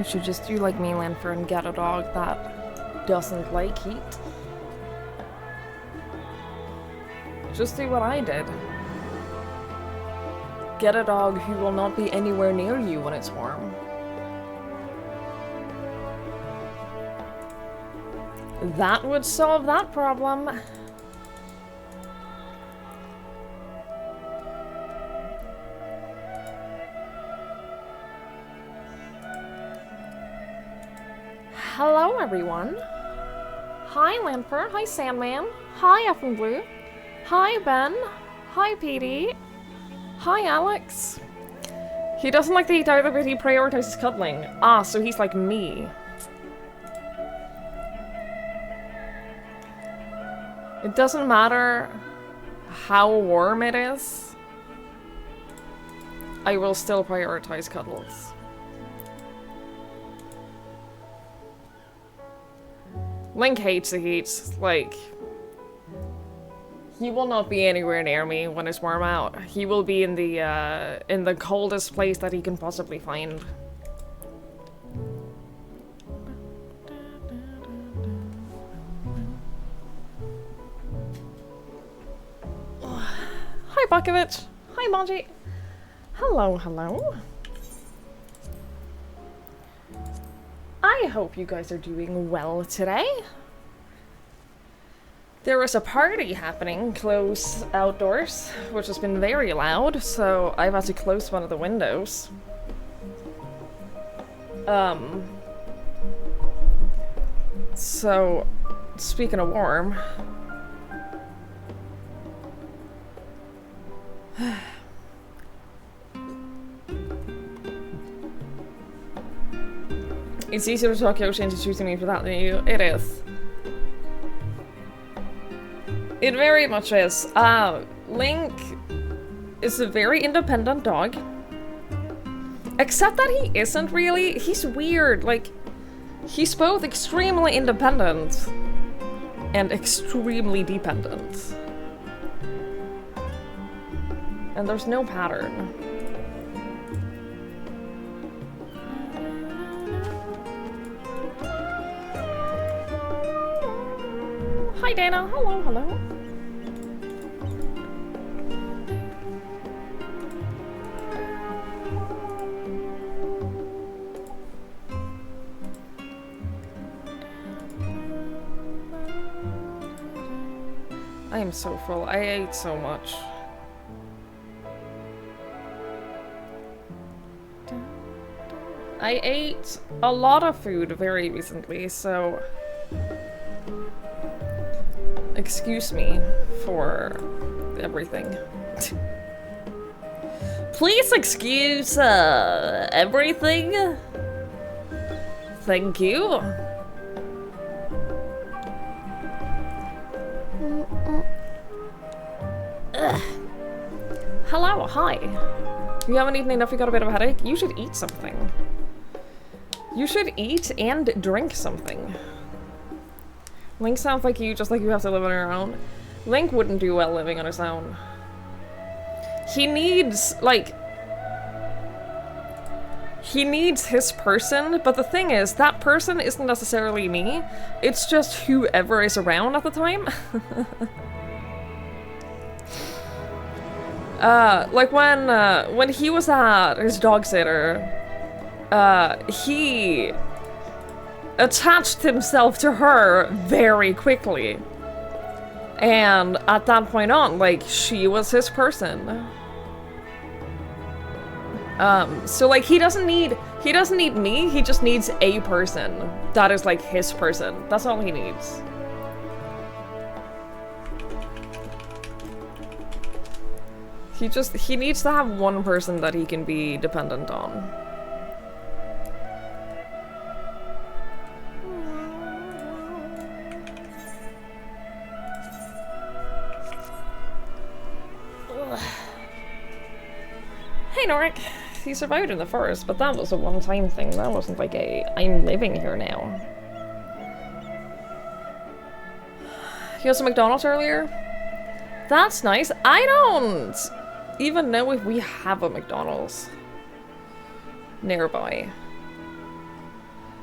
You should just do like me, Lanford, and get a dog that doesn't like heat. Just do what I did. Get a dog who will not be anywhere near you when it's warm. That would solve that problem. Hello, everyone. Hi, Lanford. Hi, Sandman. Hi, F and Blue. Hi, Ben. Hi, Petey. Hi, Alex. He doesn't like to eat either, but he prioritizes cuddling. Ah, so he's like me. It doesn't matter how warm it is. I will still prioritize cuddles. Link hates the heat. Like, he will not be anywhere near me when it's warm out. He will be in the coldest place that he can possibly find. Hi, Bukovich. Hi, Monji. Hello, hello. I hope you guys are doing well today. There is a party happening close outdoors, which has been very loud, so I've had to close one of the windows. So, speaking of warm... It's easier to talk Yoshi into choosing me for that than you. It is. It very much is. Link is a very independent dog. Except that he isn't really. He's weird. Like, he's both extremely independent and extremely dependent. And there's no pattern. Hi, Dana. Hello, hello. I am so full. I ate so much. I ate a lot of food very recently, so... Excuse me for everything. Please excuse, everything? Thank you. Hello, hi. You haven't eaten enough, you got a bit of a headache? You should eat something. You should eat and drink something. Link sounds like you, just like you have to live on your own. Link wouldn't do well living on his own. He needs, like... He needs his person, but the thing is, that person isn't necessarily me. It's just whoever is around at the time. Like when he was at his dog sitter, he attached himself to her very quickly. And at that point on, like, she was his person. So like he doesn't need me, he just needs a person that is like his person. That's all he needs. He needs to have one person that he can be dependent on. Hey Norik, he survived in the forest, but that was a one-time thing. That wasn't like a, I'm living here now. You had some McDonald's earlier? That's nice. I don't even know if we have a McDonald's nearby.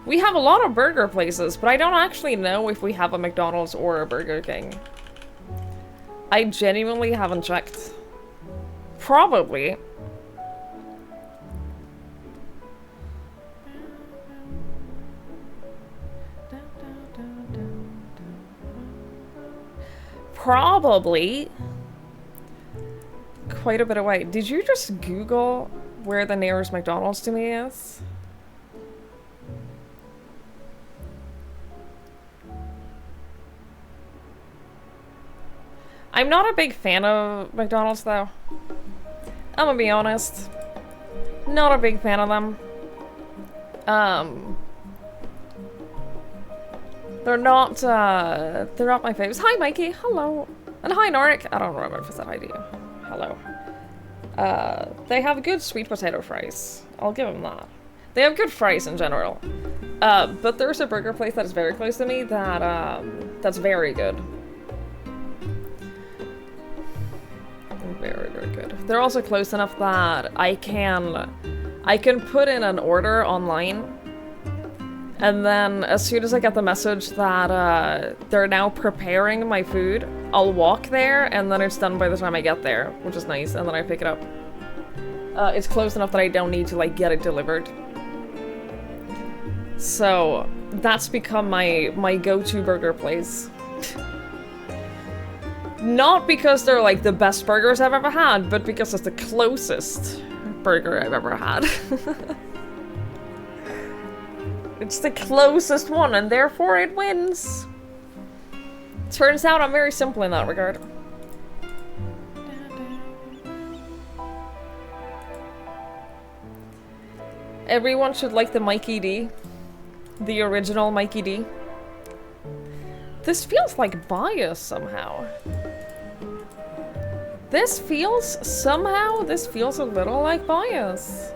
We have a lot of burger places, but I don't actually know if we have a McDonald's or a Burger King. I genuinely haven't checked. Probably. Probably. Quite a bit away. Did you just Google where the nearest McDonald's to me is? I'm not a big fan of McDonald's, though. I'm gonna be honest. Not a big fan of them. They're not my favorites. Hi, Mikey. Hello. And hi, Norik. I don't remember if I said hi to you. Hello. They have good sweet potato fries. I'll give them that. They have good fries in general. But there's a burger place that is very close to me that, that's very good. Very, very good. They're also close enough that I can put in an order online, and then as soon as I get the message that they're now preparing my food, I'll walk there, and then it's done by the time I get there, which is nice, and then I pick it up. It's close enough that I don't need to, like, get it delivered. So, that's become my go-to burger place. Not because they're, like, the best burgers I've ever had, but because it's the closest burger I've ever had. It's the closest one, and therefore it wins. Turns out I'm very simple in that regard. Everyone should like the Mikey D. The original Mikey D. This feels like bias somehow. This feels a little like bias.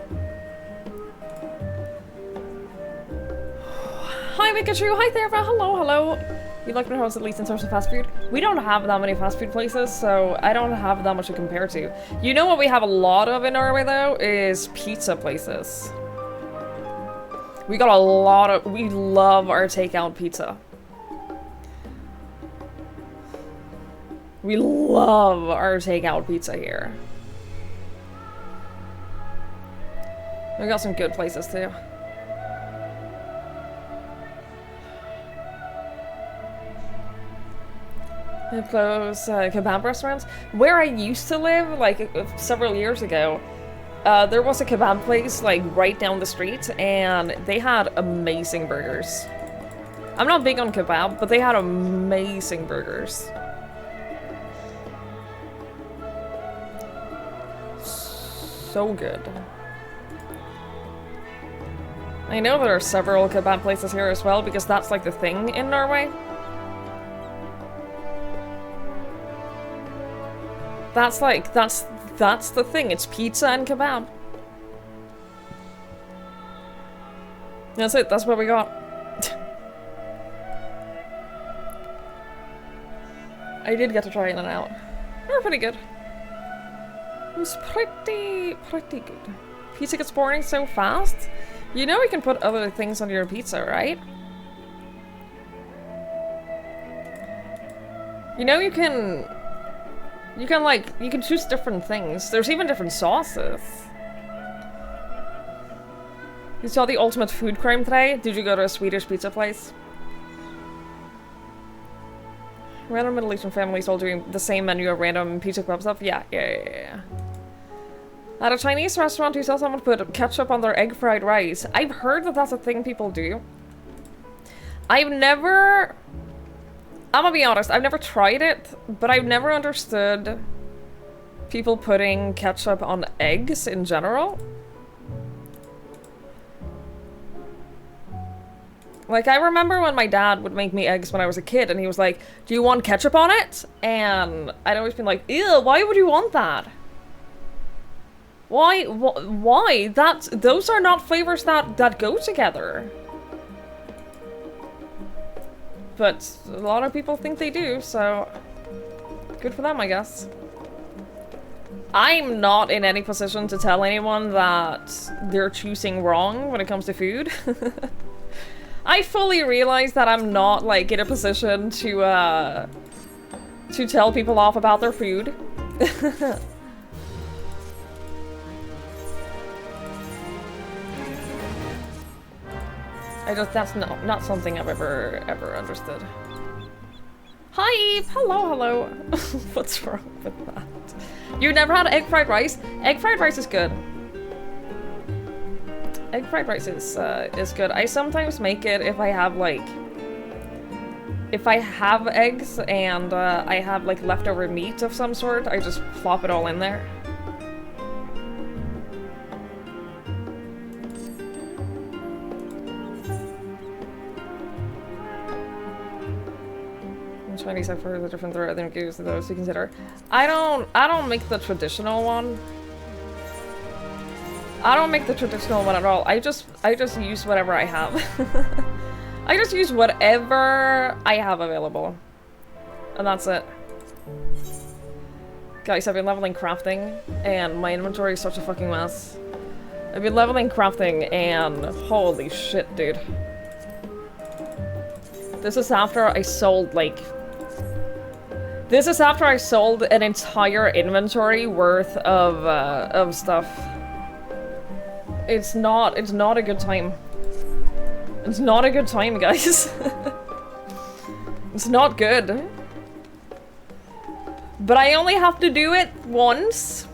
Hi Pikachu, hi Therva, hello, hello. You like my house at least in terms of fast food? We don't have that many fast food places, so I don't have that much to compare to. You know what we have a lot of in Norway though, is pizza places. We got a lot of, we love our takeout pizza. We love our takeout pizza here. We got some good places too. We have close kebab restaurants. Where I used to live, like several years ago, there was a kebab place like right down the street, and they had amazing burgers. I'm not big on kebab, but they had amazing burgers. So good. I know there are several kebab places here as well, because that's like the thing in Norway. That's like, that's the thing. It's pizza and kebab. That's it. That's what we got. I did get to try In-N-Out. They were pretty good. It was pretty good. Pizza gets boring so fast. You know you can put other things on your pizza, right? You know you can choose different things. There's even different sauces. You saw the ultimate food crime today? Did you go to a Swedish pizza place? Random Middle Eastern families all doing the same menu of random pizza kebab stuff? Yeah. At a Chinese restaurant, you saw someone put ketchup on their egg fried rice. I've heard that that's a thing people do. I'm gonna be honest, I've never tried it, but I've never understood people putting ketchup on eggs in general. Like, I remember when my dad would make me eggs when I was a kid, and he was like, do you want ketchup on it? And I'd always been like, ew, why would you want that? Why? Why? Those are not flavors that go together. But a lot of people think they do, so good for them, I guess. I'm not in any position to tell anyone that they're choosing wrong when it comes to food. I fully realize that I'm not, like, in a position to tell people off about their food. That's not something I've ever understood. Hi, Eve! Hello. What's wrong with that? You never had egg fried rice? Egg fried rice is good. Egg fried rice is good. I sometimes make it if I have, like... If I have eggs and I have, like, leftover meat of some sort, I just plop it all in there. Chinese have heard the different throw than gives to those to consider. I don't make the traditional one. I don't make the traditional one at all. I just use whatever I have. I just use whatever I have available. And that's it. Guys, I've been leveling crafting and my inventory is such a fucking mess. I've been leveling crafting and holy shit, dude. This is after I sold, like... This is after I sold an entire inventory worth of stuff. It's not a good time. It's not a good time, guys. It's not good. But I only have to do it once.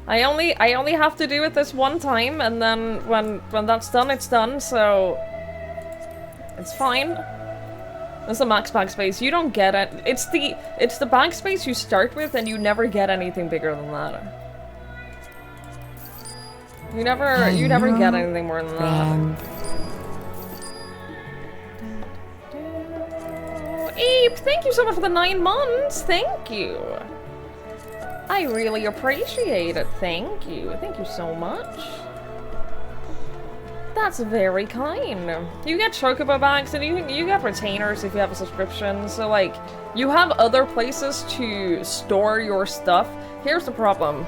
I only have to do it this one time, and then when that's done, it's done, so it's fine. That's the max backspace. You don't get it. It's the backspace you start with, and you never get anything bigger than that. You never get anything more than that. Eep, thank you so much for the 9 months. Thank you. I really appreciate it. Thank you. Thank you so much. That's very kind. You get chocobo bags and you get retainers if you have a subscription. So like, you have other places to store your stuff. Here's the problem.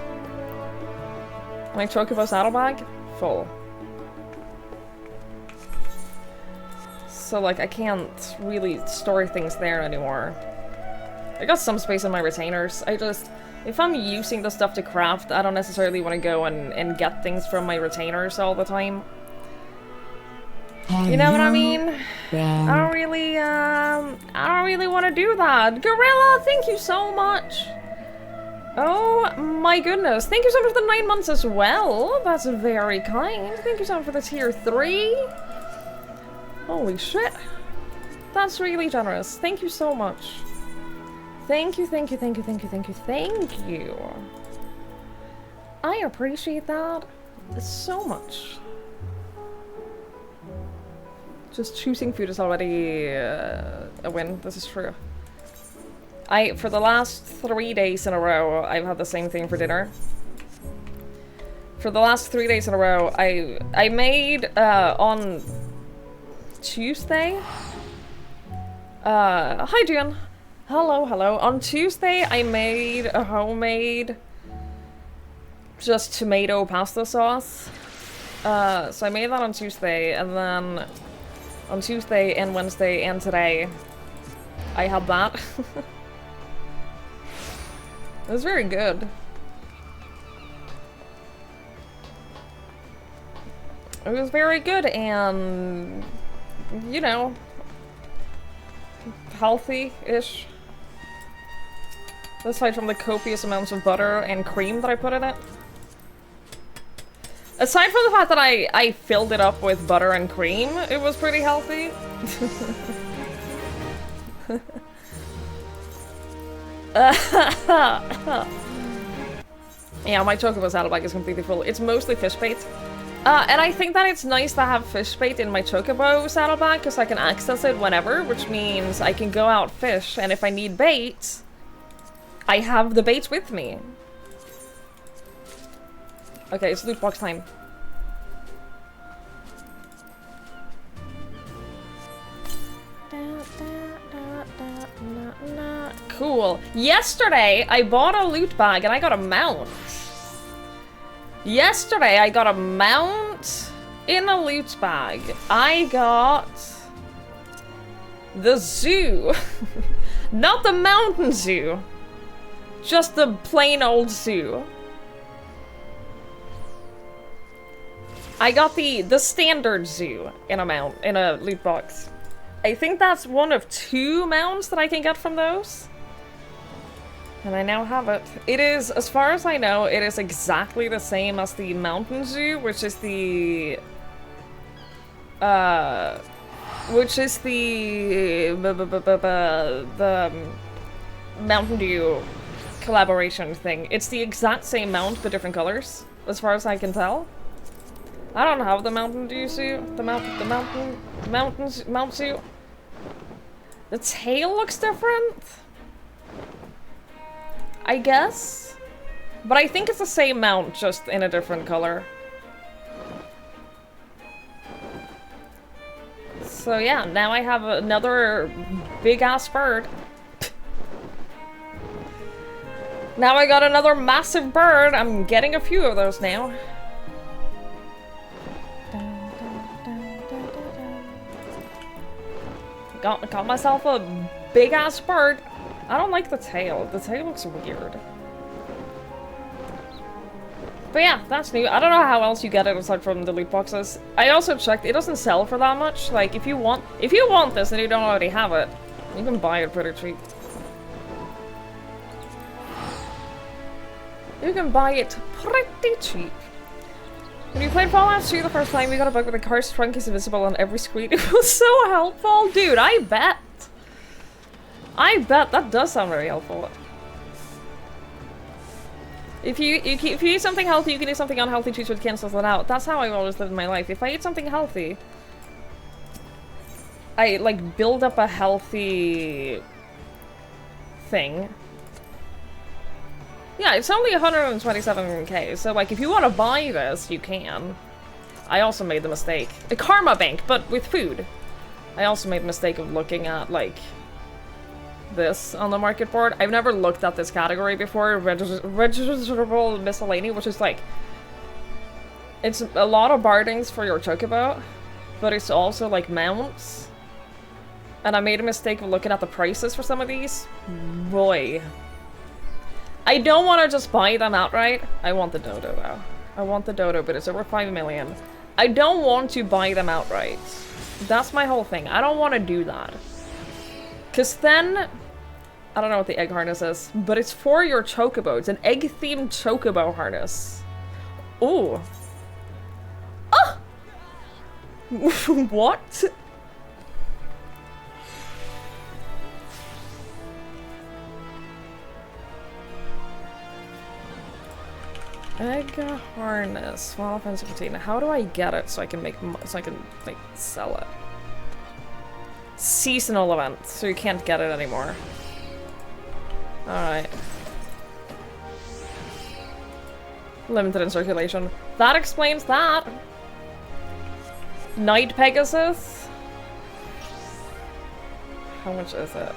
My chocobo saddlebag, full. So like, I can't really store things there anymore. I got some space in my retainers. If I'm using the stuff to craft, I don't necessarily want to go and get things from my retainers all the time. You know what I mean? I don't really want to do that. Gorilla, thank you so much. Oh my goodness. Thank you so much for the 9 months as well. That's very kind. Thank you so much for the tier 3. Holy shit. That's really generous. Thank you so much. Thank you, thank you, thank you, thank you, thank you, thank you. I appreciate that so much. Just choosing food is already a win. This is true. For the last 3 days in a row, I've had the same thing for dinner. For the last 3 days in a row, I made, on Tuesday. Hi, Jan. Hello, hello. On Tuesday, I made a homemade just tomato pasta sauce. So I made that on Tuesday, and then on Tuesday and Wednesday and today, I had that. It was very good. It was very good and, you know, healthy-ish. Aside from the copious amounts of butter and cream that I put in it. Aside from the fact that I filled it up with butter and cream, it was pretty healthy. Yeah, my chocobo saddlebag is completely full. It's mostly fish bait. And I think that it's nice to have fish bait in my chocobo saddlebag because I can access it whenever, which means I can go out fish, and if I need bait, I have the bait with me. Okay, it's loot box time. Cool. Yesterday, I bought a loot bag and I got a mount. Yesterday, I got a mount In a loot bag, I got the zoo. Not the mountain zoo. Just the plain old zoo. I got the standard zoo in a loot box. I think that's one of 2 mounts that I can get from those. And I now have it. It is, as far as I know, it is exactly the same as the mountain zoo, which is the Mountain Dew collaboration thing. It's the exact same mount, but different colors, as far as I can tell. I don't have the Mountain Dew suit. The mount suit. The tail looks different, I guess. But I think it's the same mount, just in a different color. So yeah, now I have another big-ass bird. Now I got another massive bird. I'm getting a few of those now. Got myself a big-ass bird. I don't like the tail. The tail looks weird. But yeah, that's new. I don't know how else you get it aside from the loot boxes. I also checked, it doesn't sell for that much. Like, if you want this and you don't already have it, you can buy it pretty cheap. You can buy it pretty cheap. When you played Fallout 2 the first time, we got a bug where the car's trunk is visible on every screen. It was so helpful! Dude, I bet! I bet that does sound very helpful. If you eat something healthy, you can eat something unhealthy, choose what cancels it out. That's how I've always lived my life. If I eat something healthy, I, like, build up a healthy thing. Yeah, it's only 127k, so, like, if you want to buy this, you can. I also made the mistake. A karma bank, but with food. I also made the mistake of looking at, like, this on the market board. I've never looked at this category before, registerable miscellany, which is, like, it's a lot of bardings for your chocobo, but it's also, like, mounts. And I made a mistake of looking at the prices for some of these. Boy. I don't want to just buy them outright. I want the dodo, though. I want the dodo, but it's over 5 million. I don't want to buy them outright. That's my whole thing. I don't want to do that. Because then... I don't know what the egg harness is, but it's for your chocobo. It's an egg-themed chocobo harness. Ooh. Ah! What? Egg harness, Final Fantasy 15. How do I get it so I can make like sell it? Seasonal event, so you can't get it anymore. All right. Limited in circulation. That explains that. Night Pegasus. How much is it?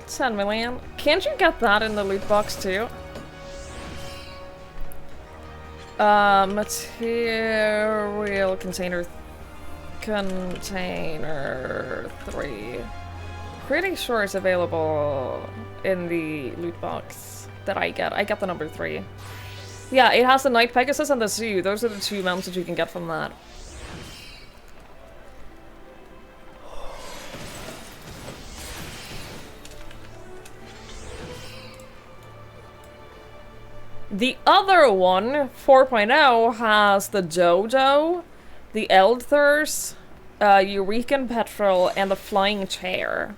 10 million. Can't you get that in the loot box too? Material container 3. Pretty sure it's available in the loot box that I get. I got the number 3. Yeah, it has the Night Pegasus and the Zoo. Those are the 2 mounts that you can get from that. The other one, 4.0, has the Dodo, the Eldthurs, Eurekan Petrol, and the Flying Chair.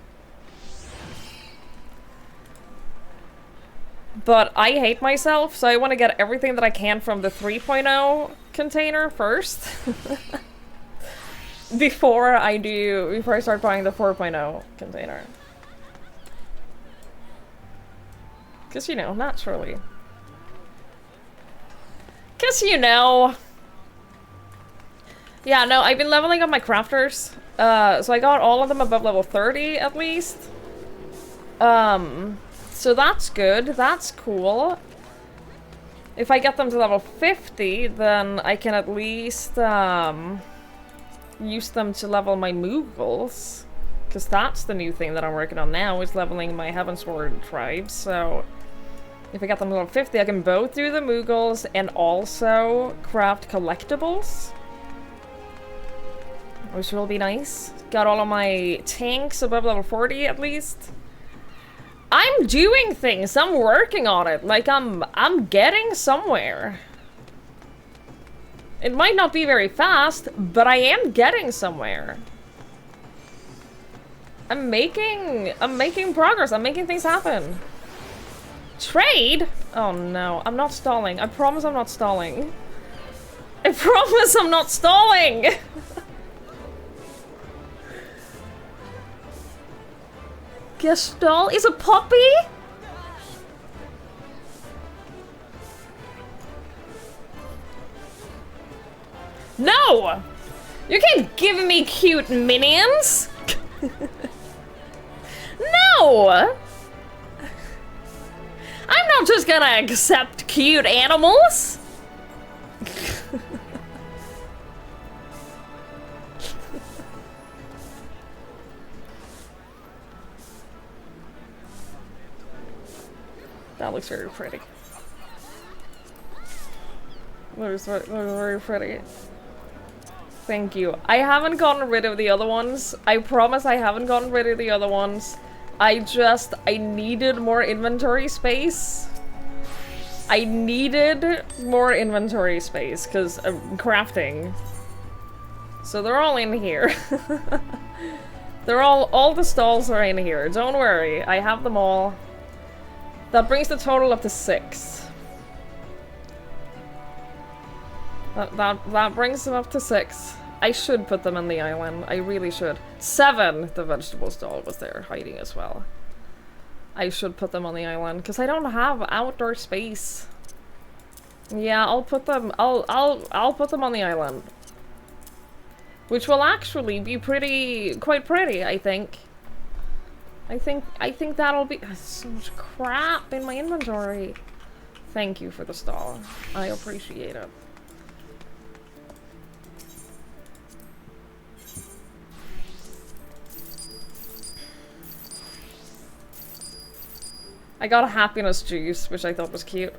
But I hate myself, so I want to get everything that I can from the 3.0 container first. before I start buying the 4.0 container. Because, you know, naturally. Because, you know. Yeah, no, I've been leveling up my crafters. So I got all of them above level 30, at least. So that's good. That's cool. If I get them to level 50, then I can at least use them to level my Moogles. Because that's the new thing that I'm working on now, is leveling my Heavensward tribes. So if I get them to level 50, I can both do the Moogles and also craft collectibles. Which will be nice. Got all of my tanks above level 40 at least. I'm doing things. I'm working on it. Like I'm getting somewhere. It might not be very fast, but I am getting somewhere. I'm making progress. I'm making things happen. Trade? Oh no, I'm not stalling. I promise I'm not stalling. I promise I'm not stalling. Gestalt is a puppy? No! You can't give me cute minions! No! I'm not just gonna accept cute animals! That looks very pretty. Looks very pretty. Thank you. I haven't gotten rid of the other ones. I promise I haven't gotten rid of the other ones. I needed more inventory space. I needed more inventory space because of crafting. So they're all in here. They're all the stalls are in here. Don't worry, I have them all. That brings the total up to 6. That brings them up to 6. I should put them on the island. I really should. 7! The vegetable stall was there hiding as well. I should put them on the island because I don't have outdoor space. Yeah, I'll put them. I'll put them on the island, which will actually be quite pretty. I think. I think that'll be so much crap in my inventory. Thank you for the stall. I appreciate it. I got a happiness juice, which I thought was cute.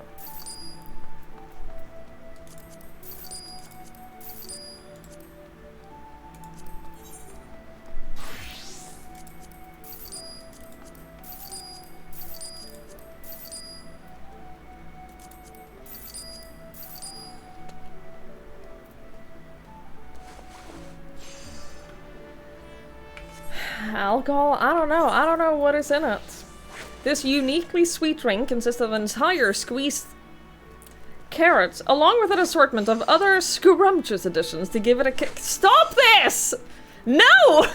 Alcohol? I don't know. I don't know what is in it. This uniquely sweet drink consists of an entire squeezed carrot, along with an assortment of other scrumptious additions to give it a kick. Stop this! No!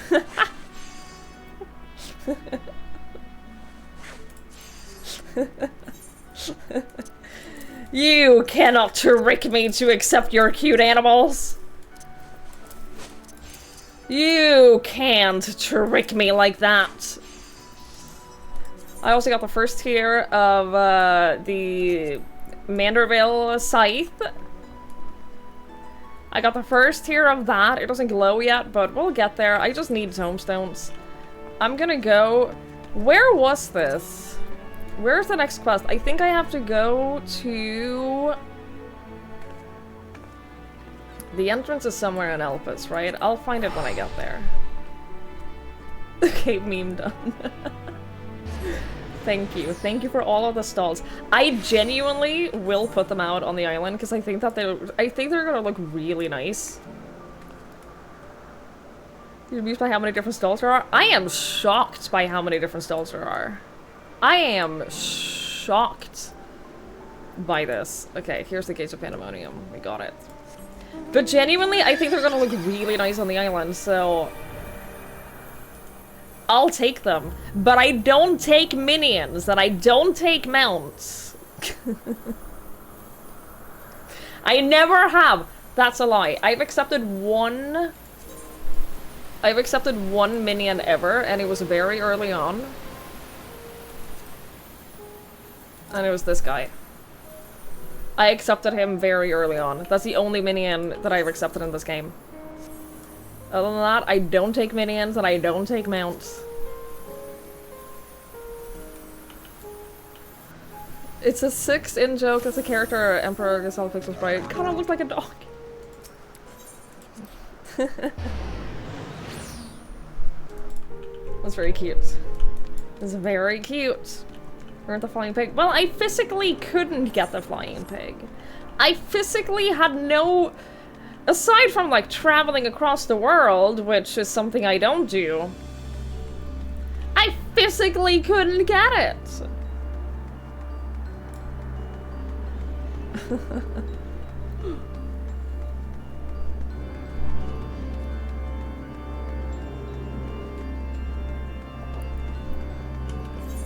You cannot trick me to accept your cute animals. You can't trick me like that. I also got the first tier of the Manderville Scythe. I got the first tier of that. It doesn't glow yet, but we'll get there. I just need tomestones. I'm gonna go... Where was this? Where's the next quest? I think I have to go to... The entrance is somewhere in Elpis, right? I'll find it when I get there. Okay, meme done. Thank you. Thank you for all of the stalls. I genuinely will put them out on the island because I think they're gonna look really nice. You're amused by how many different stalls there are? I am shocked by how many different stalls there are. I am shocked by this. Okay, here's the gates of pandemonium. We got it. But genuinely, I think they're gonna look really nice on the island, so... I'll take them. But I don't take minions, and I don't take mounts. I never have. That's a lie. I've accepted one minion ever, and it was very early on. And it was this guy. I accepted him very early on. That's the only minion that I've accepted in this game. Other than that, I don't take minions and I don't take mounts. It's a 6-in joke. It's a character Emperor Gasol Pixel Sprite. Kind of looks like a dog. That's very cute. It's very cute. Earned the flying pig. Well, I physically couldn't get the flying pig. I physically had no... Aside from, like, traveling across the world, which is something I don't do, I physically couldn't get it.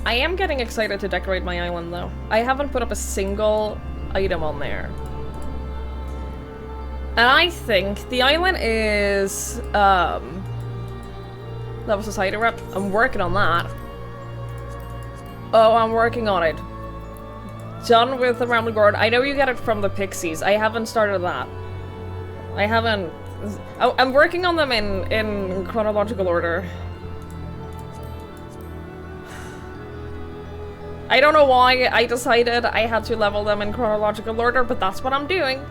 I am getting excited to decorate my island, though. I haven't put up a single item on there. And I think the island is, level society rep. I'm working on that. Oh, I'm working on it. Done with the Ramble Gourd. I know you get it from the pixies. I haven't started that. I haven't... I'm working on them in chronological order. I don't know why I decided I had to level them in chronological order, but that's what I'm doing.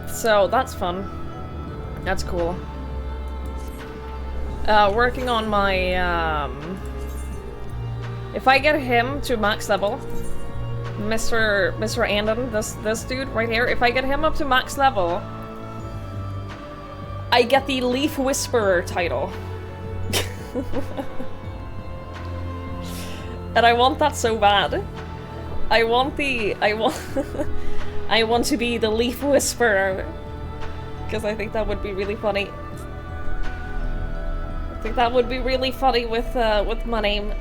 So, that's fun. That's cool. Working on my, if I get him to max level, Mr. Andon, this dude right here, if I get him up to max level, I get the Leaf Whisperer title. And I want that so bad. I want I want to be the Leaf Whisperer. Because I think that would be really funny. I think that would be really funny with my name.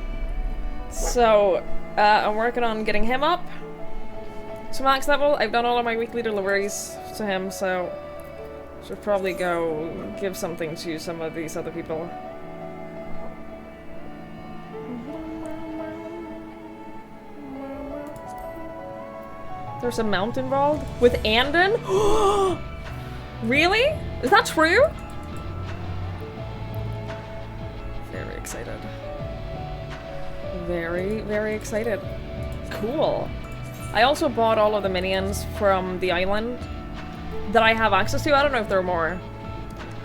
So, I'm working on getting him up to max level. I've done all of my weekly deliveries to him, so should probably go give something to some of these other people. There's a mount involved? With Andon? Really? Is that true? Very excited. Very, very excited. Cool. I also bought all of the minions from the island that I have access to. I don't know if there are more.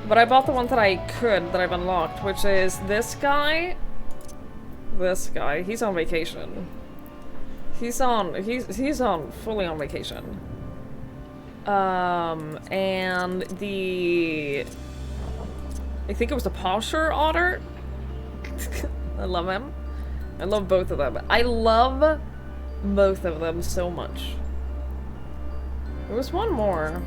But I bought the one that I could, that I've unlocked, which is this guy. This guy. He's on vacation. He's fully on vacation. And the... I think it was the Posture Otter. I love him. I love both of them. I love both of them so much. There was one more.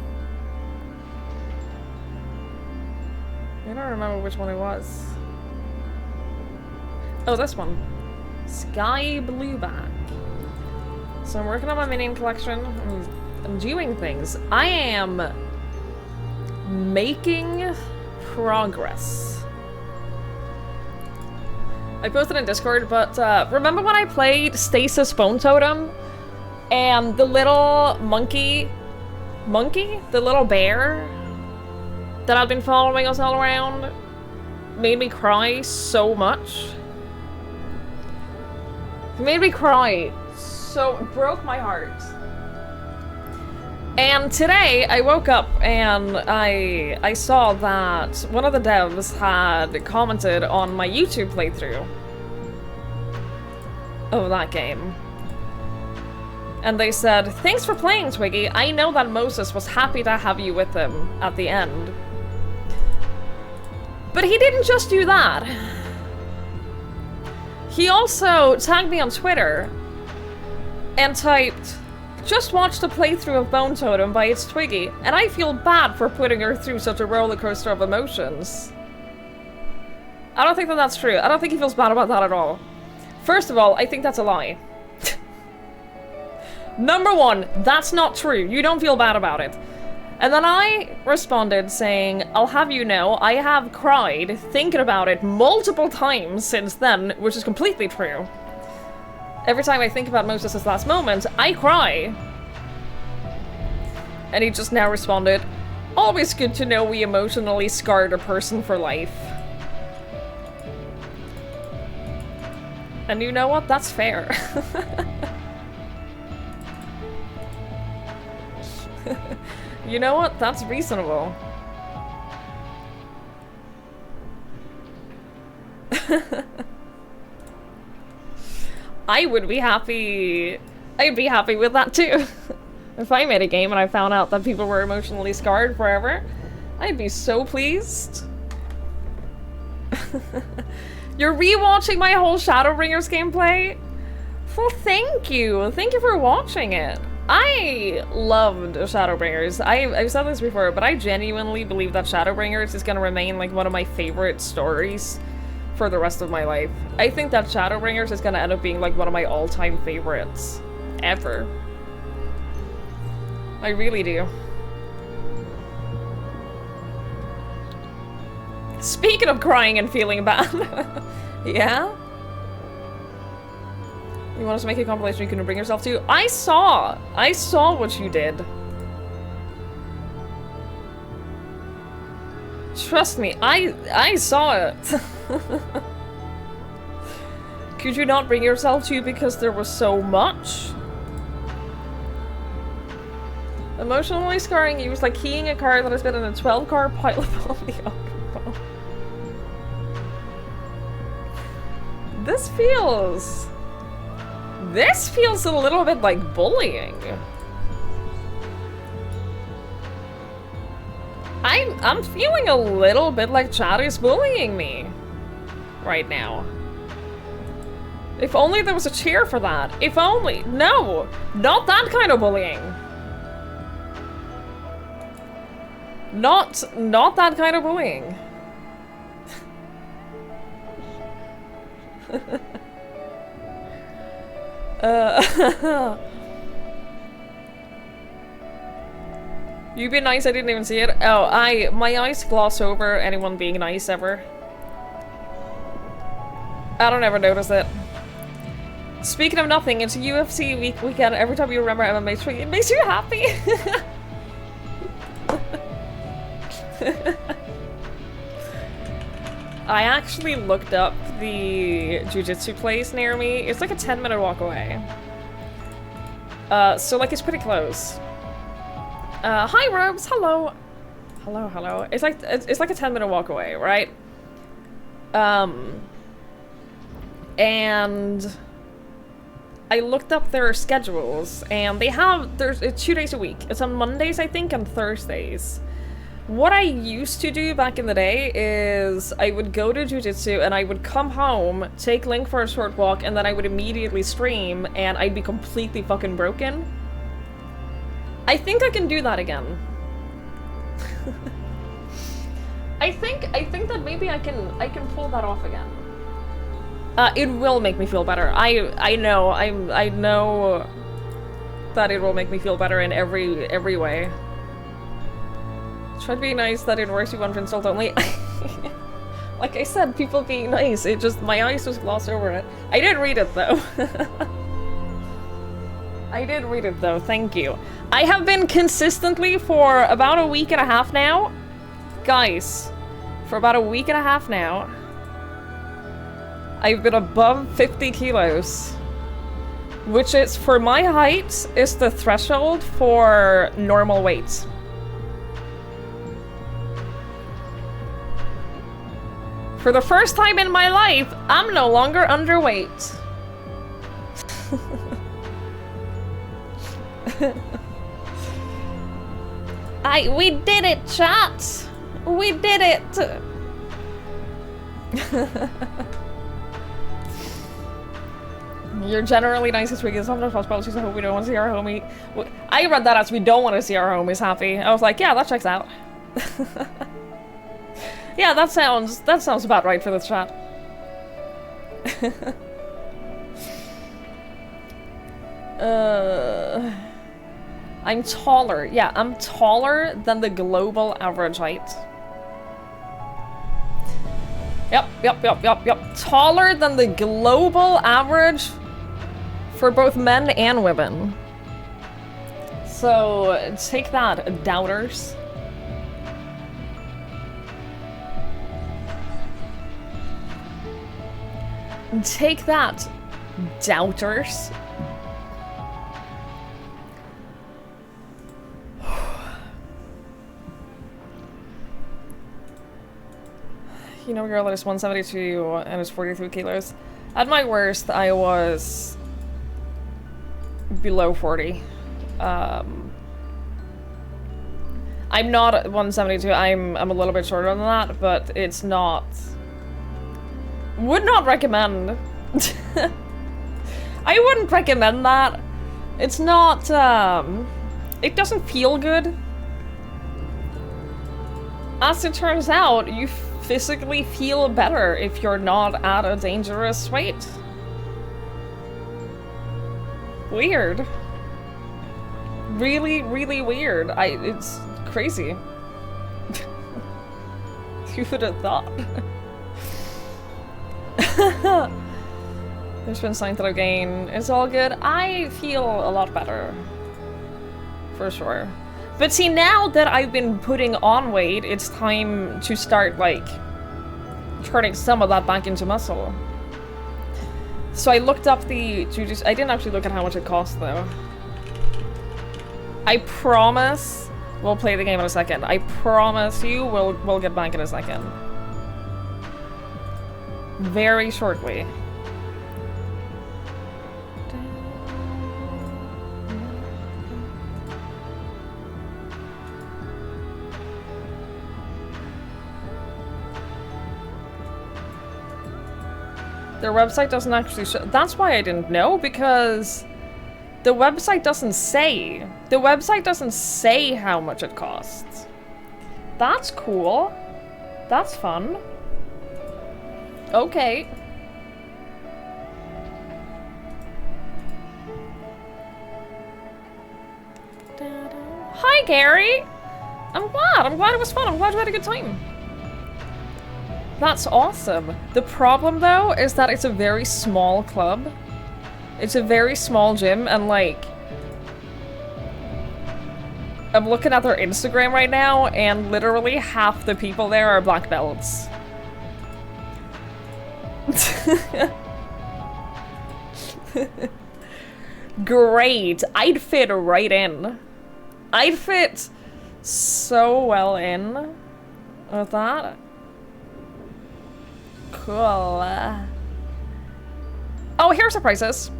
I don't remember which one it was. Oh, this one. Sky Blueback. So I'm working on my minion collection. I'm doing things. I am making progress. I posted in Discord, but remember when I played Stasis Bone Totem and the little monkey, the little bear that had been following us all around made me cry so much. It made me cry. So it broke my heart. And today I woke up and I saw that one of the devs had commented on my YouTube playthrough of that game. And they said, "Thanks for playing, Twiggy. I know that Moses was happy to have you with him at the end." But he didn't just do that. He also tagged me on Twitter and typed, "Just watched the playthrough of Bone Totem by It's Twiggy, and I feel bad for putting her through such a roller coaster of emotions." I don't think that that's true. I don't think he feels bad about that at all. First of all, I think that's a lie. Number one, that's not true. You don't feel bad about it. And then I responded saying, "I'll have you know, I have cried thinking about it multiple times since then," which is completely true. Every time I think about Moses' last moment, I cry. And he just now responded, always good to know we emotionally scarred a person for life. And you know what? That's fair. You know what? That's reasonable. I would be happy. I'd be happy with that too. If I made a game and I found out that people were emotionally scarred forever, I'd be so pleased. You're rewatching my whole Shadowbringers gameplay? Well, thank you. Thank you for watching it. I loved Shadowbringers. I've said this before, but I genuinely believe that Shadowbringers is gonna remain like one of my favorite stories for the rest of my life. I think that Shadowbringers is gonna end up being like one of my all-time favorites ever. I really do. Speaking of crying and feeling bad. Yeah? You want us to make a compilation you can bring yourself to? I saw what you did. Trust me, I saw it. Could you not bring yourself to because there was so much? Emotionally scarring you was like keying a car that has been in a 12-car pileup on the autobahn. This feels a little bit like bullying. I'm feeling a little bit like chat is bullying me right now. If only there was a cheer for that. If only. No, not that kind of bullying. Not that kind of bullying. You be nice, I didn't even see it. Oh, my eyes gloss over anyone being nice ever. I don't ever notice it. Speaking of nothing, it's UFC weekend. Every time you remember MMA, it makes you happy. I actually looked up the jiu-jitsu place near me. It's like a 10-minute walk away. So like it's pretty close. Hi Robes, hello. Hello. It's like a 10-minute walk away, right? And I looked up their schedules and it's 2 days a week. It's on Mondays, I think, and Thursdays. What I used to do back in the day is I would go to jiu-jitsu and I would come home, take Link for a short walk, and then I would immediately stream and I'd be completely fucking broken. I think I can do that again. I think that maybe I can pull that off again. It will make me feel better. I know that it will make me feel better in every way. Try to be nice, that it works you want for insult only. Like I said, people being nice, it just, my eyes just gloss over it. I did read it though. I did read it though, thank you. I have been consistently for about a week and a half now. Guys, for about a week and a half now, I've been above 50 kilos. Which is, for my height, is the threshold for normal weight. For the first time in my life, I'm no longer underweight. We did it, chat! We did it! You're generally nice this week. It's sometimes possible. She's hope we don't want to see our homie. I read that as we don't want to see our homies happy. I was like, yeah, that checks out. Yeah, that sounds about right for this chat. I'm taller. Yeah, I'm taller than the global average height. Yep. Taller than the global average for both men and women. So, take that, doubters. Take that, doubters. You know a girl that is 172 and is 43 kilos. At my worst, I was below 40. I'm not 172. I'm a little bit shorter than that, but it's not. Would not recommend. I wouldn't recommend that. It's not. It doesn't feel good. As it turns out, you physically feel better if you're not at a dangerous weight. Weird. Really, really weird. It's crazy. Who would have thought? There's been signs that I've gained. It's all good. I feel a lot better. For sure. But see, now that I've been putting on weight, it's time to start, like, turning some of that back into muscle. So I looked up the... I didn't actually look at how much it cost, though. I promise we'll play the game in a second. I promise you we'll get back in a second. Very shortly. Their website doesn't actually show. That's why I didn't know, because the website doesn't say. The website doesn't say how much it costs. That's cool. That's fun. Okay. Hi, Gary! I'm glad it was fun. I'm glad you had a good time. That's awesome. The problem, though, is that it's a very small club. It's a very small gym, and, like... I'm looking at their Instagram right now, and literally half the people there are black belts. Great. I'd fit right in. I'd fit so well in with that. Cool. Oh, here's the prices.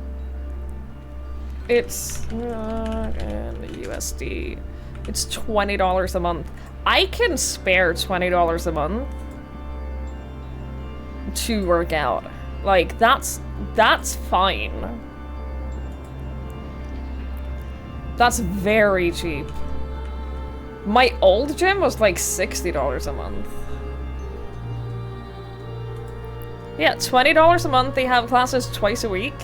It's in USD. It's $20 a month. I can spare $20 a month to work out. Like, that's fine. That's very cheap. My old gym was like $60 a month. Yeah, $20 a month. They have classes twice a week.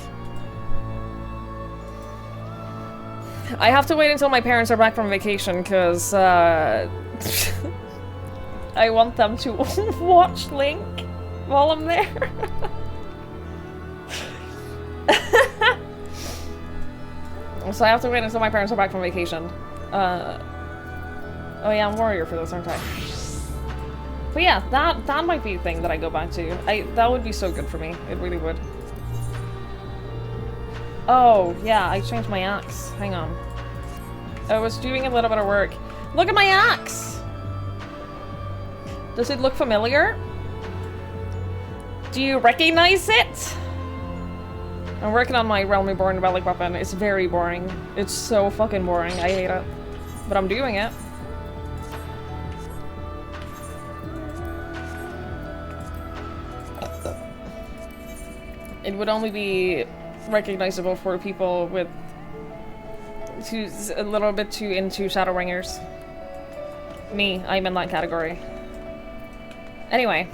I have to wait until my parents are back from vacation, because, I want them to watch Link while I'm there. So I have to wait until my parents are back from vacation. Oh yeah, I'm warrior for this, aren't I? But yeah, that might be a thing that I go back to. That would be so good for me. It really would. Oh, yeah, I changed my axe. Hang on. I was doing a little bit of work. Look at my axe! Does it look familiar? Do you recognize it? I'm working on my Realm Reborn relic weapon. It's very boring. It's so fucking boring. I hate it. But I'm doing it. It would only be recognizable for people with who's a little bit too into Shadowbringers. Me, I'm in that category. Anyway,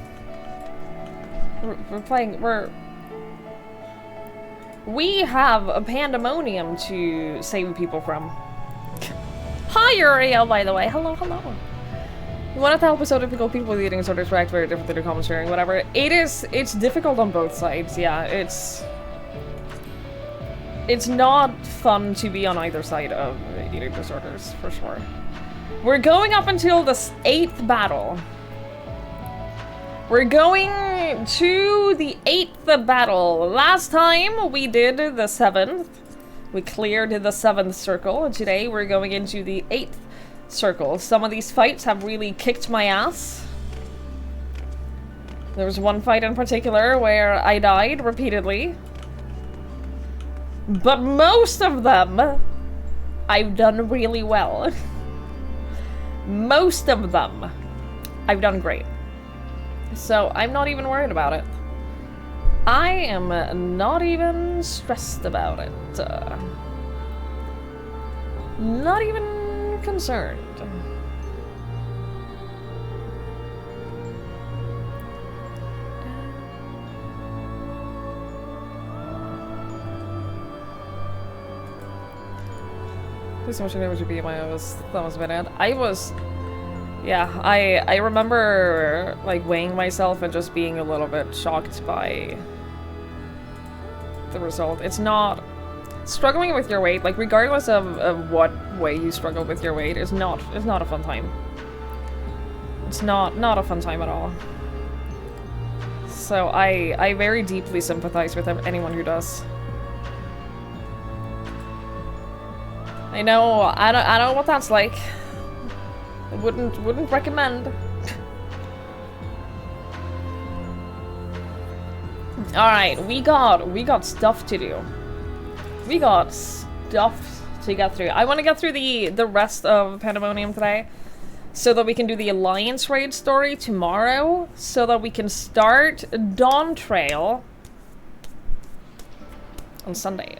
we have a pandemonium to save people from. Hi, Uriel, by the way. Hello, hello. You wanted to help with so difficult people with eating disorders react very differently to common sharing, whatever. It's difficult on both sides, yeah. It's not fun to be on either side of eating disorders, for sure. We're going up until the 8th battle. We're going to the 8th battle. Last time we did the 7th. We cleared the 7th circle. And today we're going into the 8th circle. Some of these fights have really kicked my ass. There was one fight in particular where I died repeatedly. But most of them, I've done really well. Most of them, I've done great. So I'm not even worried about it. I am not even stressed about it. Not even concerned. Please don't you know what you be my that was bad. Yeah, I remember like weighing myself and just being a little bit shocked by the result. It's not struggling with your weight, like regardless of what way you struggle with your weight, is not a fun time. It's not a fun time at all. So I very deeply sympathize with anyone who does. I know I don't know what that's like. I wouldn't recommend. Alright, we got stuff to do. We got stuff to get through. I want to get through the rest of Pandemonium today, so that we can do the Alliance raid story tomorrow, so that we can start Dawn Trail on Sunday.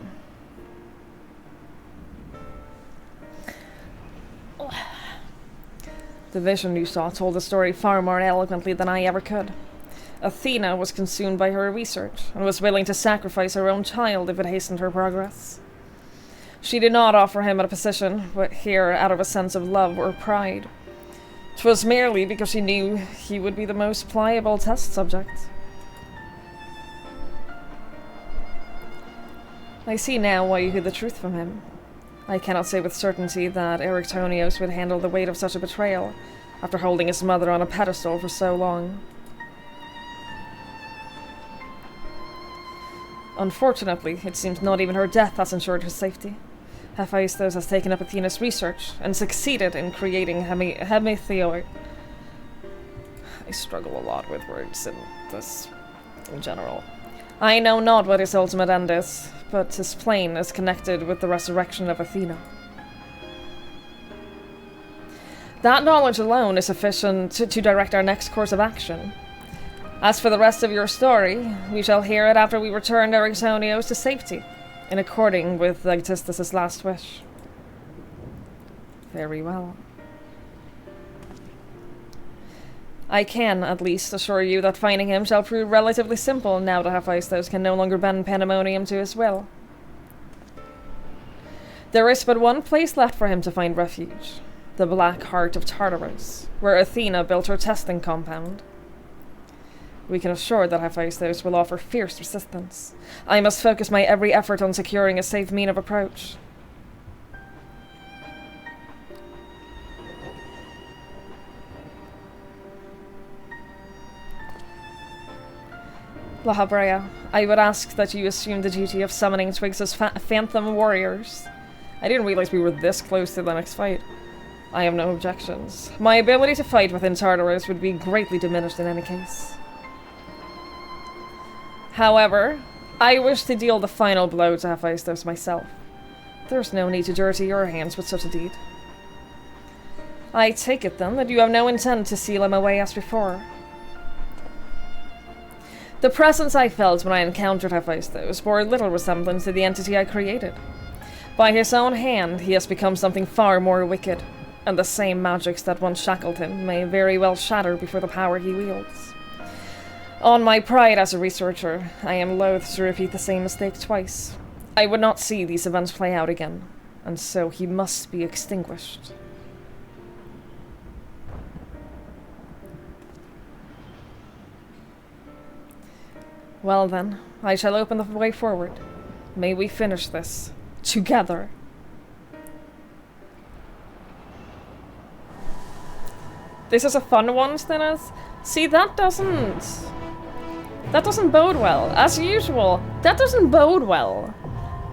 The vision you saw told the story far more eloquently than I ever could. Athena was consumed by her research, and was willing to sacrifice her own child if it hastened her progress. She did not offer him a position here out of a sense of love or pride. 'Twas merely because she knew he would be the most pliable test subject. I see now why you hid the truth from him. I cannot say with certainty that Erictonios would handle the weight of such a betrayal, after holding his mother on a pedestal for so long. Unfortunately, it seems not even her death has ensured her safety. Hephaestus has taken up Athena's research, and succeeded in creating Hemetheoi. I struggle a lot with words in this, in general. I know not what his ultimate end is, but his plane is connected with the resurrection of Athena. That knowledge alone is sufficient to direct our next course of action. As for the rest of your story, we shall hear it after we return Erictonios to safety, in according with Aegisthus' last wish. Very well. I can, at least, assure you that finding him shall prove relatively simple now that Hephaestus can no longer bend Pandemonium to his will. There is but one place left for him to find refuge, the Black Heart of Tartarus, where Athena built her testing compound. We can assure that Hephaestus will offer fierce resistance. I must focus my every effort on securing a safe mean of approach. La Habrea, I would ask that you assume the duty of summoning Twigs' phantom warriors. I didn't realize we were this close to the next fight. I have no objections. My ability to fight within Tartarus would be greatly diminished in any case. However, I wish to deal the final blow to Hephaestus myself. There's no need to dirty your hands with such a deed. I take it, then, that you have no intent to seal him away as before. The presence I felt when I encountered Hephaestus bore little resemblance to the entity I created. By his own hand, he has become something far more wicked, and the same magics that once shackled him may very well shatter before the power he wields. On my pride as a researcher, I am loath to repeat the same mistake twice. I would not see these events play out again, and so he must be extinguished. Well then, I shall open the way forward. May we finish this together. This is a fun one, Stennis. See, that doesn't bode well. As usual, that doesn't bode well.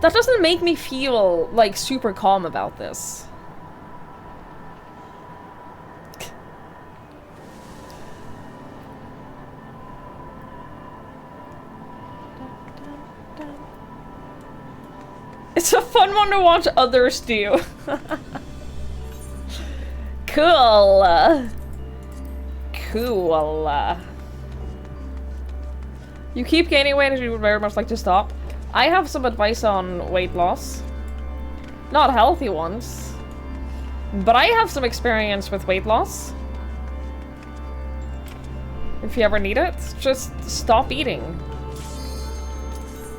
That doesn't make me feel, like, super calm about this. It's a fun one to watch others do. Cool. Cool. You keep gaining weight and you would very much like to stop. I have some advice on weight loss. Not healthy ones. But I have some experience with weight loss. If you ever need it, just stop eating.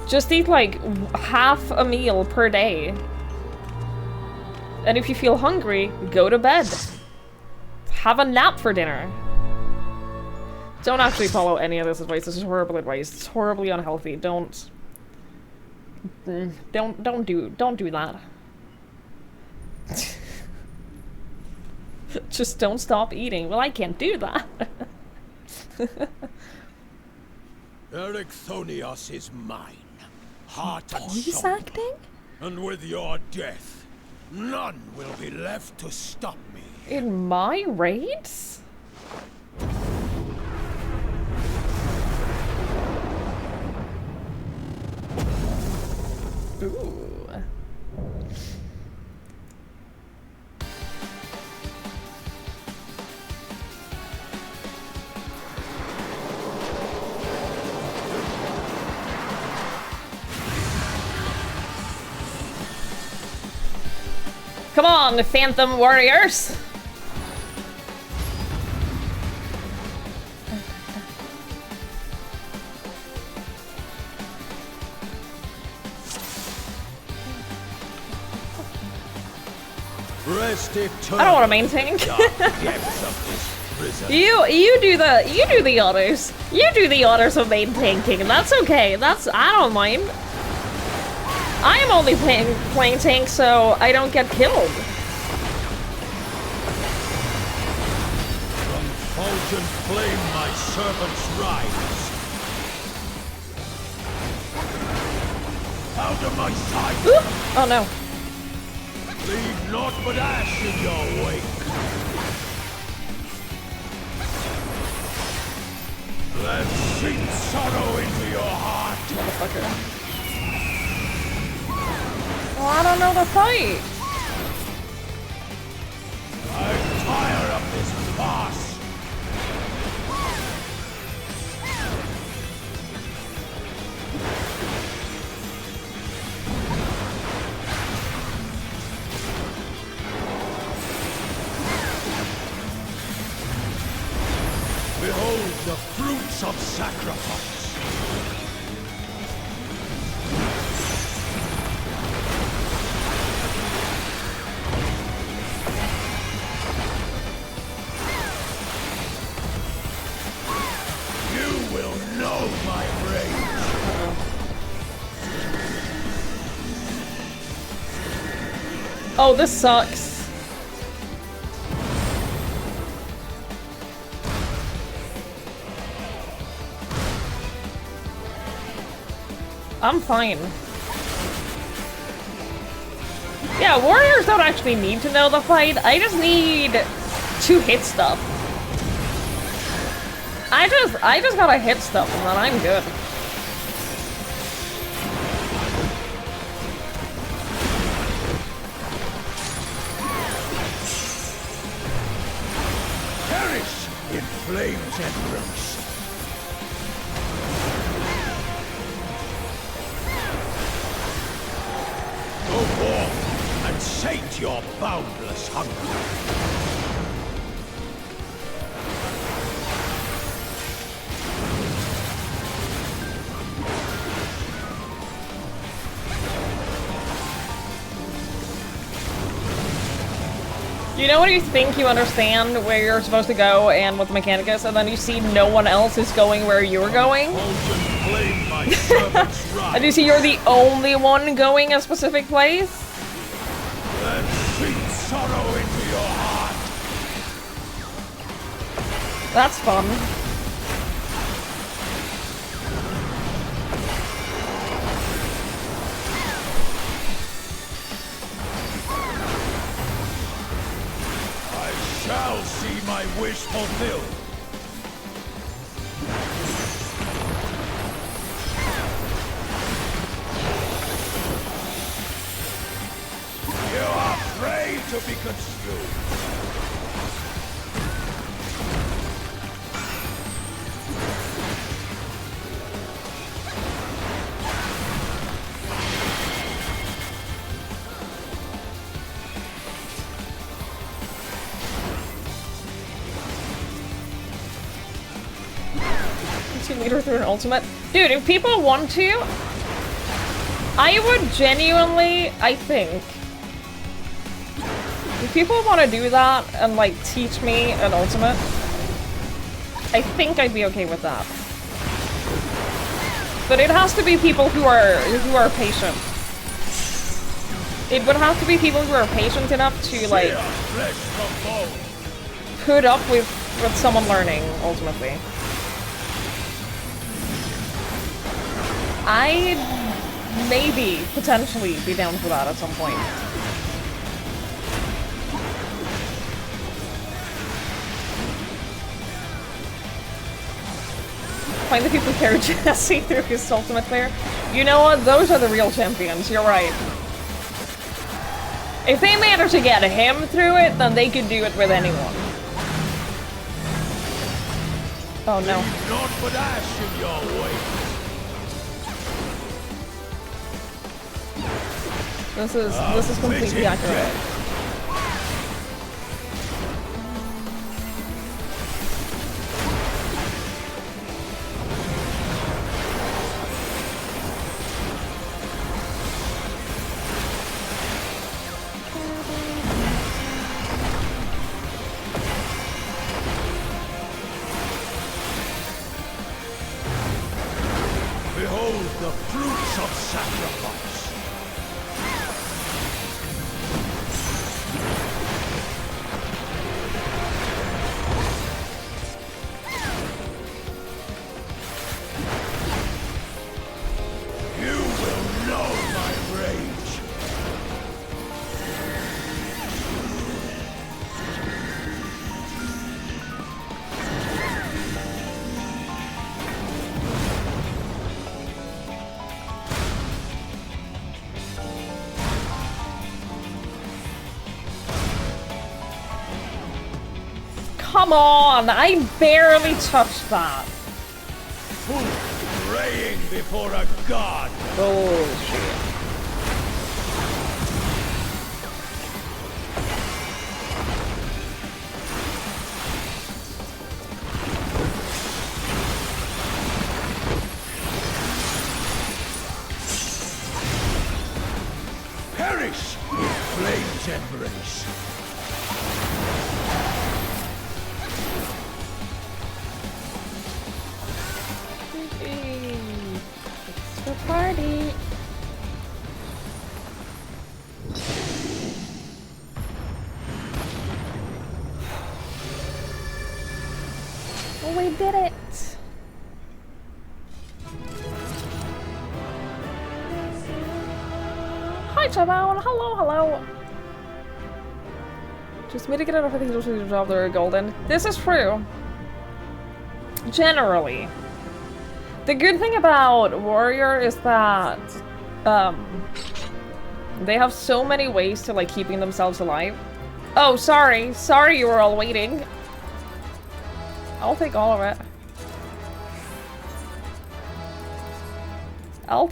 Just eat like half a meal per day. And if you feel hungry, go to bed. Have a nap for dinner. Don't actually follow any of this advice. This is horrible advice. It's horribly unhealthy. Don't do that. Just don't stop eating. Well, I can't do that. Ericthonios is mine. Heart and Voice soul. acting? And with your death, none will be left to stop me. In my raids? Ooh. Come on, Phantom Warriors! Rest I don't want to maintain. You do the honors. You do the honors of main tanking, and that's okay. I don't mind. I am only playing tank so I don't get killed. From fulgent flame my servants rise. Out of my sight! Oop. Oh no. Leave naught but ash in your wake. Let's sink sorrow into your heart. Motherfucker. Oh, I don't know the fight. I'm tired of this farce. Behold the fruits of sacrifice. You will know my rage. Oh, this sucks. I'm fine. Yeah, warriors don't actually need to know the fight. I just need to hit stuff. I just gotta hit stuff and then I'm good. Perish in flame's embrace. Go forth and sate your boundless hunger. You know when you think you understand where you're supposed to go and what the mechanic is, and then you see no one else is going where you're going? And you see you're the only one going a specific place? Then sink sorrow into your heart. That's fun. Shall see my wish fulfilled. You are prey to be consumed. Meter through an ultimate. Dude, if people want to, I would genuinely, I think, if people want to do that and like teach me an ultimate, I think I'd be okay with that. But it has to be people who are patient. It would have to be people who are patient enough to like put up with someone learning ultimately. I'd maybe, potentially, be down for that at some point. Find the people who carry Jesse through his ultimate player. You know what? Those are the real champions. You're right. If they manage to get him through it, then they could do it with anyone. Oh no. Not put ash in your way. This is completely accurate. Behold the fruits of sacrifice. Come on! I barely touched that. Praying before a god. Oh shit. Perish with flame's embrace. It's the party. Oh, we did it. Hi, Chabon. Hello, hello. Just mitigate everything to do the job. They're golden. This is true. Generally. The good thing about Warrior is that they have so many ways to like keeping themselves alive. Oh, sorry. Sorry you were all waiting. I'll take all of it. I'll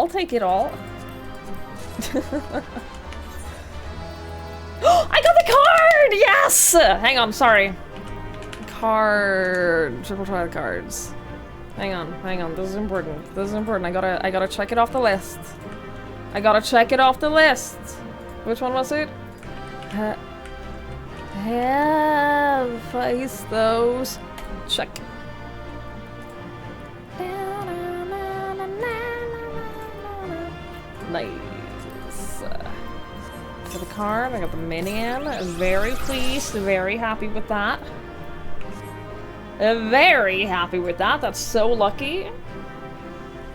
take it all. I got the card! Yes! Hang on, sorry. Card. Triple try the cards. Hang on. This is important. This is important. I gotta check it off the list. I gotta check it off the list. Which one was it? Yeah, face those. Check. Nice. Got the card, I got the minion. Very pleased, very happy with that. Very happy with that, that's so lucky.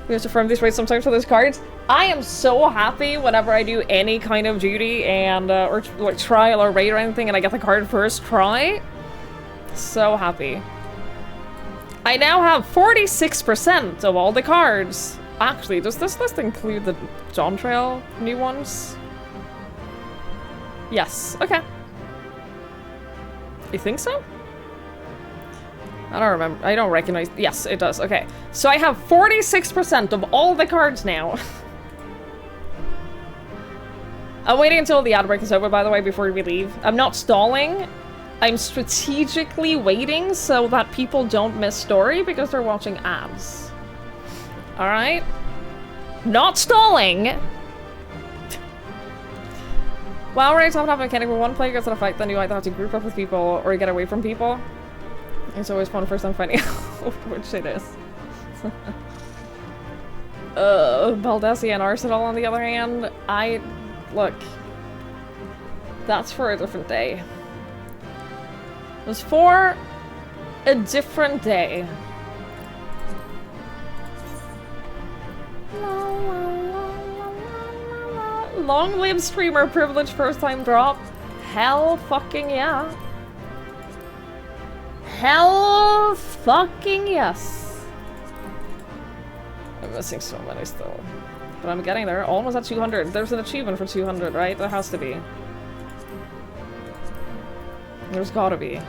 We have to farm these rates sometimes for those cards. I am so happy whenever I do any kind of duty and, or like trial or raid or anything and I get the card first try. So happy. I now have 46% of all the cards. Actually, does this list include the Dawn Trail new ones? Yes, okay. You think so? I don't remember. I don't recognize. Yes, it does. Okay. So I have 46% of all the cards now. I'm waiting until the ad break is over, by the way, before we leave. I'm not stalling. I'm strategically waiting so that people don't miss story because they're watching ads. Alright? Not stalling! While we're talking about mechanic, when one player gets in a fight, then you either have to group up with people or get away from people. It's always fun first time finding out which it is. Baldessi and Arsenal on the other hand, look. That's for a different day. It was for a different day. Long live streamer privilege first time drop. Hell fucking yeah. Hell fucking yes. I'm missing so many still. But I'm getting there. Almost at 200. There's an achievement for 200, right? There has to be. There's gotta be.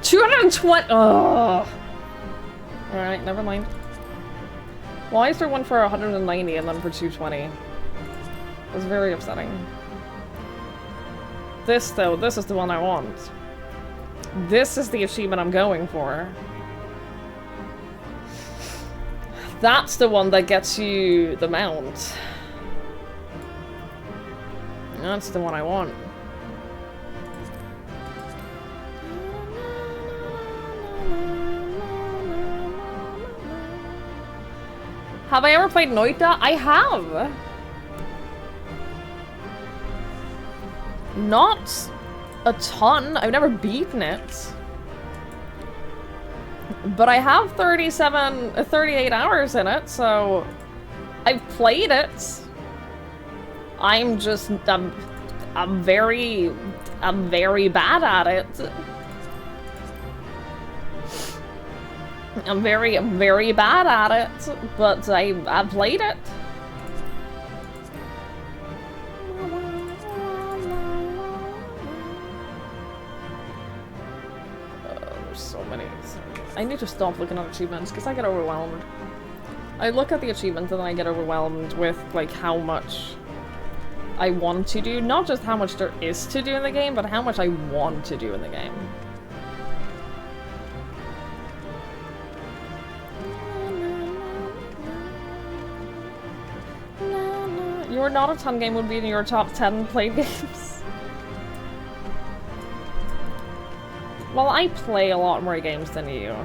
220! Ugh. Alright, never mind. Why is there one for 190 and then for 220? It's very upsetting. This, though, this is the one I want. This is the achievement I'm going for. That's the one that gets you the mount. That's the one I want. Have I ever played Noita? I have! Not a ton. I've never beaten it. But I have 38 hours in it, so I've played it. I'm very bad at it. I'm very bad at it, but I played it. There's so many. I need to stop looking at achievements because I get overwhelmed. I look at the achievements and then I get overwhelmed with like how much I want to do. Not just how much there is to do in the game, but how much I want to do in the game. Your Not a Ton game would be in your top 10 played games. Well, I play a lot more games than you.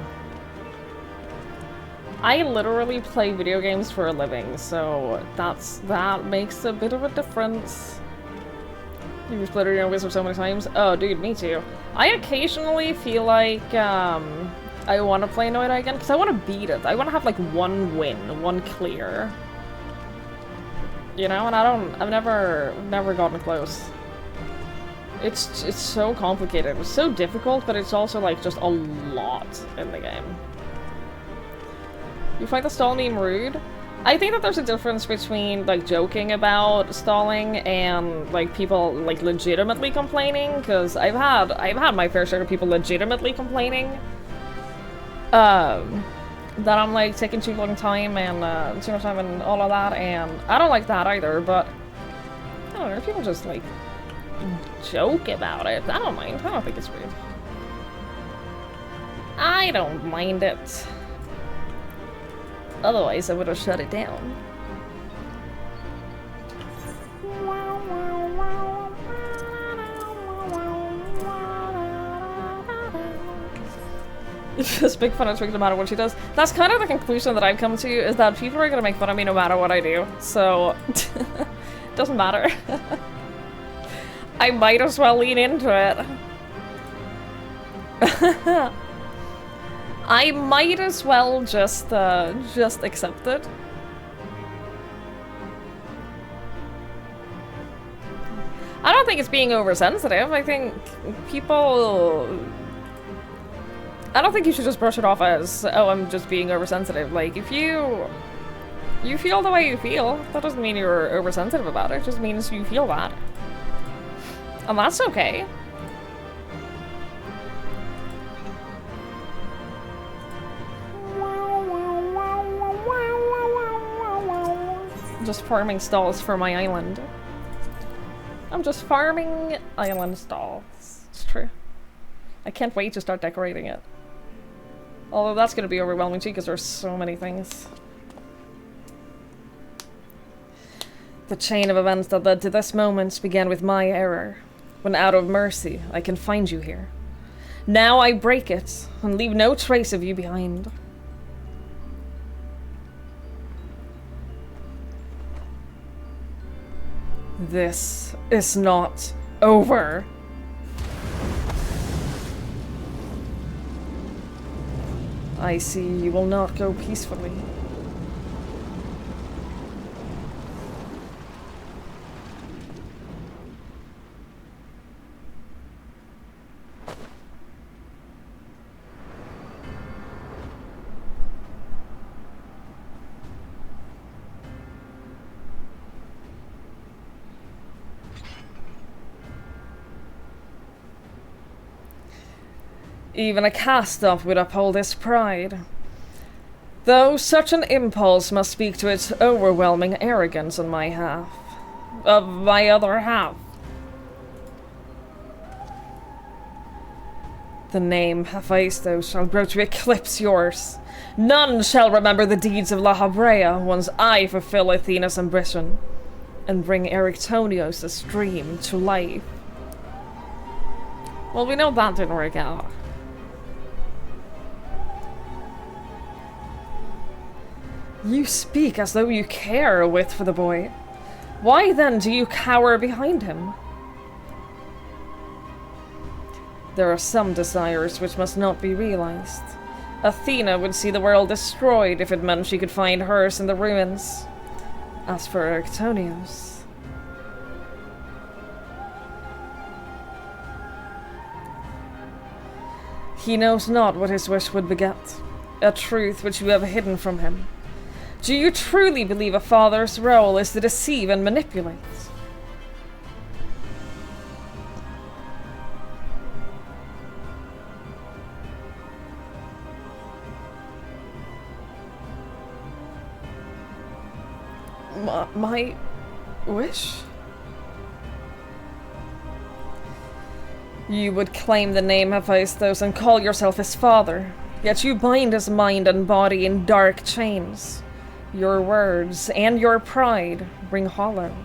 I literally play video games for a living, so that makes a bit of a difference. You've played your Wizard so many times. Oh, dude, me too. I occasionally feel like I want to play Noita again because I want to beat it. I want to have like one win, one clear. You know, and I've never gotten close. It's so complicated. It's so difficult, but it's also like just a lot in the game. You find the stall meme rude? I think that there's a difference between like joking about stalling and like people like legitimately complaining, because I've had my fair share of people legitimately complaining that I'm like taking too long time and too much time and all of that, and I don't like that either, but I don't know, people just like joke about it. I don't mind. I don't think it's rude. I don't mind it. Otherwise, I would have shut it down. Just make fun of Twig no matter what she does. That's kind of the conclusion that I've come to, is that people are gonna make fun of me no matter what I do. So, doesn't matter. I might as well lean into it. I might as well just accept it. I don't think it's being oversensitive. I think people... I don't think you should just brush it off as, oh, I'm just being oversensitive. Like, if you feel the way you feel, that doesn't mean you're oversensitive about it. It just means you feel that. And that's okay. Just farming stalls for my island. I'm just farming island stalls. It's true. I can't wait to start decorating it. Although that's going to be overwhelming too, because there's so many things. The chain of events that led to this moment began with my error. When out of mercy, I confined you here. Now I break it, and leave no trace of you behind. This is not over. I see you will not go peacefully. Even a cast-off would uphold his pride. Though such an impulse must speak to its overwhelming arrogance on my half. Of my other half. The name Hephaestus shall grow to eclipse yours. None shall remember the deeds of La Habrea once I fulfill Athena's ambition and bring Erictonios' dream to life. Well, we know that didn't work out. You speak as though you care a whit for the boy. Why then do you cower behind him? There are some desires which must not be realized. Athena would see the world destroyed if it meant she could find hers in the ruins. As for Erictonios... he knows not what his wish would beget, a truth which you have hidden from him. Do you truly believe a father's role is to deceive and manipulate? My wish? You would claim the name Hephaestus and call yourself his father, yet you bind his mind and body in dark chains. Your words and your pride ring hollow.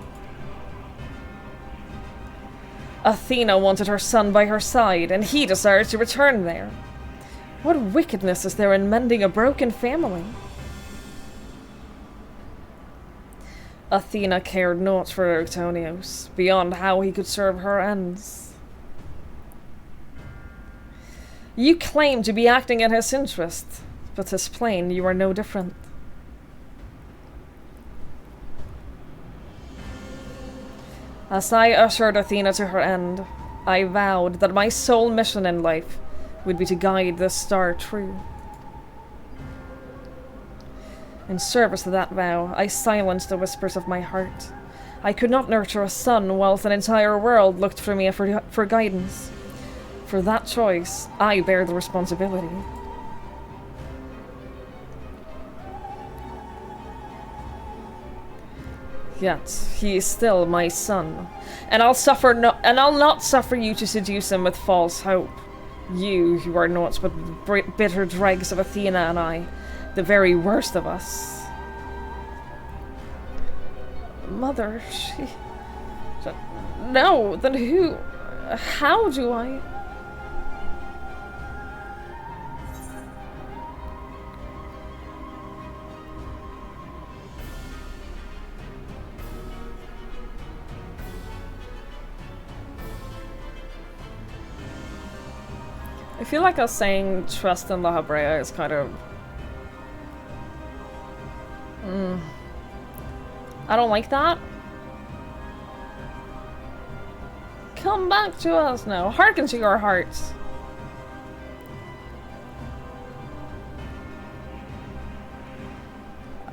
Athena wanted her son by her side, and he desired to return there. What wickedness is there in mending a broken family? Athena cared naught for Erictonios, beyond how he could serve her ends. You claim to be acting in his interest, but 'tis plain you are no different. As I ushered Athena to her end, I vowed that my sole mission in life would be to guide the star true. In service to that vow, I silenced the whispers of my heart. I could not nurture a son whilst an entire world looked for me for guidance. For that choice, I bear the responsibility. Yet he is still my son, and I'll not suffer you to seduce him with false hope. You who are naught but bitter dregs of Athena and I, the very worst of us. Mother, she... No, then who... How do I... I feel like us saying trust in La Habrea is kind of... I don't like that. Come back to us now. Hearken to your hearts.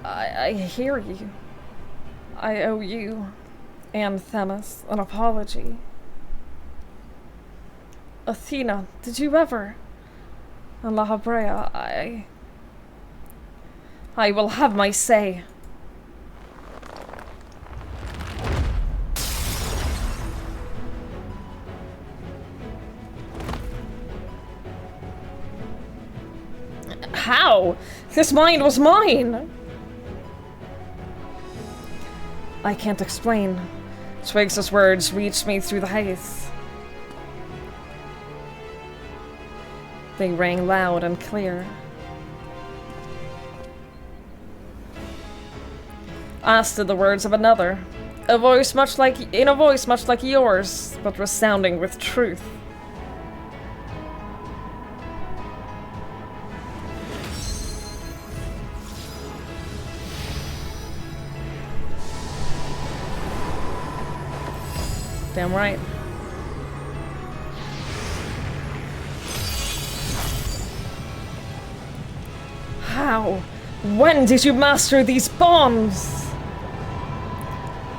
I hear you. I owe you and Themis an apology. Athena, did you ever? And La Habrea, I will have my say. How? This mind was mine! I can't explain. Twigs' words reached me through the haze. They rang loud and clear. As did the words of another, in a voice much like yours, but resounding with truth. Damn right. How? When did you master these bombs?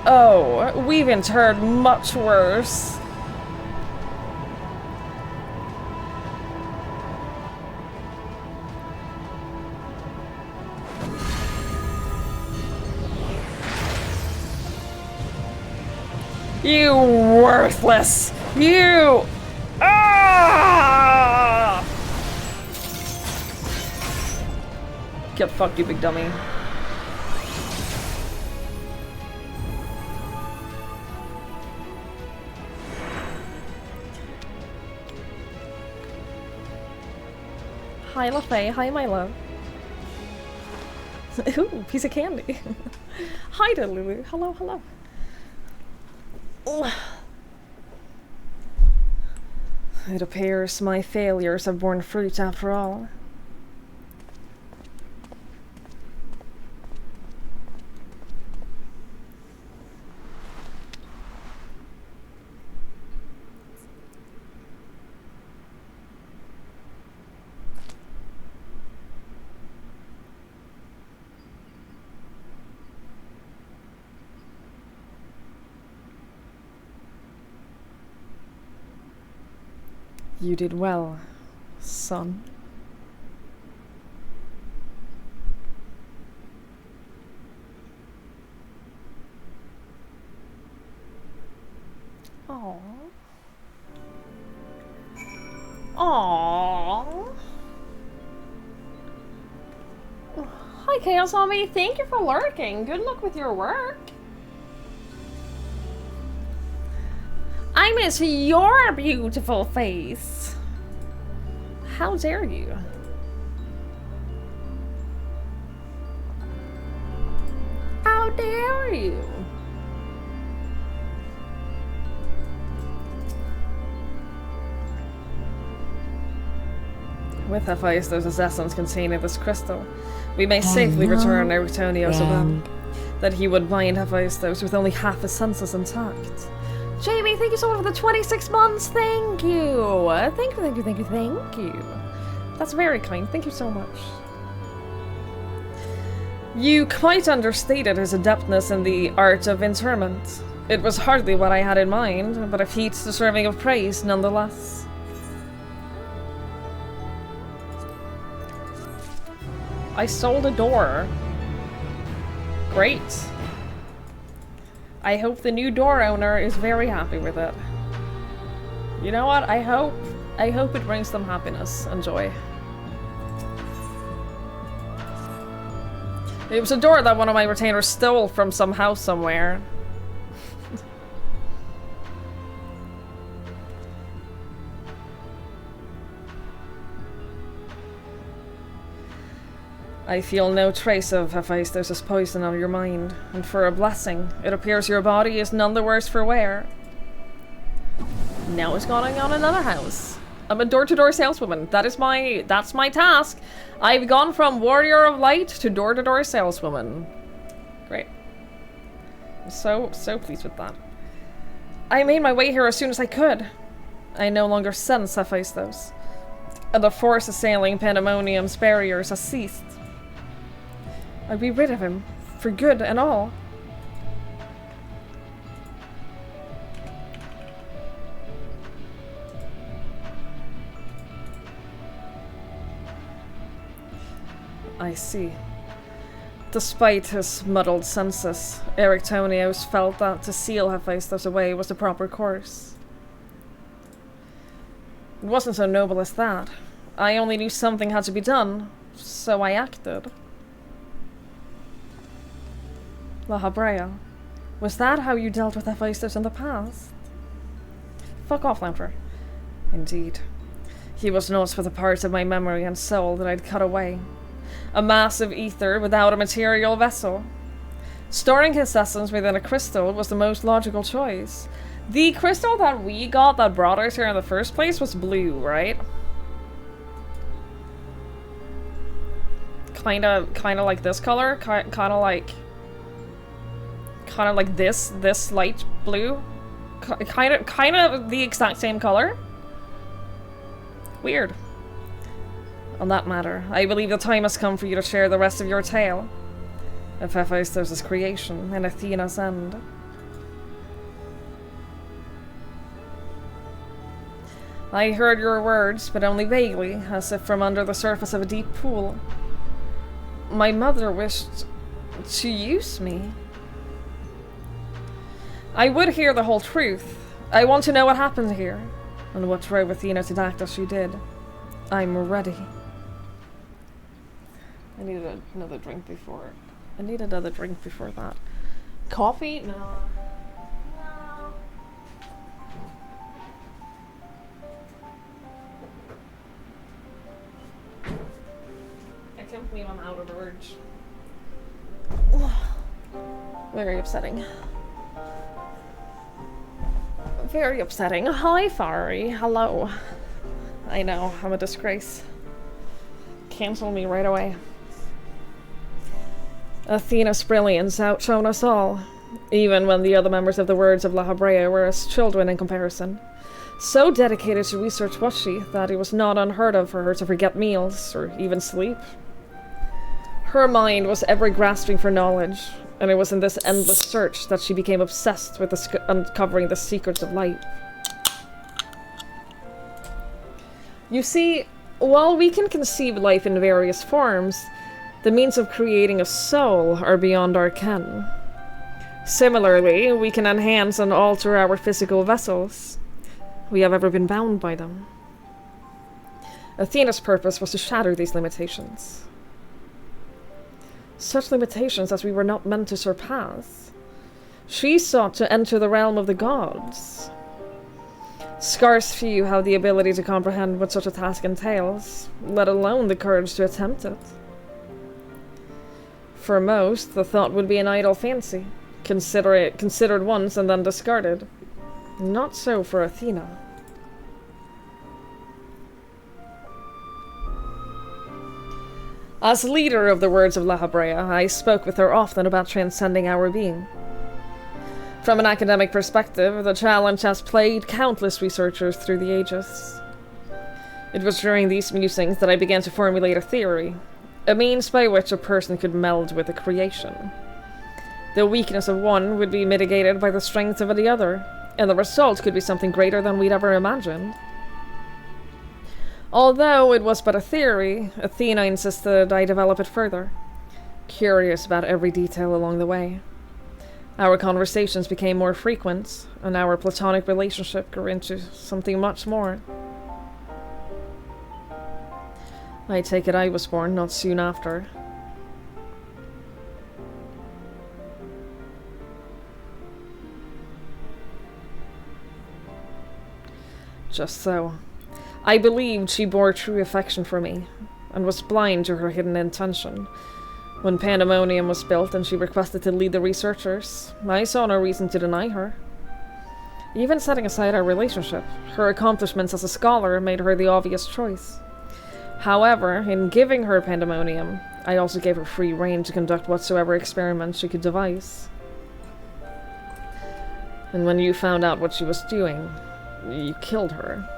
Oh, we've interred much worse. You worthless! You! Ah! Get fucked, you big dummy. Hi, LaFay. Hi, my love. Ooh, piece of candy. Hi there, Lulu. Hello, hello. It appears my failures have borne fruit after all. You did well, son. Aww. Aww. Hi, Chaos Army. Thank you for lurking. Good luck with your work. I miss your beautiful face. How dare you? How dare you? With Hephaestus' essence contained in this crystal, we may safely return Eritonio so that he would bind Hephaestus with only half his senses intact. Jamie, thank you so much for the 26 months. Thank you. Thank you, thank you, thank you, thank you. That's very kind. Thank you so much. You quite understated his adeptness in the art of interment. It was hardly what I had in mind, but a feat deserving of praise nonetheless. I sold a door. Great. I hope the new door owner is very happy with it. You know what? I hope it brings them happiness and joy. It was a door that one of my retainers stole from some house somewhere. I feel no trace of Hephaestus' poison on your mind, and for a blessing, it appears your body is none the worse for wear. Now it's going on another house. I'm a door-to-door saleswoman. That's my task. I've gone from warrior of light to door-to-door saleswoman. Great. I'm so pleased with that. I made my way here as soon as I could. I no longer sense Hephaestus, and the force assailing Pandemonium's barriers has ceased. I'd be rid of him, for good and all. I see. Despite his muddled senses, Erictonios felt that to seal Hephaestus away was the proper course. It wasn't so noble as that. I only knew something had to be done, so I acted. La Habrea, was that how you dealt with Hephaestus in the past? Fuck off, Lamper. Indeed. He was not for the parts of my memory and soul that I'd cut away. A mass of ether without a material vessel. Storing his essence within a crystal was the most logical choice. The crystal that we got that brought us here in the first place was blue, right? Kinda like this color? Kinda like this light blue? Kinda the exact same color? Weird. On that matter, I believe the time has come for you to share the rest of your tale. Of Hephaestus' creation and Athena's end. I heard your words, but only vaguely, as if from under the surface of a deep pool. My mother wished to use me. I would hear the whole truth. I want to know what happened here, and what drove Athena to act as she did. I'm ready. I need another drink before. I need another drink before that. Coffee? No. No. I can't believe I'm out of urge. Very upsetting. Very upsetting. Hi, Fari. Hello. I know, I'm a disgrace. Cancel me right away. Athena's brilliance outshone us all, even when the other members of the Words of La Habrea were as children in comparison. So dedicated to research was she that it was not unheard of for her to forget meals, or even sleep. Her mind was ever grasping for knowledge, and it was in this endless search that she became obsessed with uncovering the secrets of life. You see, while we can conceive life in various forms, the means of creating a soul are beyond our ken. Similarly, we can enhance and alter our physical vessels. We have ever been bound by them. Athena's purpose was to shatter these limitations. Such limitations as we were not meant to surpass. She sought to enter the realm of the gods. Scarce few have the ability to comprehend what such a task entails, let alone the courage to attempt it. For most, the thought would be an idle fancy, considered once and then discarded. Not so for Athena. As leader of the Words of La Habrea, I spoke with her often about transcending our being. From an academic perspective, the challenge has plagued countless researchers through the ages. It was during these musings that I began to formulate a theory, a means by which a person could meld with the creation. The weakness of one would be mitigated by the strength of the other, and the result could be something greater than we'd ever imagined. Although it was but a theory, Athena insisted I develop it further, curious about every detail along the way. Our conversations became more frequent, and our platonic relationship grew into something much more. I take it I was born not soon after. Just so. I believed she bore true affection for me, and was blind to her hidden intention. When Pandemonium was built and she requested to lead the researchers, I saw no reason to deny her. Even setting aside our relationship, her accomplishments as a scholar made her the obvious choice. However, in giving her pandæmonium, I also gave her free rein to conduct whatsoever experiments she could devise. And when you found out what she was doing, you killed her.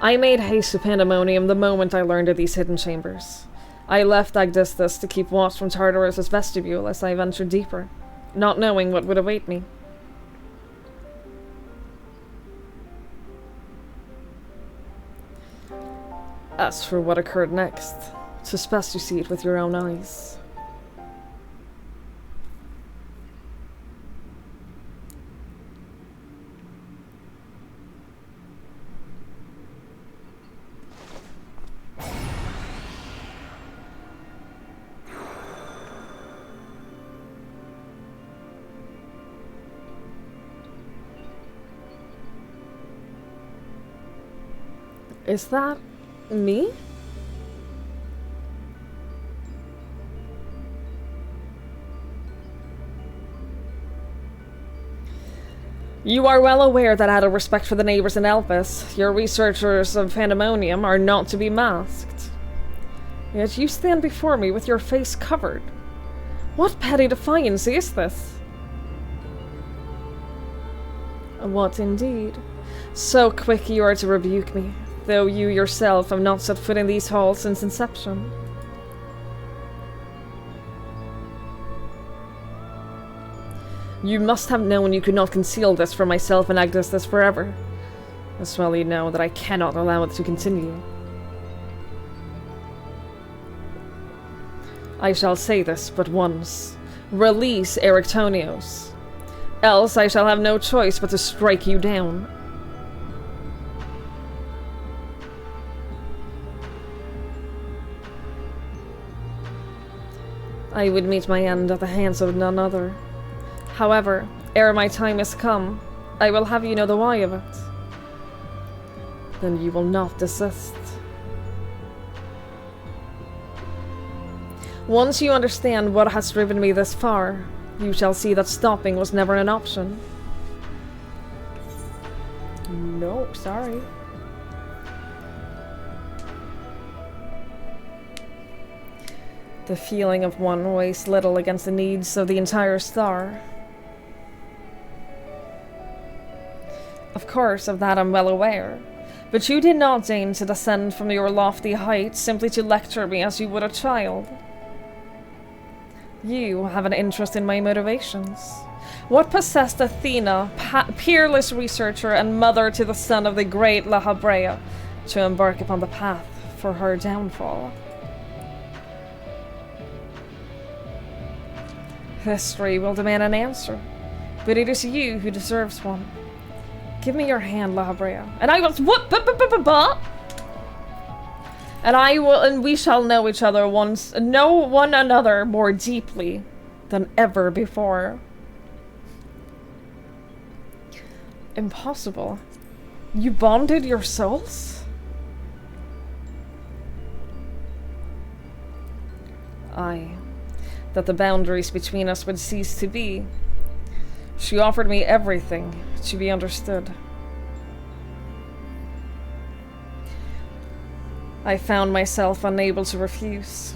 I made haste to pandæmonium the moment I learned of these hidden chambers. I left Agdistis to keep watch from Tartarus' vestibule as I ventured deeper, not knowing what would await me. As for what occurred next, 'tis best you see it with your own eyes. Is that me? You are well aware that out of respect for the neighbors in Elpis, your researchers of pandæmonium are not to be masked. Yet you stand before me with your face covered. What petty defiance is this? What indeed? So quick you are to rebuke me, though you yourself have not set foot in these halls since inception. You must have known you could not conceal this from myself and Agdistis forever. As well you know that I cannot allow it to continue. I shall say this but once. Release Eriktonios. Else I shall have no choice but to strike you down. I would meet my end at the hands of none other. However, ere my time is come, I will have you know the why of it. Then you will not desist. Once you understand what has driven me this far, you shall see that stopping was never an option. No, sorry. The feeling of one weighs little against the needs of the entire star. Of course, of that I'm well aware. But you did not deign to descend from your lofty height simply to lecture me as you would a child. You have an interest in my motivations. What possessed Athena, peerless researcher and mother to the son of the great La Habrea, to embark upon the path for her downfall? History will demand an answer, but it is you who deserves one. Give me your hand, La Habrea, and I will and we shall know each other know one another more deeply than ever before. Impossible. You bonded your souls? Aye. That the boundaries between us would cease to be. She offered me everything to be understood. I found myself unable to refuse.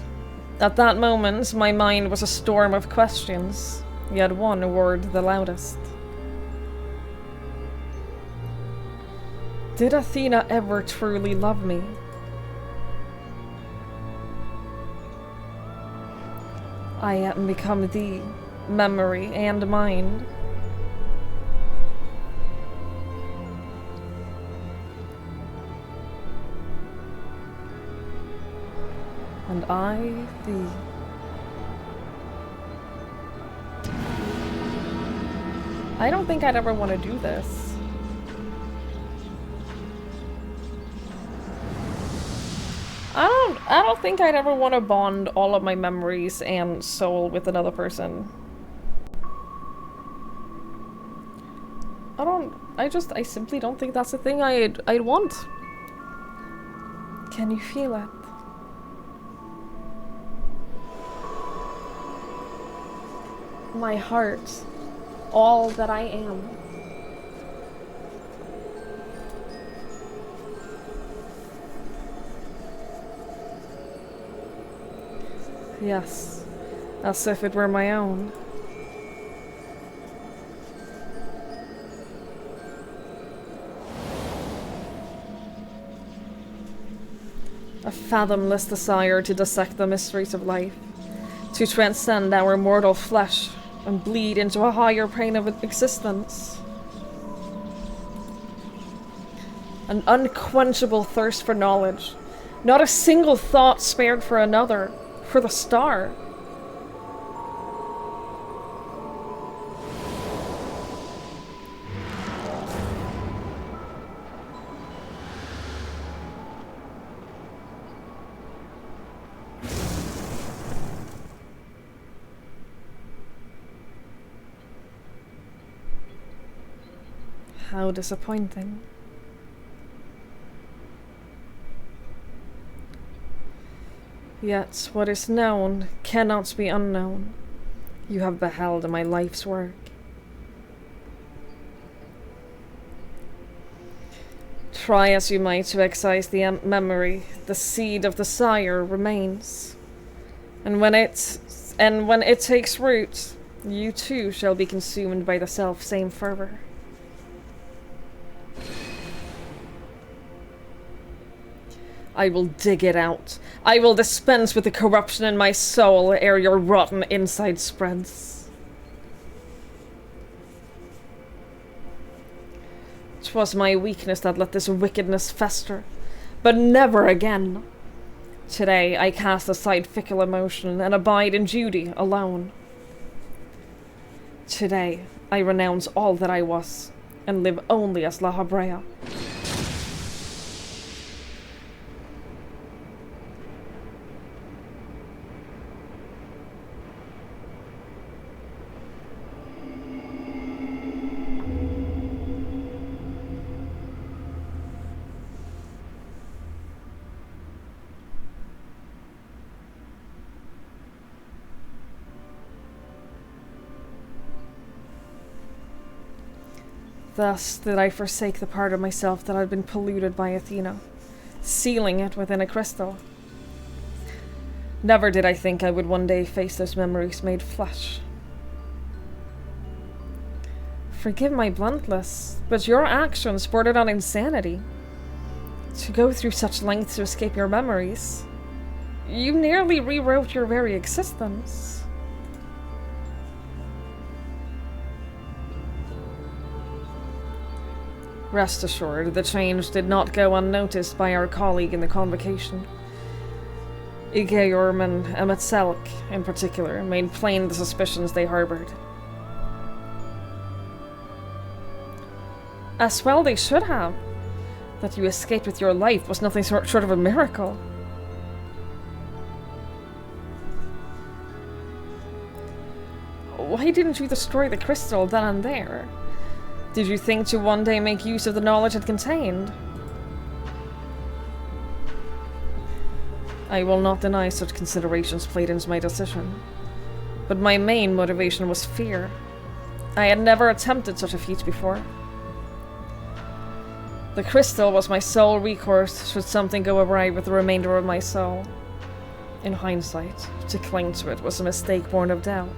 At that moment, my mind was a storm of questions, yet one word the loudest. Did Athena ever truly love me? I am become thee, memory and mind. And I thee. I don't think I'd ever want to do this. I don't think I'd ever want to bond all of my memories and soul with another person. I simply don't think that's a thing I'd want. Can you feel it? My heart All that I am. Yes, as if it were my own. A fathomless desire to dissect the mysteries of life, to transcend our mortal flesh and bleed into a higher plane of existence. An unquenchable thirst for knowledge, not a single thought spared for another, for the star. How disappointing. Yet what is known cannot be unknown. You have beheld my life's work. Try as you might to excise the memory, the seed of the sire remains. And when it takes root, you too shall be consumed by the self-same fervor. I will dig it out. I will dispense with the corruption in my soul ere your rotten inside spreads. 'Twas my weakness that let this wickedness fester, but never again. Today I cast aside fickle emotion and abide in duty alone. Today I renounce all that I was and live only as La Habrea. Thus did I forsake the part of myself that had been polluted by Athena, sealing it within a crystal. Never did I think I would one day face those memories made flesh. Forgive my bluntness, but your actions bordered on insanity. To go through such lengths to escape your memories, you nearly rewrote your very existence. Rest assured, the change did not go unnoticed by our colleague in the convocation. Igeorm and Emetzelk, in particular, made plain the suspicions they harbored. As well they should have. That you escaped with your life was nothing short of a miracle. Why didn't you destroy the crystal then and there? Did you think to one day make use of the knowledge it contained? I will not deny such considerations played into my decision, but my main motivation was fear. I had never attempted such a feat before. The crystal was my sole recourse should something go awry with the remainder of my soul. In hindsight, to cling to it was a mistake born of doubt.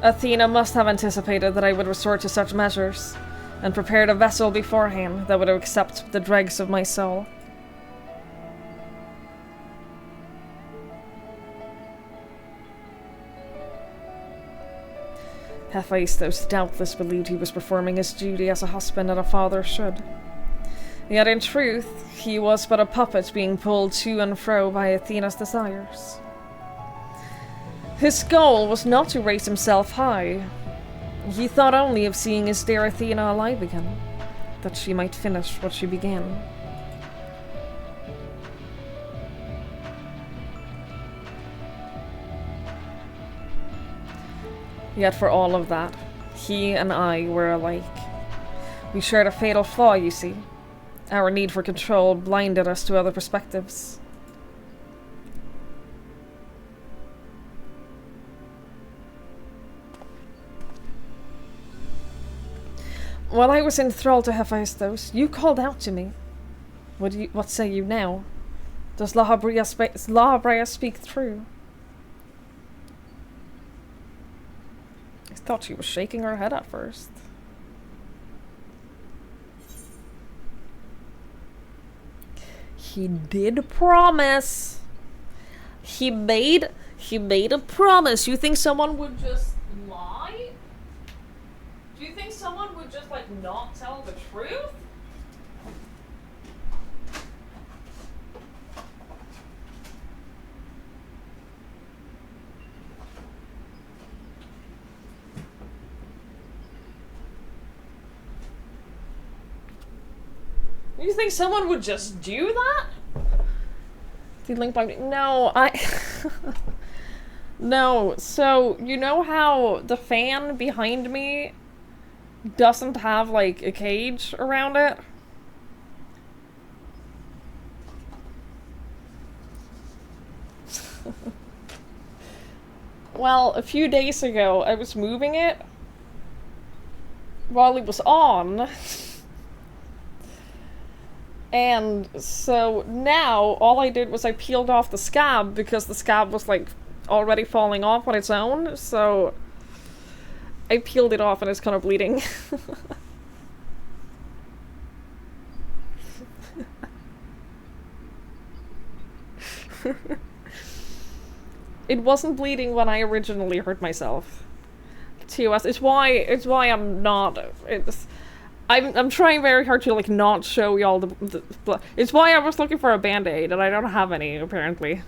Athena must have anticipated that I would resort to such measures, and prepared a vessel beforehand that would accept the dregs of my soul. Hephaestus doubtless believed he was performing his duty as a husband and a father should. Yet in truth, he was but a puppet being pulled to and fro by Athena's desires. His goal was not to raise himself high. He thought only of seeing his dear Athena alive again, that she might finish what she began. Yet for all of that, he and I were alike. We shared a fatal flaw, you see. Our need for control blinded us to other perspectives. While I was enthralled to Hephaestus, you called out to me. What say you now? Does La speak true? I thought she was shaking her head at first. He did promise. He made a promise. You think someone would just lie? Do you think someone would just like not tell the truth? You think someone would just do that? Did Link blind me? No, no, so you know how the fan behind me doesn't have like a cage around it? Well, a few days ago I was moving it while it was on. And so now all I did was I peeled off the scab because the scab was like already falling off on its own, so I peeled it off and it's kind of bleeding. It wasn't bleeding when I originally hurt myself. TOS. It's why I'm not. I'm trying very hard to like not show y'all the blood. It's why I was looking for a band-aid and I don't have any apparently.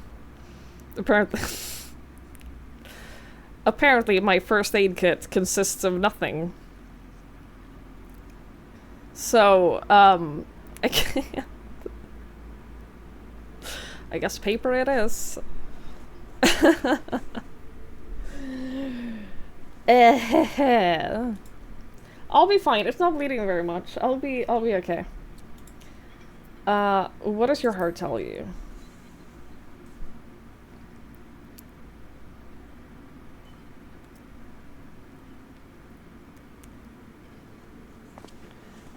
Apparently my first aid kit consists of nothing. So I can't. I guess paper it is. I'll be fine. It's not bleeding very much. I'll be okay. What does your heart tell you?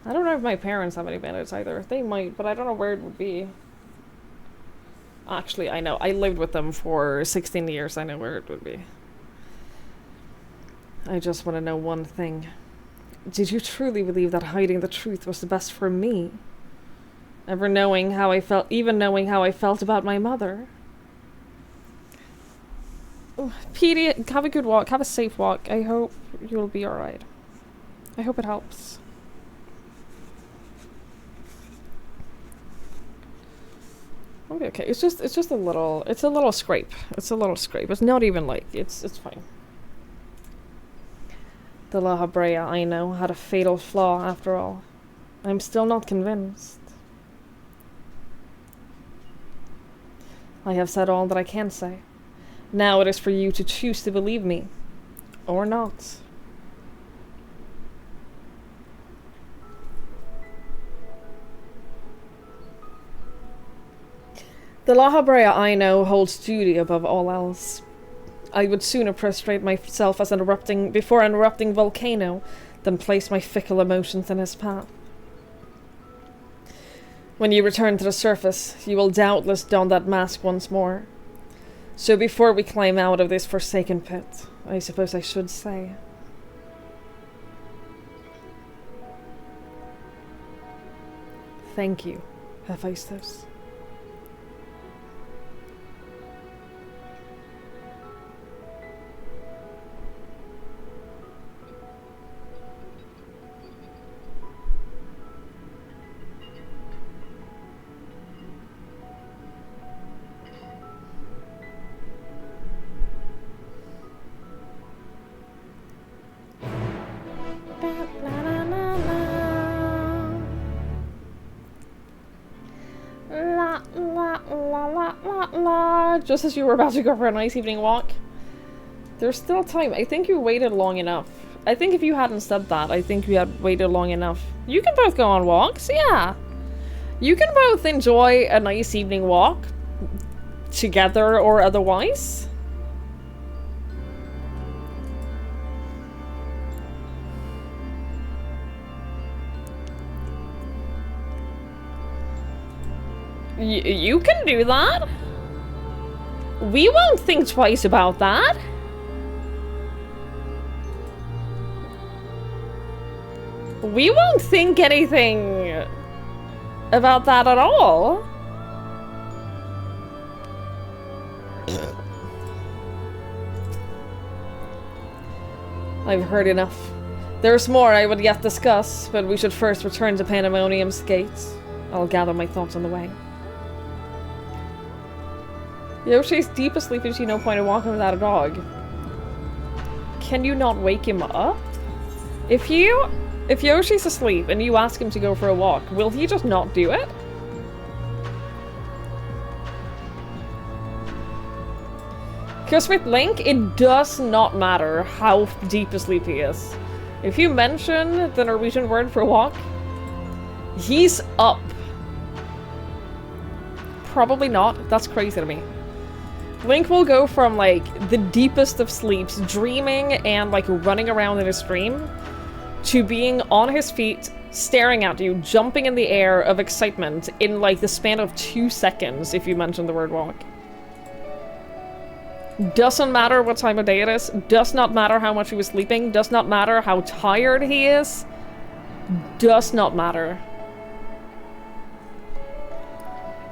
I don't know if my parents have any bandits either. They might, but I don't know where it would be. Actually, I know. I lived with them for 16 years. I know where it would be. I just want to know one thing. Did you truly believe that hiding the truth was the best for me? Ever knowing how I felt, even knowing how I felt about my mother? Petey, have a good walk. Have a safe walk. I hope you'll be alright. I hope it helps. I'll be okay. It's just a little scrape. It's a little scrape. It's not even like, it's fine. The La Habrea, I know, had a fatal flaw after all. I'm still not convinced. I have said all that I can say. Now it is for you to choose to believe me. Or not. The La Habrea, I know, holds duty above all else. I would sooner prostrate myself as before an erupting volcano than place my fickle emotions in his path. When you return to the surface, you will doubtless don that mask once more. So before we climb out of this forsaken pit, I suppose I should say... Thank you, Hephaestus. Just as you were about to go for a nice evening walk. There's still time. I think you waited long enough. I think if you hadn't said that, I think you had waited long enough. You can both go on walks, yeah. You can both enjoy a nice evening walk. Together or otherwise. You can do that. We won't think twice about that. We won't think anything about that at all. I've heard enough. There's more I would yet discuss, but we should first return to Pandemonium's gates. I'll gather my thoughts on the way. Yoshi's deep asleep and see no point in walking without a dog. Can you not wake him up? If Yoshi's asleep and you ask him to go for a walk, will he just not do it? Because with Link, it does not matter how deep asleep he is. If you mention the Norwegian word for walk, he's up. Probably not. That's crazy to me. Link will go from, like, the deepest of sleeps, dreaming and, like, running around in his dream, to being on his feet, staring at you, jumping in the air of excitement in, like, the span of 2 seconds if you mention the word walk. Doesn't matter what time of day it is, does not matter how much he was sleeping, does not matter how tired he is, does not matter.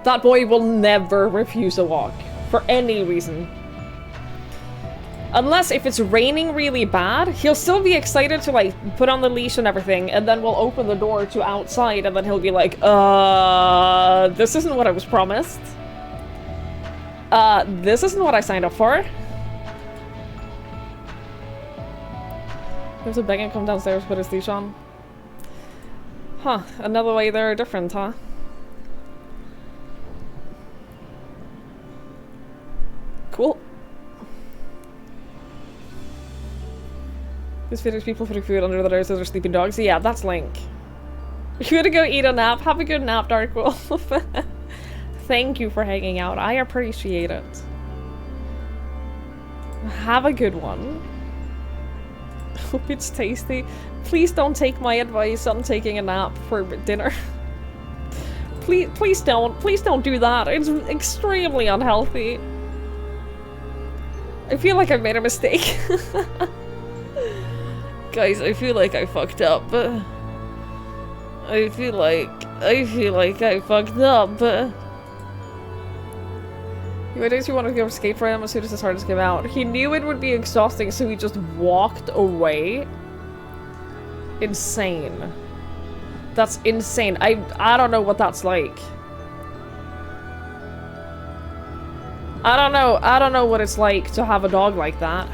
That boy will never refuse a walk, for any reason. Unless if it's raining really bad, he'll still be excited to, like, put on the leash and everything, and then we'll open the door to outside, and then he'll be like, this isn't what I was promised. This isn't what I signed up for. There's a begging come downstairs, put his leash on. Huh, another way they're different, huh? Cool. This feeders people putting food under the noses of their sleeping dogs. Yeah, that's Link. You gotta go eat a nap. Have a good nap, Dark Wolf. Thank you for hanging out. I appreciate it. Have a good one. Hope it's tasty. Please don't take my advice on taking a nap for dinner. Please don't do that. It's extremely unhealthy. I feel like I made a mistake. Guys, I feel like I fucked up. I feel like I fucked up. Why did you want to go skate for him as soon as his hardest came out? He knew it would be exhausting, so he just walked away. Insane. That's insane. I don't know what that's like. I don't know what it's like to have a dog like that.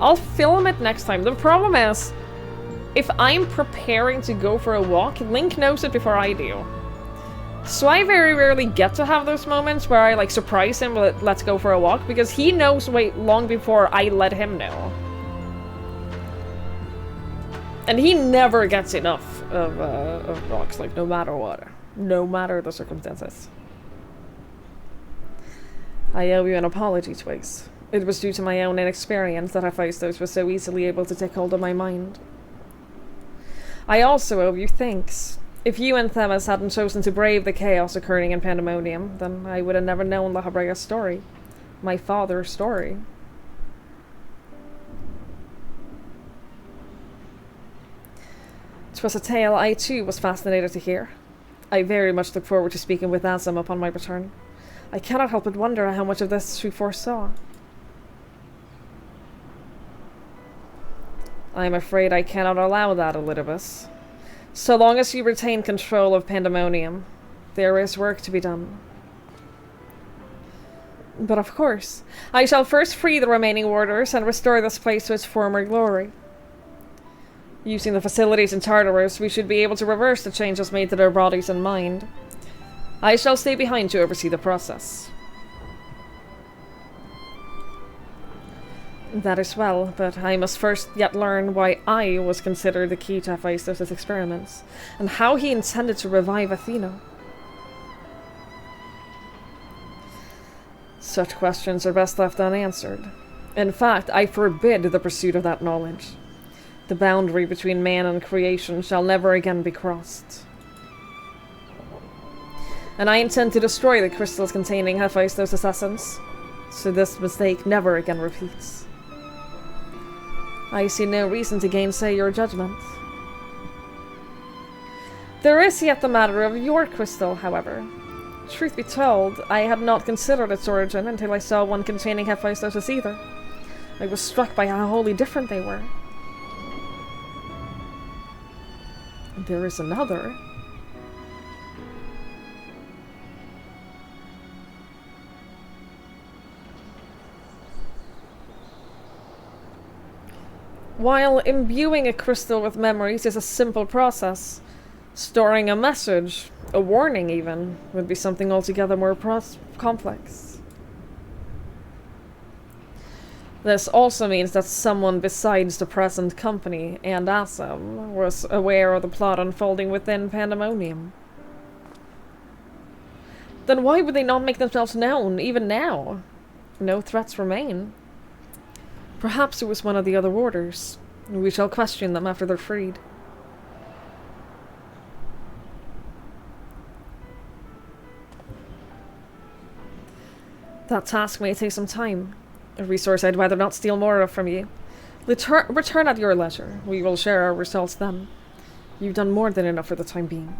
I'll film it next time. The problem is, if I'm preparing to go for a walk, Link knows it before I do. So I very rarely get to have those moments where I, like, surprise him with let's go for a walk, because he knows way long before I let him know. And he never gets enough of walks, like, no matter what. No matter the circumstances. I owe you an apology, Twigs. It was due to my own inexperience that Hephaestus was so easily able to take hold of my mind. I also owe you thanks. If you and Themis hadn't chosen to brave the chaos occurring in Pandemonium, then I would have never known La Habrea's story. My father's story. It was a tale I too was fascinated to hear. I very much look forward to speaking with Azam upon my return. I cannot help but wonder how much of this she foresaw. I am afraid I cannot allow that, Elidibus. So long as you retain control of Pandemonium, there is work to be done. But of course, I shall first free the remaining warders and restore this place to its former glory. Using the facilities in Tartarus, we should be able to reverse the changes made to their bodies and mind. I shall stay behind to oversee the process. That is well, but I must first yet learn why I was considered the key to Hephaestus' experiments, and how he intended to revive Athena. Such questions are best left unanswered. In fact, I forbid the pursuit of that knowledge. The boundary between man and creation shall never again be crossed. and I intend to destroy the crystals containing Hephaestus' essence, so this mistake never again repeats. I see no reason to gainsay your judgment. There is yet the matter of your crystal, however. Truth be told, I had not considered its origin until I saw one containing Hephaestus either. I was struck by how wholly different they were. There is another. While imbuing a crystal with memories is a simple process, storing a message, a warning even, would be something altogether more complex. This also means that someone besides the present company and Assam was aware of the plot unfolding within Pandemonium. Then why would they not make themselves known, even now? No threats remain. Perhaps it was one of the other warders. We shall question them after they're freed. That task may take some time. A resource I'd rather not steal more of from you. Return at your leisure. We will share our results then. You've done more than enough for the time being.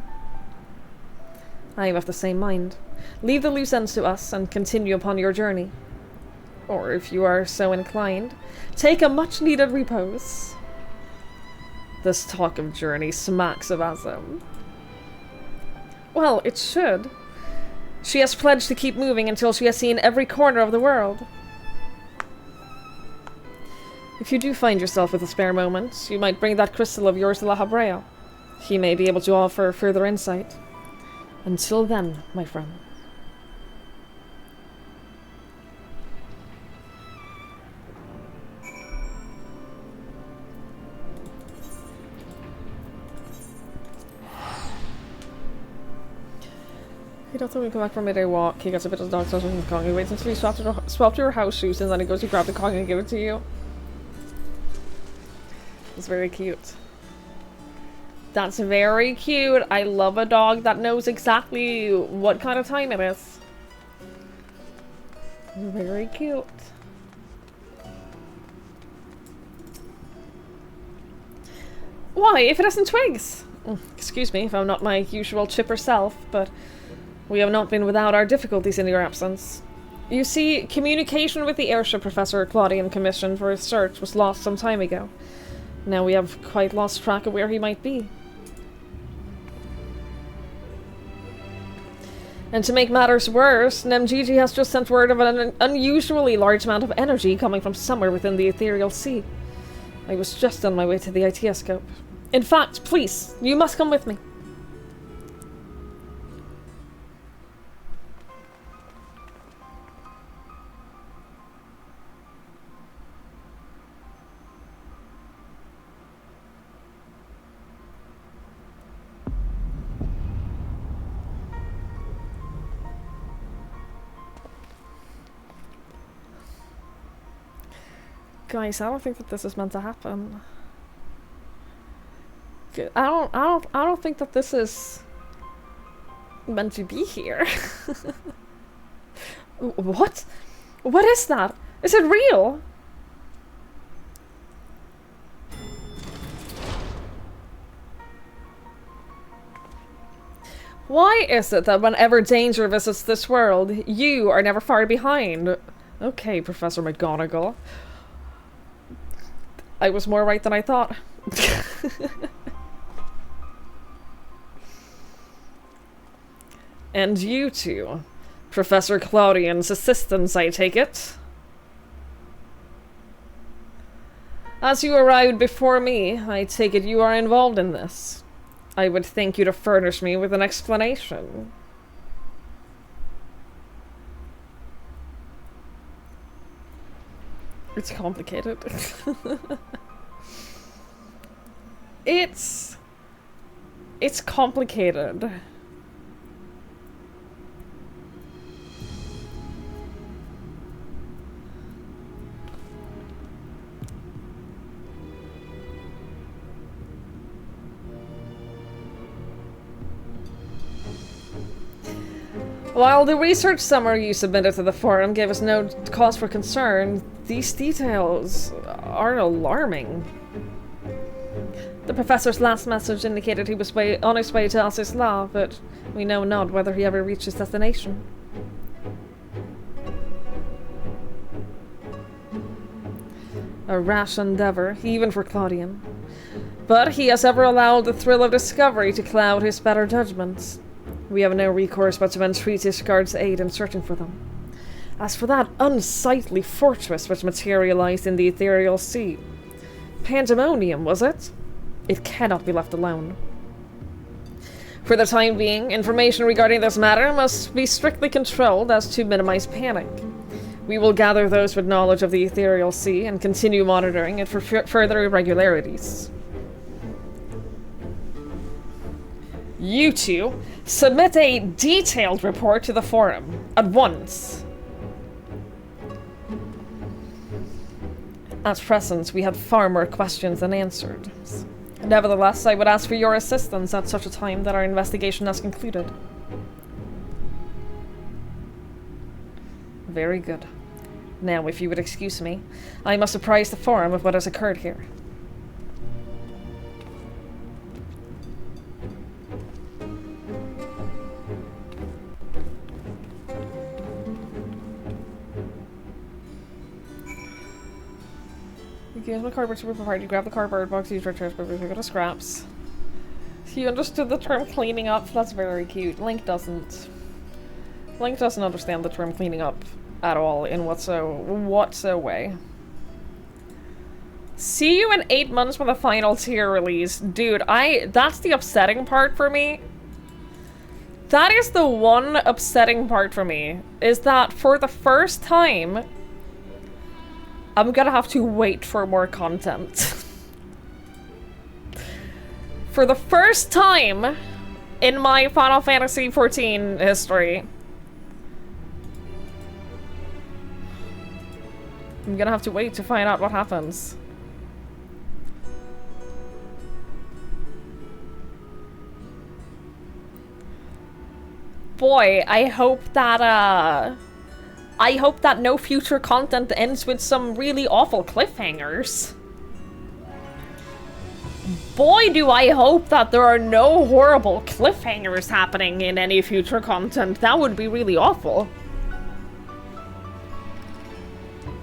I am of the same mind. Leave the loose ends to us and continue upon your journey. Or, if you are so inclined, take a much-needed repose. This talk of journey smacks of Assam. Well, it should. She has pledged to keep moving until she has seen every corner of the world. If you do find yourself with a spare moment, you might bring that crystal of yours to La Habrea. He may be able to offer further insight. Until then, my friend. He doesn't even come back from midday walk. He gets a bit of the dog social from Kong. He waits until you swap to your house shoes, and then he goes to grab the Kong and give it to you. It's very cute. That's very cute. I love a dog that knows exactly what kind of time it is. Very cute. Why? If it isn't Twigs? Excuse me if I'm not my usual chipper self, but we have not been without our difficulties in your absence. You see, communication with the airship Professor Claudian commissioned for his search was lost some time ago. Now we have quite lost track of where he might be. And to make matters worse, Nemgigi has just sent word of an unusually large amount of energy coming from somewhere within the ethereal sea. I was just on my way to the ITScope. In fact, please, you must come with me. Guys, I don't think that this is meant to happen. I don't think that this is meant to be here. What? What is that? Is it real? Why is it that whenever danger visits this world, you are never far behind? Okay, Professor McGonagall. I was more right than I thought. And you two. Professor Claudian's assistants, I take it? As you arrived before me, I take it you are involved in this. I would think you to furnish me with an explanation. It's complicated. It's complicated. While the research summary you submitted to the forum gave us no cause for concern, these details are alarming. The professor's last message indicated he was on his way to Alsace Law, but we know not whether he ever reached his destination. A rash endeavor, even for Claudian. But he has ever allowed the thrill of discovery to cloud his better judgments. We have no recourse but to entreat his guard's aid in searching for them. As for that unsightly fortress which materialized in the ethereal sea, pandæmonium, was it? It cannot be left alone. For the time being, information regarding this matter must be strictly controlled as to minimize panic. We will gather those with knowledge of the ethereal sea and continue monitoring it for further irregularities. You two, submit a detailed report to the forum, at once. At present, we had far more questions than answered. Nevertheless, I would ask for your assistance at such a time that our investigation has concluded. Very good. Now, if you would excuse me, I must apprise the forum of what has occurred here. Use my cardboard super party. Grab the cardboard box, use your trash paper, pick up the scraps. You understood the term cleaning up? That's very cute. Link doesn't. Link doesn't understand the term cleaning up at all in whatso way. See you in 8 months for the final tier release. Dude, that's the upsetting part for me. That is the one upsetting part for me, is that for the first time, I'm gonna have to wait for more content. For the first time in my Final Fantasy XIV history, I'm gonna have to wait to find out what happens. Boy, I hope that no future content ends with some really awful cliffhangers. Boy, do I hope that there are no horrible cliffhangers happening in any future content. That would be really awful.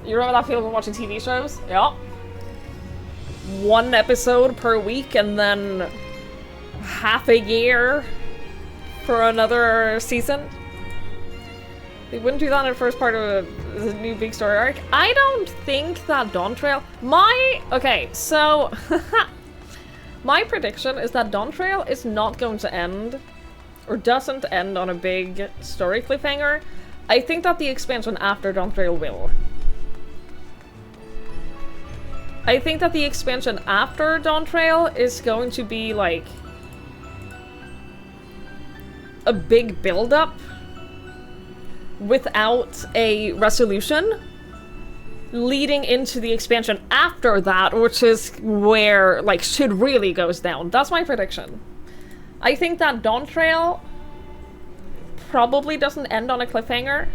You remember that feeling when watching TV shows? Yeah. 1 episode per week and then half a year for another season? They wouldn't do that in the first part of the new big story arc. I don't think that Dawn Trail... Okay, so... my prediction is that Dawn Trail is not going to end, or doesn't end on a big story cliffhanger. I think that the expansion after Dawn Trail will. I think that the expansion after Dawn Trail is going to be, like, a big build-up without a resolution leading into the expansion after that, which is where, like, shit really goes down. That's my prediction. I think that Dawn Trail probably doesn't end on a cliffhanger.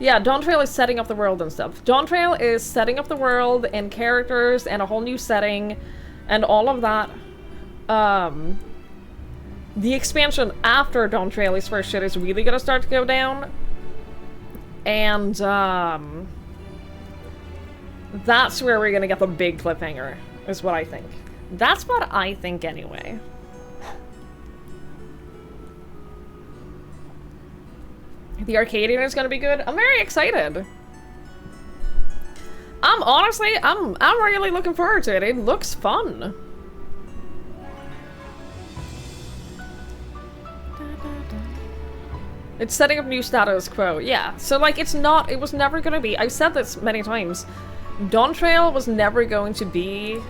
Yeah, Dawn Trail is setting up the world and stuff. Dawn Trail is setting up the world and characters and a whole new setting and all of that. The expansion after Dawn Trail is where shit is really gonna start to go down. And, that's where we're gonna get the big cliffhanger, is what I think. That's what I think anyway. The Arcadian is gonna be good. I'm very excited. I'm really looking forward to it. It looks fun. It's setting up new status quo. Yeah. So, like, it was never gonna be, I've said this many times, Dawn Trail was never going to be,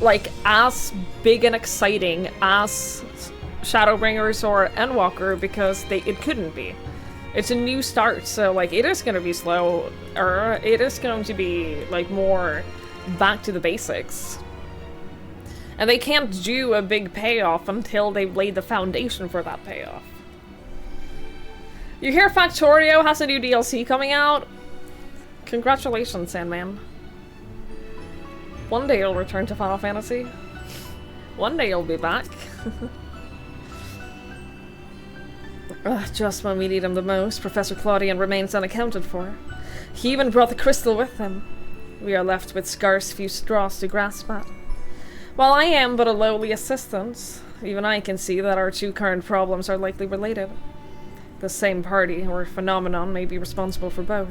like, as big and exciting as Shadowbringers or Endwalker because it couldn't be. It's a new start, so, like, it is gonna be slow, or it is going to be, like, more back to the basics. And they can't do a big payoff until they've laid the foundation for that payoff. You hear Factorio has a new DLC coming out? Congratulations, Sandman. One day you'll return to Final Fantasy. One day you'll be back. Just when we need him the most, Professor Claudian remains unaccounted for. He even brought the crystal with him. We are left with scarce few straws to grasp at. While I am but a lowly assistant, even I can see that our two current problems are likely related. The same party, or phenomenon, may be responsible for both.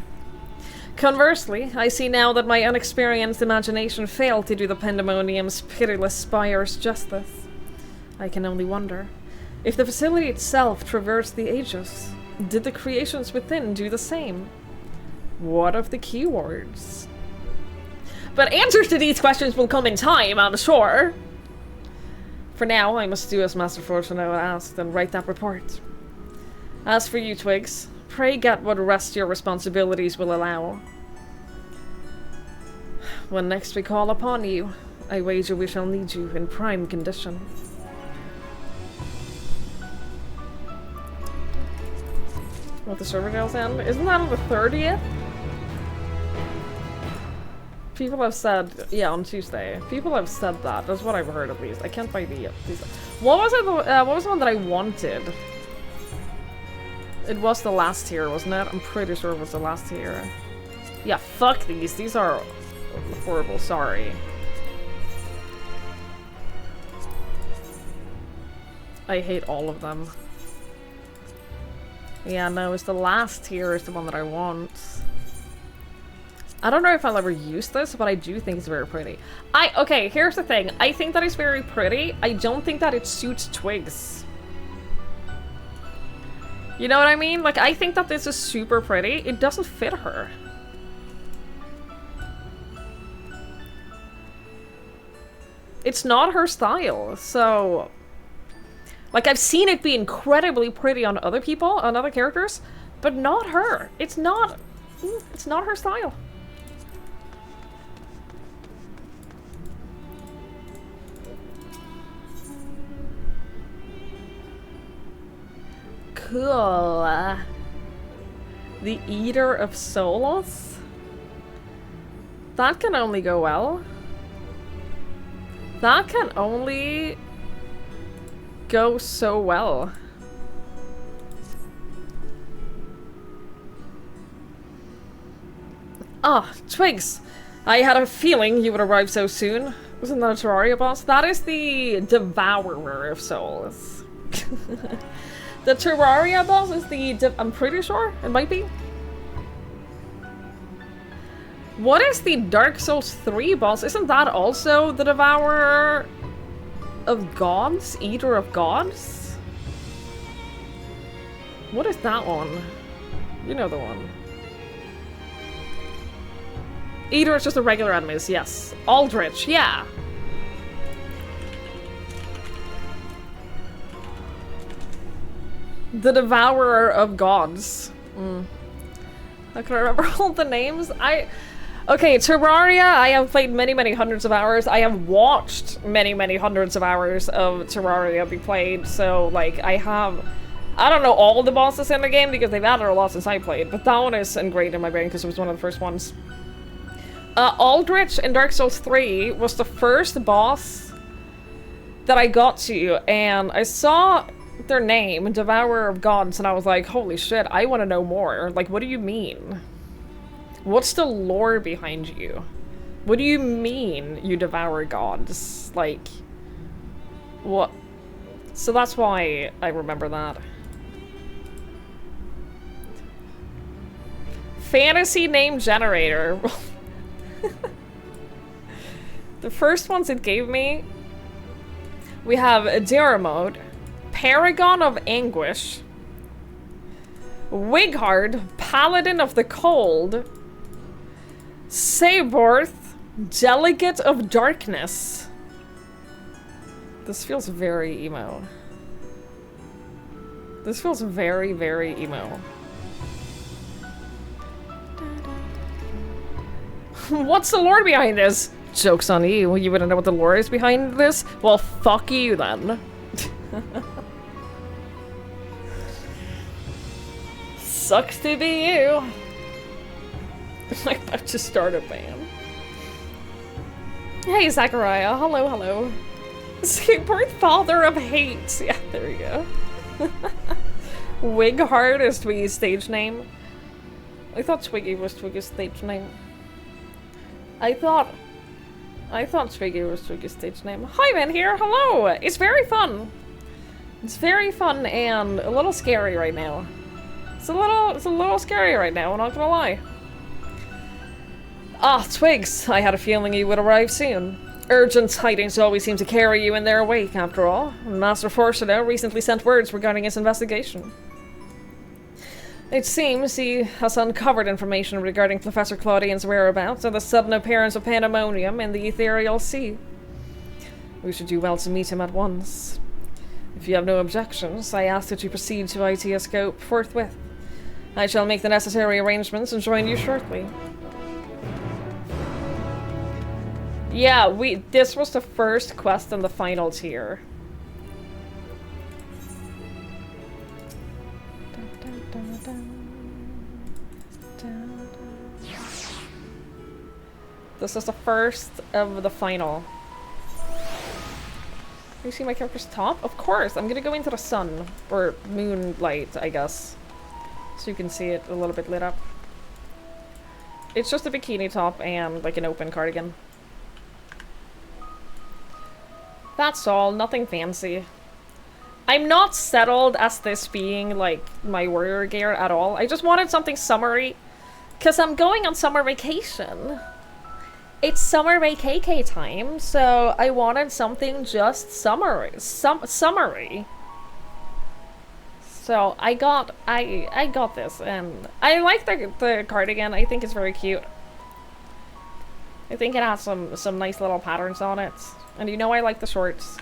Conversely, I see now that my unexperienced imagination failed to do the pandemonium's pitiless spires justice. I can only wonder, if the facility itself traversed the ages, did the creations within do the same? What of the keywords? But answers to these questions will come in time, I'm sure. For now, I must do as Master Fortunato asked and write that report. As for you, Twigs, pray get what rest your responsibilities will allow. When next we call upon you, I wager we shall need you in prime condition. What, the server deals end? Isn't that on the 30th? People have said, yeah, on Tuesday. People have said that. That's what I've heard at least. I can't buy these. What was it? What was the one that I wanted? It was the last tier, wasn't it? I'm pretty sure it was the last tier. Yeah, fuck these. These are horrible. Sorry. I hate all of them. Yeah, no, it's the last tier is the one that I want. I don't know if I'll ever use this, but I do think it's very pretty. Okay, here's the thing. I think that it's very pretty. I don't think that it suits Twigs. You know what I mean? Like, I think that this is super pretty. It doesn't fit her. It's not her style, so... Like, I've seen it be incredibly pretty on other people, on other characters, but not her. It's not her style. Cool. The Eater of Souls? That can only go well. That can only go so well. Ah, Twigs! I had a feeling you would arrive so soon. Wasn't that a Terraria boss? That is the Devourer of Souls. The Terraria boss is the... I'm pretty sure it might be. What is the Dark Souls 3 boss? Isn't that also the Devourer of Gods? Eater of Gods? What is that one? You know the one. Eater is just a regular enemies, yes. Aldrich, yeah. The Devourer of Gods. How can I remember all the names? Okay, Terraria, I have played many hundreds of hours. I have watched many hundreds of hours of Terraria be played, so, like, I don't know all the bosses in the game because they've added a lot since I played, but that one is ingrained in my brain because it was one of the first ones. Aldrich in Dark Souls 3 was the first boss that I got to, and I saw their name, Devourer of Gods, and I was like, holy shit, I want to know more. Like, what do you mean? What's the lore behind you? What do you mean you devour gods? Like, what? So that's why I remember that. Fantasy name generator. The first ones it gave me, we have Diramode, Paragon of Anguish, Wighard, Paladin of the Cold, Saborth, Delegate of Darkness. This feels very emo. This feels very emo. What's the lore behind this? Joke's on you. You wouldn't know what the lore is behind this? Well, fuck you then. Sucks to be you. I'm about to start a band. Hey, Zachariah. Hello, hello. Birth father of hate. Yeah, there we go. Wighart is Twiggy's stage name. I thought Twiggy was Twiggy's stage name. I thought Twiggy was Twiggy's stage name. Hi, man here. Hello. It's very fun. It's very fun and a little scary right now. It's a little scary right now, I'm not gonna lie. Ah, Twigs. I had a feeling you would arrive soon. Urgent tidings always seem to carry you in their wake, after all. Master Fortuno recently sent words regarding his investigation. It seems he has uncovered information regarding Professor Claudian's whereabouts and the sudden appearance of pandemonium in the ethereal sea. We should do well to meet him at once. If you have no objections, I ask that you proceed to Itioscope forthwith. I shall make the necessary arrangements and join you shortly. Yeah, this was the first quest in the final tier. This is the first of the final. You see my character's top? Of course, I'm gonna go into the sun. Or moonlight, I guess. So you can see it a little bit lit up. It's just a bikini top and like an open cardigan. That's all, nothing fancy. I'm not settled as this being like my warrior gear at all. I just wanted something summery. Cause I'm going on summer vacation. It's summer vacay time, so I wanted something just summery. Summery. So I got this, and I like the cardigan. I think it's very cute. I think it has some nice little patterns on it, and you know I like the shorts.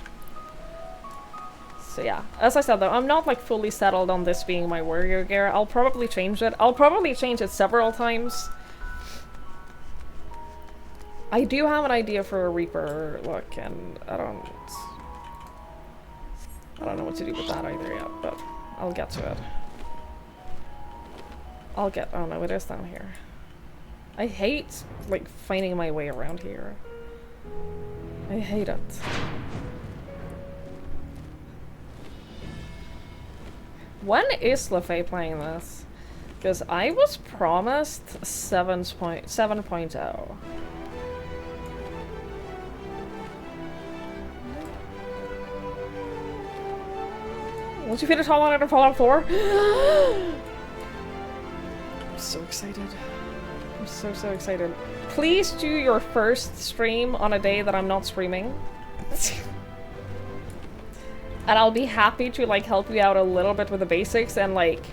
So yeah, as I said though, I'm not like fully settled on this being my warrior gear. I'll probably change it. I'll probably change it several times. I do have an idea for a Reaper look, and I don't know what to do with that either yet, but I'll get to it. Oh no, it is down here. I hate, like, finding my way around here. I hate it. When is LaFay playing this? Because I was promised 7.0. Once you finish Hollow Knight and Fallout 4? I'm so excited. I'm so excited. Please do your first stream on a day that I'm not streaming. And I'll be happy to like help you out a little bit with the basics and like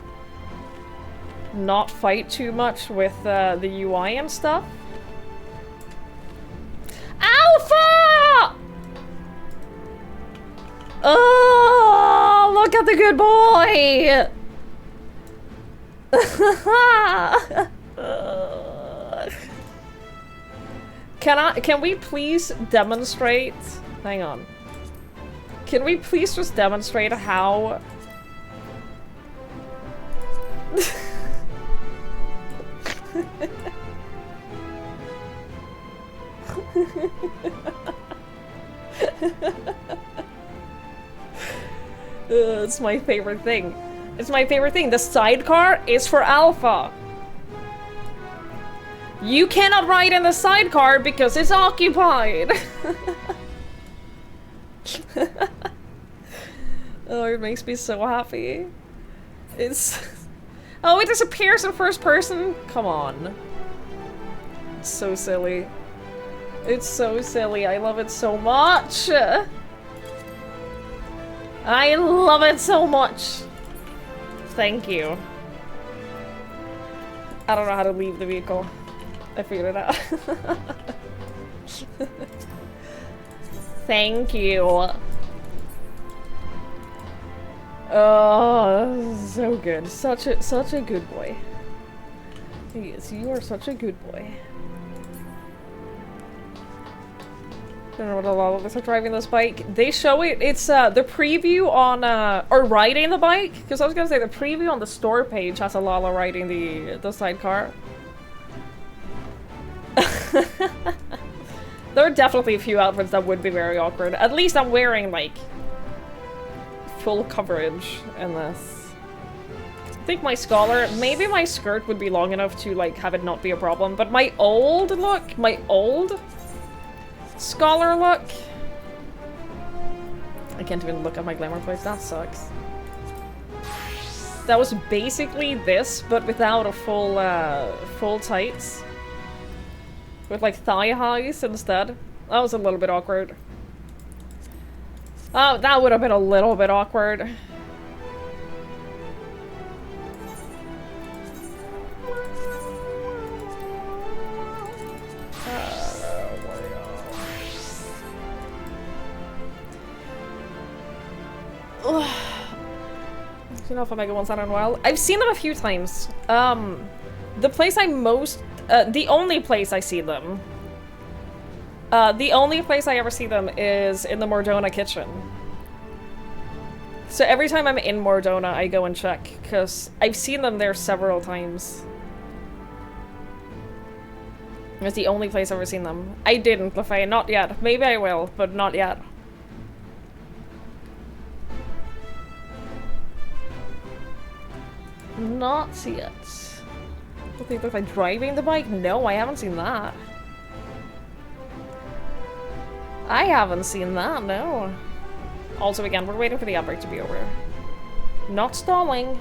not fight too much with the UI and stuff. Alpha! Oh, look at the good boy! Can we please demonstrate? Hang on. Can we please just demonstrate how it's my favorite thing. It's my favorite thing. The sidecar is for Alpha. You cannot ride in the sidecar because it's occupied. Oh, it makes me so happy. It's... Oh, it disappears in first person? Come on. It's so silly. It's so silly. I love it so much. I love it so much. Thank you. I don't know how to leave the vehicle. I figured it out. Thank you. Oh, so good. Such a good boy. Yes, you are such a good boy. don't know what a lot of us are driving this bike. They show it, it's the preview on, or riding the bike, because I was gonna say the preview on the store page has a Lala riding the sidecar. There are definitely a few outfits that would be very awkward. At least I'm wearing, like, full coverage in this. I think my scholar, maybe my skirt would be long enough to, like, have it not be a problem, but my old look, my old scholar look. I can't even look at my glamour place, that sucks. That was basically this, but without a full tights. With like thigh highs instead. That was a little bit awkward. Oh, that would have been a little bit awkward. You know if Omega one's not in a while. I've seen them a few times. The place I'm most the only place I see them. The only place I ever see them is in the Mordona kitchen. So every time I'm in Mordona, I go and check, because I've seen them there several times. It's the only place I've ever seen them. I didn't, Lefay, not yet. Maybe I will, but not yet. Not yet. I think they're like driving the bike? No, I haven't seen that. I haven't seen that, no. Also, again, we're waiting for the outbreak to be over. Not stalling.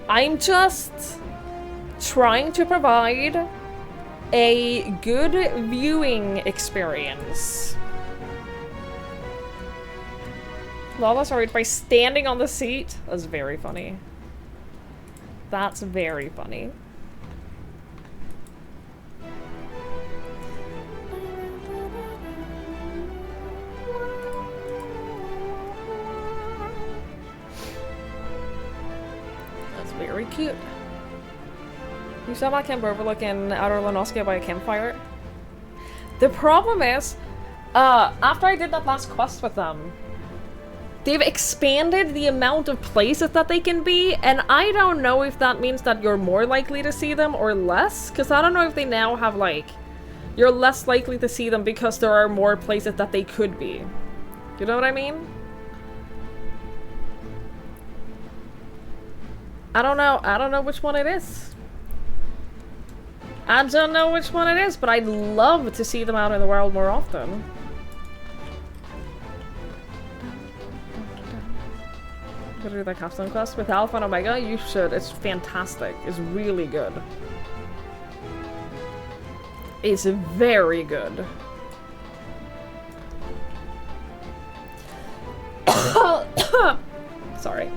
I'm just trying to provide a good viewing experience. Lala started by standing on the seat. That's very funny. That's very funny. That's very cute. You saw my camp overlooking Outer Lenoskia by a campfire. The problem is, after I did that last quest with them, they've expanded the amount of places that they can be, and I don't know if that means that you're more likely to see them or less, because I don't know if they now have, like, you're less likely to see them because there are more places that they could be. You know what I mean? I don't know which one it is. I don't know which one it is, but I'd love to see them out in the world more often. Gotta do that capstone quest with Alpha and Omega. You should. It's fantastic. It's really good. It's very good. Sorry.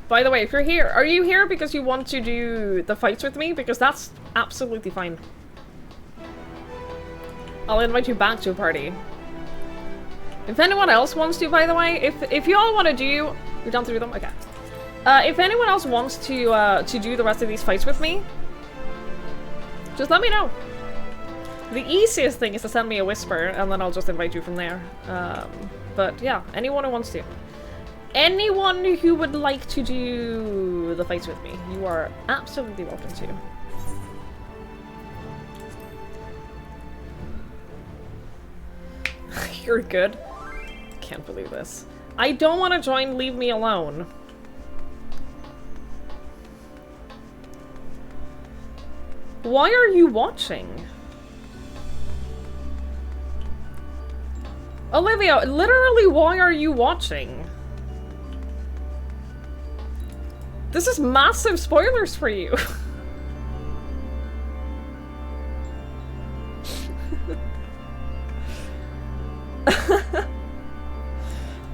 By the way, if you're here, are you here because you want to do the fights with me? Because that's absolutely fine. I'll invite you back to a party. If anyone else wants to, by the way, if you all want to do... You're down to do them? Okay. If anyone else wants to do the rest of these fights with me, just let me know. The easiest thing is to send me a whisper, and then I'll just invite you from there. But yeah, anyone who wants to. Anyone who would like to do the fights with me, you are absolutely welcome to. You're good. Can't believe this. I don't want to join, leave me alone. Why are you watching? Olivia, literally, why are you watching? This is massive spoilers for you.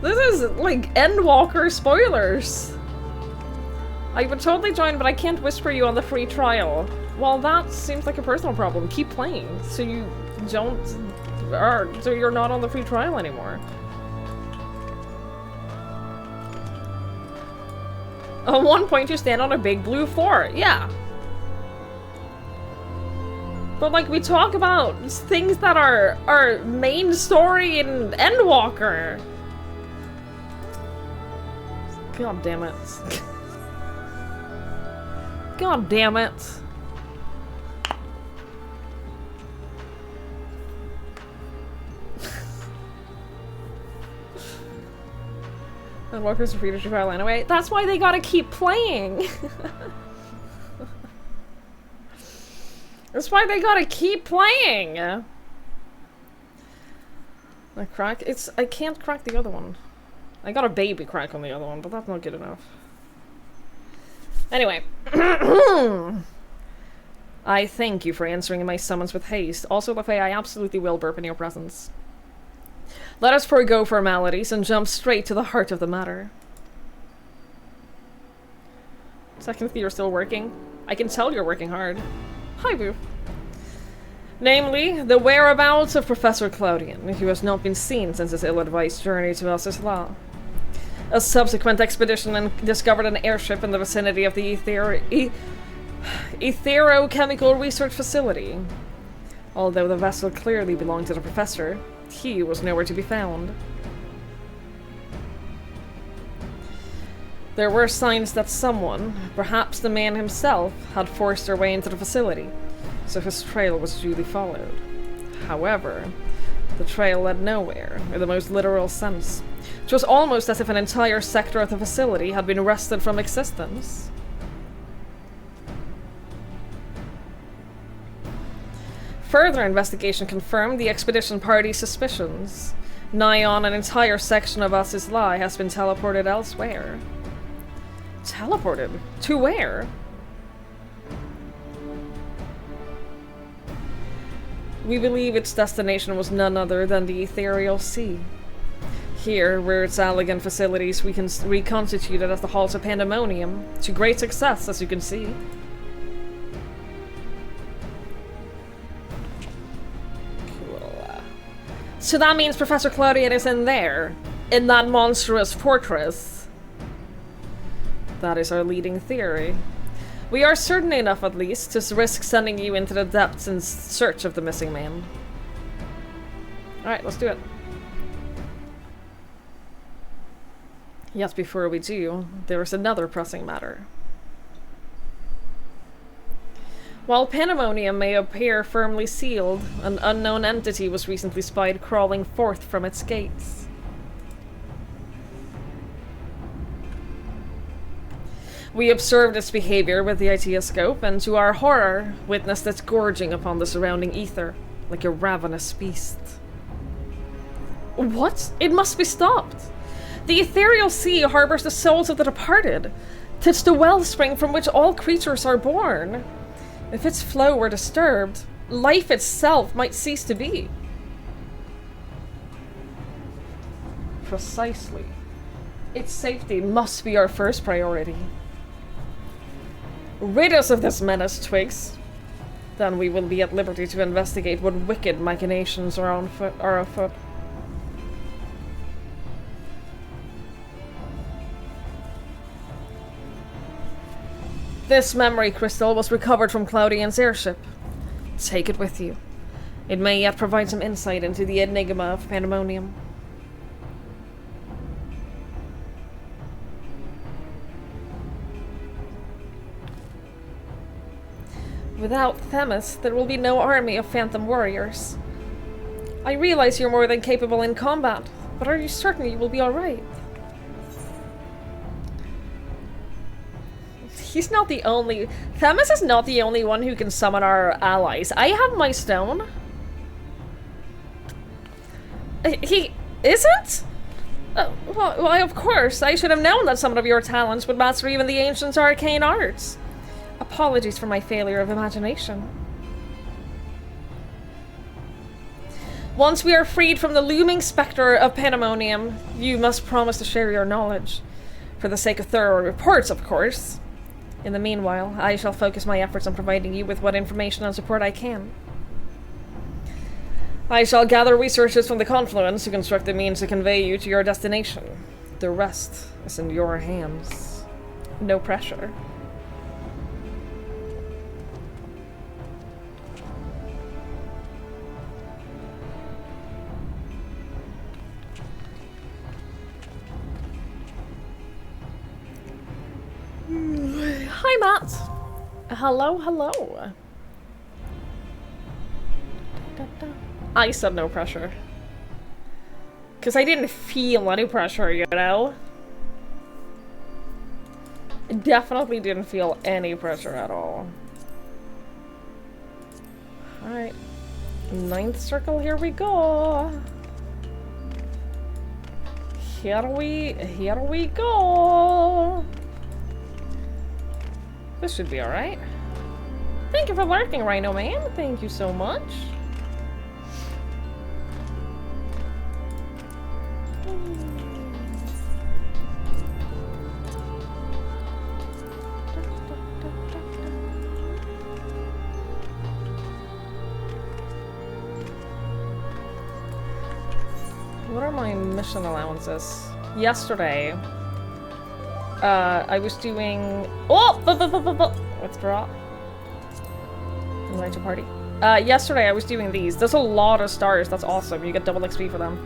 This is like Endwalker spoilers. I would totally join, but I can't whisper you on the free trial. Well, that seems like a personal problem. Keep playing so you don't so you're not on the free trial anymore. At one point you stand on a big blue fort, yeah. But like, we talk about things that are main story in Endwalker. God damn it. God damn it. Endwalker's a free to trial anyway. That's why they gotta keep playing. That's why they gotta keep playing. I crack. I can't crack the other one. I got a baby crack on the other one, but that's not good enough. Anyway. I thank you for answering my summons with haste. Also, Lefay, I absolutely will burp in your presence. Let us forego formalities and jump straight to the heart of the matter. Technically, you're still working. I can tell you're working hard. Hi, Boo. Namely, the whereabouts of Professor Claudian, who has not been seen since his ill-advised journey to Elsisla. A subsequent expedition discovered an airship in the vicinity of the Etherochemical Research Facility. Although the vessel clearly belonged to the Professor, he was nowhere to be found. There were signs that someone, perhaps the man himself, had forced their way into the facility, so his trail was duly followed. However, the trail led nowhere, in the most literal sense. It was almost as if an entire sector of the facility had been wrested from existence. Further investigation confirmed the expedition party's suspicions. Nigh on an entire section of Elsisla has been teleported elsewhere. Teleported? To where? We believe its destination was none other than the Ethereal Sea. Here, where its elegant facilities reconstituted as the halls of Pandæmonium, to great success, as you can see. Cool. So that means Professor Claudian is in there, in that monstrous fortress. That is our leading theory. We are certain enough, at least, to risk sending you into the depths in search of the missing man. Alright, let's do it. Yet before we do, there is another pressing matter. While Pandæmonium may appear firmly sealed, an unknown entity was recently spied crawling forth from its gates. We observed its behavior with the ideoscope, and to our horror, witnessed it gorging upon the surrounding ether, like a ravenous beast. What? It must be stopped! The Ethereal Sea harbors the souls of the departed. 'Tis the wellspring from which all creatures are born. If its flow were disturbed, life itself might cease to be. Precisely. Its safety must be our first priority. Rid us of this menace, Twigs. Then we will be at liberty to investigate what wicked machinations are afoot. This memory crystal was recovered from Claudian's airship. Take it with you. It may yet provide some insight into the enigma of Pandæmonium. Without Themis, there will be no army of phantom warriors. I realize you're more than capable in combat, but are you certain you will be alright? He's not the only... Themis is not the only one who can summon our allies. I have my stone. He isn't? Why, of course. I should have known that some of your talents would master even the ancient arcane arts. Apologies for my failure of imagination. Once we are freed from the looming specter of Pandæmonium, you must promise to share your knowledge. For the sake of thorough reports, of course. In the meanwhile, I shall focus my efforts on providing you with what information and support I can. I shall gather resources from the confluence to construct the means to convey you to your destination. The rest is in your hands. No pressure. Hi, Matt. Hello, hello. I said no pressure. Because I didn't feel any pressure, you know? I definitely didn't feel any pressure at all. Alright. 9th circle, here we go. Here we go. This should be alright. Thank you for lurking, Rhino Man. Thank you so much. What are my mission allowances? Yesterday, I was doing... Oh! Withdraw. Invite to party. Yesterday I was doing these. There's a lot of stars. That's awesome. You get double XP for them.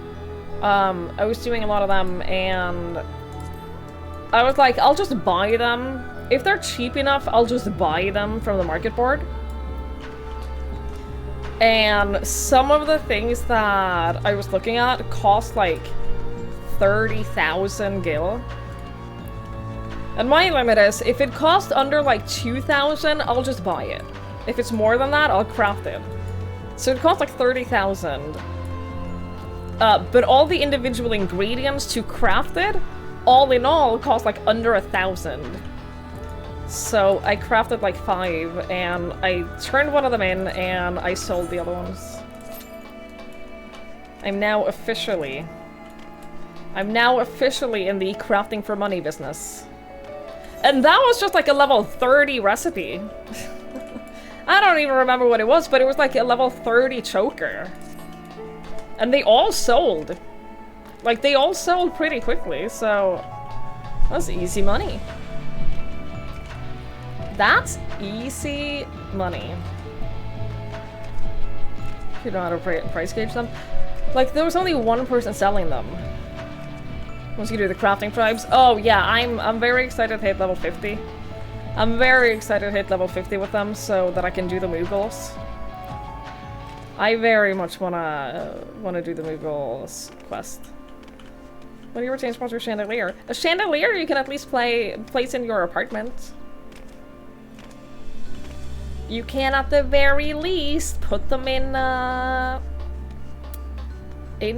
I was doing a lot of them, and I was like, I'll just buy them. If they're cheap enough, I'll just buy them from the market board. And some of the things that I was looking at cost like 30,000 gil. And my limit is, if it costs under like 2,000, I'll just buy it. If it's more than that, I'll craft it. So it costs like 30,000. But all the individual ingredients to craft it, all in all, cost like under 1,000. So I crafted like 5, and I turned one of them in, and I sold the other ones. I'm now officially in the crafting for money business. And that was just like a level 30 recipe. I don't even remember what it was, but it was like a level 30 choker. And they all sold. Like, they all sold pretty quickly, so that's easy money. That's easy money. You know how to price gauge them? Like, there was only one person selling them. Once you do the crafting tribes. Oh yeah, I'm very excited to hit level 50. I'm very excited to hit level 50 with them so that I can do the Moogles. I very much wanna do the Moogles quest. When do you retain sponsor chandelier? A chandelier you can at least place in your apartment. You can at the very least put them in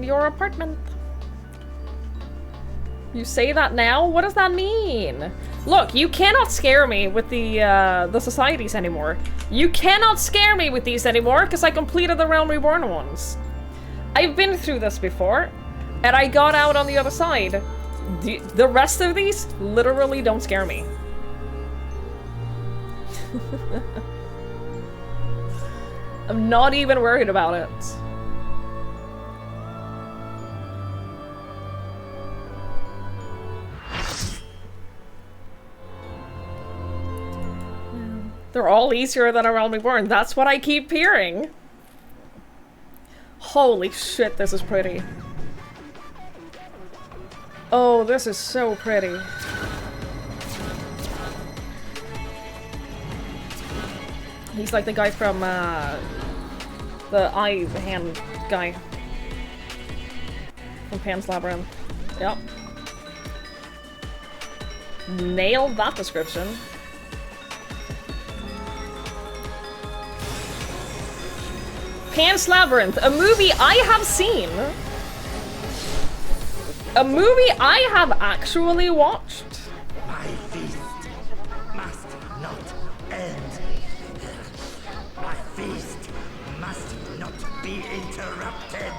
your apartment. You say that now? What does that mean? Look, you cannot scare me with the societies anymore. You cannot scare me with these anymore because I completed the Realm Reborn ones. I've been through this before, and I got out on the other side. The rest of these literally don't scare me. I'm not even worried about it. They're all easier than a Realm Reborn. That's what I keep hearing. Holy shit, this is pretty. Oh, this is so pretty. He's like the guy from, the eye hand guy. From Pan's Labyrinth. Yep. Nailed that description. Pan's Labyrinth, a movie I have seen. A movie I have actually watched. My feast must not end. My feast must not be interrupted.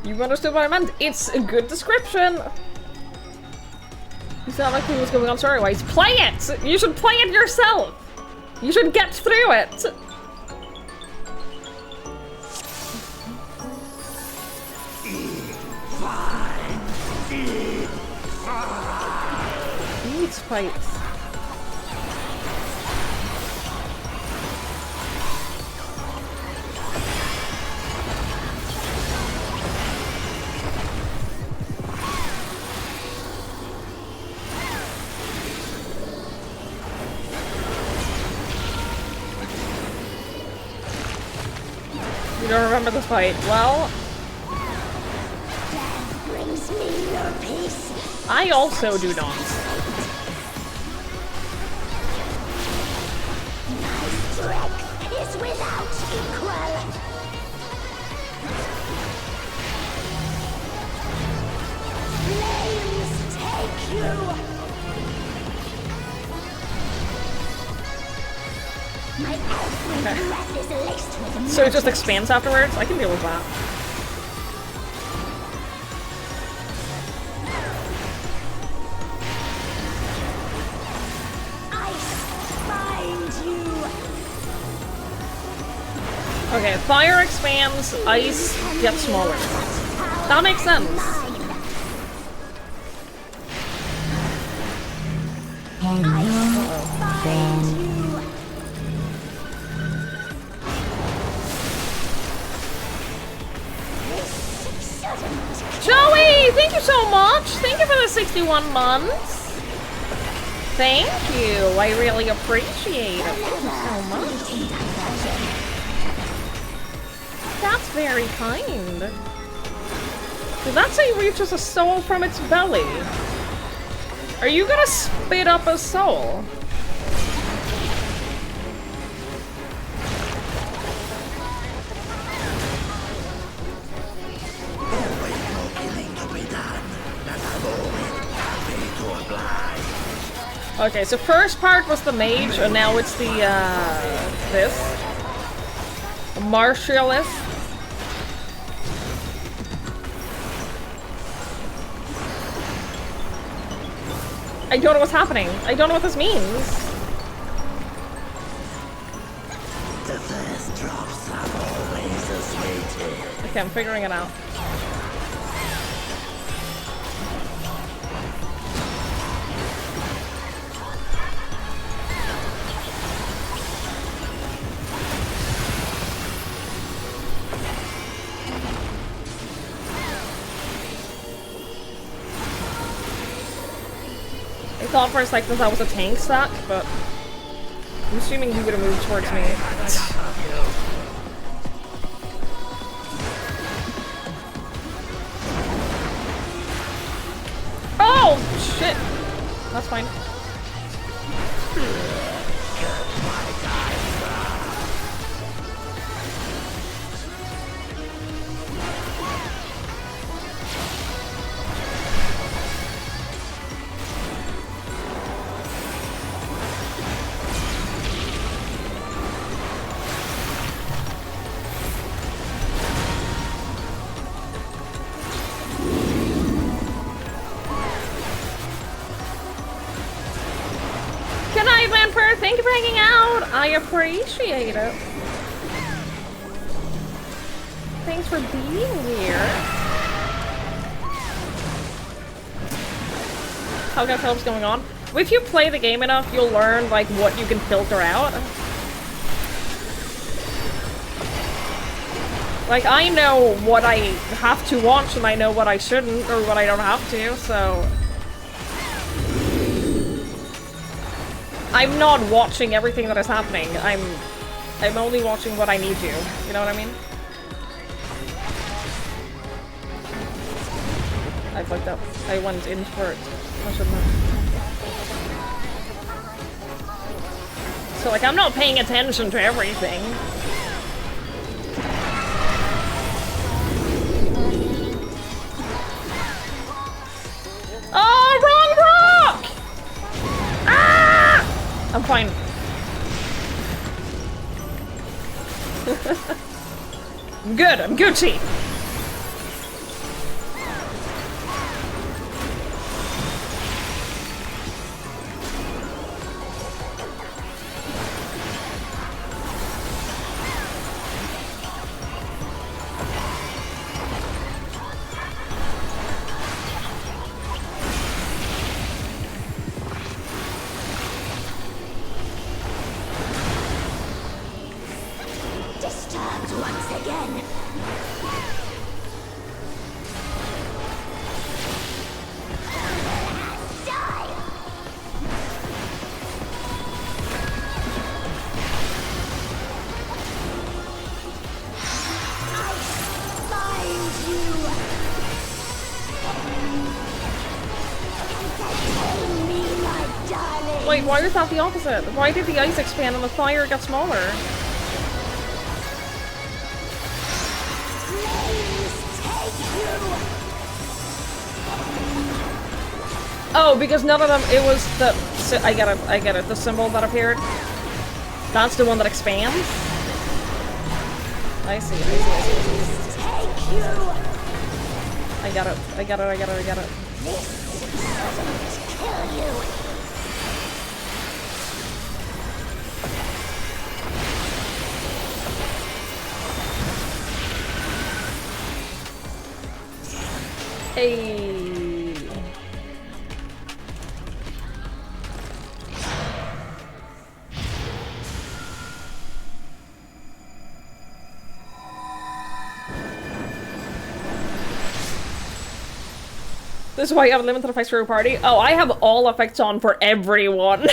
You understood what I meant. It's a good description. You sound like he was going on story-wise. Play it! You should play it yourself! You should get through it! fights. You don't remember this fight? Well, Death brings me no peace. I also do not. My strength is without equal. Flames take you. My every breath is laced with So it just expands afterwards? I can deal with that. ice bind you. Okay, fire expands, ice gets smaller. That makes sense. Bind you. This shouldn't. Joey, thank you so much. Thank you for the 61 months. Thank you. I really appreciate it. Thank you so much. That's very kind. Did that say reaches a soul from its belly? Are you gonna spit up a soul? Always more killing to be done, and I'm always happy to oblige. Okay, so first part was the mage, and now it's the, this. A martialist. I don't know what's happening. I don't know what this means. The first drops are always the sweetest. Okay, I'm figuring it out. I thought for a second that was a tank stack, but I'm assuming he would have moved towards me. Oh, shit. That's fine. Good night, Lanford. Thank you for hanging out. I appreciate it. Thanks for being here. How can Phillips going on? If you play the game enough, you'll learn like what you can filter out. Like, I know what I have to watch and I know what I shouldn't or what I don't have to, so I'm not watching everything that is happening. I'm only watching what I need to. You know what I mean? I fucked up. I went in for it. I shouldn't have. So like, I'm not paying attention to everything. Oh, wrong rock! Ah! I'm fine. I'm good. I'm Gucci. Wait, why is that the opposite? Why did the ice expand and the fire get smaller? Oh, because none of them, it was the, I get it, the symbol that appeared. That's the one that expands? I see. I get it. Hey. This is why you have limited effects for your party? Oh, I have all effects on for everyone.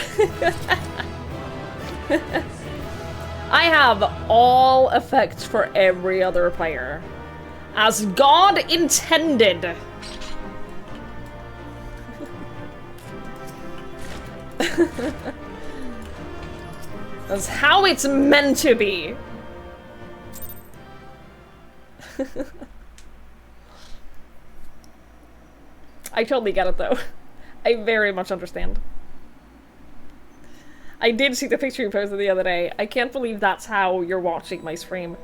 I have all effects for every other player. As God intended. That's how it's meant to be. I totally get it though. I very much understand. I did see the picture you posted the other day. I can't believe that's how you're watching my stream.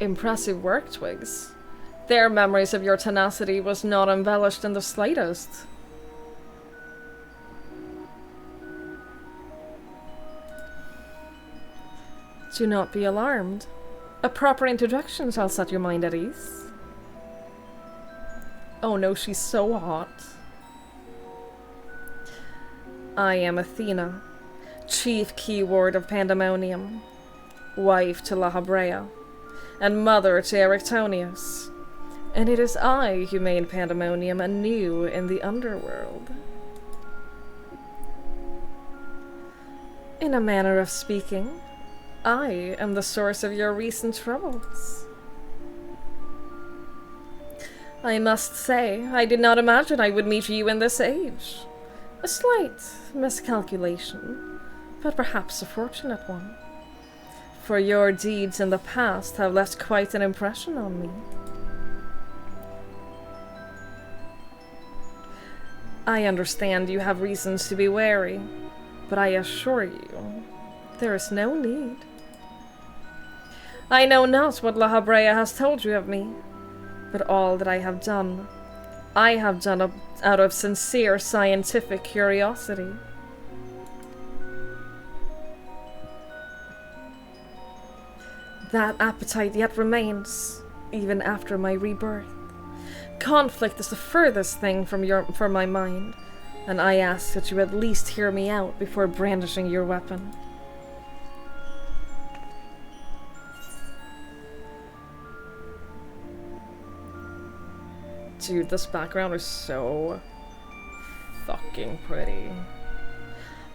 Impressive work, Twigs. Their memories of your tenacity was not embellished in the slightest. Do not be alarmed. A proper introduction shall set your mind at ease. Oh no, she's so hot. I am Athena, chief keyword of Pandemonium, wife to La Habrea, and mother to Erictonius. And it is I who made Pandemonium anew in the underworld. In a manner of speaking, I am the source of your recent troubles. I must say, I did not imagine I would meet you in this age. A slight miscalculation, but perhaps a fortunate one. For your deeds in the past have left quite an impression on me. I understand you have reasons to be wary, but I assure you, there is no need. I know not what La Habrea has told you of me, but all that I have done out of sincere scientific curiosity. That appetite yet remains, even after my rebirth. Conflict is the furthest thing from my mind, and I ask that you at least hear me out before brandishing your weapon. Dude, this background is so fucking pretty.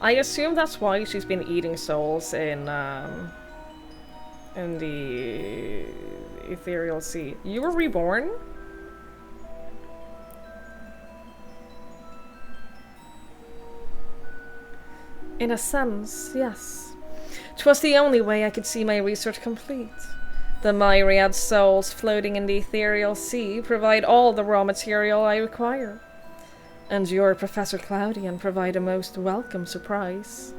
I assume that's why she's been eating souls in the Ethereal Sea. You were reborn? In a sense, yes. 'Twas the only way I could see my research complete. The myriad souls floating in the Ethereal Sea provide all the raw material I require. And your Professor Claudian provide a most welcome surprise.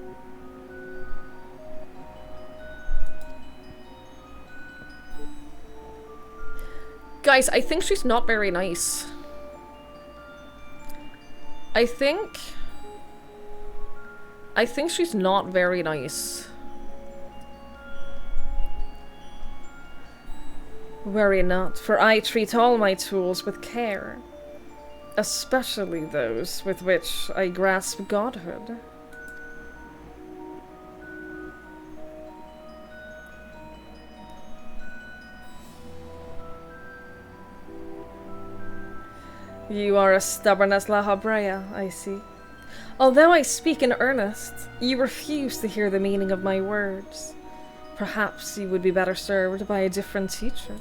Guys, I think she's not very nice. I think she's not very nice. Worry not, for I treat all my tools with care, especially those with which I grasp godhood. You are as stubborn as La Habrea, I see. Although I speak in earnest, you refuse to hear the meaning of my words. Perhaps you would be better served by a different teacher.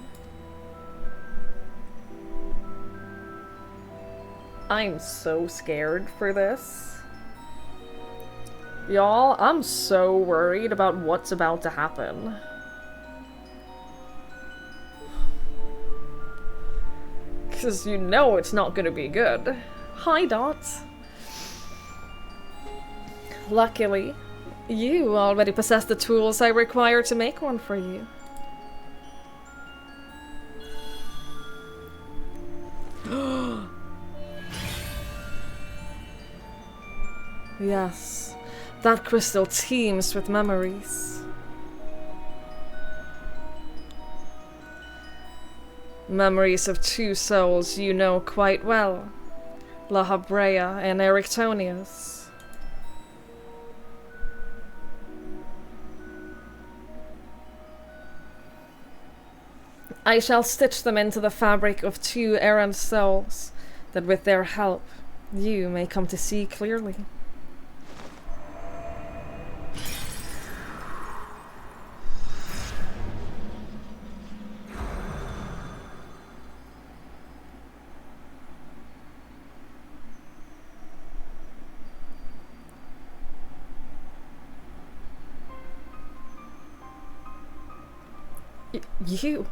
I'm so scared for this. Y'all, I'm so worried about what's about to happen. Because you know it's not gonna be good. Hi, Dot. Luckily, you already possess the tools I require to make one for you. Yes, that crystal teems with memories. Memories of two souls you know quite well, La Habrea and Erictonius. I shall stitch them into the fabric of two errant souls, that with their help, you may come to see clearly. You?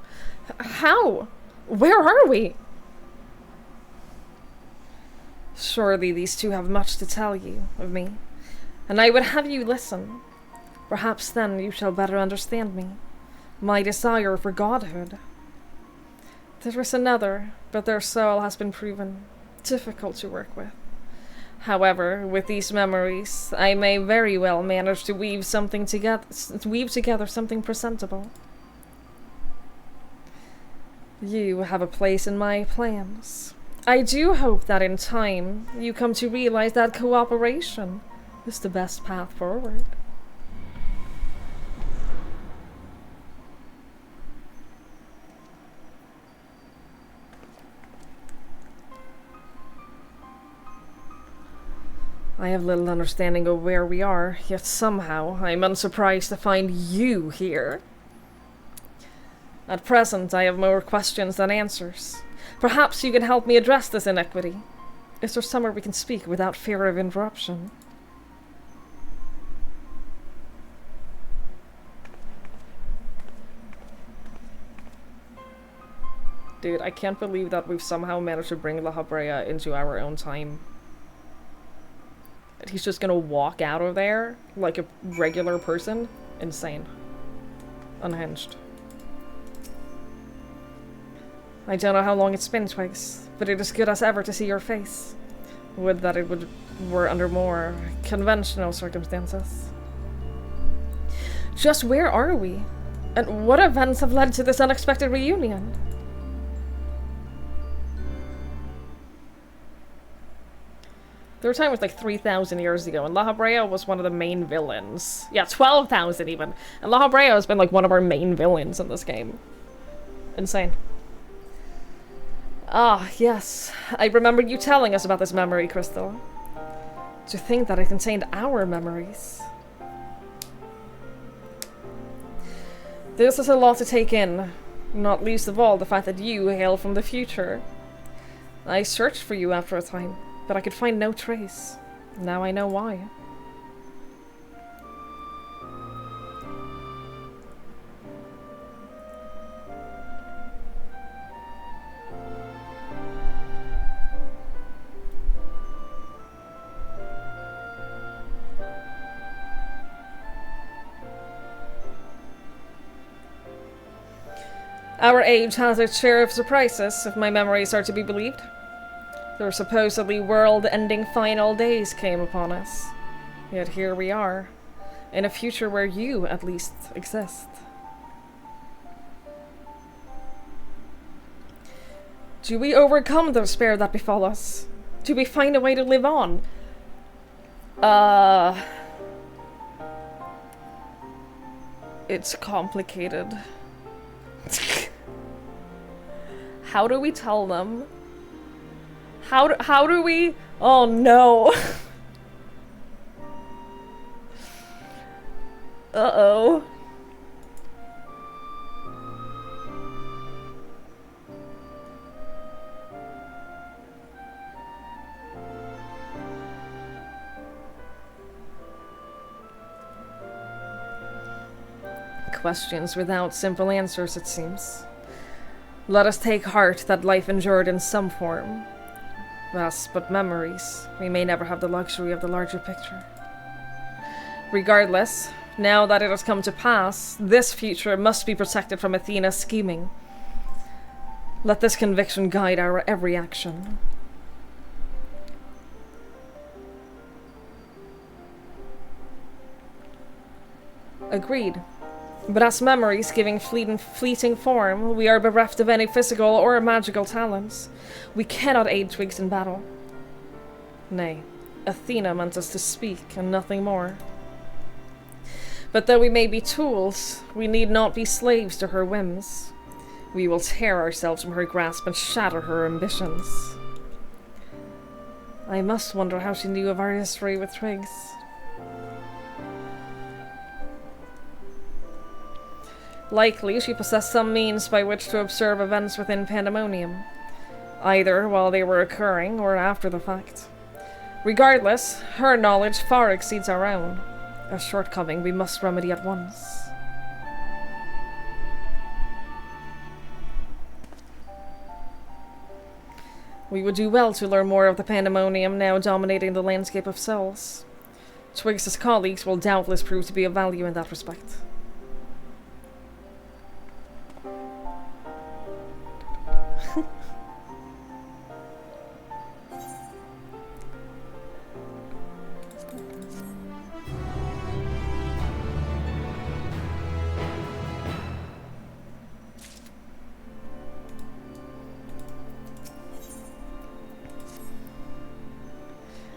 How? Where are we? Surely these two have much to tell you of me, and I would have you listen. Perhaps then you shall better understand me, my desire for godhood. There is another, but their soul has been proven difficult to work with. However, with these memories, I may very well manage to weave together something presentable. You have a place in my plans. I do hope that in time, you come to realize that cooperation is the best path forward. I have little understanding of where we are, yet somehow I'm unsurprised to find you here. At present, I have more questions than answers. Perhaps you can help me address this inequity. Is there somewhere we can speak without fear of interruption? Dude, I can't believe that we've somehow managed to bring La Habrea into our own time. He's just gonna walk out of there like a regular person? Insane. Unhinged. I don't know how long it's been, Twigs, but it is good as ever to see your face. Would that it were under more conventional circumstances. Just where are we? And what events have led to this unexpected reunion? Their time was like 3,000 years ago, and La Habrea was one of the main villains. Yeah, 12,000 even. And La Habrea has been like one of our main villains in this game. Insane. Ah, yes. I remembered you telling us about this memory crystal. To think that it contained our memories. This is a lot to take in, not least of all the fact that you hail from the future. I searched for you after a time, but I could find no trace. Now I know why. Our age has its share of surprises, if my memories are to be believed. Their supposedly world-ending final days came upon us. Yet here we are, in a future where you, at least, exist. Do we overcome the despair that befall us? Do we find a way to live on? It's complicated. How do we tell them? How do we? Oh no. Uh-oh. questions without simple answers, it seems. Let us take heart that life endured in some form. Thus, but memories, we may never have the luxury of the larger picture. Regardless, now that it has come to pass, this future must be protected from Athena's scheming. Let this conviction guide our every action. Agreed. But as memories giving fleeting form, we are bereft of any physical or magical talents. We cannot aid twigs in battle. Nay, Athena meant us to speak and nothing more. But though we may be tools, we need not be slaves to her whims. We will tear ourselves from her grasp and shatter her ambitions. I must wonder how she knew of our history with twigs. Likely, she possessed some means by which to observe events within Pandemonium, either while they were occurring or after the fact. Regardless, her knowledge far exceeds our own, a shortcoming we must remedy at once. We would do well to learn more of the Pandemonium now dominating the landscape of cells. Twigs' colleagues will doubtless prove to be of value in that respect.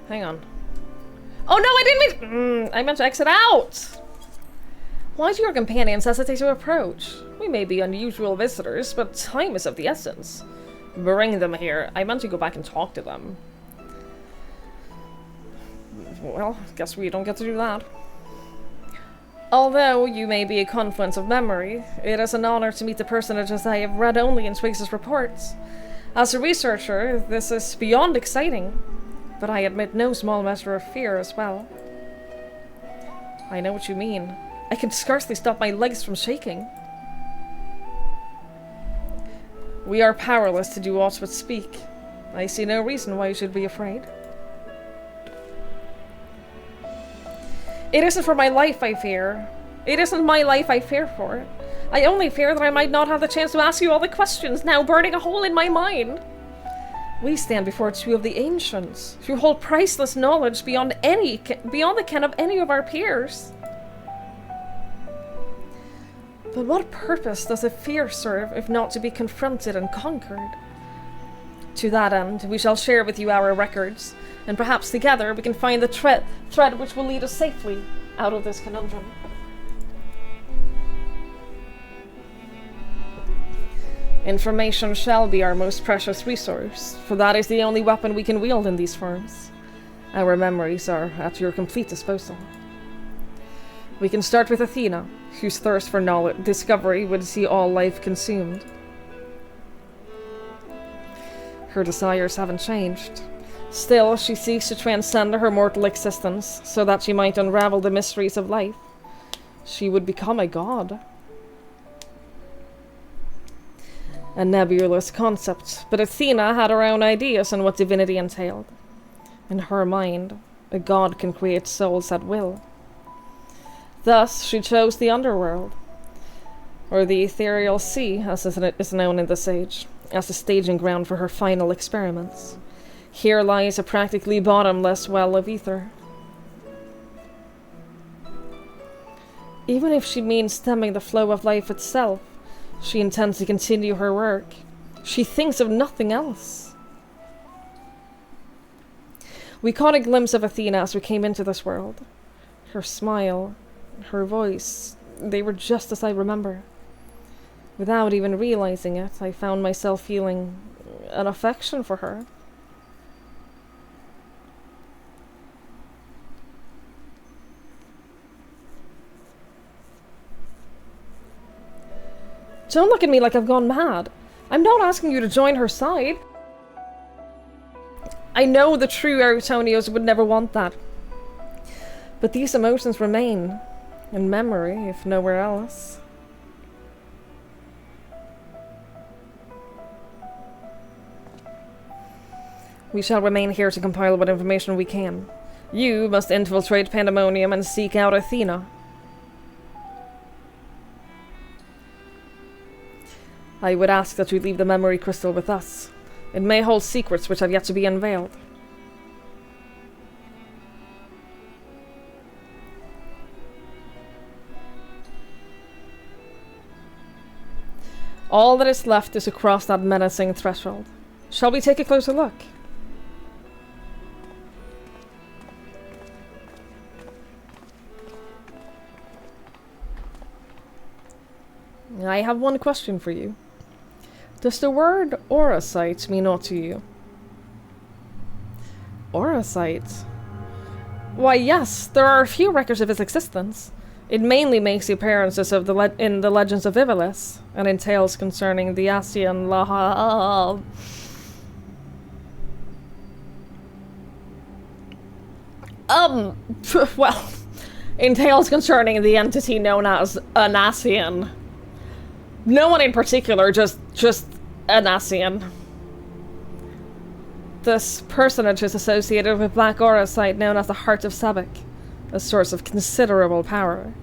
Hang on. Oh no, I didn't mean- I meant to exit out! Why do your companions hesitate to approach? We may be unusual visitors, but time is of the essence. Bring them here. I meant to go back and talk to them. Well, guess we don't get to do that. Although you may be a confluence of memory, it is an honor to meet the personages I have read only in Twigs' reports. As a researcher, this is beyond exciting. But I admit no small measure of fear as well. I know what you mean. I can scarcely stop my legs from shaking. We are powerless to do aught but speak. I see no reason why you should be afraid. It isn't for my life I fear. It isn't my life I fear for. I only fear that I might not have the chance to ask you all the questions now burning a hole in my mind. We stand before two of the ancients, who hold priceless knowledge beyond the ken of any of our peers. But what purpose does a fear serve if not to be confronted and conquered? To that end, we shall share with you our records, and perhaps together we can find the thread which will lead us safely out of this conundrum. Information shall be our most precious resource, for that is the only weapon we can wield in these forms. Our memories are at your complete disposal. We can start with Athena, whose thirst for discovery would see all life consumed. Her desires haven't changed. Still, she seeks to transcend her mortal existence, so that she might unravel the mysteries of life. She would become a god. A nebulous concept, but Athena had her own ideas on what divinity entailed. In her mind, a god can create souls at will. Thus, she chose the underworld, or the ethereal sea, as it is known in this age, as a staging ground for her final experiments. Here lies a practically bottomless well of ether. Even if she means stemming the flow of life itself, she intends to continue her work. She thinks of nothing else. We caught a glimpse of Athena as we came into this world. Her smile, her voice, they were just as I remember. Without even realizing it, I found myself feeling an affection for her. Don't look at me like I've gone mad. I'm not asking you to join her side. I know the true Eritonios would never want that. But these emotions remain, in memory, if nowhere else. We shall remain here to compile what information we can. You must infiltrate Pandemonium and seek out Athena. I would ask that you leave the memory crystal with us. It may hold secrets which have yet to be unveiled. All that is left is to cross that menacing threshold. Shall we take a closer look? I have one question for you. Does the word auracite mean aught to you? Auracite? Why, yes, there are a few records of its existence. It mainly makes the appearances of in the legends of Ivalis, and in tales concerning the Asian Laha. Well, in tales concerning the entity known as an Asian. No one in particular, just an Asian. This personage is associated with black auracite known as the Heart of Sabak, a source of considerable power.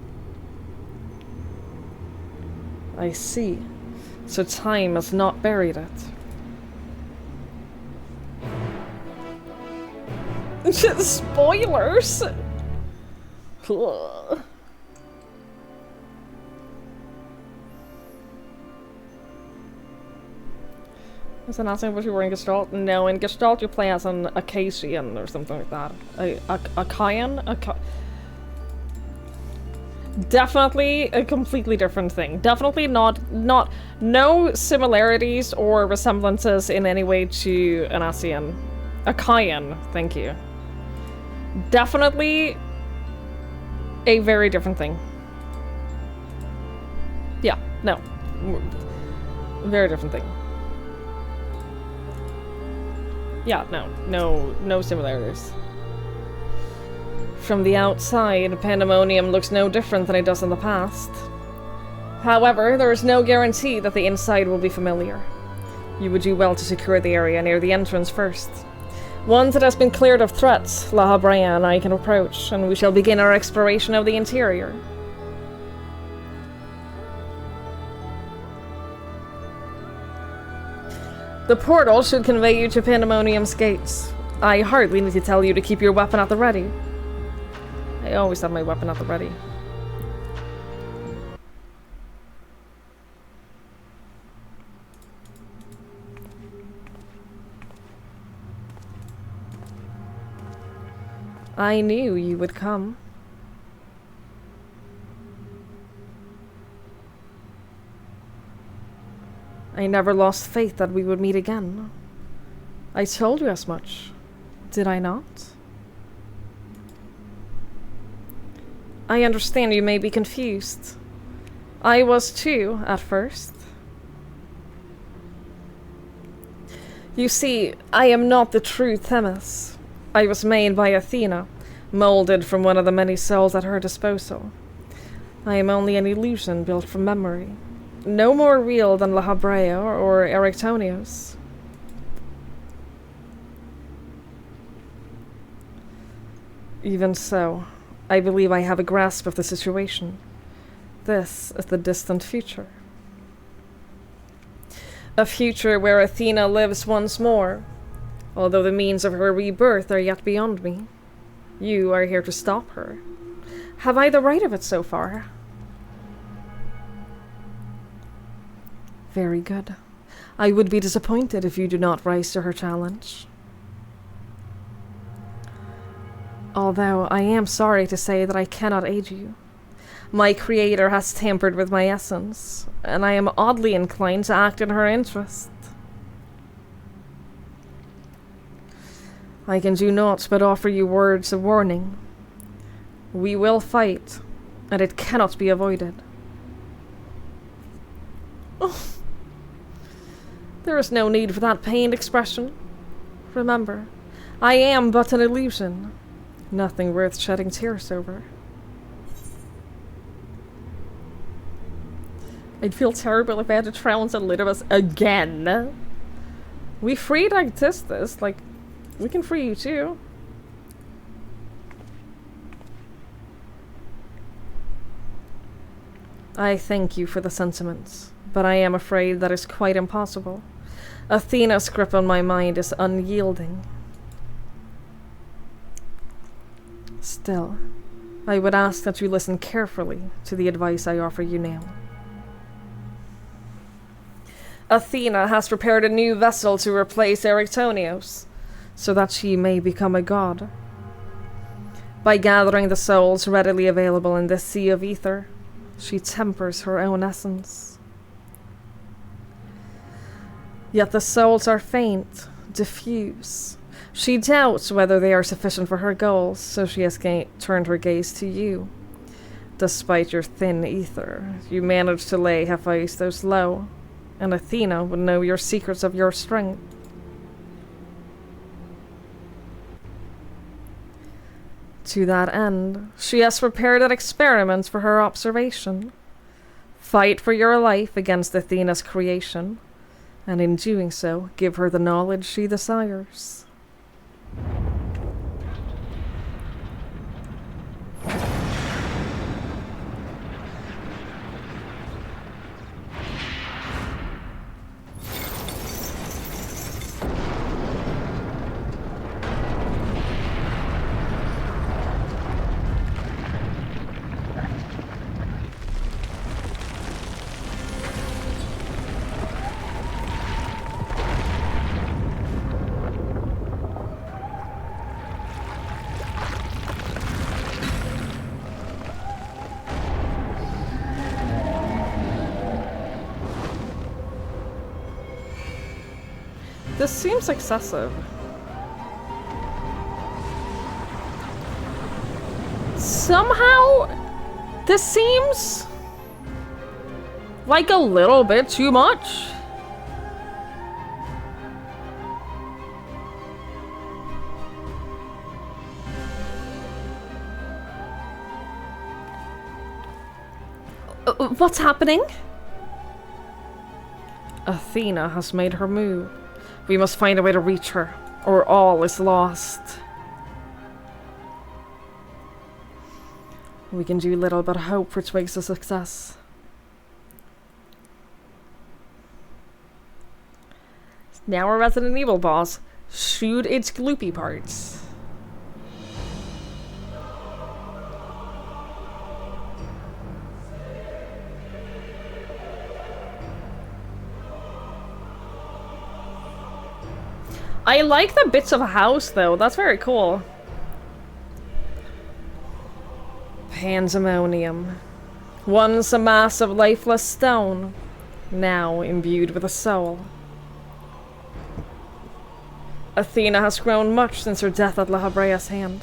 I see. So time has not buried it. Spoilers! Ugh. Is it asking what you were in Gestalt? No, in Gestalt you play as an Acacian or something like that. A Kayan? Definitely a completely different thing. Definitely no similarities or resemblances in any way to an Asian. A Kayan, thank you. Definitely a very different thing. Yeah, no. Very different thing. Yeah, no similarities. From the outside, Pandemonium looks no different than it does in the past. However, there is no guarantee that the inside will be familiar. You would do well to secure the area near the entrance first. Once it has been cleared of threats, La Habrea and I can approach, and we shall begin our exploration of the interior. The portal should convey you to Pandemonium's gates. I hardly need to tell you to keep your weapon at the ready. I always have my weapon at the ready. I knew you would come. I never lost faith that we would meet again. I told you as much, did I not? I understand you may be confused. I was too, at first. You see, I am not the true Themis. I was made by Athena, molded from one of the many souls at her disposal. I am only an illusion built from memory. No more real than La Habrea or Erectonius. Even so, I believe I have a grasp of the situation. This is the distant future. A future where Athena lives once more, although the means of her rebirth are yet beyond me. You are here to stop her. Have I the right of it so far? Very good. I would be disappointed if you do not rise to her challenge. Although I am sorry to say that I cannot aid you. My creator has tampered with my essence, and I am oddly inclined to act in her interest. I can do naught but offer you words of warning. We will fight, and it cannot be avoided. Oh. There is no need for that pained expression. Remember, I am but an illusion. Nothing worth shedding tears over. I'd feel terrible if I had to trounce Elidibus again. We freed Actistus, like, We can free you too. I thank you for the sentiments, but I am afraid that is quite impossible. Athena's grip on my mind is unyielding. Still, I would ask that you listen carefully to the advice I offer you now. Athena has prepared a new vessel to replace Eryctonios, so that she may become a god. By gathering the souls readily available in this sea of ether, she tempers her own essence. Yet the souls are faint, diffuse. She doubts whether they are sufficient for her goals, so she has turned her gaze to you. Despite your thin ether, you manage to lay Hephaestus low, and Athena would know your secrets of your strength. To that end, she has prepared an experiment for her observation. Fight for your life against Athena's creation, and in doing so, give her the knowledge she desires. This seems excessive. Somehow, this seems like a little bit too much. What's happening? Athena has made her move. We must find a way to reach her, or all is lost. We can do little but hope for Twig's success. Now a Resident Evil boss. Shoot its gloopy parts. I like the bits of a house, though. That's very cool. Pandæmonium. Once a mass of lifeless stone, now imbued with a soul. Athena has grown much since her death at La Habrea's hand.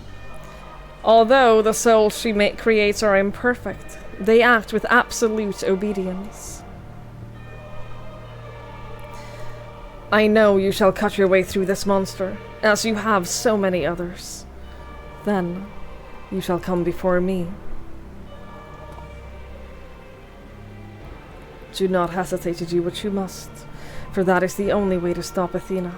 Although the souls she creates are imperfect, they act with absolute obedience. I know you shall cut your way through this monster, as you have so many others. Then, you shall come before me. Do not hesitate to do what you must, for that is the only way to stop Athena.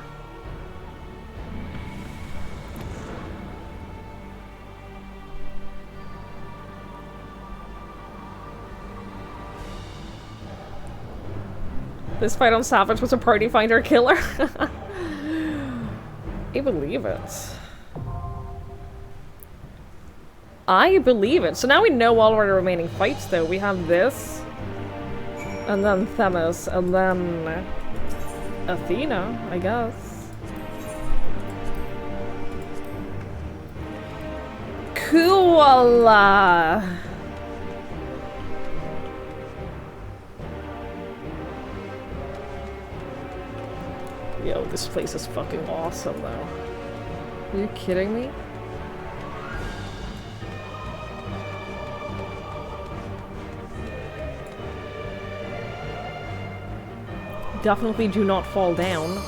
This fight on Savage was a party finder killer. I believe it. I believe it. So now we know all of our remaining fights, though. We have this, and then Themis, and then Athena, I guess. Cool. Yo, this place is fucking awesome, though. Are you kidding me? Definitely do not fall down.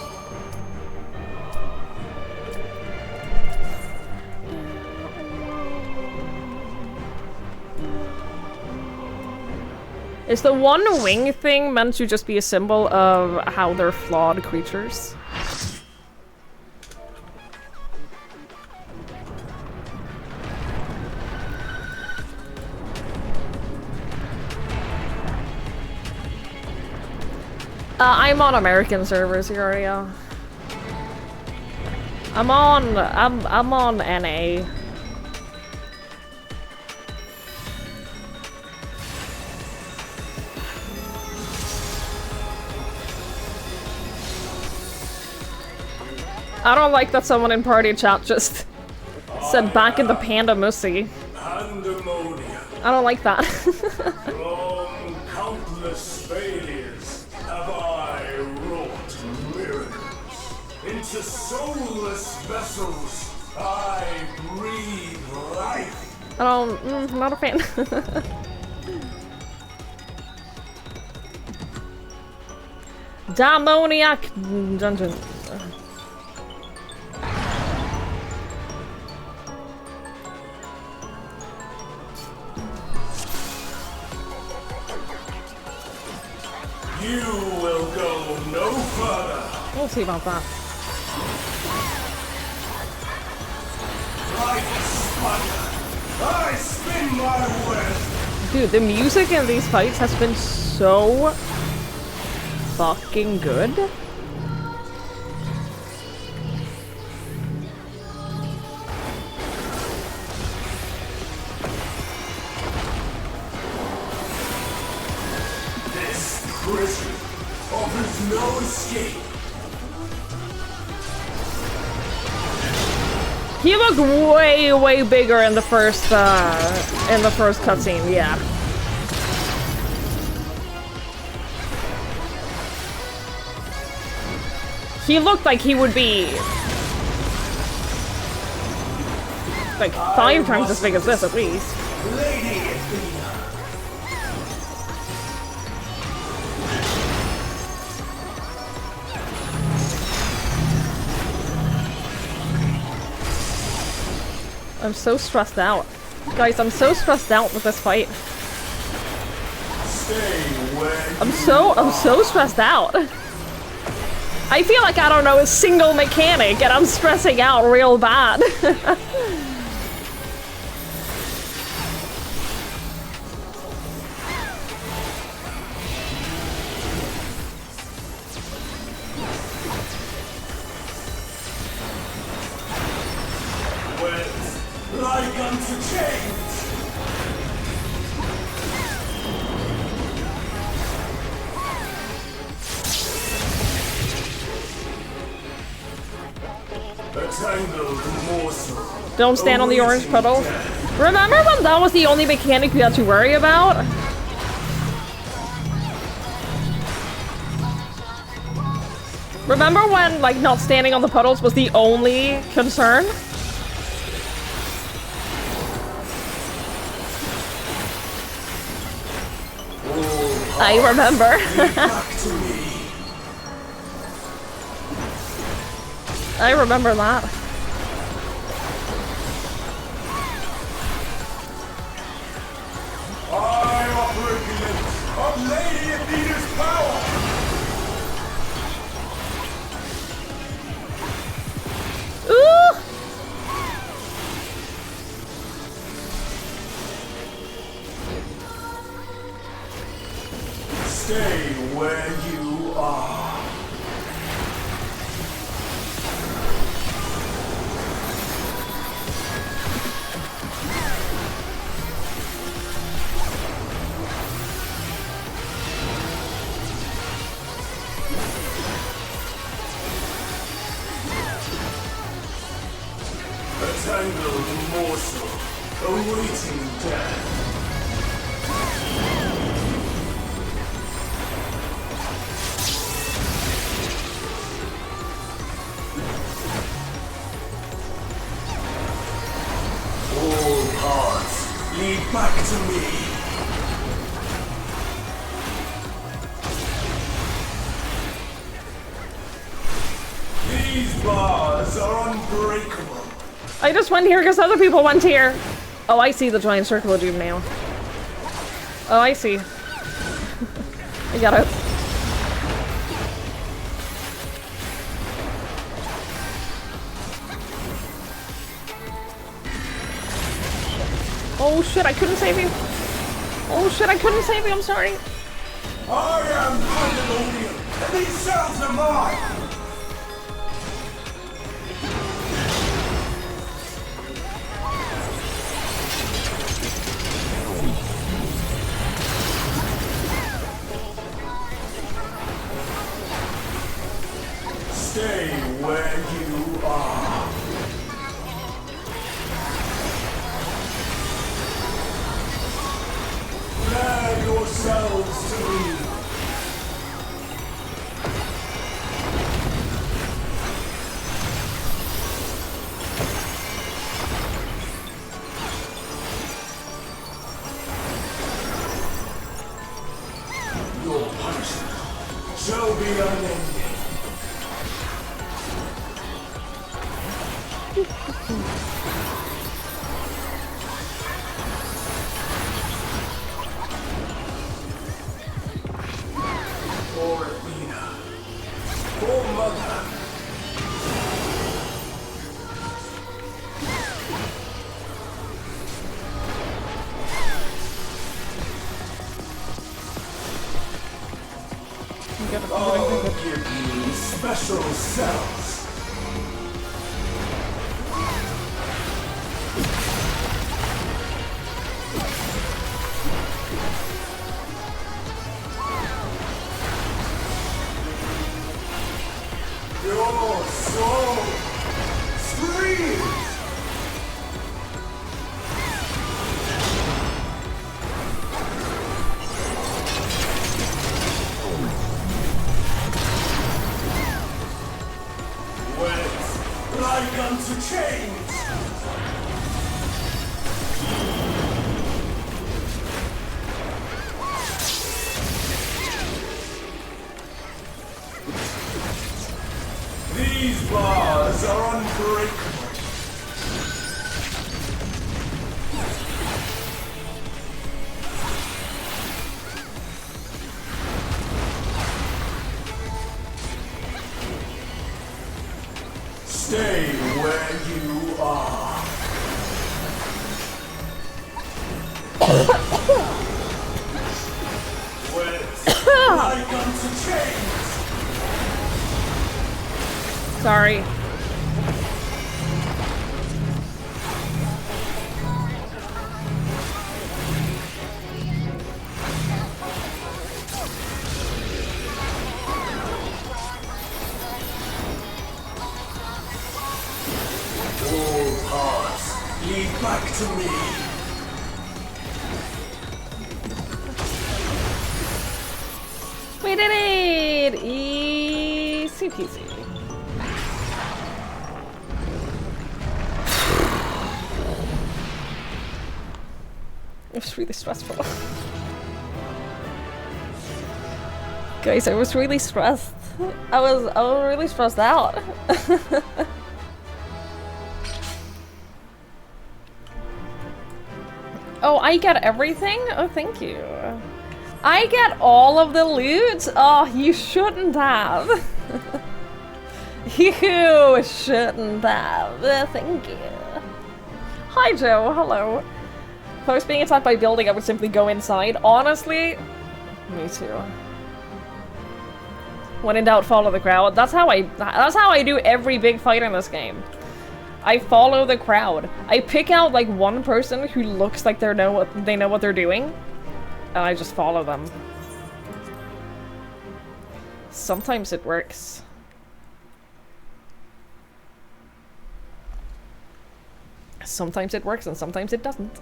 Is the one wing thing meant to just be a symbol of how they're flawed creatures? I'm on American servers here, yeah. I'm on NA. I don't like that someone in party chat just said back in the panda mussy. Pandemonium. I don't like that. From countless failures have I wrought miracles. Into soulless vessels I breathe life. I don't, I'm not a fan. Demoniac dungeon. You will go no further. We'll see about that. Like a spider, I spin my web. Dude, the music in these fights has been so fucking good. This prison offers no escape. He looked way bigger in the first cutscene, yeah. He looked like he would be like 5 times as big as this at least. Lady Athena. I'm so stressed out. Guys, I'm so stressed out with this fight. Stay where I'm so stressed out. I feel like I don't know a single mechanic and I'm stressing out real bad. like unto change. A tangled morsel. Don't stand on the orange puddle. Remember when that was the only mechanic we had to worry about? Remember when, like, not standing on the puddles was the only concern? I remember. I remember that. I offer a glimpse of Lady Athena's power. Ooh! Stay where you are. A tangled morsel awaiting death. All paths lead back to me. These bars are unbreakable. I just went here because other people went here. Oh, I see the giant circle of doom now. Oh, I see. I got it. Oh shit, I couldn't save you. Oh shit, I couldn't save you, I'm sorry. I am pandemonium. These cells are mine! Stay where you are. Bear yourselves to me. Your punishment shall be unending. For Athena, for Mother. I'll give you special cells. Your soul screams! Wet like unto chains! These bars are unbreakable. Stay where you are. Wet like unto chains. Sorry. All paths lead back to me. We did it! Easy peasy. It was really stressful. Guys, I was really stressed. I was really stressed out. Oh, I get everything? Oh, thank you. I get all of the loot? Oh, you shouldn't have. You shouldn't have. Thank you. Hi, Joe. Hello. If I was being attacked by a building, I would simply go inside. Honestly, me too. When in doubt, follow the crowd. That's how I do every big fight in this game. I follow the crowd. I pick out like one person who looks like they know what they're doing, and I just follow them. Sometimes it works. Sometimes it works and sometimes it doesn't.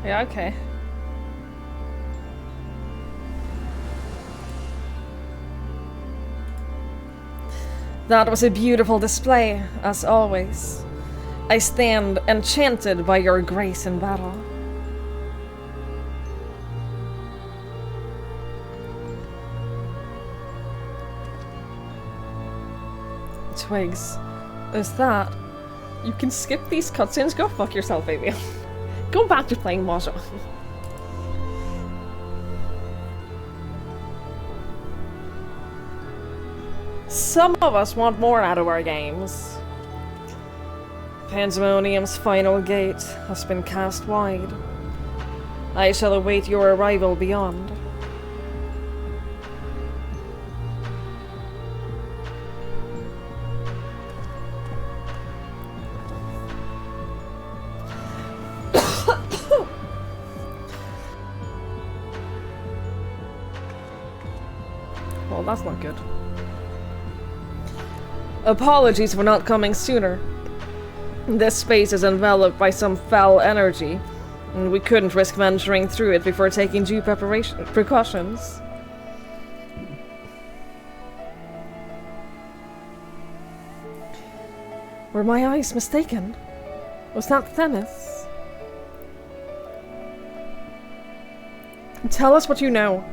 Yeah, okay. That was a beautiful display, as always. I stand enchanted by your grace in battle. Twigs, is that? You can skip these cutscenes? Go fuck yourself, baby. Go back to playing Mahjong. Some of us want more out of our games. Pandemonium's final gate has been cast wide. I shall await your arrival beyond. Well, that's not good. Apologies for not coming sooner. This space is enveloped by some foul energy, and we couldn't risk venturing through it before taking due precautions. Were my eyes mistaken? Was that Themis? Tell us what you know.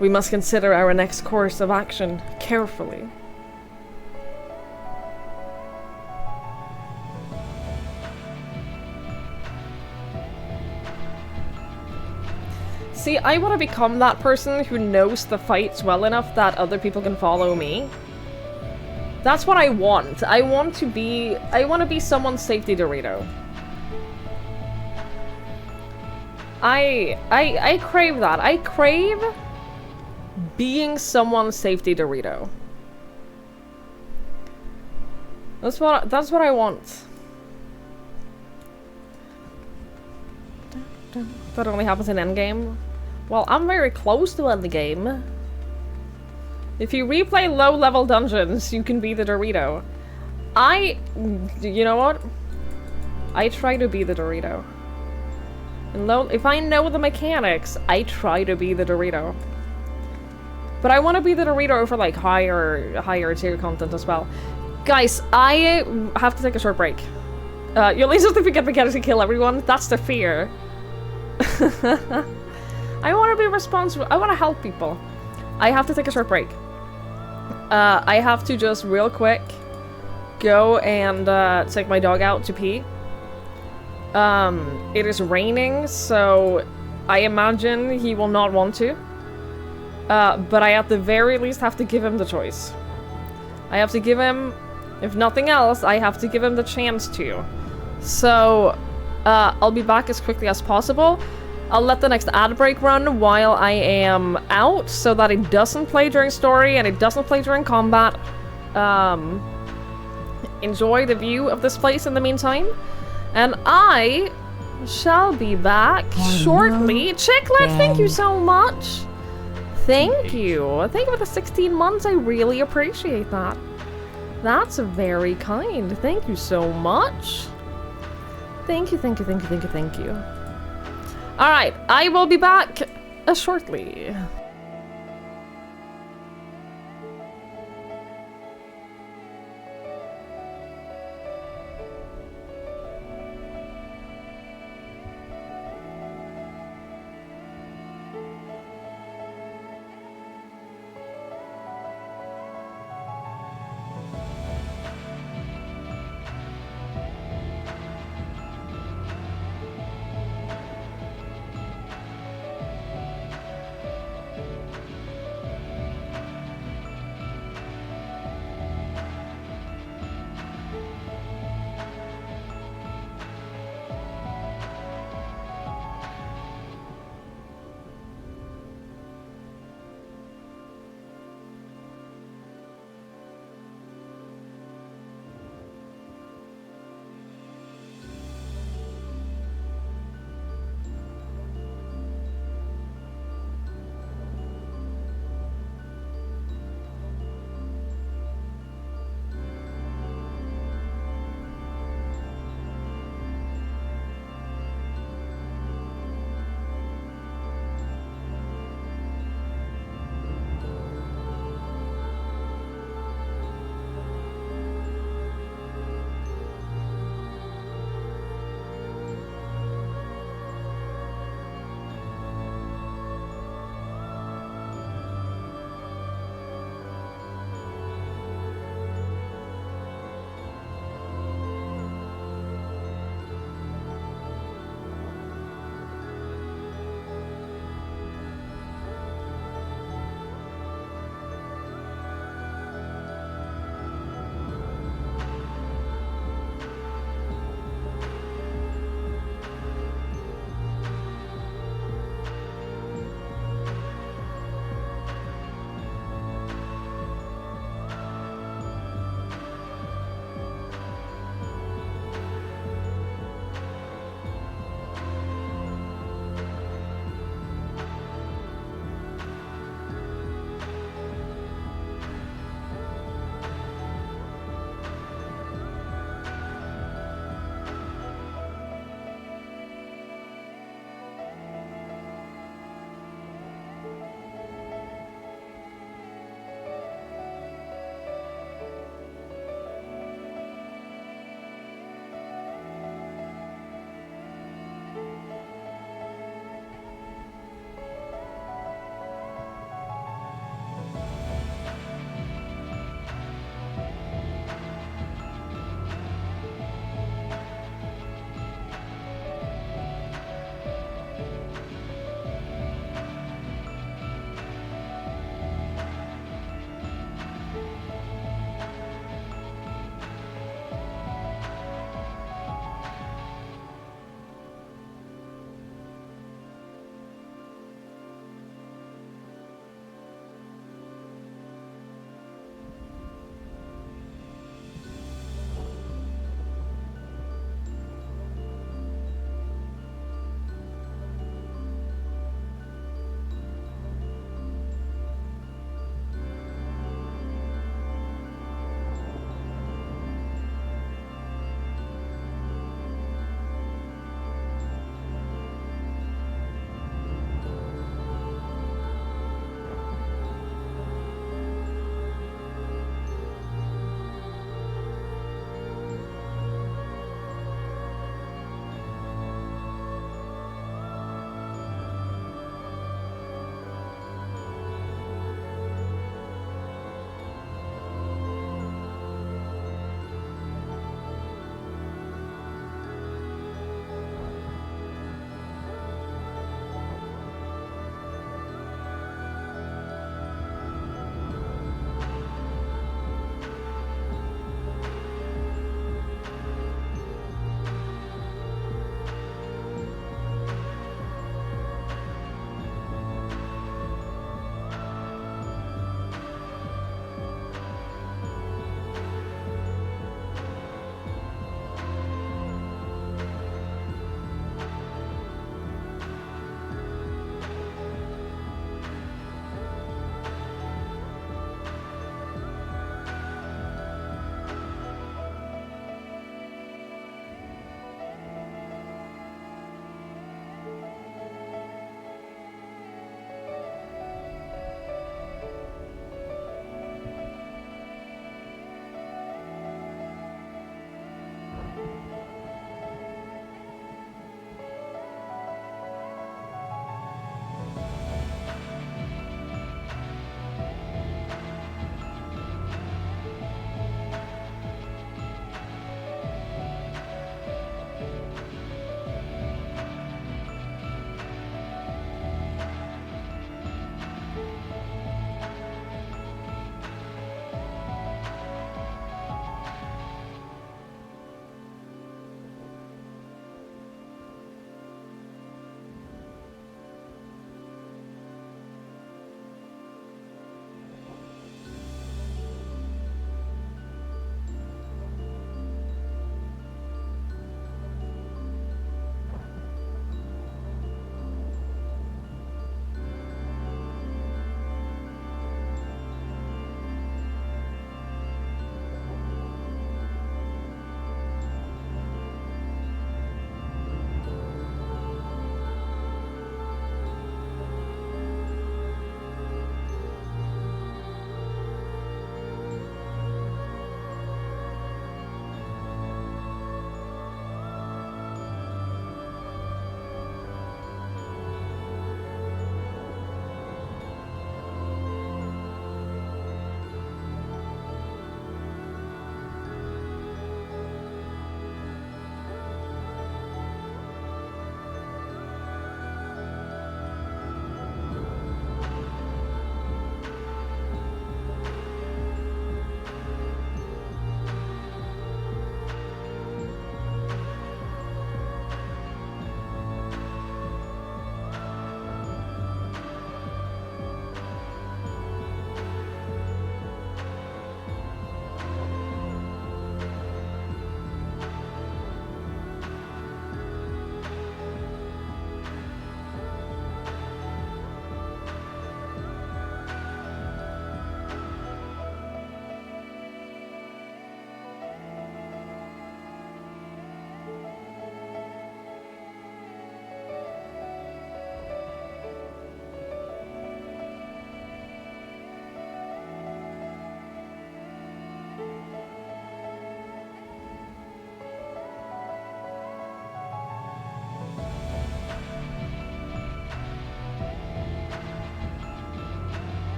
We must consider our next course of action carefully. See, I want to become that person who knows the fights well enough that other people can follow me. That's what I want. I want to be someone's safety Dorito. I crave that. I crave being someone's safety Dorito. That's what I want. That only happens in endgame. Well, I'm very close to endgame. If you replay low-level dungeons, you can be the Dorito. You know what? I try to be the Dorito. And if I know the mechanics, I try to be the Dorito. But I want to be the Dorito for like higher tier content as well. Guys, I have to take a short break. You'll at least have to get to kill everyone. That's the fear. I want to be responsible. I want to help people. I have to take a short break. I have to just real quick go and take my dog out to pee. It is raining, so I imagine he will not want to. But I at the very least have to give him the choice. I have to give him, if nothing else, I have to give him the chance to. So, I'll be back as quickly as possible. I'll let the next ad break run while I am out, so that it doesn't play during story and it doesn't play during combat. Enjoy the view of this place in the meantime. And I shall be back shortly. Chicklet, thank you so much. Thank you. Thank you for the 16 months. I really appreciate that. That's very kind. Thank you so much. Thank you, thank you, thank you, thank you, thank you. Alright, I will be back shortly.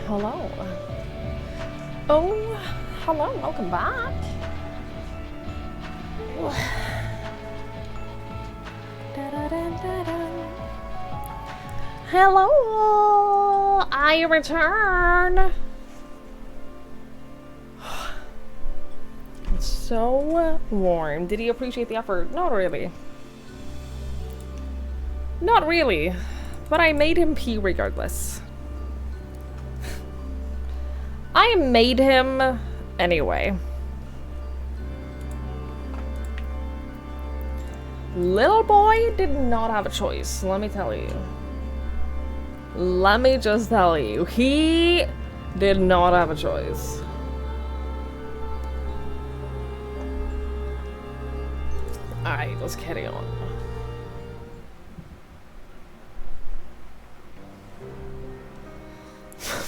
hello. Oh, hello, welcome back. Hello, I return. It's so warm. Did he appreciate the effort? Not really. Not really. But I made him pee regardless. I made him anyway. Little boy did not have a choice, let me tell you. Let me just tell you, he did not have a choice. Alright, let's carry on.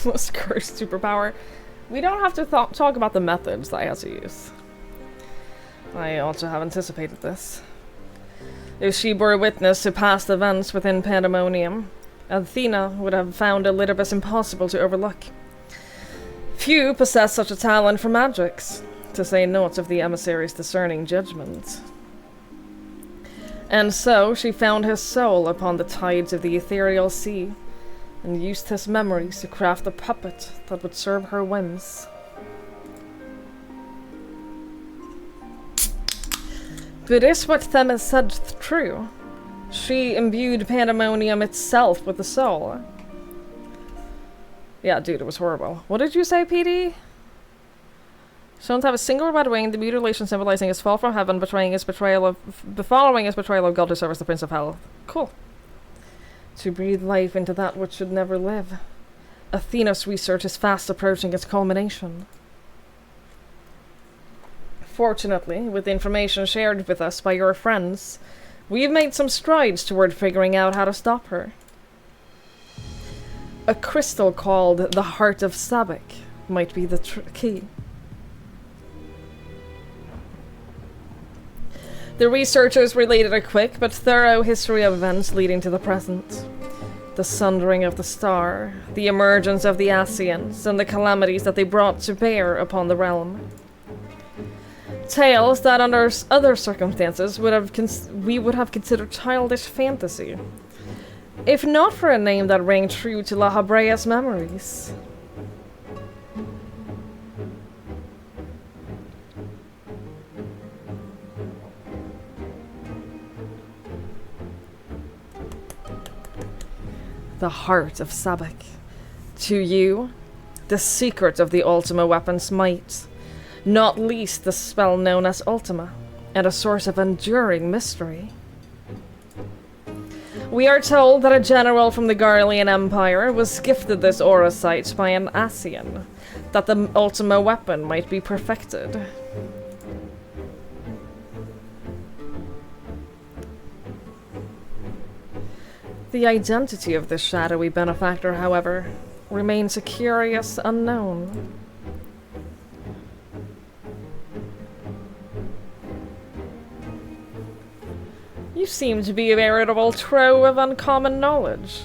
Most cursed superpower. We don't have to talk about the methods that I had to use. I ought to have anticipated this. If she bore witness to past events within Pandemonium, Athena would have found Elidibus impossible to overlook. Few possess such a talent for magics, to say naught of the emissary's discerning judgment. And so she found his soul upon the tides of the ethereal sea, and used his memories to craft a puppet that would serve her whims. But is what Themis said true? She imbued Pandemonium itself with the soul. Yeah, dude, it was horrible. What did you say, PD? Shown to have a single red wing, the mutilation symbolizing his fall from heaven, following his betrayal of God to serve as the Prince of Hell. Cool. To breathe life into that which should never live. Athena's research is fast approaching its culmination. Fortunately, with the information shared with us by your friends, we've made some strides toward figuring out how to stop her. A crystal called the Heart of Sabak might be the key. The researchers related a quick but thorough history of events leading to the present. The sundering of the star, the emergence of the Asians, and the calamities that they brought to bear upon the realm. Tales that under other circumstances we would have considered childish fantasy, if not for a name that rang true to La Habrea's memories. The Heart of Sabak. To you, the secret of the Ultima weapon's might. Not least the spell known as Ultima, and a source of enduring mystery. We are told that a general from the Garlean Empire was gifted this aura sight by an Asian, that the Ultima weapon might be perfected. The identity of this shadowy benefactor, however, remains a curious unknown. You seem to be a veritable trove of uncommon knowledge,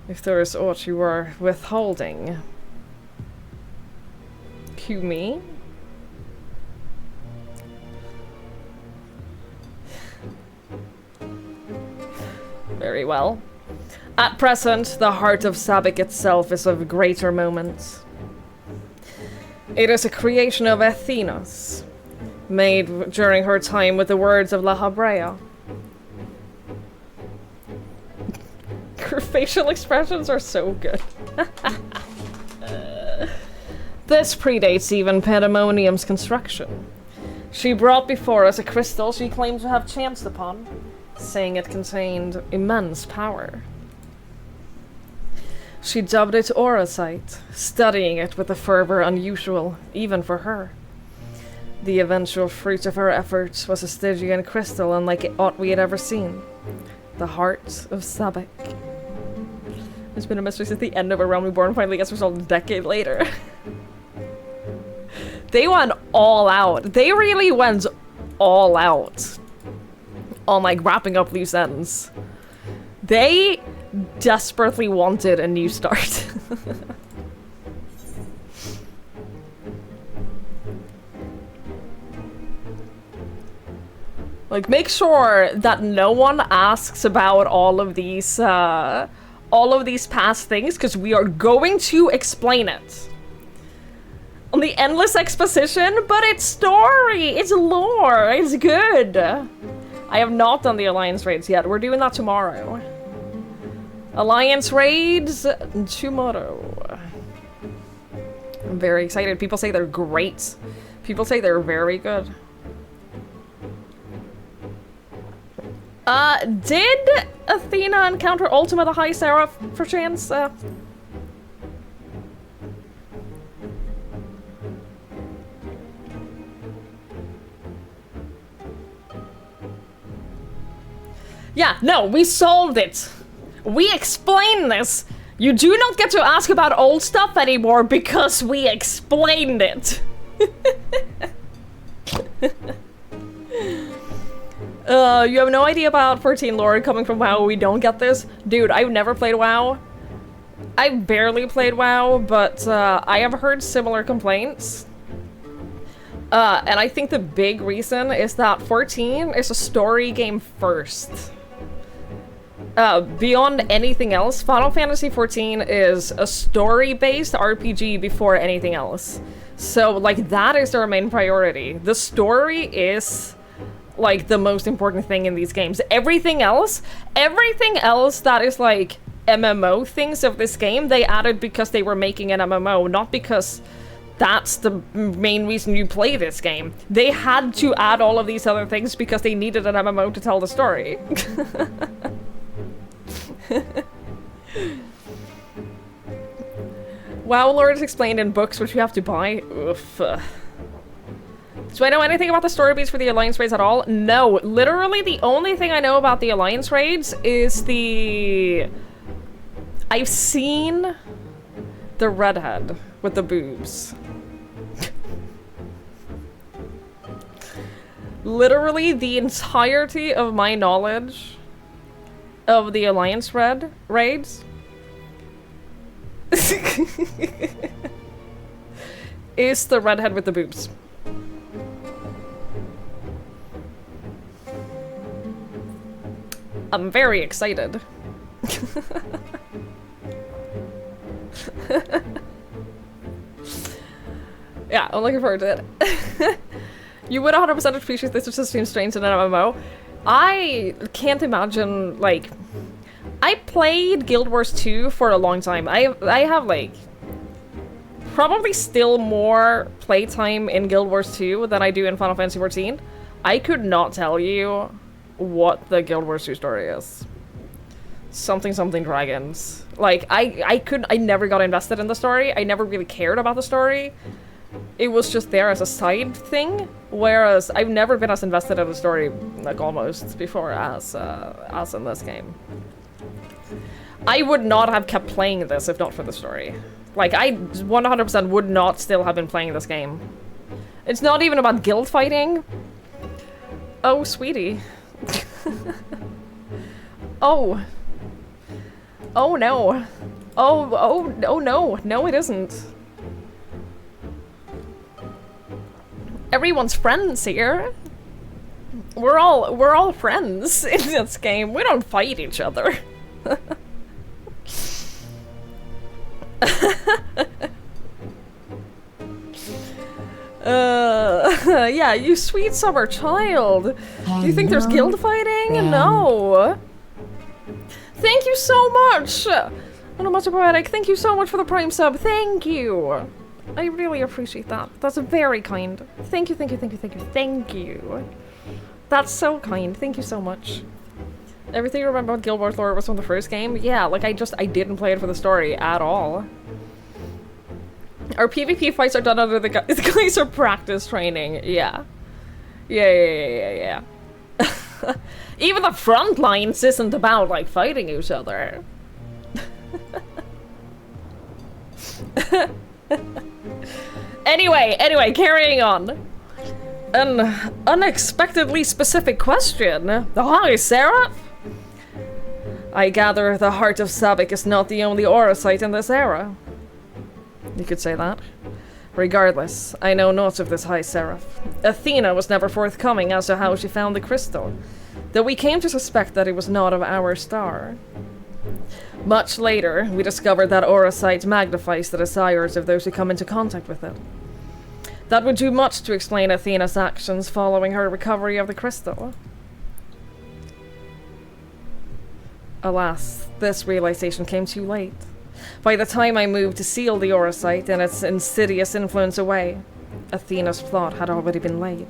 if there is aught you are withholding. Cue me? Very well. At present, the Heart of Sabak itself is of greater moment. It is a creation of Athena's, made during her time with the words of La Habrea. Her facial expressions are so good. This predates even Pandemonium's construction. She brought before us a crystal she claimed to have chanced upon, saying it contained immense power. She dubbed it Aurasight, studying it with a fervor unusual, even for her. The eventual fruit of her efforts was a Stygian crystal unlike aught we had ever seen. The Heart of Sabak. It's been a mystery since the end of A Realm Reborn finally gets resolved a decade later. They went all out. They really went all out on, like, wrapping up loose ends. They desperately wanted a new start. Like, make sure that no one asks about all of these past things, because we are going to explain it. On the endless exposition, but it's story, it's lore, it's good. I have not done the Alliance raids yet. We're doing that tomorrow. Alliance raids tomorrow. I'm very excited. People say they're great. People say they're very good. Did Athena encounter Ultima the High Seraph for chance? Yeah, no, we solved it. We explained this. You do not get to ask about old stuff anymore because we explained it. You have no idea about 14 lore coming from WoW. We don't get this. Dude, I've never played WoW. I barely played WoW, but I have heard similar complaints. And I think the big reason is that 14 is a story game first. Beyond anything else, Final Fantasy XIV is a story-based RPG before anything else. So, like, that is their main priority. The story is, like, the most important thing in these games. Everything else that is, like, MMO things of this game, they added because they were making an MMO, not because that's the main reason you play this game. They had to add all of these other things because they needed an MMO to tell the story. WoW lore is explained in books, which you have to buy. Oof. Do I know anything about the story beats for the Alliance raids at all? No. Literally, the only thing I know about the Alliance raids is the... I've seen the redhead with the boobs. Literally, the entirety of my knowledge of the Alliance raids is the redhead with the boobs. I'm very excited. Yeah, I'm looking forward to it. You would 100% appreciate this, which just seems strange in an MMO. I can't imagine, like... I played Guild Wars 2 for a long time. I have, like... probably still more playtime in Guild Wars 2 than I do in Final Fantasy XIV. I could not tell you what the Guild Wars 2 story is. Something dragons. Like, I never got invested in the story. I never really cared about the story. It was just there as a side thing, whereas I've never been as invested in the story, like, almost, before as in this game. I would not have kept playing this if not for the story. Like, I 100% would not still have been playing this game. It's not even about guild fighting. Oh, sweetie. Oh. Oh, no. Oh, no. No, it isn't. Everyone's friends here. We're all friends in this game. We don't fight each other. Yeah, you sweet summer child. Do you think there's guild fighting? No. Thank you so much. Onomatopoetic, poetic. Thank you so much for the Prime sub. Thank you. I really appreciate that. That's very kind. Thank you, thank you, thank you, thank you, thank you. That's so kind. Thank you so much. Everything you remember about Guild Wars lore was from the first game? Yeah, like I didn't play it for the story at all. Our PvP fights are done under the guise of practice training. Yeah. Yeah. Even the front lines isn't about, like, fighting each other. Anyway, carrying on. An unexpectedly specific question. The High Seraph? I gather the Heart of Sabik is not the only aura site in this era. You could say that. Regardless, I know naught of this High Seraph. Athena was never forthcoming as to how she found the crystal, though we came to suspect that it was not of our star. Much later, we discovered that aura sight magnifies the desires of those who come into contact with it. That would do much to explain Athena's actions following her recovery of the crystal. Alas, this realization came too late. By the time I moved to seal the aura sight and its insidious influence away, Athena's plot had already been laid.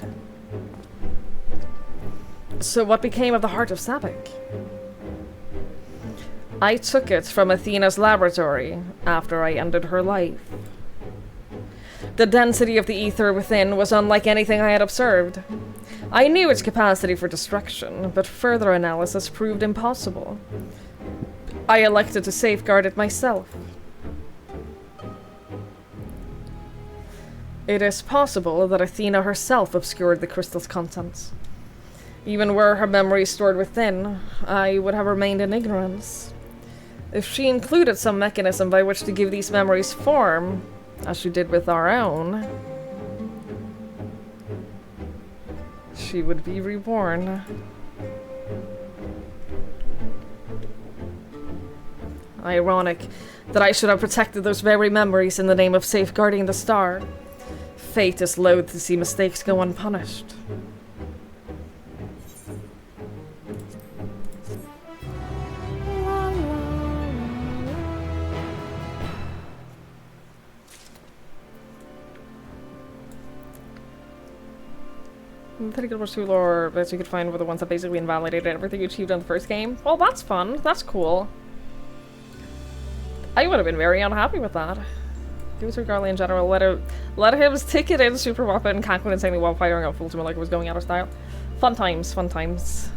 So what became of the Heart of Sabbac? I took it from Athena's laboratory after I ended her life. The density of the ether within was unlike anything I had observed. I knew its capacity for destruction, but further analysis proved impossible. I elected to safeguard it myself. It is possible that Athena herself obscured the crystal's contents. Even were her memories stored within, I would have remained in ignorance. If she included some mechanism by which to give these memories form, as she did with our own, she would be reborn. Ironic that I should have protected those very memories in the name of safeguarding the star. Fate is loath to see mistakes go unpunished. Technical pursuit lore that you could find were the ones that basically invalidated everything you achieved in the first game. Well, that's fun. That's cool. I would have been very unhappy with that. Give it to Garly in general. Let him stick it in super weapon, cackling insanely while firing out full to me like it was going out of style. Fun times, fun times.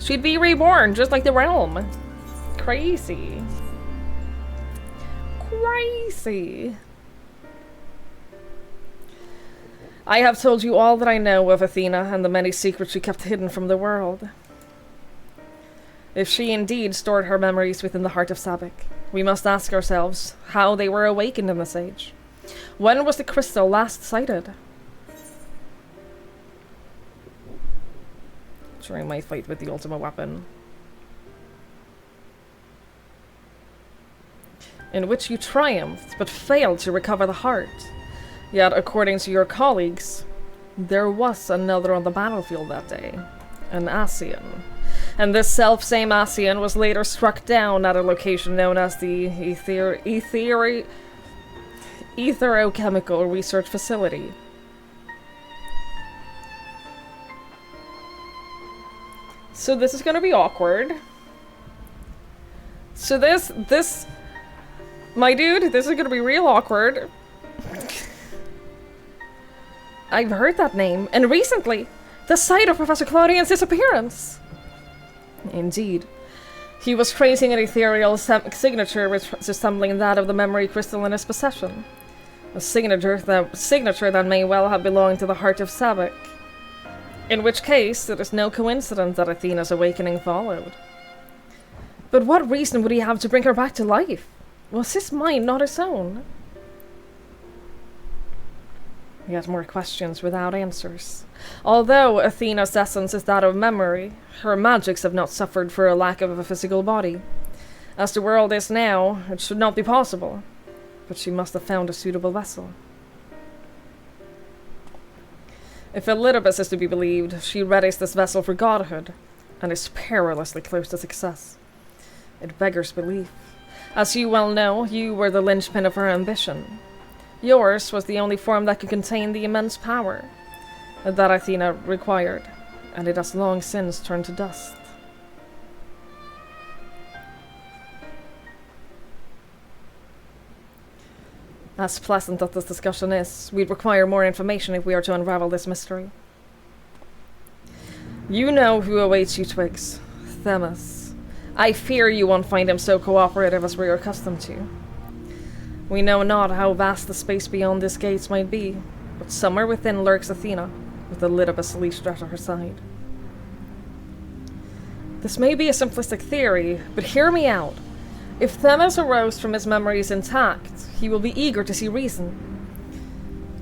She'd be reborn, just like the realm. Crazy. Crazy. I have told you all that I know of Athena and the many secrets she kept hidden from the world. If she indeed stored her memories within the Heart of Sabbac, we must ask ourselves how they were awakened in this age. When was the crystal last sighted? During my fight with the ultimate weapon, in which you triumphed but failed to recover the heart. Yet, according to your colleagues, there was another on the battlefield that day, an Asian. And this self-same Asian was later struck down at a location known as the Etherochemical Research Facility. So this is gonna be awkward. So this, my dude, this is gonna be real awkward. I've heard that name, and recently, the site of Professor Claudian's disappearance. Indeed. He was tracing an ethereal signature resembling that of the memory crystal in his possession. A signature that may well have belonged to the Heart of Sabbac. In which case, it is no coincidence that Athena's awakening followed. But what reason would he have to bring her back to life? Was his mind not his own? Yet more questions without answers. Although Athena's essence is that of memory, her magics have not suffered for a lack of a physical body. As the world is now, it should not be possible, but she must have found a suitable vessel. If Elidibus is to be believed, she readies this vessel for godhood, and is perilously close to success. It beggars belief. As you well know, you were the linchpin of her ambition. Yours was the only form that could contain the immense power that Athena required, and it has long since turned to dust. As pleasant as this discussion is, we'd require more information if we are to unravel this mystery. You know who awaits you, Twigs. Themis. I fear you won't find him so cooperative as we are accustomed to. We know not how vast the space beyond this gates might be, but somewhere within lurks Athena, with Elidibus leashed at her side. This may be a simplistic theory, but hear me out. If Themis arose from his memories intact, he will be eager to see reason.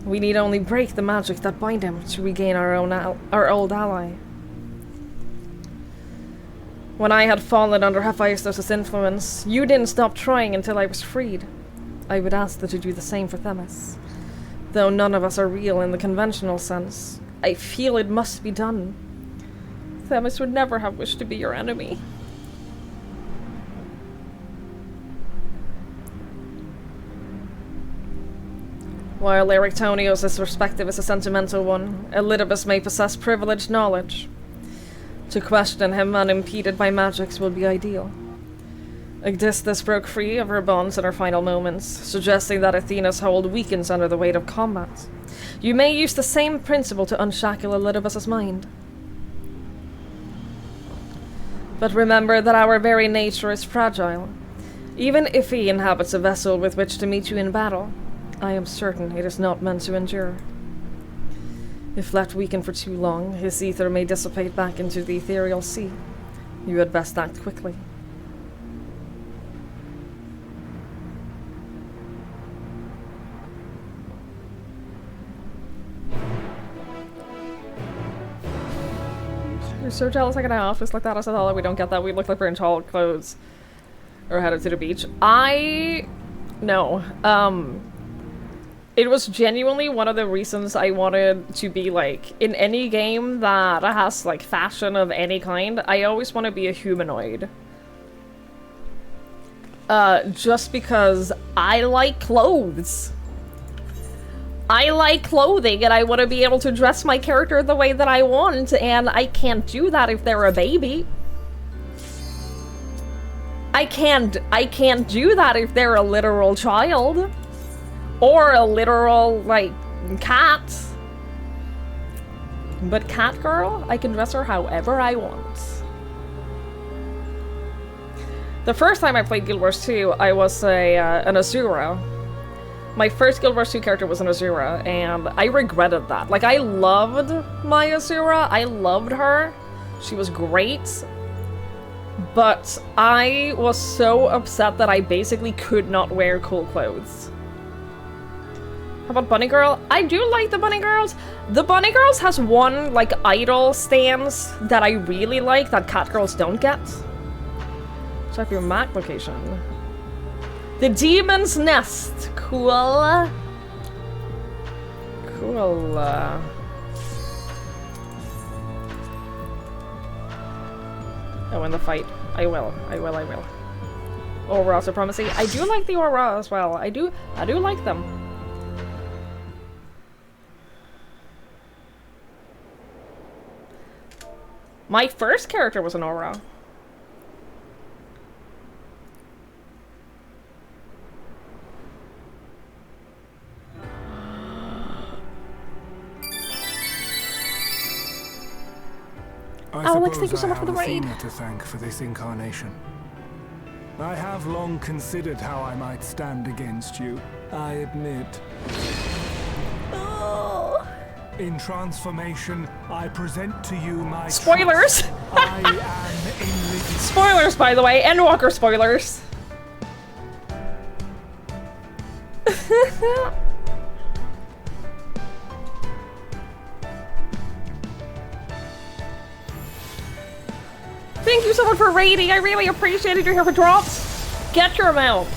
We need only break the magic that bind him to regain our old ally. When I had fallen under Hephaestus' influence, you didn't stop trying until I was freed. I would ask that you do the same for Themis. Though none of us are real in the conventional sense, I feel it must be done. Themis would never have wished to be your enemy. While Erictonio's perspective is a sentimental one, Elidibus may possess privileged knowledge. To question him unimpeded by magics will be ideal. Igdistis broke free of her bonds in her final moments, suggesting that Athena's hold weakens under the weight of combat. You may use the same principle to unshackle Elidibus' mind. But remember that our very nature is fragile. Even if he inhabits a vessel with which to meet you in battle, I am certain it is not meant to endure. If left weakened for too long, his ether may dissipate back into the ethereal sea. You had best act quickly. You're so jealous I got an office like that. I said, oh, we don't get that. We look like we're in tall clothes. Or headed to the beach. No. It was genuinely one of the reasons I wanted to be, like, in any game that has, like, fashion of any kind, I always want to be a humanoid. Just because I like clothes. I like clothing, and I want to be able to dress my character the way that I want, and I can't do that if they're a baby. I can't do that if they're a literal child. Or a literal, like, cat. But Cat Girl, I can dress her however I want. The first time I played Guild Wars 2, I was an Azura. My first Guild Wars 2 character was an Azura, and I regretted that. Like, I loved my Azura. I loved her. She was great. But I was so upset that I basically could not wear cool clothes. How about Bunny Girl? I do like the Bunny Girls. The Bunny Girls has one, like, idol stance that I really like that Cat Girls don't get. Check your Mac location. The Demon's Nest. Cool. Cool. Oh, in the fight. I will. Aura Supremacy. I do like the Aura as well. I do like them. My first character was an Aura. Alex, thank you so much for the raid. Athena to thank for this incarnation. I have long considered how I might stand against you, I admit. Oh. In transformation, I present to you my spoilers. I am in spoilers, by the way, Endwalker spoilers. Thank you so much for raiding. I really appreciate it. You're here for drops. Get your mount.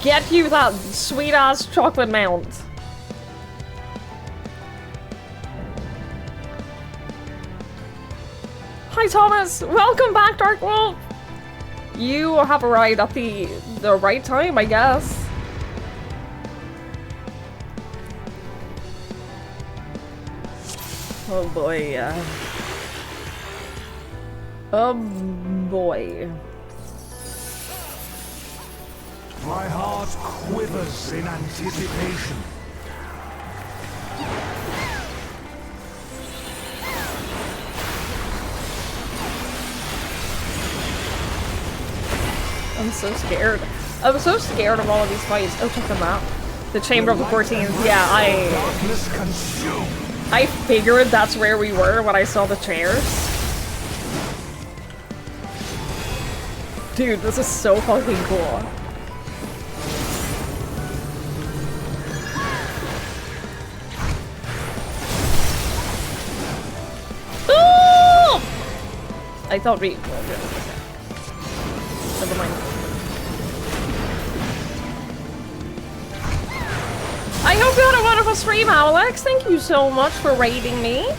Get you that sweet ass chocolate mount. Hi Thomas, welcome back, Dark Wolf. You have arrived at the right time, I guess. Oh boy. Oh boy. My heart quivers in anticipation. I'm so scared. I'm so scared of all of these fights. Oh, check them out. The Chamber of the 14th. Yeah, I figured that's where we were when I saw the chairs. Dude, this is so fucking cool. I thought we... Well, okay. Never mind. I hope you had a wonderful stream, Alex. Thank you so much for raiding me.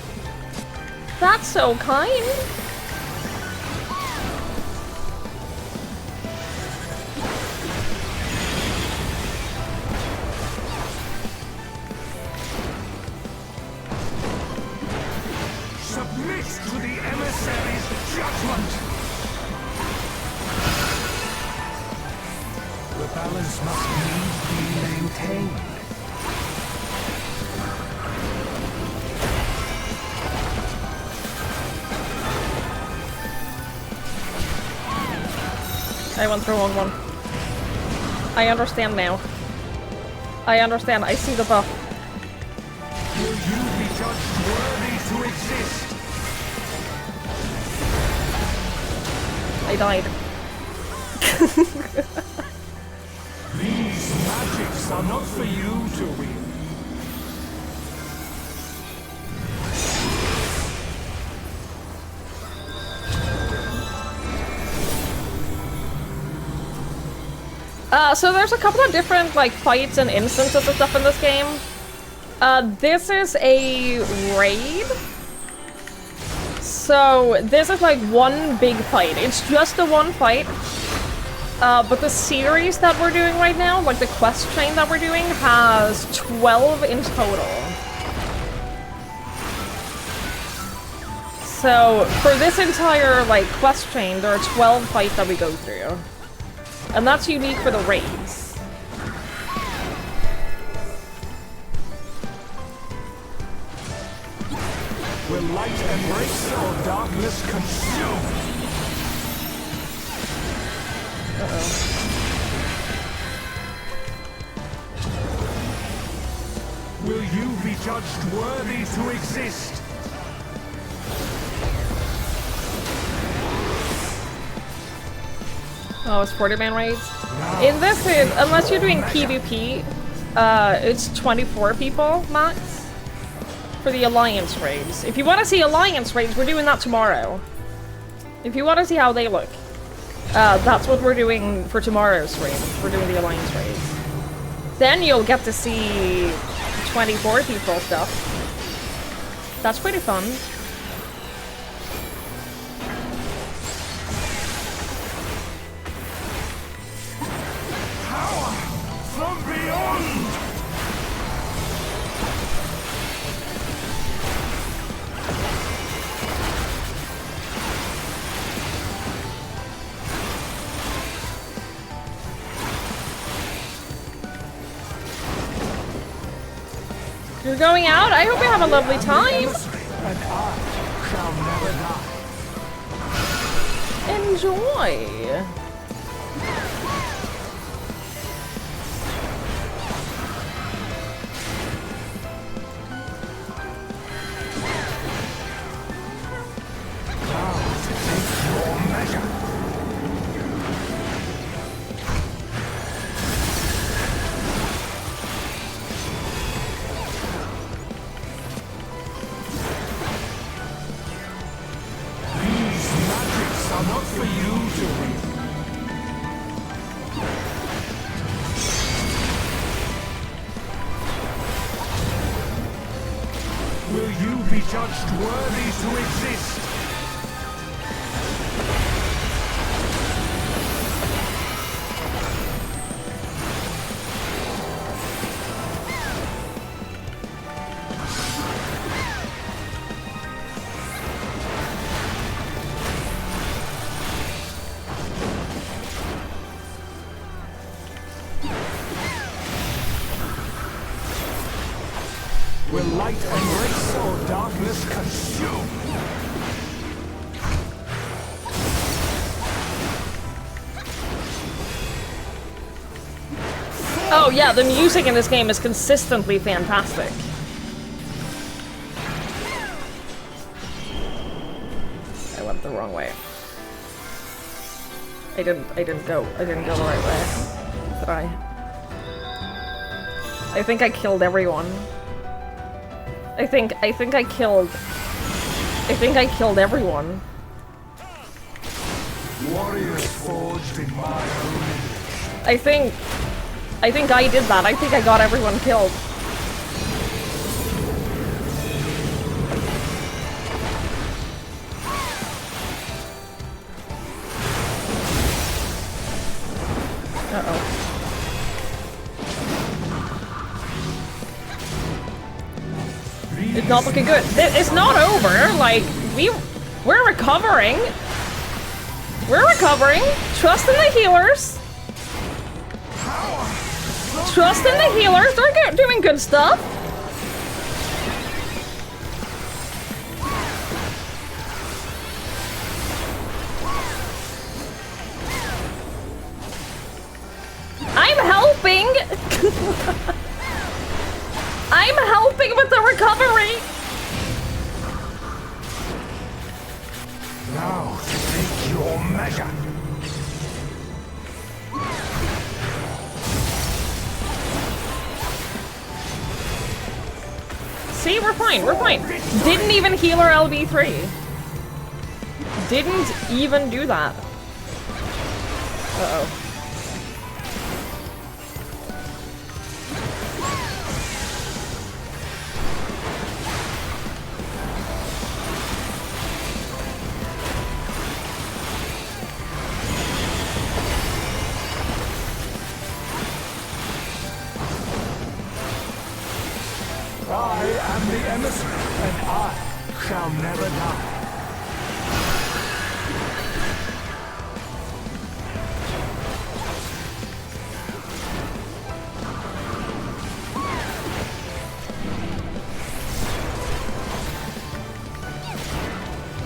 That's so kind. Submit to the emissary's judgment! The balance must needs be maintained. I went through on one. I understand now. I understand. I see the buff. Will you be judged worthy to exist? I died. These magics are not for you to wield. So there's a couple of different, like, fights and instances of stuff in this game. This is a raid. So this is like one big fight. It's just the one fight. But the series that we're doing right now, like the quest chain that we're doing, has 12 in total. So for this entire, like, quest chain, there are 12 fights that we go through. And that's unique for the raids. Will light embrace or darkness consume? Will you be judged worthy to exist? Oh, it's 40-man raids? In this, unless you're doing PvP, it's 24 people max for the Alliance raids. If you want to see Alliance raids, we're doing that tomorrow. If you want to see how they look, that's what we're doing for tomorrow's raid. We're doing the Alliance raids. Then you'll get to see 24 people stuff. That's pretty fun. From beyond! You're going out? I hope you have a lovely time. And I shall never die. Enjoy. Judged worthy to exist. Will light embrace or darkness consume? Oh yeah, the music in this game is consistently fantastic. I went the wrong way. I didn't go the right way. Did I? I think I killed everyone. I think I killed everyone. Warriors forged in my own image. I think I did that. I think I got everyone killed. Uh-oh. It's not looking good. It's not over. Like, we're recovering. We're recovering. Trust in the healers. Trust in the healers. They're doing good stuff. I'm helping. I'm helping with the recovery. Now to take your measure. See, we're fine, we're fine. Didn't even heal our LB3. Didn't even do that. Uh-oh. I am the emissary, and I shall never die.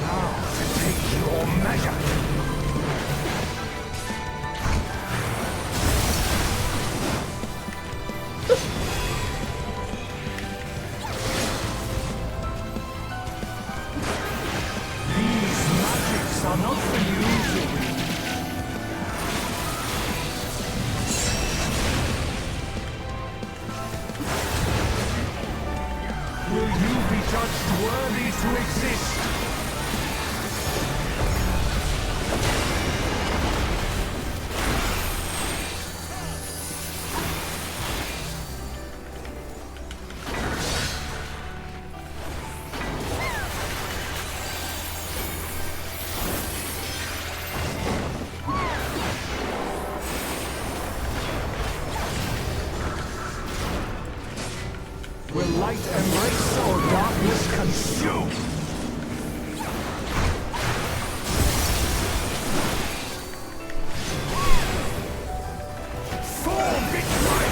Now to take your measure. Are not for you to win. Will you be judged worthy to exist? Will light embrace or darkness consume? For victory!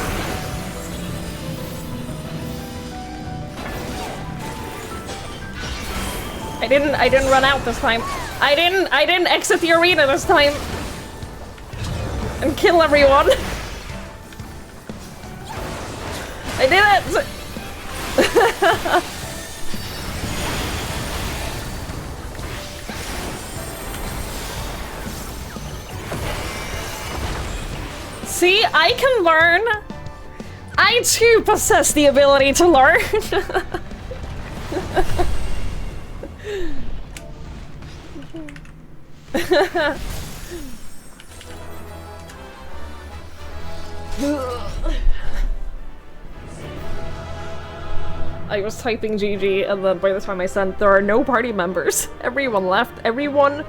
I didn't run out this time. I didn't exit the arena this time. And kill everyone. I did it! See, I can learn. I too possess the ability to learn. I was typing GG, and then by the time I sent, there are no party members. Everyone left. Everyone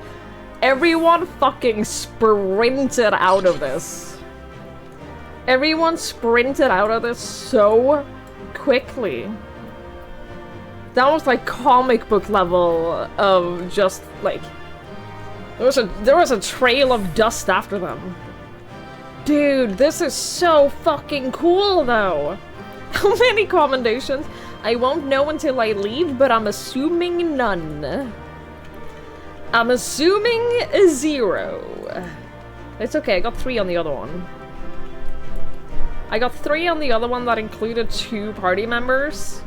fucking sprinted out of this. Everyone sprinted out of this so quickly. That was like comic book level of just like there was a trail of dust after them. Dude, this is so fucking cool though. How many commendations? I won't know until I leave, but I'm assuming none. I'm assuming 0. It's okay, I got 3 on the other one. I got 3 on the other one that included 2 party members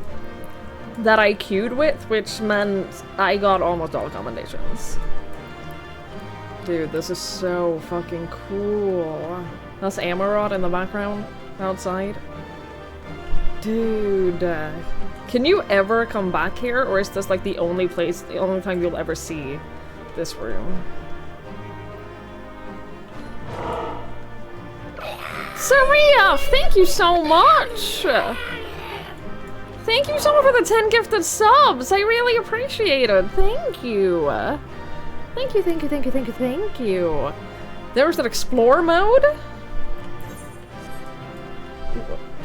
that I queued with, which meant I got almost all commendations. Dude, this is so fucking cool. That's Amarod in the background, outside. Dude, can you ever come back here, or is this like the only time you'll ever see this room? Saria, thank you so much! Thank you so much for the 10 gifted subs! I really appreciate it! Thank you! Thank you, thank you, thank you, thank you, thank you! There's an explore mode?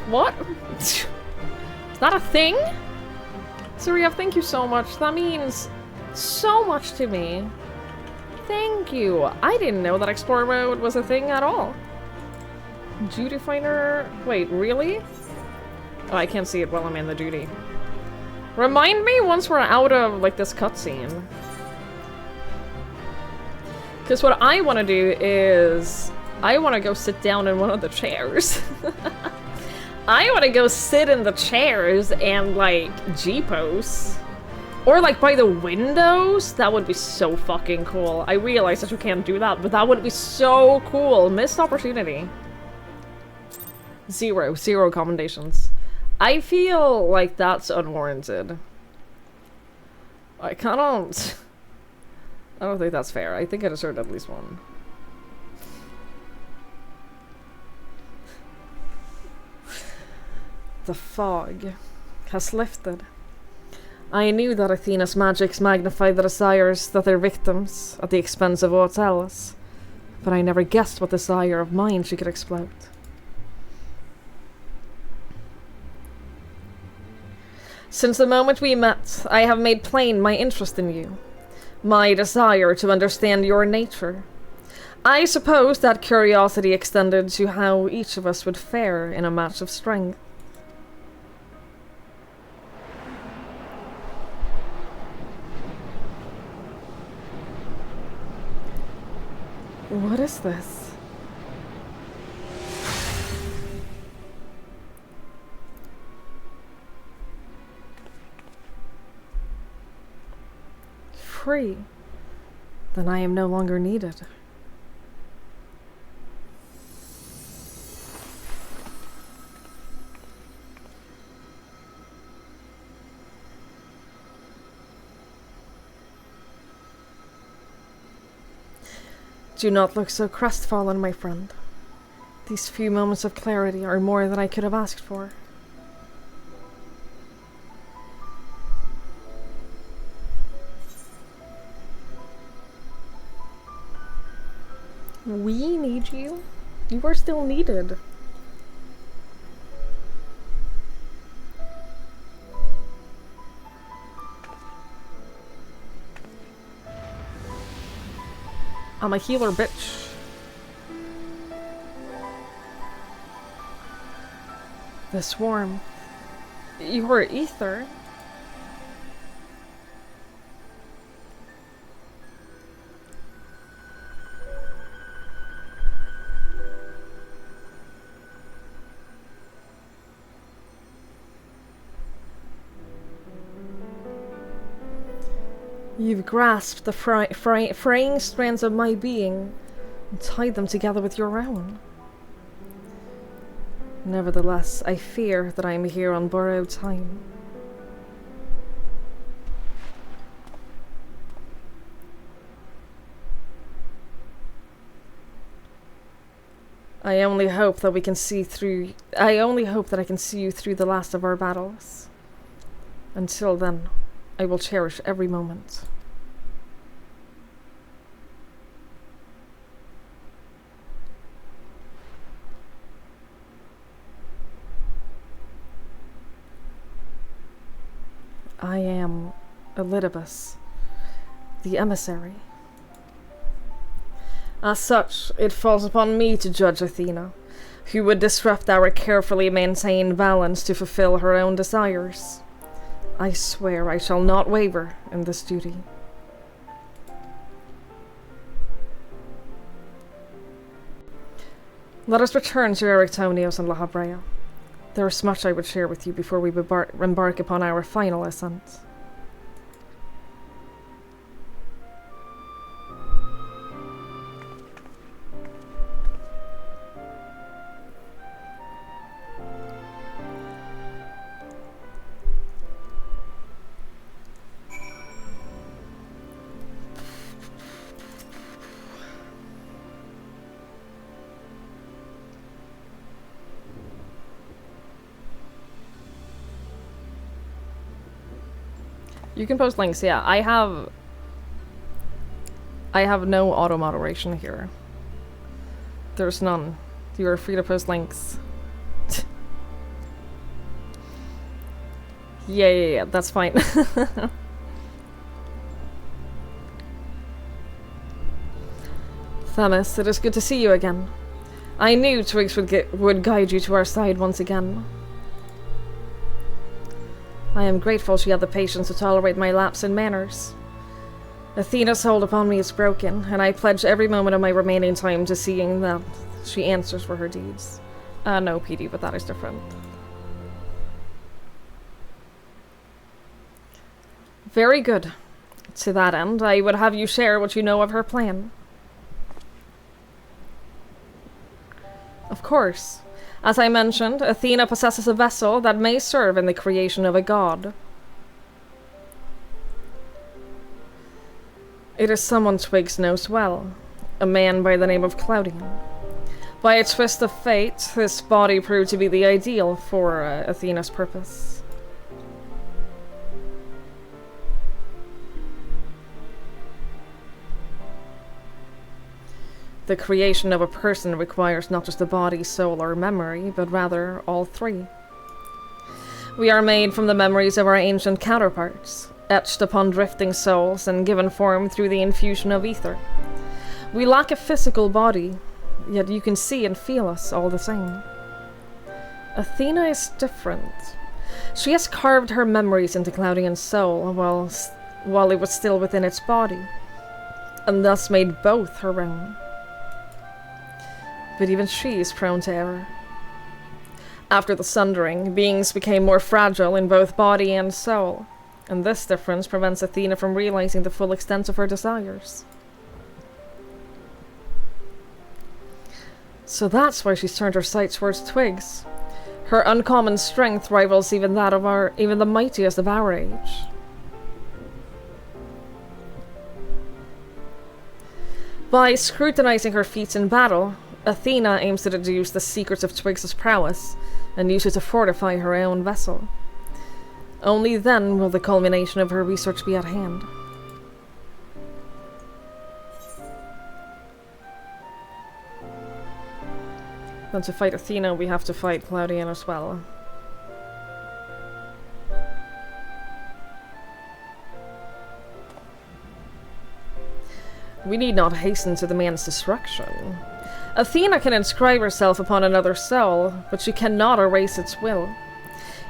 What? Is that a thing? Saria, thank you so much. That means so much to me. Thank you. I didn't know that explore mode was a thing at all. Duty finder? Wait, really? Oh, I can't see it while I'm in the duty. Remind me once we're out of, like, this cutscene. Because what I want to do is... I want to go sit down in one of the chairs. I want to go sit in the chairs and, like, G-pose. Or, like, by the windows. That would be so fucking cool. I realize that you can't do that, but that would be so cool. Missed opportunity. Zero commendations. I feel like that's unwarranted. I don't think that's fair. I think I deserved at least one. The fog has lifted. I knew that Athena's magics magnified the desires of their victims at the expense of all else, but I never guessed what desire of mine she could explode. Since the moment we met, I have made plain my interest in you, my desire to understand your nature. I suppose that curiosity extended to how each of us would fare in a match of strength. What is this? Free. Then I am no longer needed. Do not look so crestfallen, my friend. These few moments of clarity are more than I could have asked for. We need you. You are still needed. I'm a healer, bitch. This warmth. Your ether. You've grasped the fraying strands of my being and tied them together with your own. Nevertheless, I fear that I am here on borrowed time. I only hope that I can see you through the last of our battles. Until then, I will cherish every moment. I am Elidibus, the emissary. As such, it falls upon me to judge Athena, who would disrupt our carefully maintained balance to fulfill her own desires. I swear I shall not waver in this duty. Let us return to Erictonios and La Habrea. There is much I would share with you before we embark upon our final ascent. You can post links, yeah. I have no auto moderation here. There's none. You are free to post links. Yeah, that's fine. Themis, it is good to see you again. I knew Twigs would guide you to our side once again. I am grateful she had the patience to tolerate my lapse in manners. Athena's hold upon me is broken, and I pledge every moment of my remaining time to seeing that she answers for her deeds. No, PD, but that is different. Very good. To that end, I would have you share what you know of her plan. Of course. As I mentioned, Athena possesses a vessel that may serve in the creation of a god. It is someone Twigs knows well, a man by the name of Claudian. By a twist of fate, this body proved to be the ideal for Athena's purpose. The creation of a person requires not just a body, soul, or memory, but rather all three. We are made from the memories of our ancient counterparts, etched upon drifting souls and given form through the infusion of ether. We lack a physical body, yet you can see and feel us all the same. Athena is different. She has carved her memories into Claudian's soul while it was still within its body, and thus made both her own. But even she is prone to error. After the sundering, beings became more fragile in both body and soul, and this difference prevents Athena from realizing the full extent of her desires. So that's why she's turned her sights towards Twigs. Her uncommon strength rivals even that of even the mightiest of our age. By scrutinizing her feats in battle, Athena aims to deduce the secrets of Twigs' prowess and use it to fortify her own vessel. Only then will the culmination of her research be at hand. Then to fight Athena, we have to fight Claudian as well. We need not hasten to the man's destruction. Athena can inscribe herself upon another soul, but she cannot erase its will.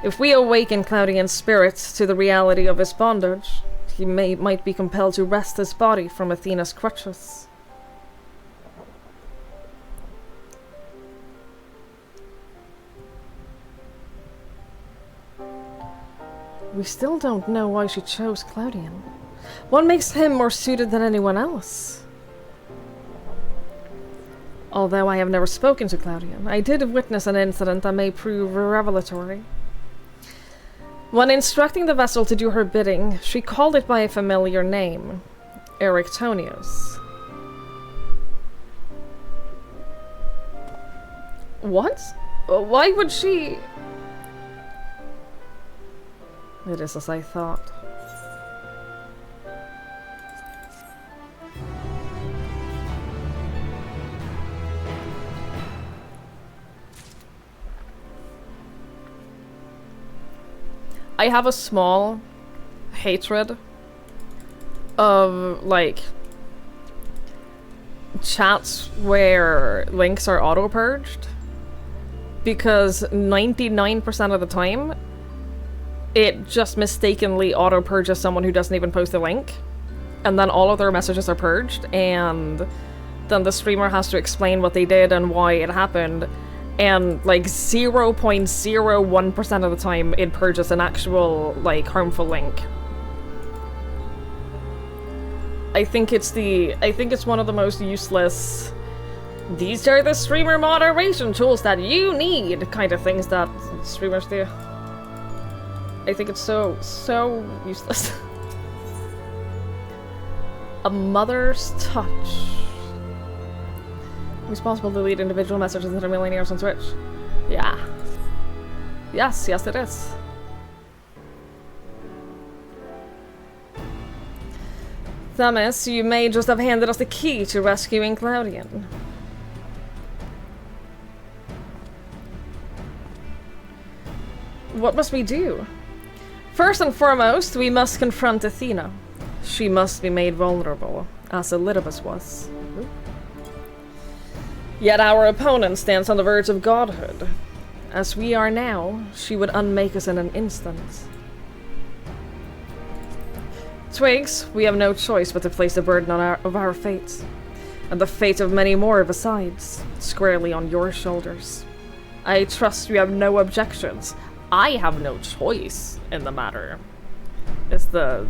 If we awaken Claudian's spirit to the reality of his bondage, he might be compelled to wrest his body from Athena's crutches. We still don't know why she chose Claudian. What makes him more suited than anyone else? Although I have never spoken to Claudian, I did witness an incident that may prove revelatory. When instructing the vessel to do her bidding, she called it by a familiar name, Erictonius. What? Why would she... It is as I thought. I have a small hatred of, like, chats where links are auto-purged, because 99% of the time, it just mistakenly auto-purges someone who doesn't even post a link, and then all of their messages are purged, and then the streamer has to explain what they did and why it happened. And, like, 0.01% of the time, it purges an actual, like, harmful link. I think it's one of the most useless... These are the streamer moderation tools that you need kind of things that streamers do. I think it's so useless. A mother's touch. Responsible to lead individual messages that are millionaires on Twitch. Yeah. Yes, it is. Themis, you may just have handed us the key to rescuing Claudian. What must we do? First and foremost, we must confront Athena. She must be made vulnerable, as Elidibus was. Yet our opponent stands on the verge of godhood. As we are now, she would unmake us in an instant. Twigs, we have no choice but to place the burden of our fate, and the fate of many more besides, squarely on your shoulders. I trust you have no objections. I have no choice in the matter. It's the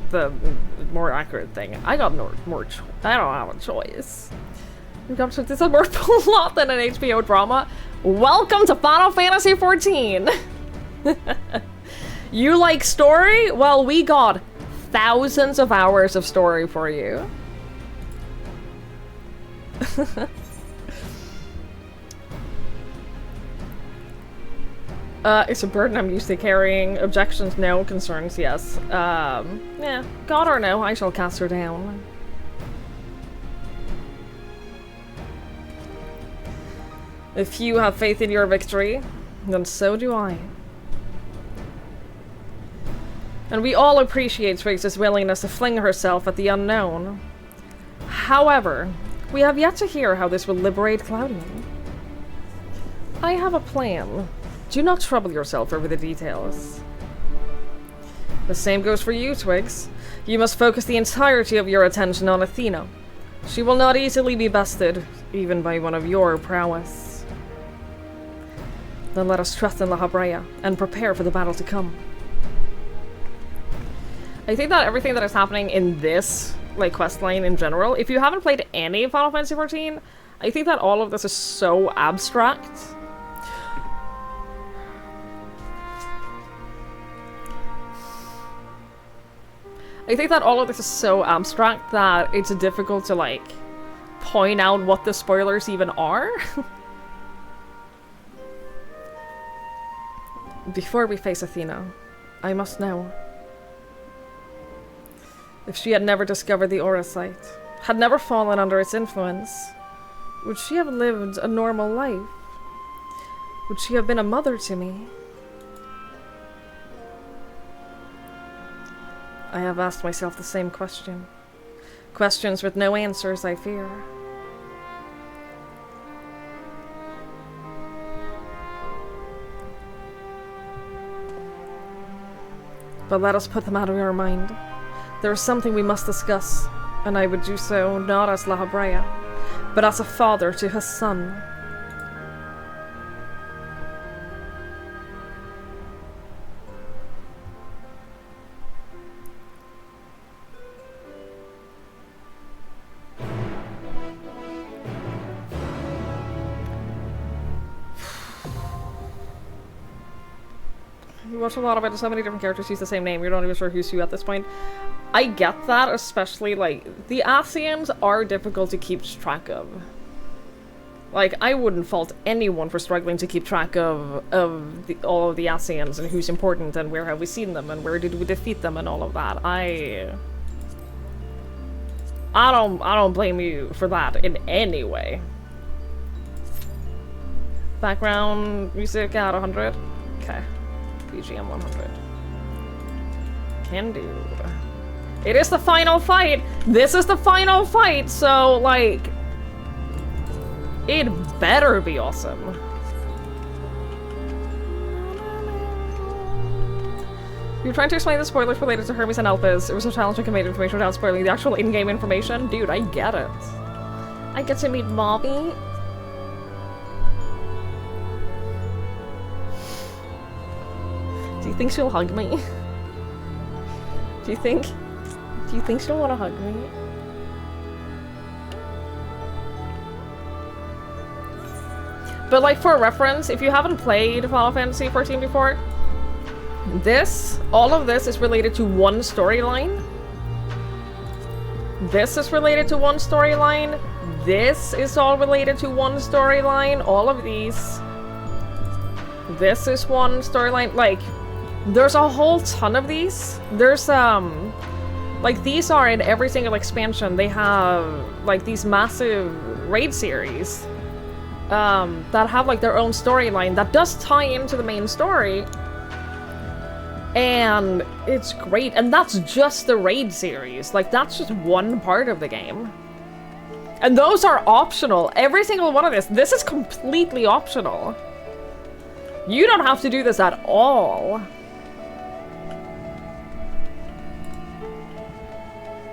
more accurate thing. I got more choice. I don't have a choice. This is more plot than an HBO drama. Welcome to Final Fantasy XIV. You like story? Well, we got thousands of hours of story for you. It's a burden I'm used to carrying. Objections, no. Concerns, yes. Yeah. God or no, I shall cast her down. If you have faith in your victory, then so do I. And we all appreciate Twigs' willingness to fling herself at the unknown. However, we have yet to hear how this will liberate Claudian. I have a plan. Do not trouble yourself over the details. The same goes for you, Twigs. You must focus the entirety of your attention on Athena. She will not easily be bested, even by one of your prowess. Then let us trust in La Habrea, and prepare for the battle to come. I think that everything that is happening in this, like, questline in general, if you haven't played any Final Fantasy XIV, I think that all of this is so abstract. I think that all of this is so abstract that it's difficult to, like, point out what the spoilers even are. Before we face Athena, I must know. If she had never discovered the Aura Site, had never fallen under its influence, would she have lived a normal life? Would she have been a mother to me? I have asked myself the same question. Questions with no answers, I fear. But let us put them out of our mind. There is something we must discuss, and I would do so not as La Habrea, but as a father to his son. You watch a lot of it, so many different characters use the same name, you're not even sure who's who at this point. I get that, especially, like, the Ascians are difficult to keep track of. Like, I wouldn't fault anyone for struggling to keep track of all of the Ascians and who's important and where have we seen them and where did we defeat them and all of that. I don't blame you for that in any way. Background music at 100? Okay. BGM 100. Can do. It is the final fight! This is the final fight, so, like, it better be awesome. You're trying to explain the spoilers related to Hermes and Elpis. It was a challenge to convey information without spoiling the actual in-game information. Dude, I get it. I get to meet Bobby. Do you think she'll hug me? Do you think she'll want to hug me? But, like, for reference, if you haven't played Final Fantasy XIV before, all of this is related to one storyline. This is related to one storyline. This is all related to one storyline. All of these. This is one storyline. Like, there's a whole ton of these. There's Like, these are in every single expansion. They have, like, these massive raid series that have, like, their own storyline that does tie into the main story. And it's great. And that's just the raid series. Like, that's just one part of the game. And those are optional. Every single one of this is completely optional. You don't have to do this at all.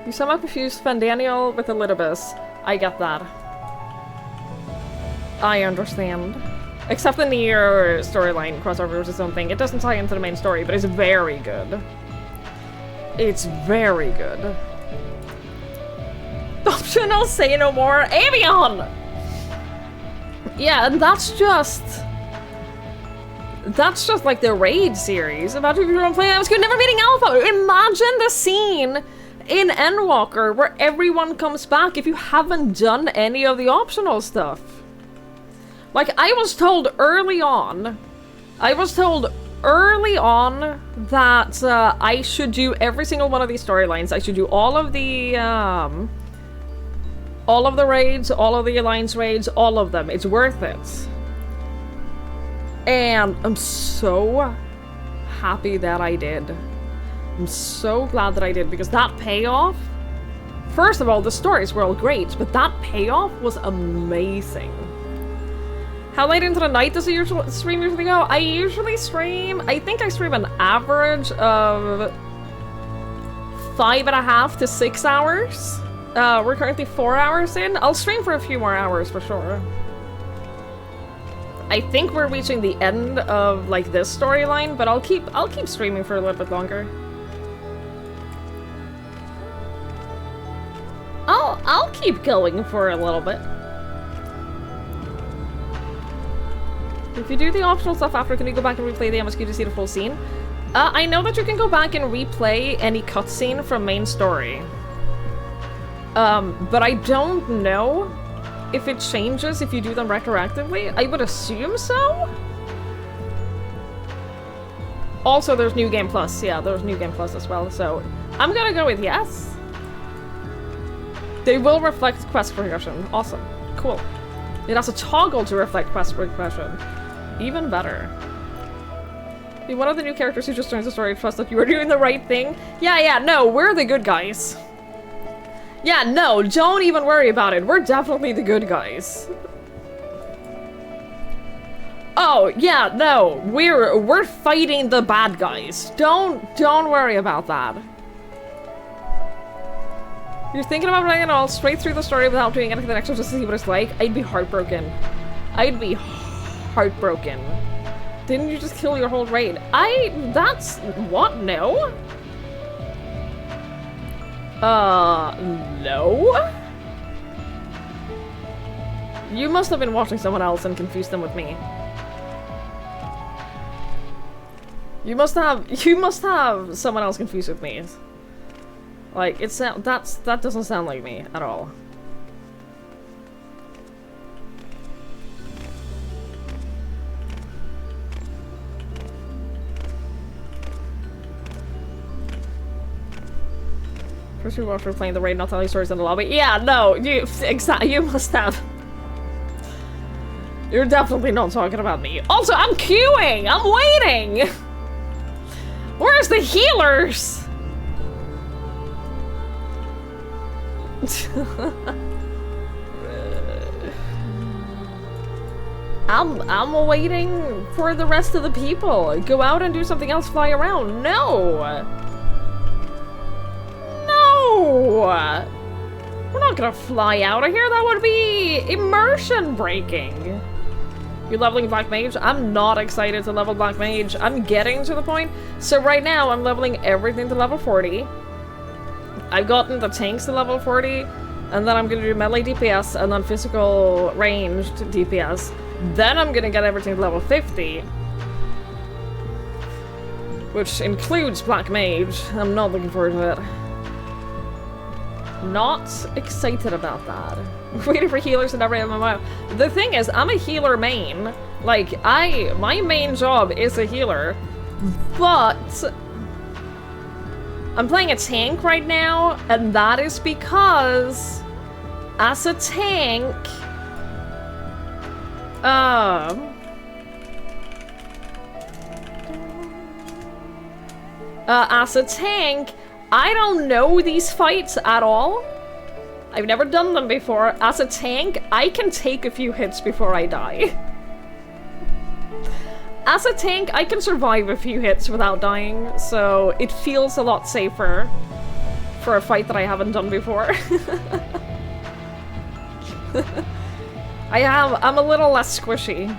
You somehow confused Fandaniel with Elidibus. I get that. I understand. Except the Nier storyline crossover was its own thing. It doesn't tie into the main story, but it's very good. It's very good. Optional say no more. Avion! Yeah, and that's just like the raid series. Imagine if you were playing, I was good, never meeting Alpha. Imagine the scene in Endwalker where everyone comes back if you haven't done any of the optional stuff. Like, I was told early on that I should do every single one of these storylines. I should do all of the raids, all of the Alliance raids, all of them. It's worth it. And I'm so happy that I did. I'm so glad that I did, because that payoff... First of all, the stories were all great, but that payoff was amazing. How late into the night does a stream usually go? I usually stream... I think I stream an average of 5.5 to 6 hours. We're currently 4 hours in. I'll stream for a few more hours for sure. I think we're reaching the end of, like, this storyline, but I'll keep streaming for a little bit longer. I'll keep going for a little bit. If you do the optional stuff after, can you go back and replay the MSQ to see the full scene? I know that you can go back and replay any cutscene from main story. But I don't know if it changes if you do them retroactively. I would assume so? Also, there's New Game Plus. Yeah, there's New Game Plus as well, so I'm gonna go with yes. They will reflect quest progression. Awesome. Cool. It has a toggle to reflect quest progression. Even better. Be one of the new characters who just joins the story. Trust that you are doing the right thing. Yeah, no, we're the good guys. Yeah, no, don't even worry about it. We're definitely the good guys. Oh, yeah, no, we're fighting the bad guys. Don't worry about that. You're thinking about running it all straight through the story without doing anything extra just to see what it's like? I'd be heartbroken. I'd be heartbroken. Didn't you just kill your whole raid? That's... what? No? No? You must have been watching someone else and confused them with me. You must have someone else confused with me. Like, that doesn't sound like me at all. First you watch for playing the raid, not telling stories in the lobby. Yeah, no, you must have. You're definitely not talking about me. Also, I'm queuing! I'm waiting! Where's the healers? I'm waiting for the rest of the people. Go out and do something else, fly around. No! No! We're not gonna fly out of here. That would be immersion breaking. You're leveling Black Mage? I'm not excited to level Black Mage. I'm getting to the point. So right now, I'm leveling everything to level 40. I've gotten the tanks to level 40, and then I'm gonna do melee DPS, and then physical ranged DPS. Then I'm gonna get everything to level 50. Which includes Black Mage. I'm not looking forward to it. Not excited about that. Waiting for healers in every MMO. The thing is, I'm a healer main. Like, my main job is a healer, but I'm playing a tank right now, and that is because as a tank, I don't know these fights at all. I've never done them before. As a tank, I can take a few hits before I die. As a tank, I can survive a few hits without dying, so it feels a lot safer for a fight that I haven't done before. I'm a little less squishy.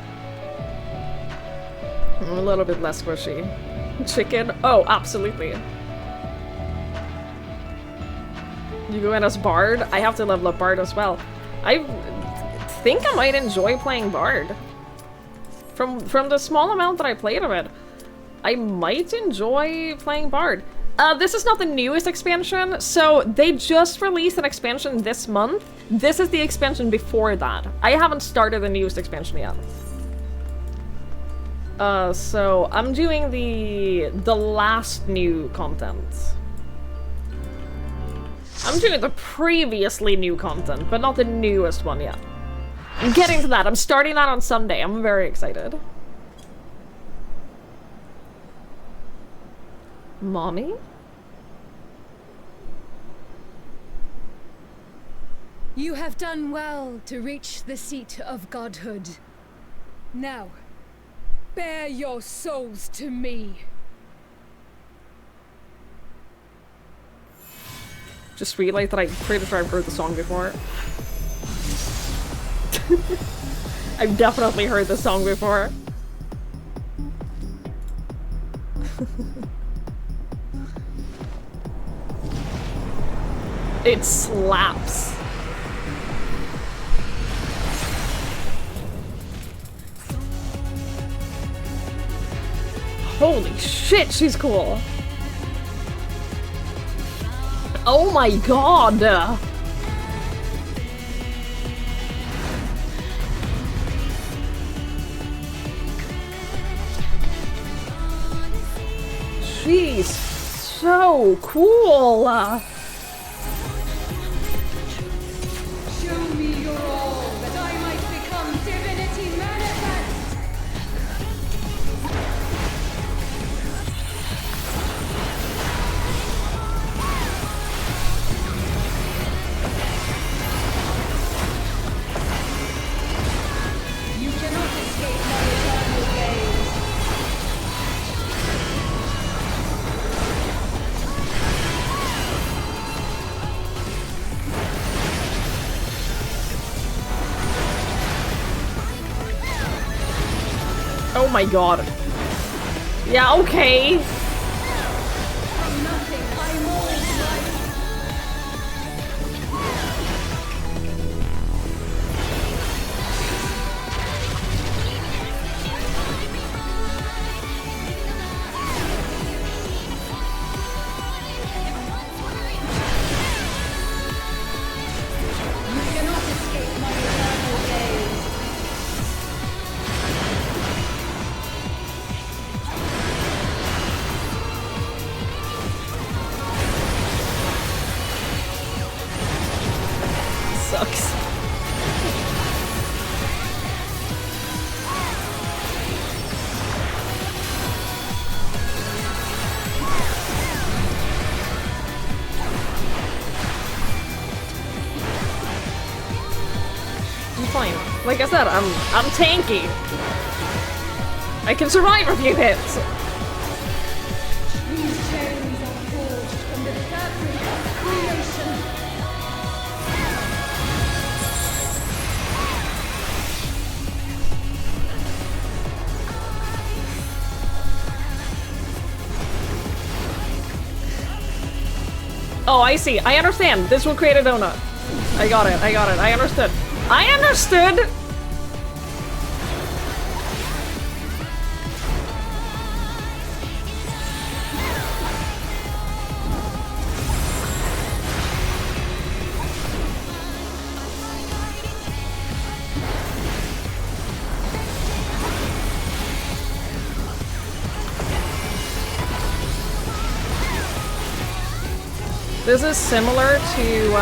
I'm a little bit less squishy. Chicken? Oh, absolutely. You go in as Bard? I have to level up Bard as well. I think I might enjoy playing Bard. From the small amount that I played of it, I might enjoy playing Bard. This is not the newest expansion, so they just released an expansion this month. This is the expansion before that. I haven't started the newest expansion yet. So I'm doing the last new content. I'm doing the previously new content, but not the newest one yet. I'm getting to that. I'm starting that on Sunday. I'm very excited. Mommy? You have done well to reach the seat of godhood. Now, bear your souls to me. Just realized that I'm pretty sure I've heard the song before. I've definitely heard this song before. It slaps. Holy shit, she's cool. Oh my god. She's so cool. Show me your all, that I might become divinity manifest. You cannot escape my eternal gaze. Oh my god. Yeah, okay. From nothing, I mold life. You cannot escape my eternal gaze. Sucks. I'm fine. Like I said, I'm tanky. I can survive a few hits. These chains are forged from the fabric of creation. Oh, I see. I understand. This will create a donut. I got it. I got it. I understood. I understood! This is similar to,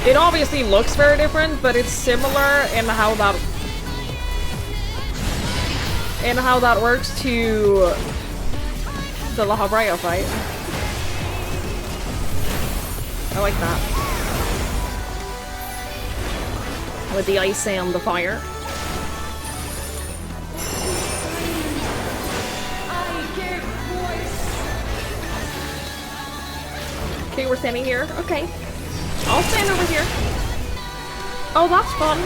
it obviously looks very different, but it's similar in how that works to the La Habrea fight. I like that. With the ice and the fire. Okay, we're standing here. Okay. I'll stand over here. Oh, that's fun.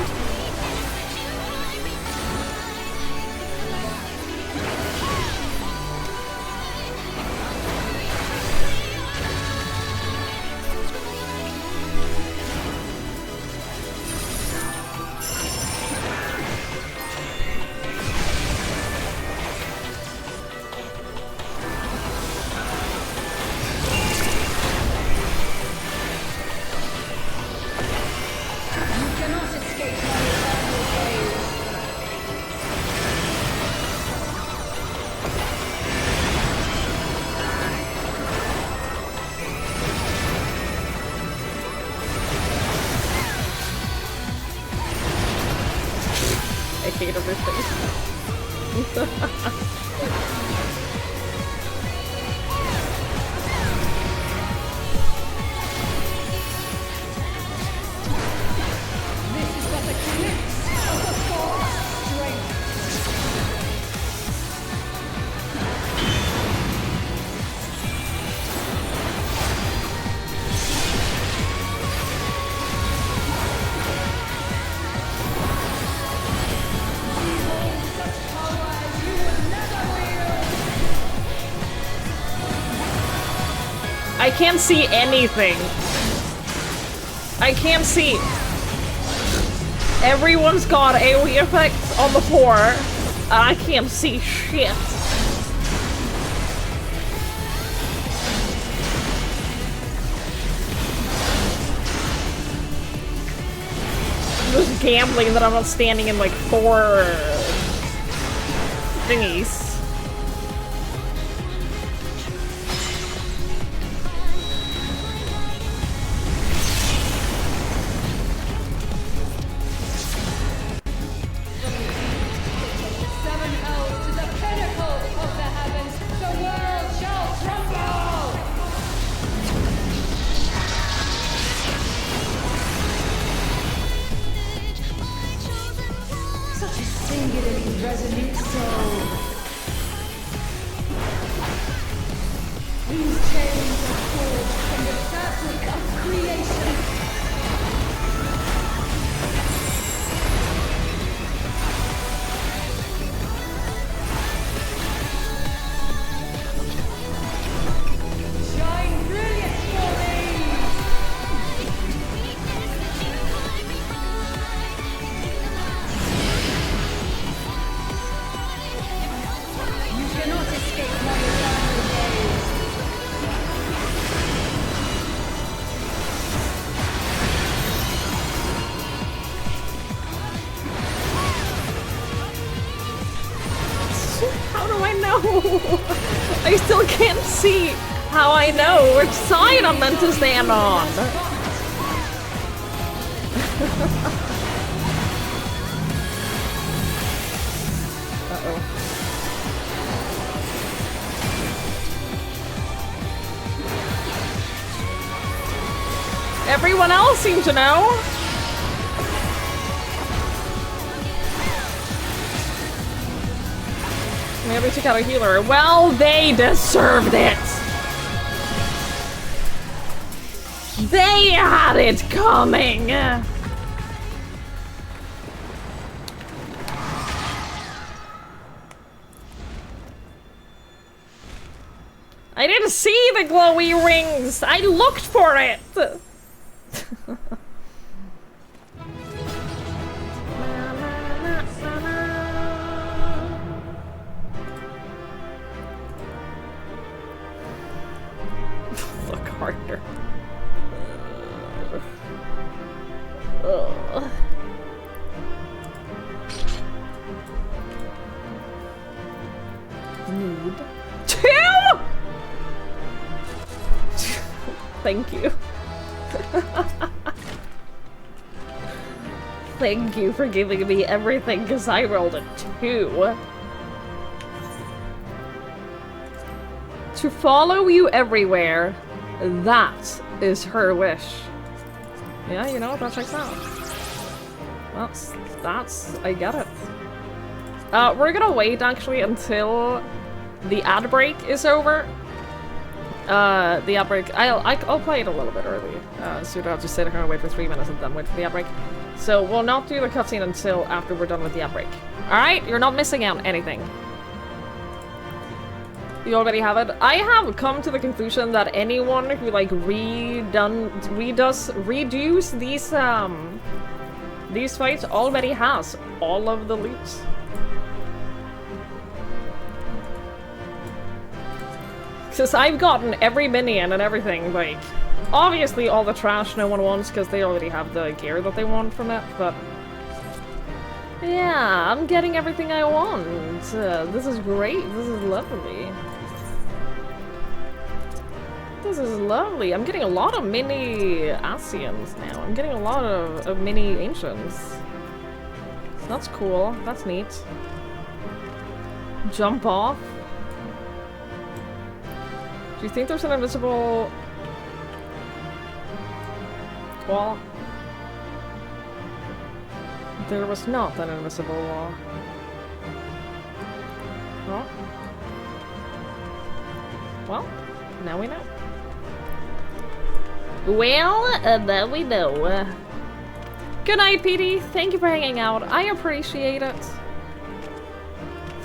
I hate everything. This is but a glimpse of the God's strength. I can't see anything. I can't see. Everyone's got AoE effects on the floor. I can't see shit. I'm just gambling that I'm not standing in like 4 thingies. Seven hells to the pinnacle of the heavens. The world shall tremble. Such a singularly resolute soul. These chains are forged from the fabric of creation. Shine brilliant for me! You cannot escape my eternal gaze. How do I know? I still can't see how I know which side I'm meant to stand on. Uh-oh. Everyone else seems to know. Maybe we took out a healer. Well, they deserved it. They had it coming. I didn't see the glowy rings. I looked for it. Look harder. Ugh. Need 2? Thank you. Thank you for giving me everything, because I rolled a 2. To follow you everywhere, that is her wish. Yeah, you know, that checks out. I get it. We're gonna wait, actually, until the ad break is over. The ad break, I'll play it a little bit early, so you don't have to sit here and wait for 3 minutes and then wait for the ad break. So we'll not do the cutscene until after we're done with the ad break. Alright? You're not missing out on anything. You already have it. I have come to the conclusion that anyone who like redoes these fights already has all of the loot. Because I've gotten every minion and everything, like, obviously all the trash no one wants because they already have the gear that they want from it, but yeah, I'm getting everything I want. This is great. This is lovely. This is lovely. I'm getting a lot of mini Asians now. I'm getting a lot of mini Ancients. That's cool. That's neat. Jump off. Do you think there's an invisible wall? There was not an invisible wall. Oh. Well, now we know. Well, now we know. Good night, PD. Thank you for hanging out. I appreciate it.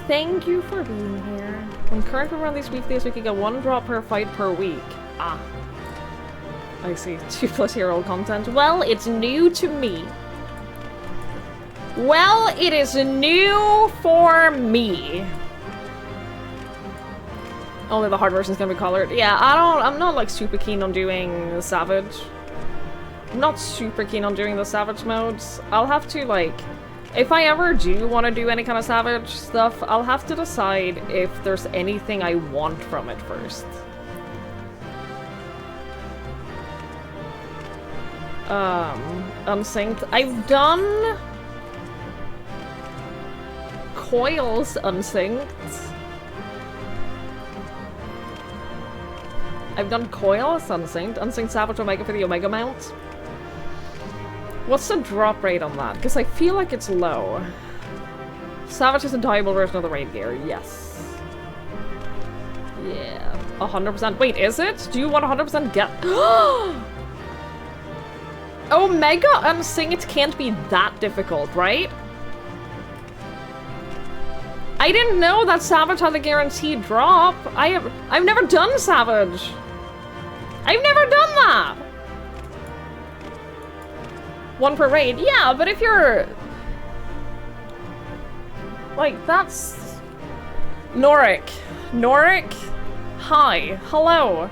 Thank you for being here. When currently run these weekdays, we can get 1 drop per fight per week. Ah. I see. 2+ hero content. Well, it's new to me. Well, it is new for me. Only the hard version's gonna be colored. Yeah, I'm not like super keen on doing Savage. I'm not super keen on doing the Savage modes. I'll have to like, if I ever do want to do any kind of Savage stuff, I'll have to decide if there's anything I want from it first. Unsynced. I've done Coils unsynced. I've done Coils unsynced. Unsynced Savage Omega for the Omega mount. What's the drop rate on that? Because I feel like it's low. Savage is a dyeable version of the raid gear. Yes. Yeah. 100%. Wait, is it? Do you want 100% get... Omega unsynced can't be that difficult, right? I didn't know that Savage had a guaranteed drop. I've never done Savage. I've never done that. 1 per raid. Yeah, but if you're like, that's Norik. Norik, hi, hello.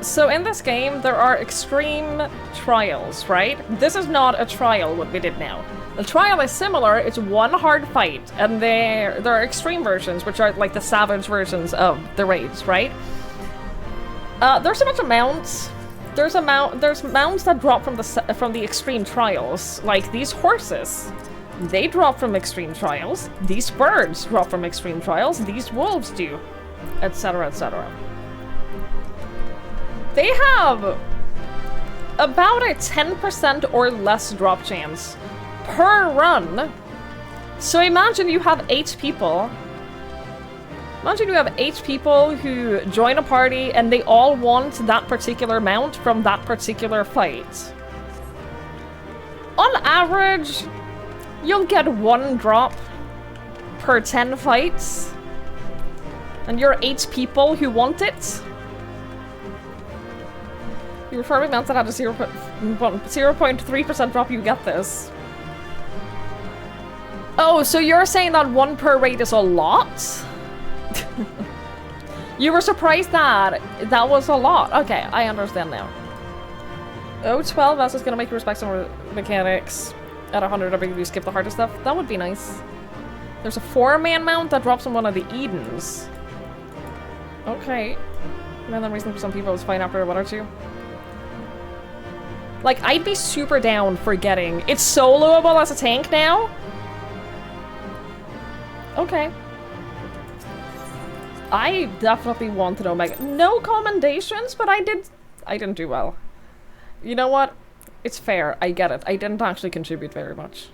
So in this game there are extreme trials, right? This is not a trial, what we did now. The trial is similar, it's 1 hard fight, and there are extreme versions, which are like the Savage versions of the raids, right? There's a bunch of mounts. There's mounts that drop from the extreme trials, like these horses. They drop from extreme trials. These birds drop from extreme trials. These wolves do, etc., etc. They have about a 10% or less drop chance per run. So imagine you have 8 people. Imagine you have 8 people who join a party and they all want that particular mount from that particular fight. On average, you'll get 1 drop per 10 fights. And you're 8 people who want it. You're farming mounts that had a 0.3% drop, you get this. Oh, so you're saying that 1 per raid is a lot? You were surprised that that was a lot. Okay, I understand now. Oh, 12S is gonna make you respect some mechanics. At 100, you skip the harder stuff. That would be nice. There's a 4-man mount that drops on one of the Edens. Okay. And then the reason for some people is fine after 1 or 2. Like, I'd be super down for getting... It's soloable as a tank now? Okay. I definitely wanted Omega. No commendations, but I didn't do well. You know what? It's fair. I get it. I didn't actually contribute very much.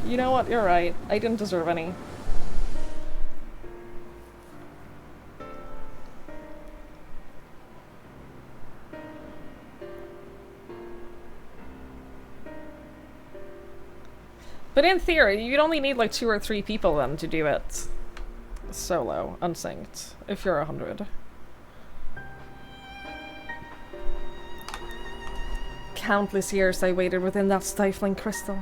You know what? You're right. I didn't deserve any. But in theory, you'd only need like 2 or 3 people then to do it solo, unsynced, if you're 100. Countless years I waited within that stifling crystal.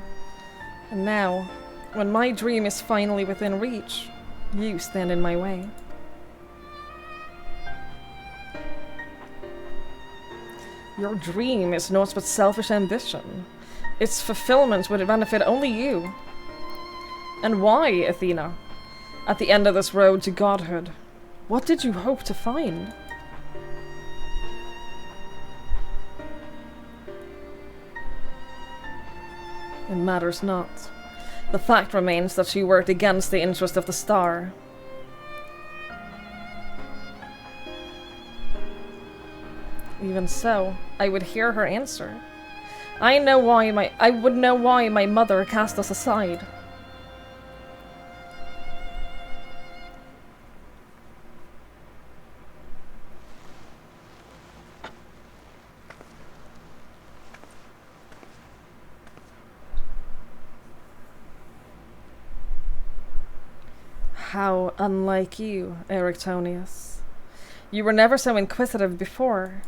And now, when my dream is finally within reach, you stand in my way. Your dream is naught but selfish ambition. Its fulfillment would benefit only you. And why, Athena? At the end of this road to godhood, what did you hope to find? It matters not. The fact remains that she worked against the interest of the star. Even so, I would hear her answer. I would know why my mother cast us aside. How unlike you, Erictonius. You were never so inquisitive before.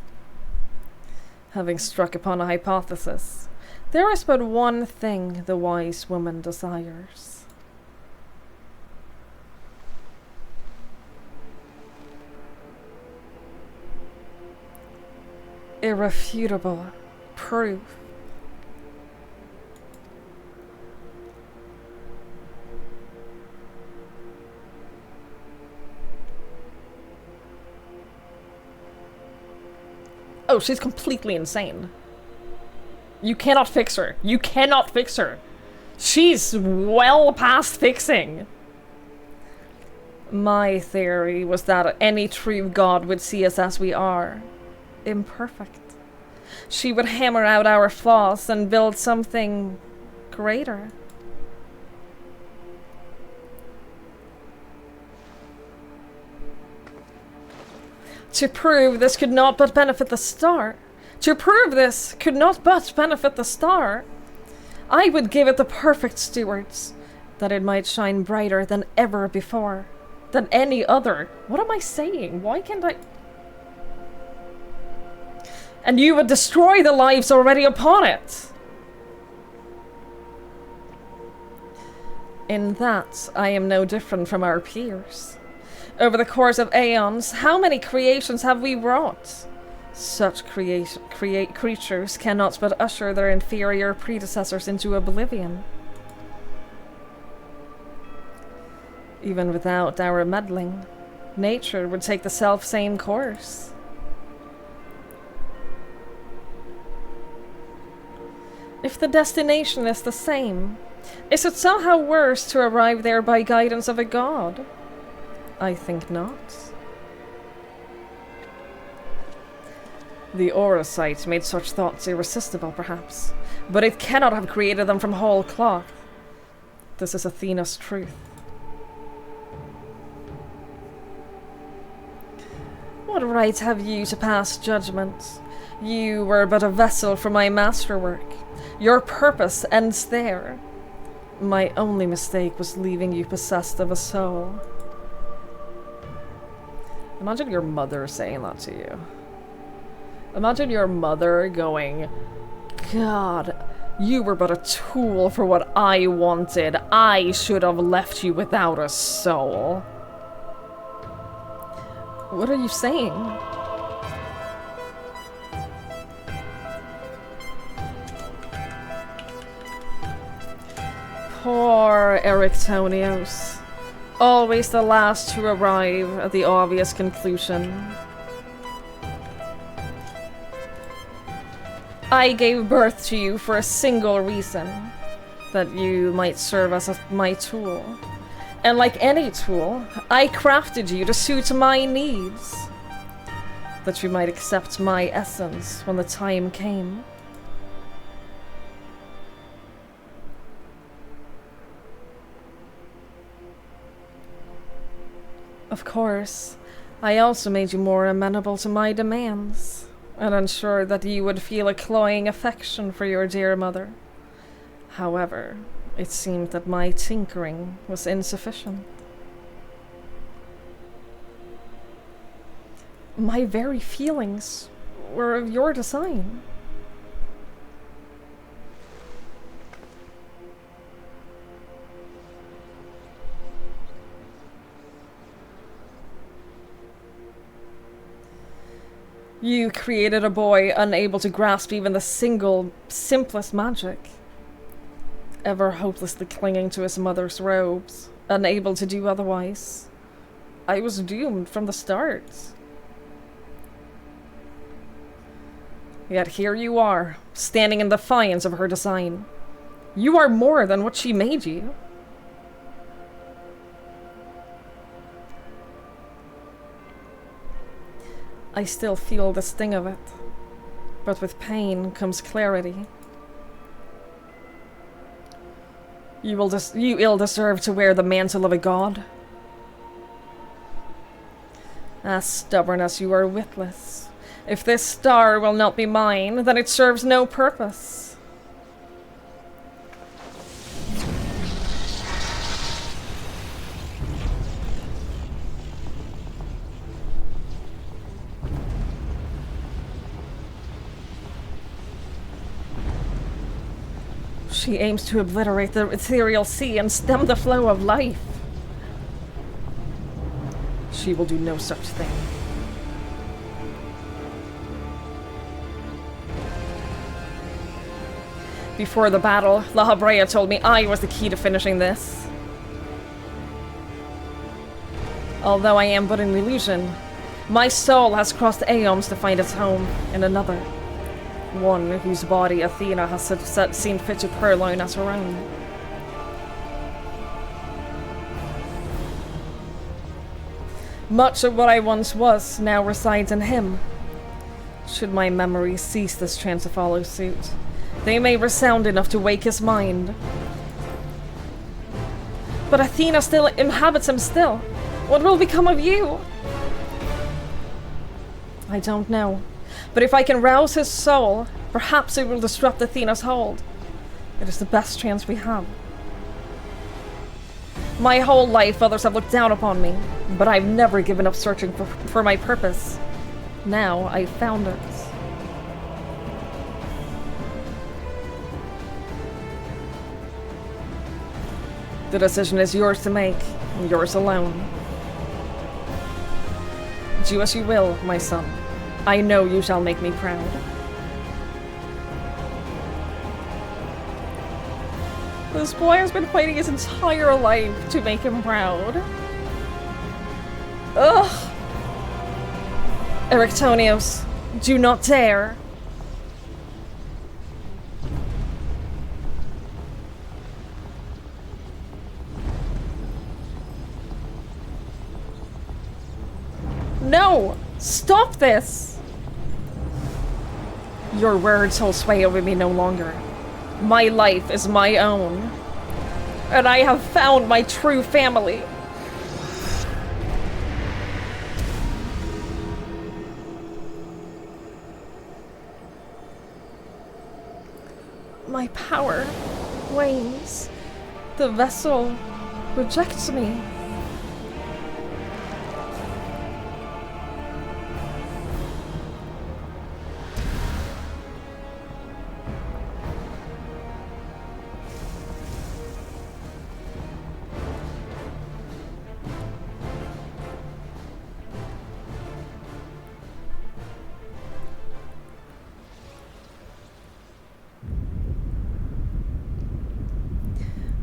Having struck upon a hypothesis, there is but one thing the wise woman desires. Irrefutable proof. Oh, she's completely insane. You cannot fix her. You cannot fix her. She's well past fixing. My theory was that any true god would see us as we are. Imperfect. She would hammer out our flaws and build something greater. To prove this could not but benefit the star. To prove this could not but benefit the star. I would give it the perfect stewards, that it might shine brighter than ever before. Than any other. What am I saying? Why can't I... And you would destroy the lives already upon it. In that, I am no different from our peers. Over the course of aeons, how many creations have we wrought? Such creatures cannot but usher their inferior predecessors into oblivion. Even without our meddling, nature would take the self-same course. If the destination is the same, is it somehow worse to arrive there by guidance of a god? I think not. The aura sight made such thoughts irresistible, perhaps, but it cannot have created them from whole cloth. This is Athena's truth. What right have you to pass judgment? You were but a vessel for my masterwork. Your purpose ends there. My only mistake was leaving you possessed of a soul. Imagine your mother saying that to you. Imagine your mother going, God, you were but a tool for what I wanted. I should have left you without a soul. What are you saying? Poor Erictonios. Always the last to arrive at the obvious conclusion. I gave birth to you for a single reason. That you might serve as my tool. And like any tool, I crafted you to suit my needs. That you might accept my essence when the time came. Of course, I also made you more amenable to my demands, and ensured that you would feel a cloying affection for your dear mother. However, it seemed that my tinkering was insufficient. My very feelings were of your design. You created a boy unable to grasp even the simplest magic. Ever hopelessly clinging to his mother's robes, unable to do otherwise. I was doomed from the start. Yet here you are, standing in defiance of her design. You are more than what she made you. I still feel the sting of it, but with pain comes clarity. You ill deserve to wear the mantle of a god. As stubborn as you are witless. If this star will not be mine, then it serves no purpose. She aims to obliterate the ethereal sea and stem the flow of life. She will do no such thing. Before the battle, La Habrea told me I was the key to finishing this. Although I am but an illusion, my soul has crossed aeons to find its home in another. One whose body Athena has seen fit to purloin as her own. Much of what I once was now resides in him. Should my memories cease this chance to follow suit, they may resound enough to wake his mind. But Athena still inhabits him still. What will become of you? I don't know. But if I can rouse his soul, perhaps it will disrupt Athena's hold. It is the best chance we have. My whole life others have looked down upon me, but I've never given up searching for my purpose. Now I've found it. The decision is yours to make, and yours alone. Do as you will, my son. I know you shall make me proud. This boy has been fighting his entire life to make him proud. Ugh! Erictonios, do not dare! No! Stop this! Your words hold sway over me no longer. My life is my own. And I have found my true family. My power wanes. The vessel rejects me.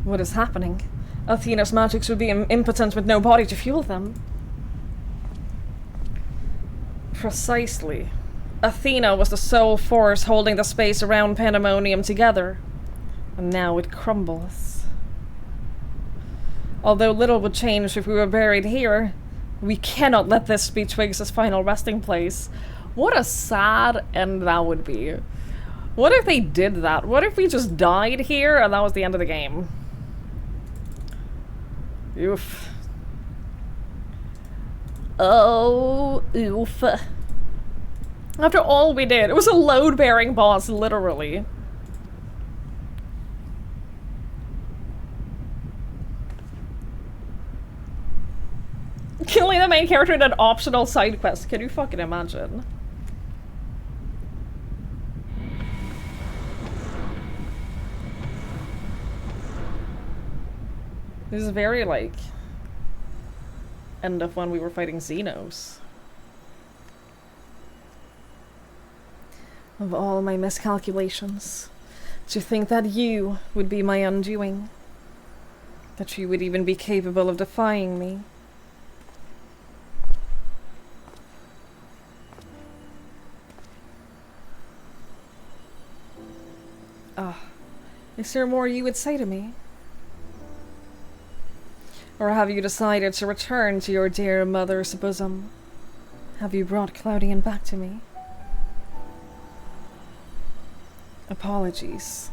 What is happening? Athena's magics would be impotent with no body to fuel them. Precisely. Athena was the sole force holding the space around pandemonium together, and now it crumbles. Although little would change if we were buried here, we cannot let this be Twigs' final resting place. What a sad end that would be. What if they did that? What if we just died here and that was the end of the game? Oof. Oh, oof. After all we did, it was a load-bearing boss, literally. Killing the main character in an optional side quest. Can you fucking imagine? This is very, like, end of when we were fighting Xenos. Of all my miscalculations, to think that you would be my undoing. That you would even be capable of defying me. Ah, is there more you would say to me? Or have you decided to return to your dear mother's bosom? Have you brought Claudian back to me? Apologies,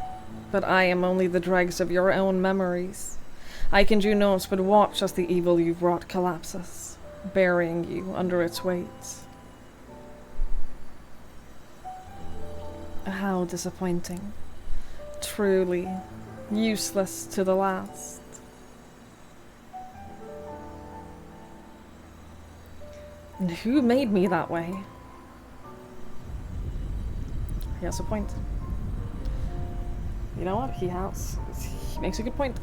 but I am only the dregs of your own memories. I can do naught but watch as the evil you've wrought collapses, burying you under its weight. How disappointing. Truly useless to the last. And who made me that way? He has a point. You know what? He makes a good point.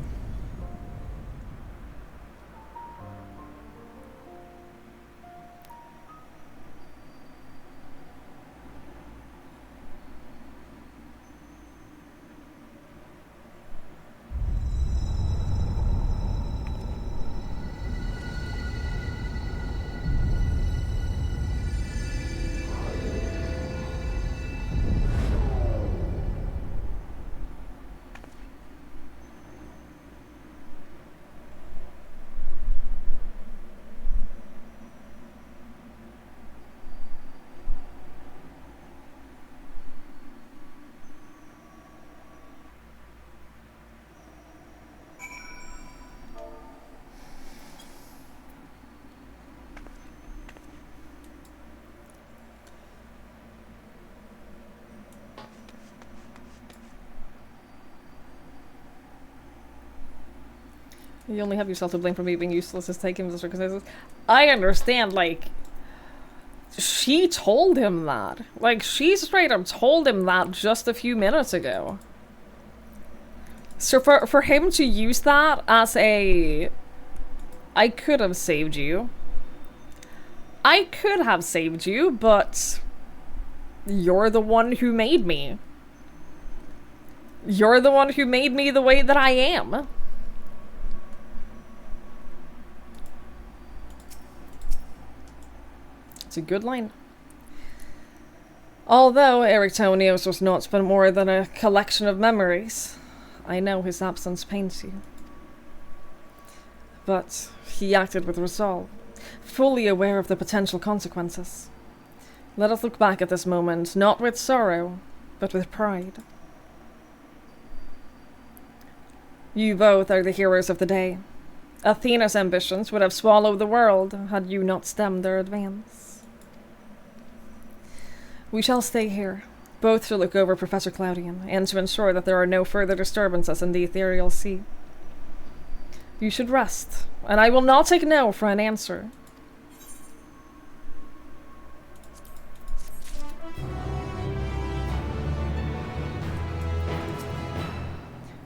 You only have yourself to blame for me being useless as taking the circumstances. I understand, like, she told him that. Like, she straight up told him that just a few minutes ago. So for him to use that as a... I could have saved you. I could have saved you, but... You're the one who made me. You're the one who made me the way that I am. It's a good line. Although Erictonios was not but more than a collection of memories, I know his absence pains you. But he acted with resolve, fully aware of the potential consequences. Let us look back at this moment, not with sorrow, but with pride. You both are the heroes of the day. Athena's ambitions would have swallowed the world had you not stemmed their advance. We shall stay here, both to look over Professor Claudian, and to ensure that there are no further disturbances in the ethereal sea. You should rest, and I will not take no for an answer.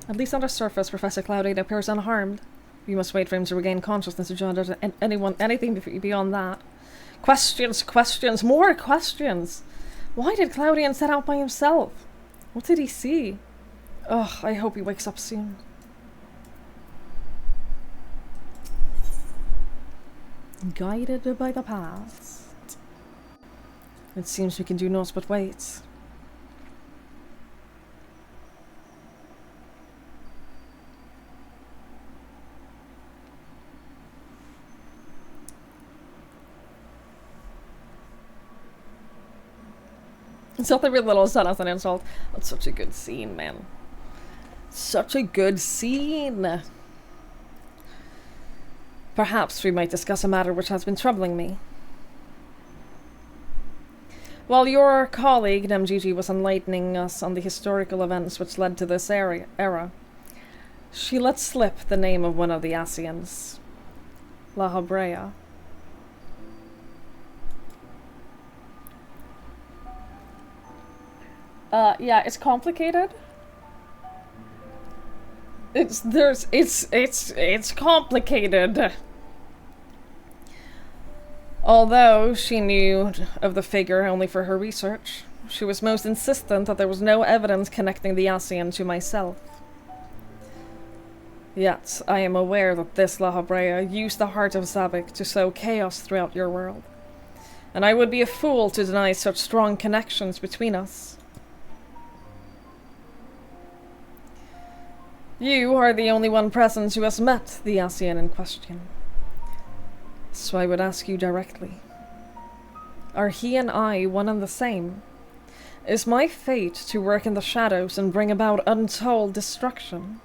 At least on the surface, Professor Claudian appears unharmed. We must wait for him to regain consciousness to judge anything beyond that. Questions, more questions! Why did Claudian set out by himself? What did he see? Ugh, I hope he wakes up soon. Guided by the past. It seems we can do naught but wait. It's not every little son as an insult. That's such a good scene, man. Such a good scene. Perhaps we might discuss a matter which has been troubling me. While your colleague, Namgigi, was enlightening us on the historical events which led to this era, she let slip the name of one of the Asians, La Habrea. Yeah, it's complicated. It's complicated. Although she knew of the figure only for her research, she was most insistent that there was no evidence connecting the ASEAN to myself. Yet, I am aware that this La Habrea used the heart of Zabik to sow chaos throughout your world. And I would be a fool to deny such strong connections between us. You are the only one present who has met the ASEAN in question. So I would ask you directly. Are he and I one and the same? Is my fate to work in the shadows and bring about untold destruction?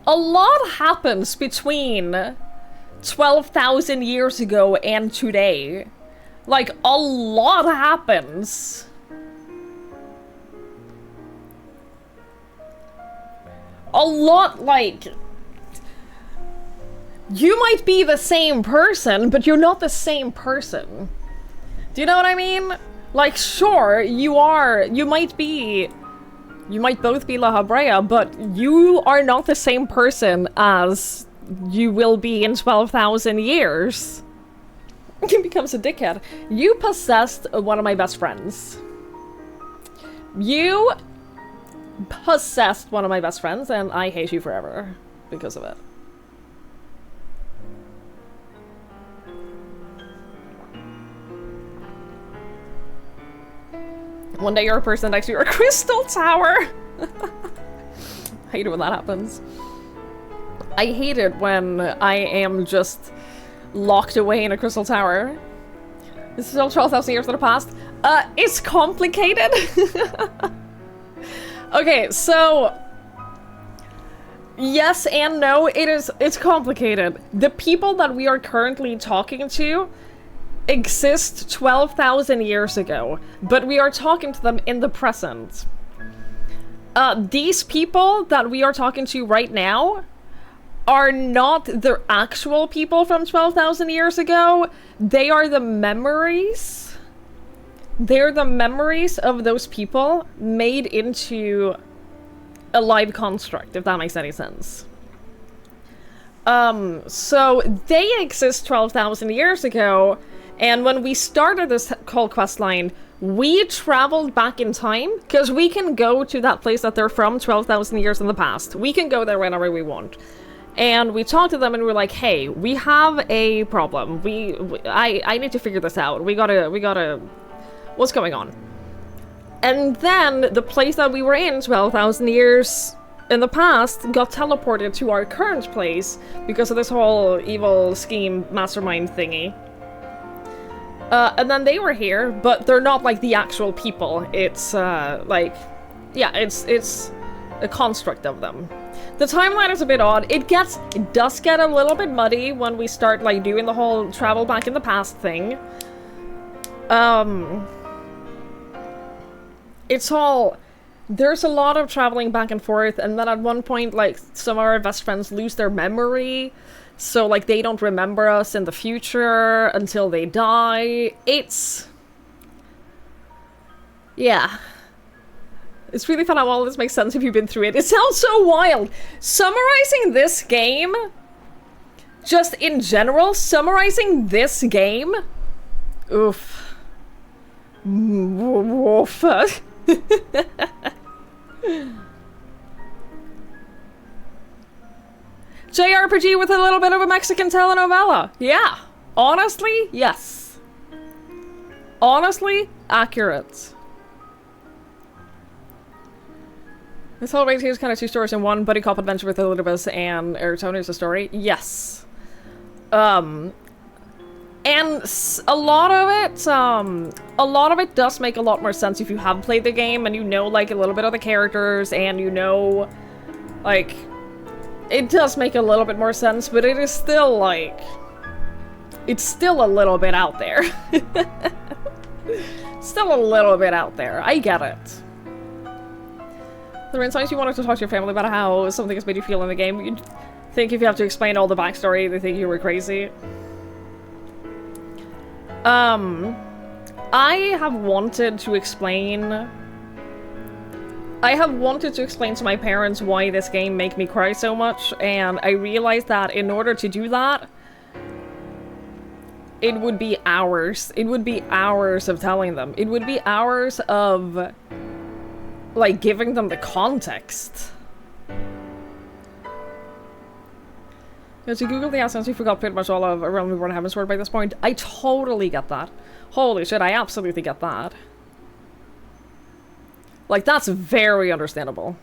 A lot happens between 12,000 years ago and today. Like, a lot happens. A lot, like... You might be the same person, but you're not the same person. Do you know what I mean? Like, sure, you might both be La Habrea, but you are not the same person as you will be in 12,000 years. He becomes a dickhead. You possessed one of my best friends. You possessed one of my best friends, and I hate you forever because of it. One day you're a person next to your crystal tower. I hate it when that happens. I hate it when I am just locked away in a crystal tower. This is all 12,000 years in the past. It's complicated. Okay, so yes and no. It's complicated. The people that we are currently talking to exist 12,000 years ago, but we are talking to them in the present. These people that we are talking to right now are not the actual people from 12,000 years ago. They are the memories. They're the memories of those people made into a live construct, if that makes any sense. So they exist 12,000 years ago, and when we started this whole quest line, we traveled back in time, because we can go to that place that they're from 12,000 years in the past. We can go there whenever we want. And we talked to them and we're like, hey, we have a problem. I need to figure this out. We gotta, what's going on? And then the place that we were in 12,000 years in the past got teleported to our current place because of this whole evil scheme mastermind thingy. And then they were here, but they're not like the actual people. It's like, yeah, it's a construct of them. The timeline is a bit odd. It does get a little bit muddy when we start like doing the whole travel back in the past thing. It's all, there's a lot of traveling back and forth, and then at one point like some of our best friends lose their memory. So, like, they don't remember us in the future until they die. It's... yeah. It's really fun how all this makes sense if you've been through it. It sounds so wild! Summarizing this game, just in general, summarizing this game... oof. Woof. JRPG with a little bit of a Mexican telenovela. Yeah. Honestly, yes. Honestly, accurate. This whole race is kind of two stories in one. Buddy cop adventure with Elizabeth and Arizona is a story. Yes. And a lot of it does make a lot more sense if you have played the game and you know, like, a little bit of the characters and you know, like, it does make a little bit more sense, but it is still, like, it's still a little bit out there. Still a little bit out there. I get it. There are times you wanted to talk to your family about how something has made you feel in the game. You think if you have to explain all the backstory, they think you were crazy. I have wanted to explain to my parents why this game made me cry so much, and I realized that in order to do that, it would be hours. It would be hours of telling them. It would be hours of, like, giving them the context. As you Google the accents, you forgot pretty much all of Realm Reborn Heavensward by this point. I totally get that. Holy shit, I absolutely get that. Like, that's very understandable.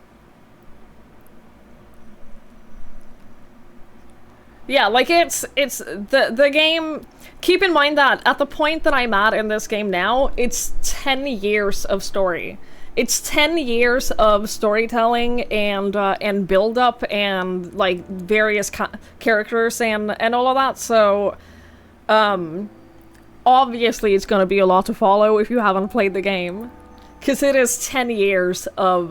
Yeah, like, it's the game. Keep in mind that at the point that I'm at in this game now, it's 10 years of story. It's 10 years of storytelling and build up and, like, various characters and all of that. So, obviously it's gonna be a lot to follow if you haven't played the game, because it is 10 years of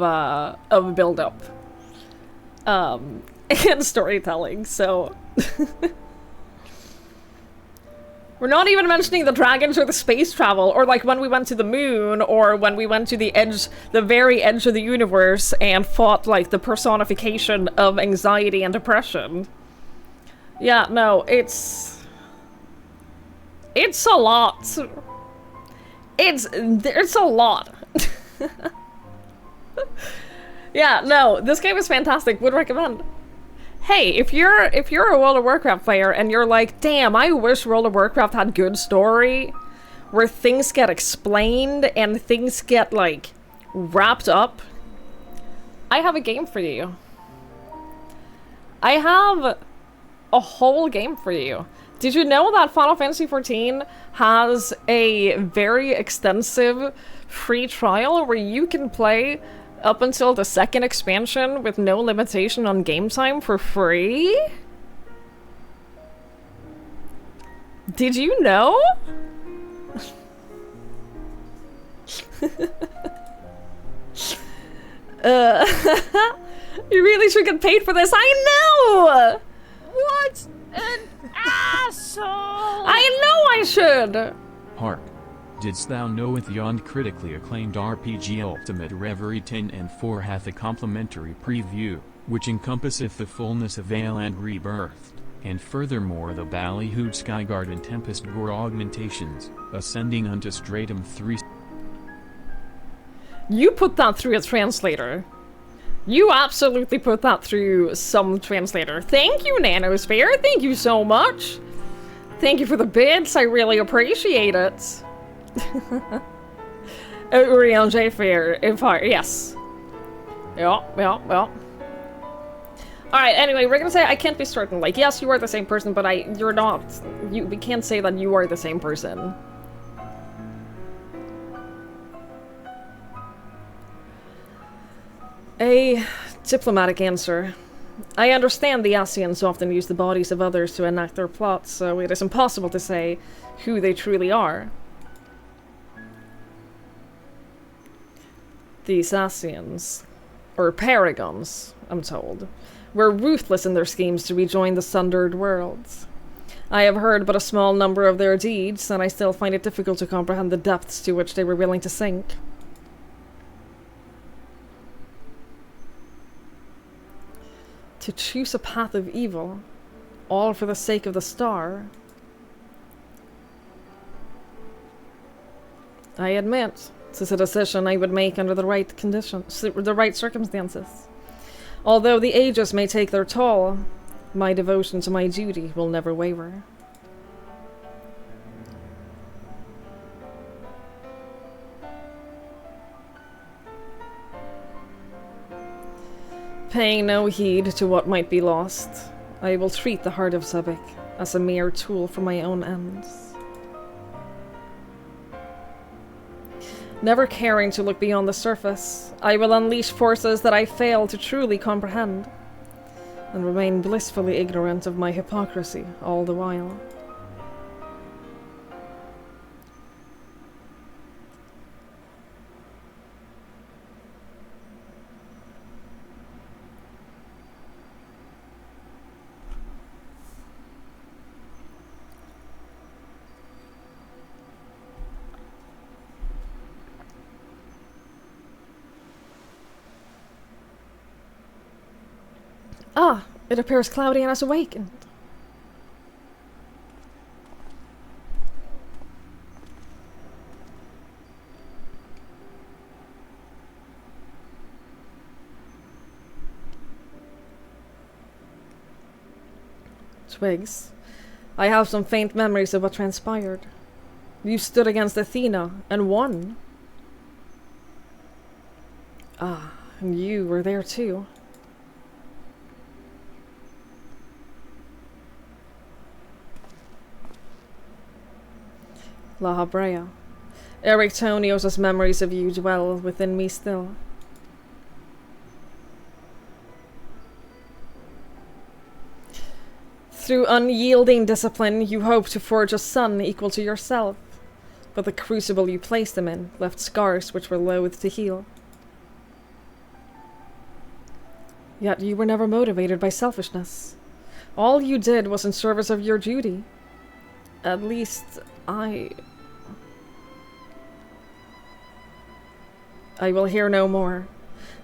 build up, and storytelling. So. We're not even mentioning the dragons or the space travel, or like when we went to the moon, or when we went to the very edge of the universe and fought like the personification of anxiety and depression. Yeah, no, it's a lot. It's a lot. Yeah, no, this game is fantastic. Would recommend. Hey, if you're a World of Warcraft player and you're like, damn, I wish World of Warcraft had good story, where things get explained and things get, like, wrapped up, I have a game for you. I have a whole game for you. Did you know that Final Fantasy XIV has a very extensive free trial where you can play up until the second expansion with no limitation on game time for free? Did you know? You really should get paid for this. I know! What an asshole! I know I should! Hark. Didst thou knoweth yond critically acclaimed RPG Ultimate Reverie 10 and 4 hath a complimentary preview, which encompasseth the fullness of Ale and Rebirthed, and furthermore the Ballyhooed Skyguard and Tempest Gore augmentations, ascending unto Stratum 3. You put that through a translator. You absolutely put that through some translator. Thank you, Nanosphere. Thank you so much. Thank you for the bits. I really appreciate it. Uriel J. Fair, yes. Yeah. Alright, anyway, we're gonna say I can't be certain. Like, yes, you are the same person, but you're not. We can't say that you are the same person. A diplomatic answer. I understand the Asians often use the bodies of others to enact their plots, so it is impossible to say who they truly are. These Asians, or Paragons, I'm told, were ruthless in their schemes to rejoin the sundered worlds. I have heard but a small number of their deeds, and I still find it difficult to comprehend the depths to which they were willing to sink. To choose a path of evil, all for the sake of the star. I admit, This is a decision I would make under the right conditions, the right circumstances. Although the ages may take their toll, my devotion to my duty will never waver. Paying no heed to what might be lost, I will treat the heart of Zebek as a mere tool for my own ends. Never caring to look beyond the surface, I will unleash forces that I fail to truly comprehend, and remain blissfully ignorant of my hypocrisy all the while. Ah, it appears Claudian has awakened. Twigs, I have some faint memories of what transpired. You stood against Athena and won. Ah, and you were there too. La Habrea. Erictonios' memories of you dwell within me still. Through unyielding discipline, you hoped to forge a son equal to yourself, but the crucible you placed him in left scars which were loath to heal. Yet you were never motivated by selfishness. All you did was in service of your duty. At least, I will hear no more.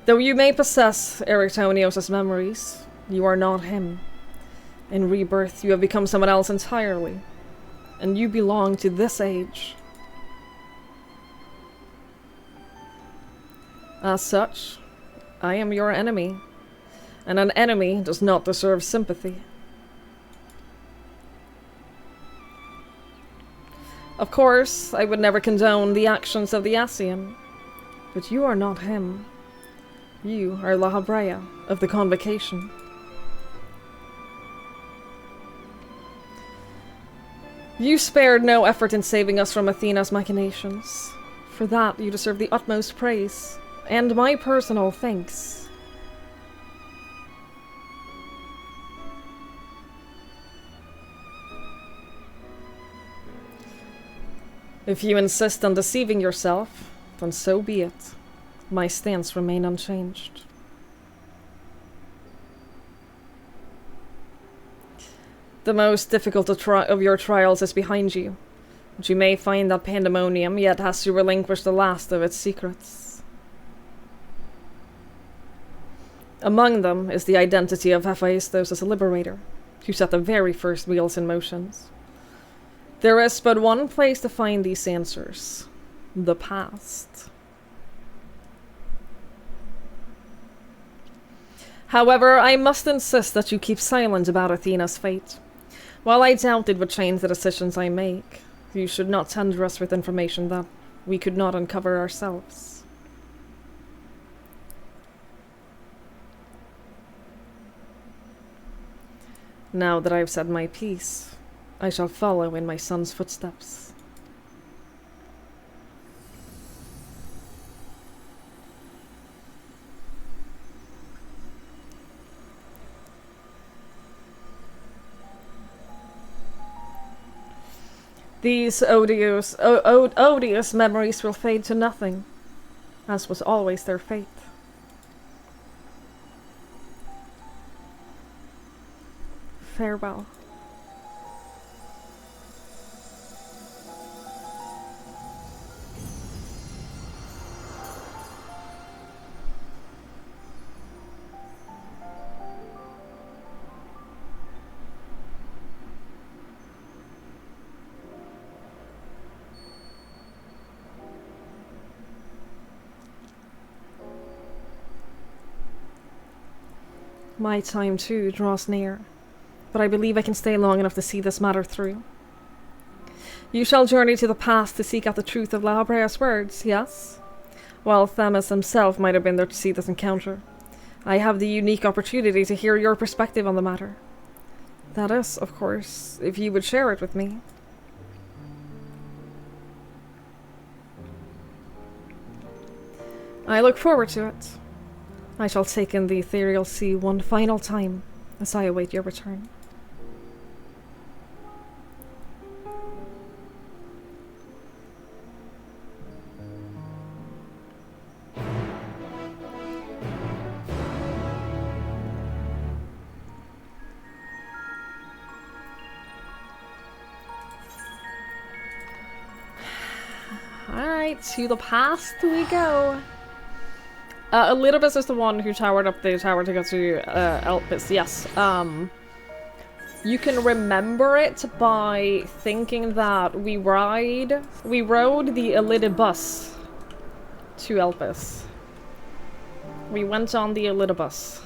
Though you may possess Erictonios' memories, you are not him. In rebirth, you have become someone else entirely, and you belong to this age. As such, I am your enemy, and an enemy does not deserve sympathy. Of course, I would never condone the actions of the Ascian, but you are not him. You are La Habrea of the Convocation. You spared no effort in saving us from Athena's machinations. For that, you deserve the utmost praise, and my personal thanks. If you insist on deceiving yourself, then so be it. My stance remains unchanged. The most difficult of your trials is behind you, but you may find that pandæmonium yet has to relinquish the last of its secrets. Among them is the identity of Hephaestus as a liberator, who set the very first wheels in motion. There is but one place to find these answers: the past. However, I must insist that you keep silent about Athena's fate. While I doubt it would change the decisions I make, you should not tender us with information that we could not uncover ourselves. Now that I've said my piece, I shall follow in my son's footsteps. These odious memories will fade to nothing, as was always their fate. Farewell. My time, too, draws near. But I believe I can stay long enough to see this matter through. You shall journey to the past to seek out the truth of La Habrea's words, yes? Well, Themis himself might have been there to see this encounter. I have the unique opportunity to hear your perspective on the matter. That is, of course, if you would share it with me. I look forward to it. I shall take in the ethereal sea one final time as I await your return. Alright, to the past we go. Elidibus is the one who towered up the tower to go to Elpis, yes. You can remember it by thinking that we rode the Elidibus to Elpis. We went on the Elidibus.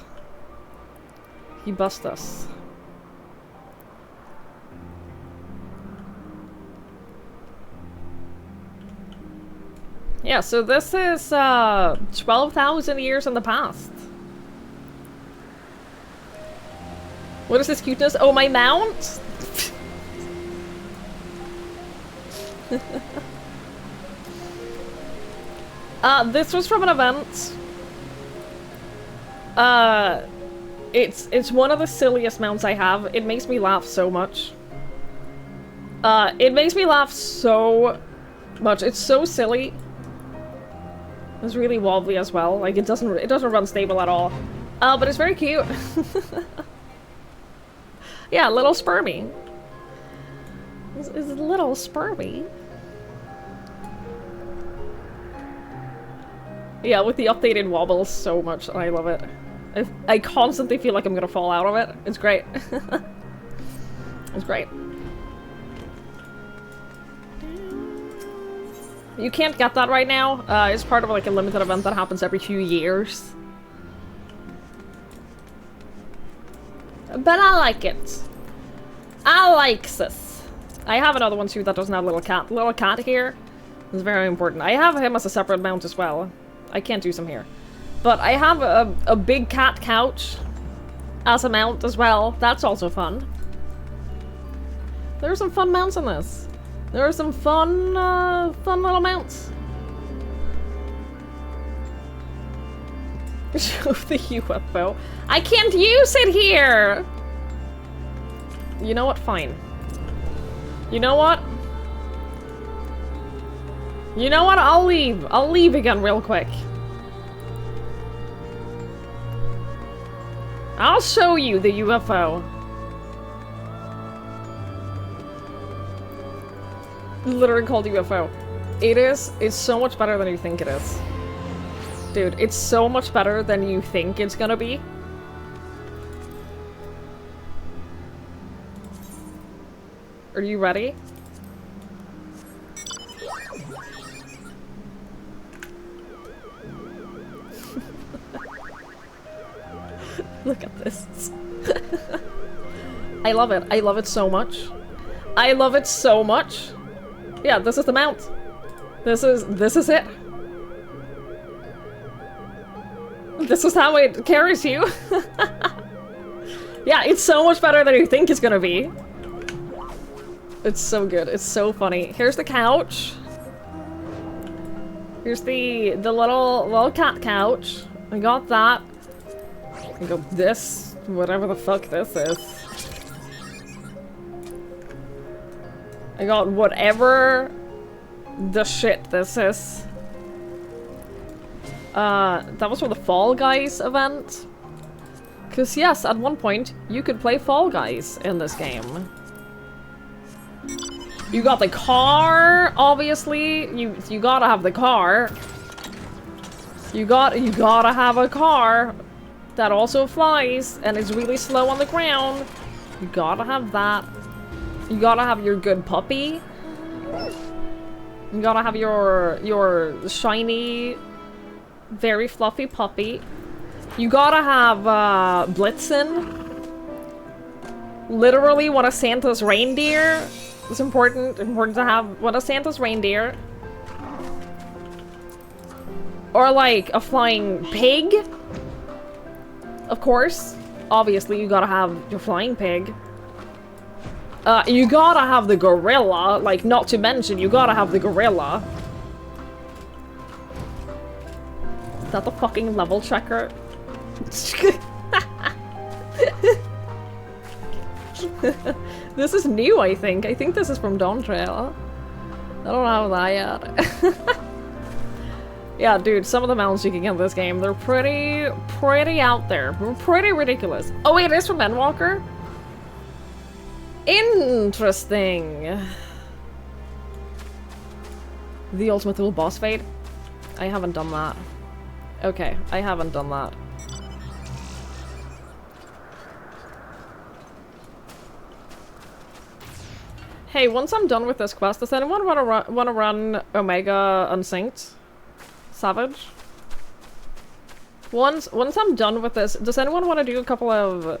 He bussed us. Yeah, so this is 12,000 years in the past. What is this cuteness? Oh, my mount? This was from an event. It's one of the silliest mounts I have. It makes me laugh so much. It makes me laugh so much. It's so silly. It's really wobbly as well. Like it doesn't run stable at all. But it's very cute. Yeah, little spermy. It's a little spermy. Yeah, with the updated wobbles so much. I love it. I constantly feel like I'm gonna fall out of it. It's great. It's great. You can't get that right now. It's part of like a limited event that happens every few years. But I like it. I like this. I have another one too that doesn't have little cat. Little cat here is very important. I have him as a separate mount as well. I can't use him here. But I have a big cat couch as a mount as well. That's also fun. There are some fun mounts in this. There are some fun, fun little mounts. Show the UFO. I can't use it here! You know what? Fine. You know what? You know what? I'll leave. I'll leave again real quick. I'll show you the UFO. Literally called UFO. It's so much better than you think it is. Dude, it's so much better than you think it's gonna be. Are you ready? Look at this. I love it. I love it so much. I love it so much. Yeah, this is the mount. This is it. This is how it carries you. Yeah, it's so much better than you think it's gonna be. It's so good. It's so funny. Here's the couch. Here's the little cat couch. I got that. I got this, whatever the fuck this is. I got whatever the shit this is. That was from the Fall Guys event. Cause yes, at one point, you could play Fall Guys in this game. You got the car, obviously. You gotta have the car. You gotta have a car that also flies and is really slow on the ground. You gotta have that. You gotta have your good puppy. You gotta have your shiny, very fluffy puppy. You gotta have Blitzen. Literally one of Santa's reindeer. It's important to have one of Santa's reindeer. Or like a flying pig. Of course. Obviously you gotta have your flying pig. You gotta have the gorilla. Like, not to mention, you gotta have the gorilla. Is that the fucking level checker? This is new, I think. I think this is from Dawn Trail. I don't have that yet. Yeah, dude, some of the mounts you can get in this game, they're pretty out there. Pretty ridiculous. Oh wait, it is from Endwalker? Interesting. The ultimate little boss fight? I haven't done that. Okay, I haven't done that. Hey, once I'm done with this quest, does anyone want to run Omega Unsynced? Savage? Once I'm done with this, does anyone want to do a couple of...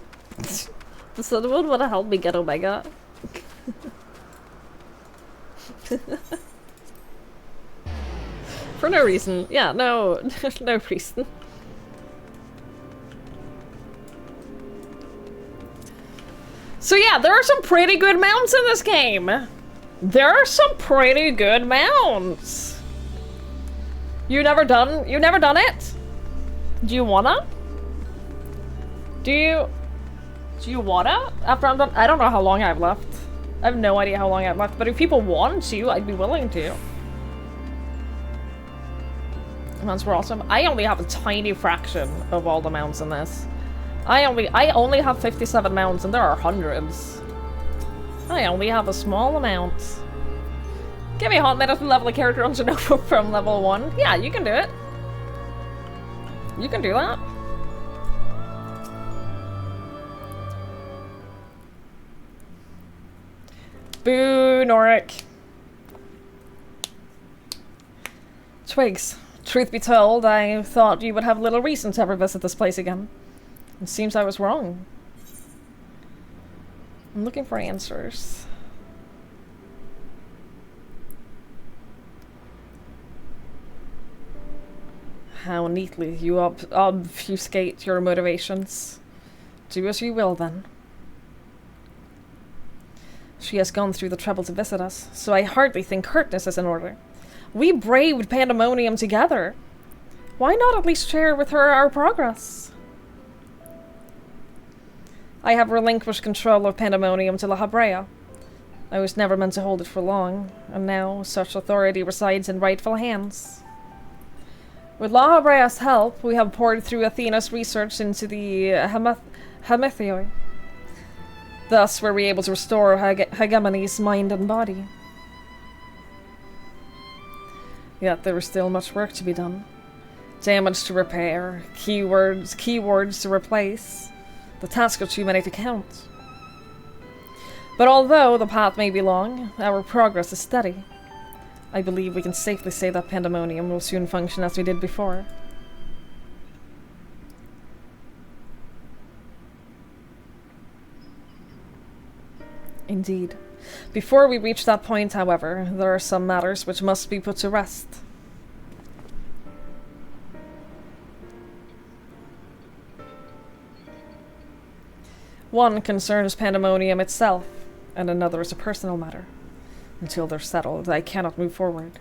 Does anyone want to help me get Omega? For no reason. Yeah, no, no reason. So yeah, there are some pretty good mounts in this game. There are some pretty good mounts. You never done it? Do you wanna? Do you wanna? After I'm done, I don't know how long I've left. I have no idea how long I've left, but if people want to, I'd be willing to. Mounts were awesome. I only have a tiny fraction of all the mounts in this. I only have 57 mounts and there are hundreds. I only have a small amount. Give me a hot minute to level a character on Genova from level 1. Yeah, you can do it. You can do that. Boo, Norik. Twigs, truth be told, I thought you would have little reason to ever visit this place again. It seems I was wrong. I'm looking for answers. How neatly you obfuscate your motivations. Do as you will, then. She has gone through the trouble to visit us, so I hardly think curtness is in order. We braved pandemonium together. Why not at least share with her our progress? I have relinquished control of pandemonium to La Habrea. I was never meant to hold it for long, and now such authority resides in rightful hands. With La Habrea's help, we have poured through Athena's research into the Hamethioi. Thus were we able to restore Hegemony's mind and body. Yet there is still much work to be done. Damage to repair, keywords to replace. The tasks are too many to count. But although the path may be long, our progress is steady. I believe we can safely say that pandemonium will soon function as we did before. Indeed. Before we reach that point, however, there are some matters which must be put to rest. One concerns pandemonium itself, and another is a personal matter. Until they're settled, I cannot move forward.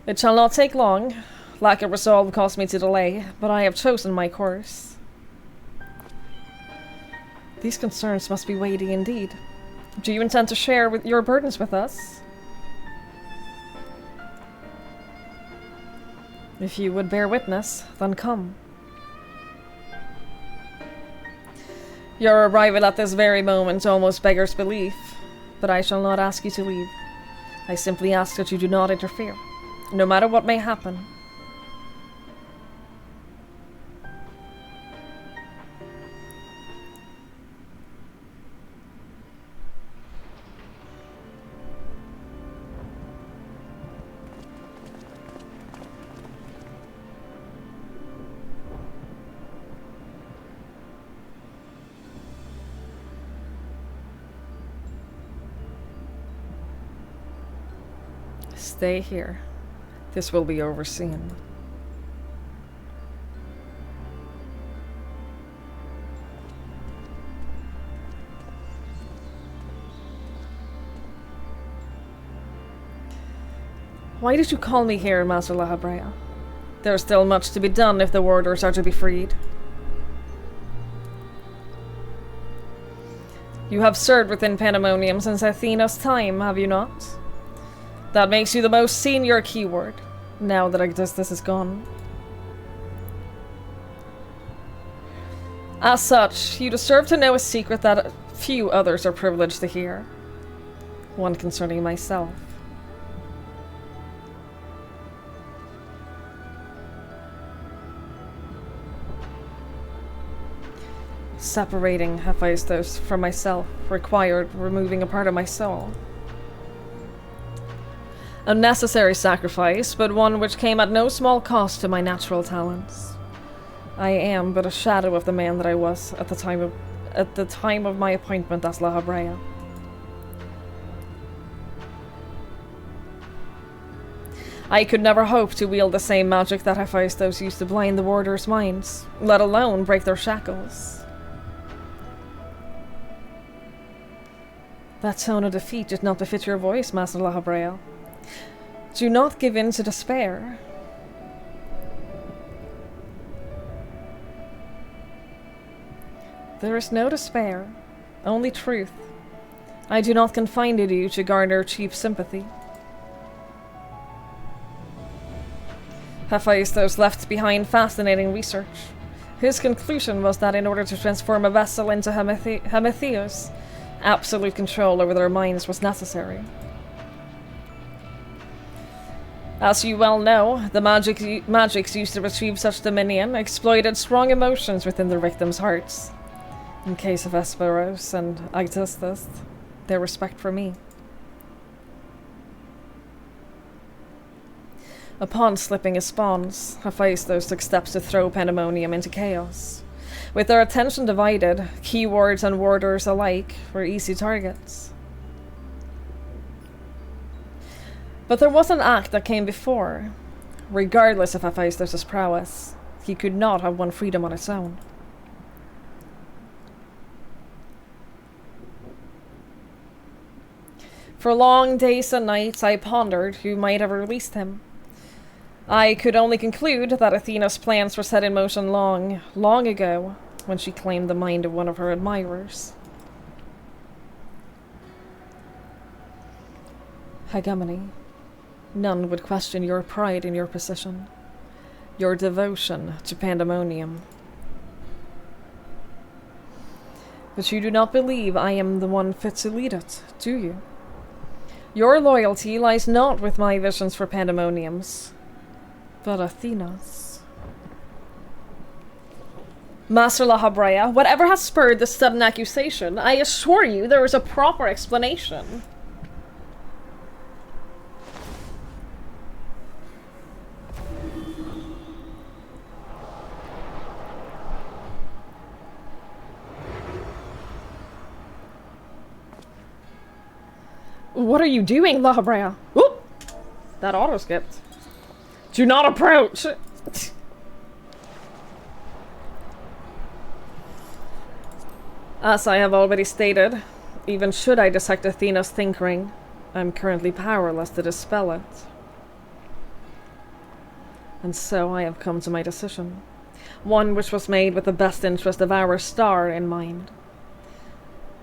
It shall not take long. Lack of resolve caused me to delay, but I have chosen my course. These concerns must be weighty indeed. Do you intend to share your burdens with us? If you would bear witness, then come. Your arrival at this very moment almost beggars belief, but I shall not ask you to leave. I simply ask that you do not interfere, no matter what may happen. Stay here. This will be overseen. Why did you call me here, Master Lahabrea? There's still much to be done if the warders are to be freed. You have served within Pandemonium since Athena's time, have you not? That makes you the most senior keyword, now that Augustus is gone. As such, you deserve to know a secret that few others are privileged to hear. One concerning myself. Separating Hephaestus from myself required removing a part of my soul. A necessary sacrifice, but one which came at no small cost to my natural talents. I am but a shadow of the man that I was at the time of my appointment as Lahabrea. I could never hope to wield the same magic that Hephaestus used to blind the warders' minds, let alone break their shackles. That tone of defeat did not befit your voice, Master Lahabrea. Do not give in to despair. There is no despair, only truth. I do not confide in you to garner cheap sympathy. Hephaestus left behind fascinating research. His conclusion was that in order to transform a vessel into Hemetheus, absolute control over their minds was necessary. As you well know, the magics used to retrieve such dominion exploited strong emotions within their victims' hearts. In case of Hesperos and Augustus, their respect for me. Upon slipping his bonds, Hephaestus took steps to throw Pandemonium into chaos. With their attention divided, keywords and warders alike were easy targets. But there was an act that came before. Regardless of Hephaestus' prowess, he could not have won freedom on his own. For long days and nights I pondered who might have released him. I could only conclude that Athena's plans were set in motion long, long ago, when she claimed the mind of one of her admirers. Hegemony. None would question your pride in your position, your devotion to Pandemonium. But you do not believe I am the one fit to lead it, do you? Your loyalty lies not with my visions for Pandemonium's, but Athena's. Master Lahabrea, whatever has spurred this sudden accusation, I assure you there is a proper explanation. What are you doing, Lahabrea? Whoop! That auto-skipped. Do not approach! As I have already stated, even should I detect Athena's tinkering, I am currently powerless to dispel it. And so I have come to my decision. One which was made with the best interest of our star in mind.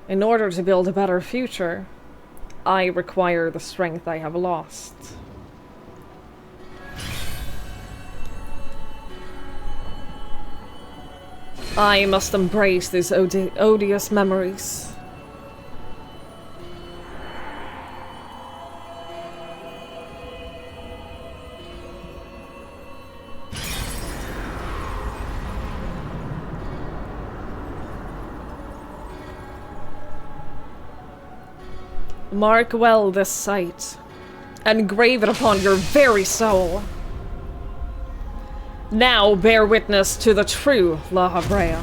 In order to build a better future, I require the strength I have lost. I must embrace these odious memories. Mark well this sight, and grave it upon your very soul. Now bear witness to the true Lahabrea.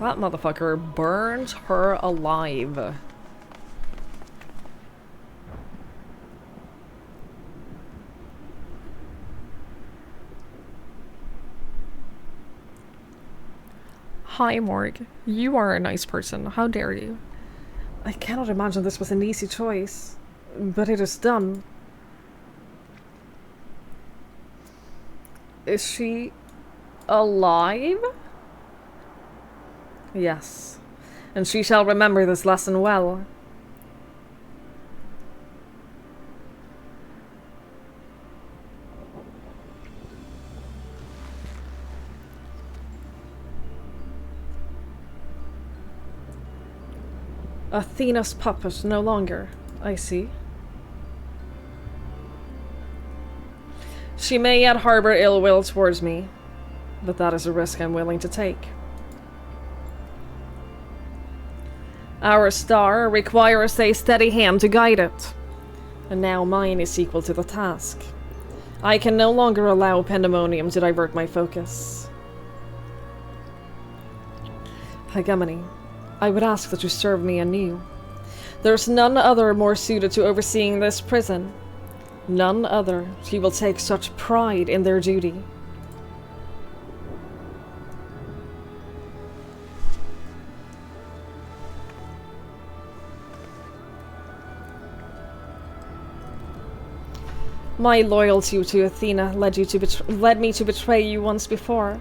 That motherfucker burned her alive. Hi, Morg. You are a nice person. How dare you? I cannot imagine this was an easy choice, but it is done. Is she alive? Yes, and she shall remember this lesson well. Athena's puppet no longer, I see. She may yet harbor ill will towards me, but that is a risk I'm willing to take. Our star requires a steady hand to guide it, and now mine is equal to the task. I can no longer allow pandemonium to divert my focus. Hegemony, I would ask that you serve me anew. There's none other more suited to overseeing this prison. None other who will take such pride in their duty. My loyalty to Athena led me to betray you once before.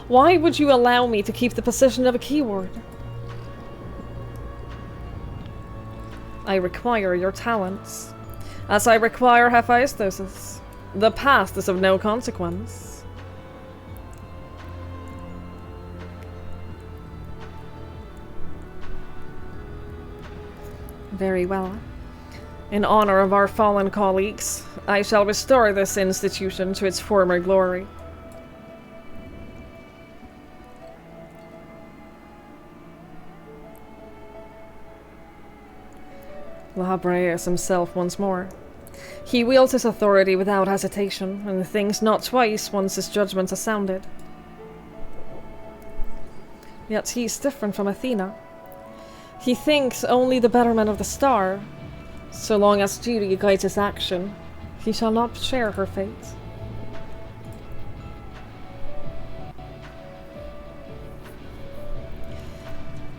Why would you allow me to keep the position of a keyword? I require your talents, as I require Hephaestus. The past is of no consequence. Very well. In honor of our fallen colleagues, I shall restore this institution to its former glory. Lahabreus himself once more. He wields his authority without hesitation, and thinks not twice once his judgment is sounded. Yet he's different from Athena. He thinks only the betterment of the star. So long as duty guides his action, he shall not share her fate.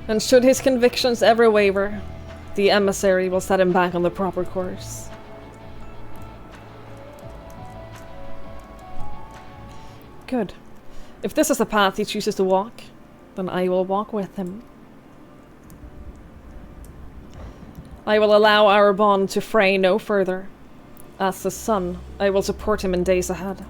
And should his convictions ever waver, the emissary will set him back on the proper course. Good. If this is the path he chooses to walk, then I will walk with him. I will allow our bond to fray no further. As his son, I will support him in days ahead.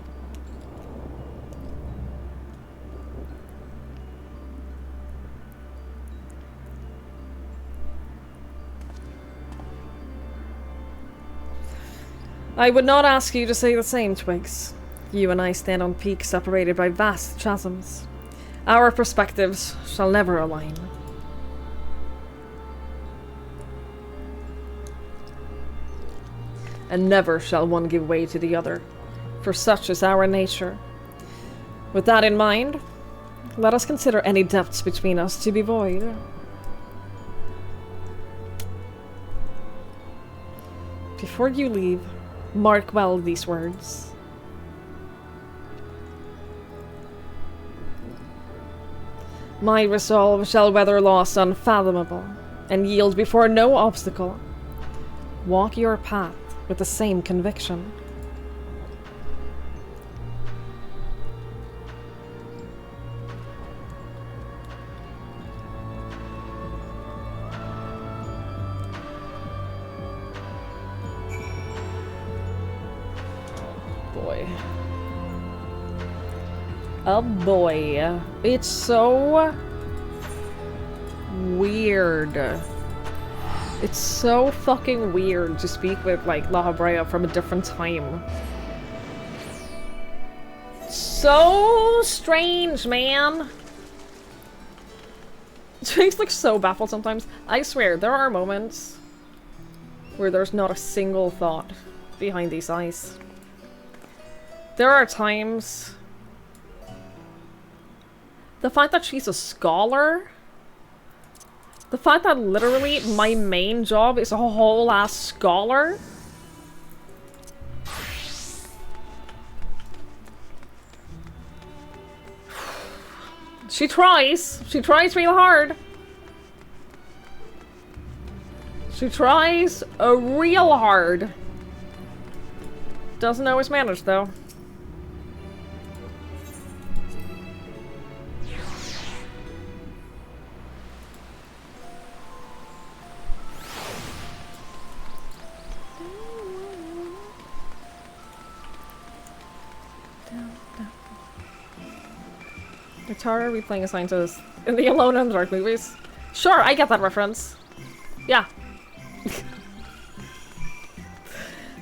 I would not ask you to say the same, Twigs. You and I stand on peaks separated by vast chasms. Our perspectives shall never align. And never shall one give way to the other, for such is our nature. With that in mind, let us consider any depths between us to be void. Before you leave, mark well these words. My resolve shall weather loss unfathomable, and yield before no obstacle. Walk your path with the same conviction. Boy. Oh boy. It's so weird. It's so fucking weird to speak with, like, Lahabrea from a different time. So strange, man! Jake's like so baffled sometimes. I swear, there are moments where there's not a single thought behind these eyes. There are times... The fact that she's a scholar The fact that literally my main job is a whole ass scholar. She tries. She tries real hard. She tries real hard. Doesn't always manage though. Tara replaying a scientist in the Alone in the Dark movies. Sure, I get that reference. Yeah.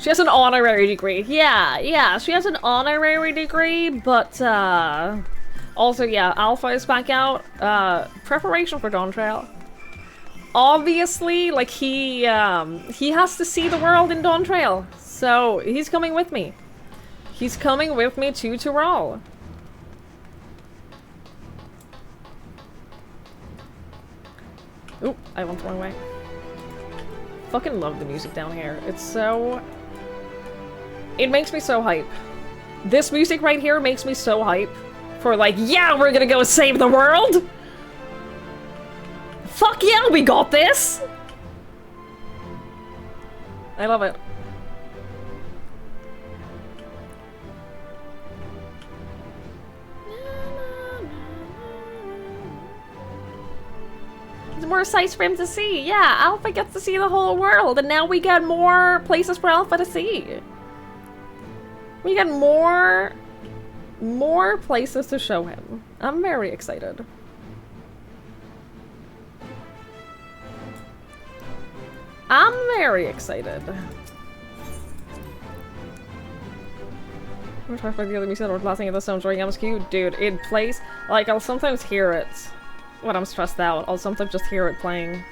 She has an honorary degree. Yeah, she has an honorary degree, but also, yeah, Alpha is back out. Preparation for Dawn Trail. Obviously, like, he has to see the world in Dawn Trail, so he's coming with me. He's coming with me to Tyrol. Oop, I went the wrong way. Fucking love the music down here. It's so... It makes me so hype. This music right here makes me so hype. For like, yeah, we're gonna go save the world! Fuck yeah, we got this! I love it. There's more sights for him to see. Yeah, Alpha gets to see the whole world, and now we get more places for Alpha to see. We get more places to show him. I'm very excited. I'm very excited. I'm talking about the other music that was blasting at the sounds during MSQ. Dude, it plays, like, I'll sometimes hear it when I'm stressed out. I'll sometimes just hear it playing.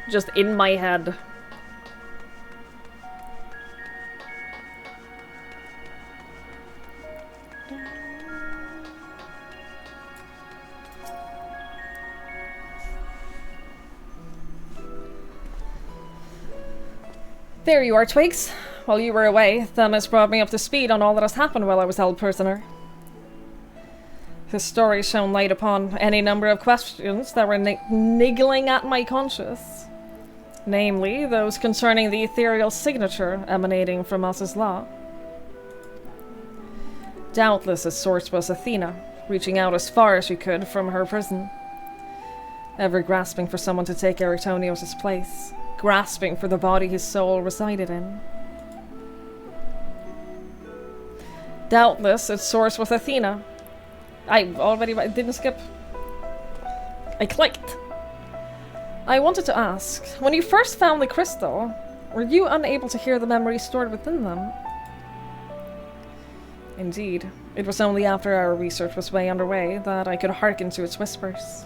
Just in my head. There you are, Twigs. While you were away, Themis brought me up to speed on all that has happened while I was held prisoner. His story shone light upon any number of questions that were niggling at my conscience. Namely, those concerning the ethereal signature emanating from Us's law. Doubtless its source was Athena, reaching out as far as she could from her prison. Ever grasping for someone to take Eritonios' place. Grasping for the body his soul resided in. Doubtless its source was Athena. I didn't skip. I clicked. I wanted to ask, when you first found the crystal, were you unable to hear the memories stored within them? Indeed, it was only after our research was way underway that I could hearken to its whispers.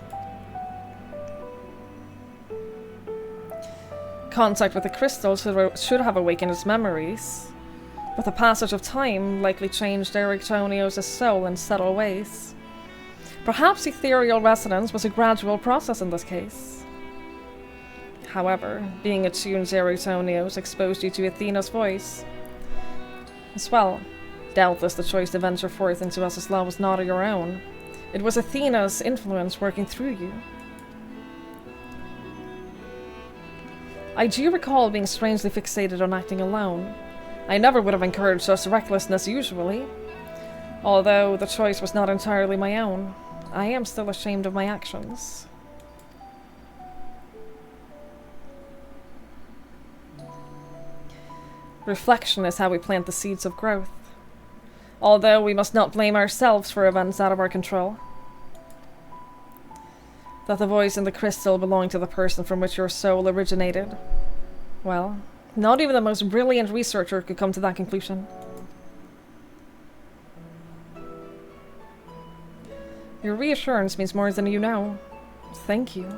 Contact with the crystal should have awakened its memories, but the passage of time likely changed Eritonios' soul in subtle ways. Perhaps ethereal resonance was a gradual process in this case. However, being attuned to Eritonios exposed you to Athena's voice. As well, doubtless the choice to venture forth into Us's law was not your own. It was Athena's influence working through you. I do recall being strangely fixated on acting alone. I never would have encouraged such recklessness usually. Although the choice was not entirely my own, I am still ashamed of my actions. Reflection is how we plant the seeds of growth. Although we must not blame ourselves for events out of our control. That the voice in the crystal belonged to the person from which your soul originated. Well, not even the most brilliant researcher could come to that conclusion. Your reassurance means more than you know. Thank you.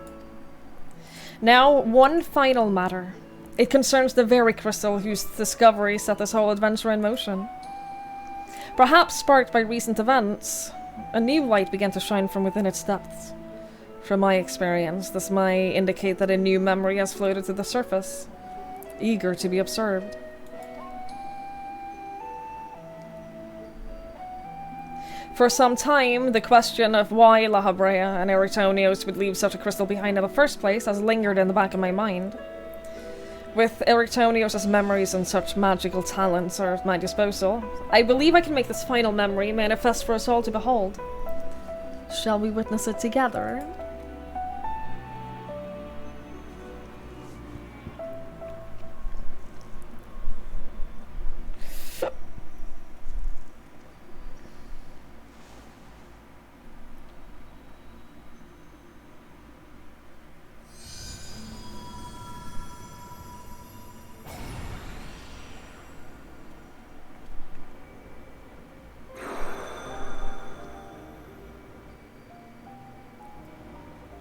Now, one final matter. It concerns the very crystal whose discovery set this whole adventure in motion. Perhaps sparked by recent events, a new light began to shine from within its depths. From my experience, this might indicate that a new memory has floated to the surface, eager to be observed. For some time, the question of why La Habrea and Erytonios would leave such a crystal behind in the first place has lingered in the back of my mind. With Erytonios' memories and such magical talents are at my disposal, I believe I can make this final memory manifest for us all to behold. Shall we witness it together?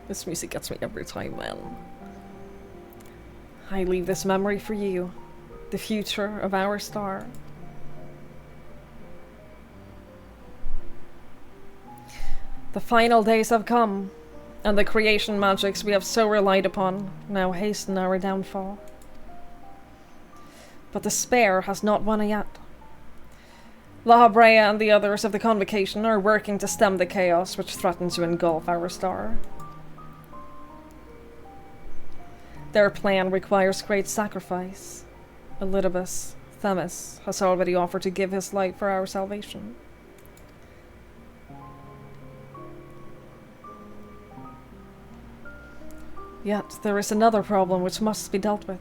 This music gets me every time, man. I leave this memory for you, the future of our star. The final days have come, and the creation magics we have so relied upon now hasten our downfall. But despair has not won yet. La Habrea and the others of the Convocation are working to stem the chaos which threatens to engulf our star. Their plan requires great sacrifice. Elidibus, Themis, has already offered to give his life for our salvation. Yet there is another problem which must be dealt with.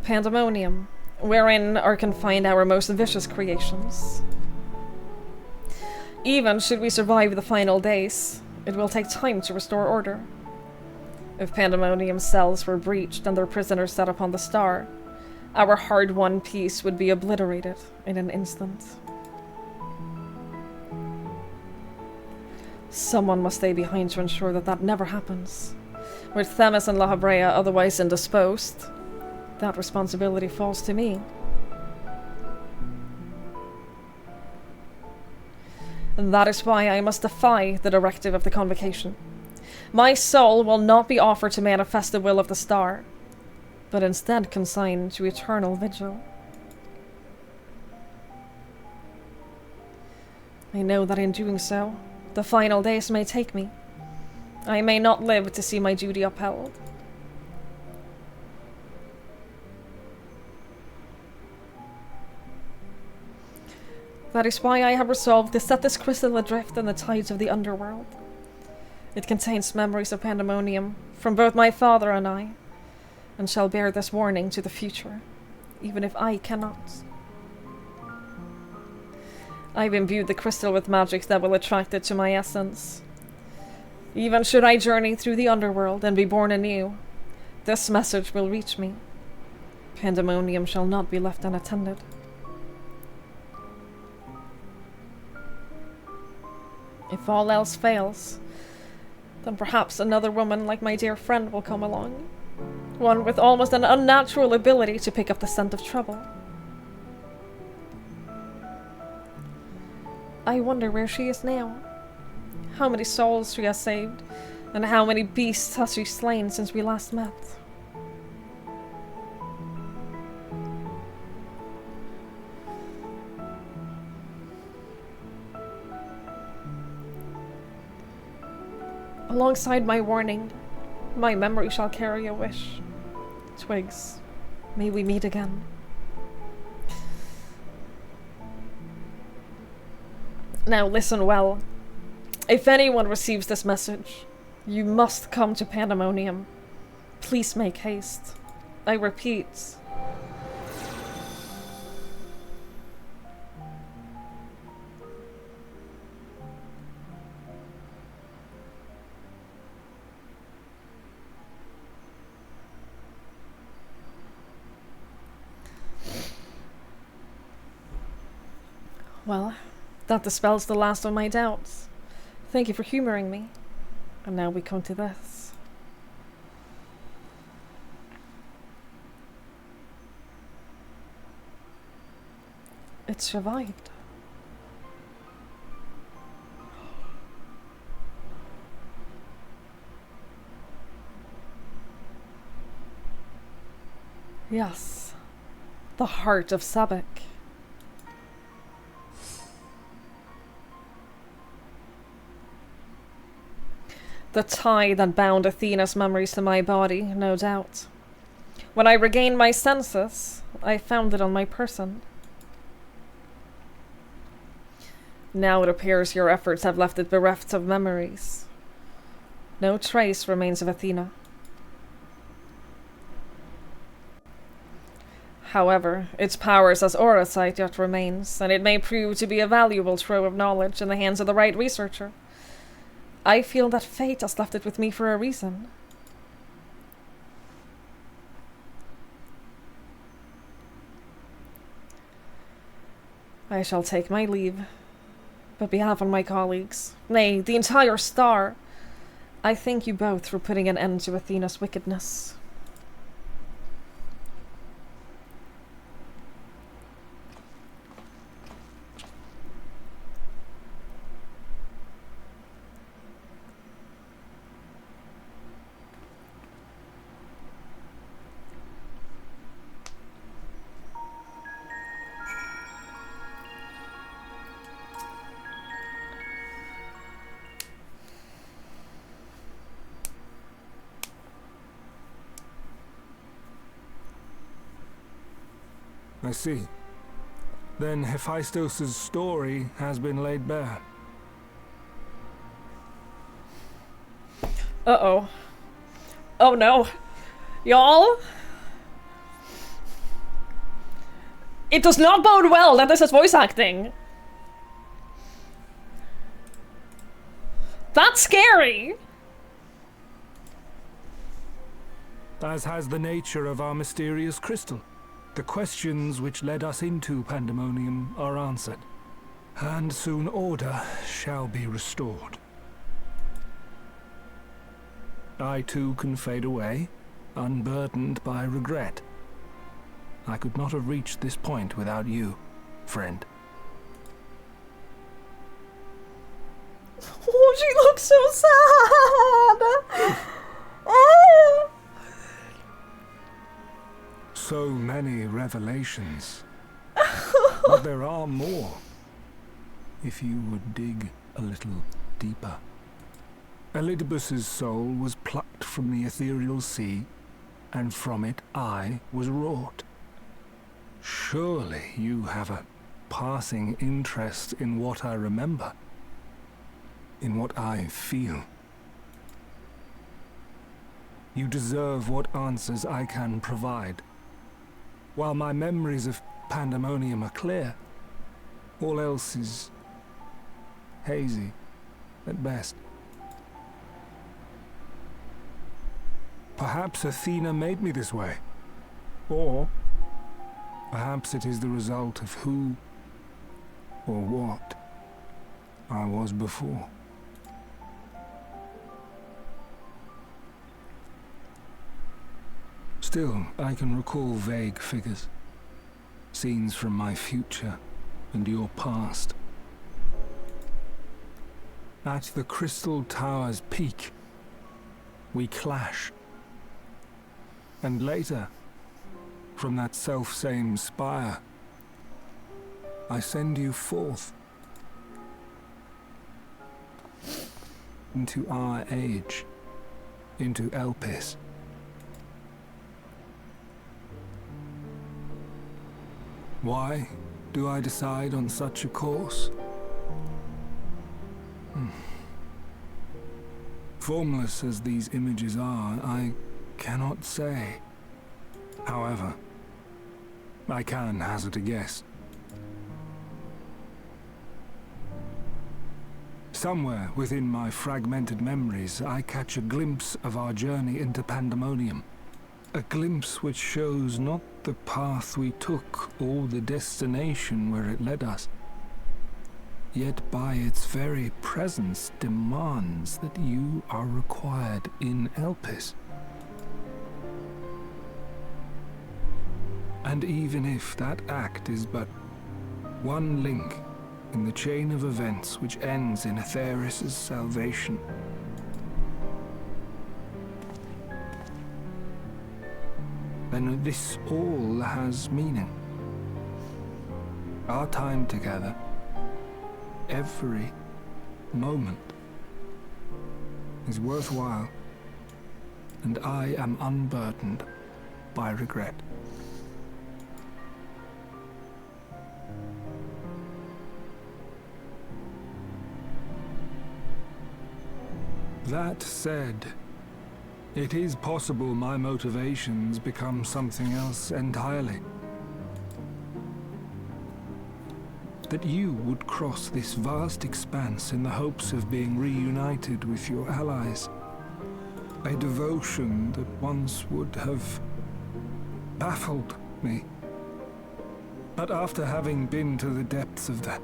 Pandæmonium, wherein are confined our most vicious creations. Even should we survive the final days, it will take time to restore order. If Pandæmonium's cells were breached and their prisoners set upon the star, our hard-won peace would be obliterated in an instant. Someone must stay behind to ensure that that never happens. With Themis and La Habrea otherwise indisposed, that responsibility falls to me. And that is why I must defy the directive of the Convocation. My soul will not be offered to manifest the will of the star, but instead consigned to eternal vigil. I know that in doing so, the final days may take me. I may not live to see my duty upheld. That is why I have resolved to set this crystal adrift in the tides of the underworld. It contains memories of Pandæmonium from both my father and I, and shall bear this warning to the future, even if I cannot. I've imbued the crystal with magics that will attract it to my essence. Even should I journey through the underworld and be born anew, this message will reach me. Pandæmonium shall not be left unattended. If all else fails, then perhaps another woman like my dear friend will come along. One with almost an unnatural ability to pick up the scent of trouble. I wonder where she is now. How many souls she has saved, and how many beasts has she slain since we last met. Alongside my warning, my memory shall carry a wish. Twigs, may we meet again. Now listen well. If anyone receives this message, you must come to Pandæmonium. Please make haste. I repeat. Well, that dispels the last of my doubts. Thank you for humoring me. And now we come to this. It survived. Yes. The heart of Sabek. The tie that bound Athena's memories to my body, no doubt. When I regained my senses, I found it on my person. Now it appears your efforts have left it bereft of memories. No trace remains of Athena. However, its powers as Auracite yet remains, and it may prove to be a valuable trove of knowledge in the hands of the right researcher. I feel that fate has left it with me for a reason. I shall take my leave, but behalf of my colleagues, nay, the entire star, I thank you both for putting an end to Athena's wickedness. I see. Then Hephaestus' story has been laid bare. Uh-oh. Oh no. Y'all? It does not bode well that this is voice acting. That's scary. As has the nature of our mysterious crystal. The questions which led us into pandemonium are answered, and soon order shall be restored. I too can fade away, unburdened by regret. I could not have reached this point without you, friend. Oh, she looks so sad. Oh. So many revelations. But there are more, if you would dig a little deeper. Elidibus's soul was plucked from the ethereal sea, and from it I was wrought. Surely you have a passing interest in what I remember, in what I feel. You deserve what answers I can provide. While my memories of pandemonium are clear, all else is hazy at best. Perhaps Athena made me this way, or perhaps it is the result of who or what I was before. Still, I can recall vague figures, scenes from my future and your past. At the Crystal Tower's peak, we clash. And later, from that self-same spire, I send you forth into our age, into Elpis. Why do I decide on such a course? Formless as these images are, I cannot say. However, I can hazard a guess. Somewhere within my fragmented memories, I catch a glimpse of our journey into pandemonium. A glimpse which shows not the path we took or the destination where it led us, yet by its very presence demands that you are required in Elpis. And even if that act is but one link in the chain of events which ends in Atheris' salvation, then this all has meaning. Our time together, every moment, is worthwhile, and I am unburdened by regret. That said, it is possible my motivations become something else entirely. That you would cross this vast expanse in the hopes of being reunited with your allies. A devotion that once would have baffled me. But after having been to the depths of that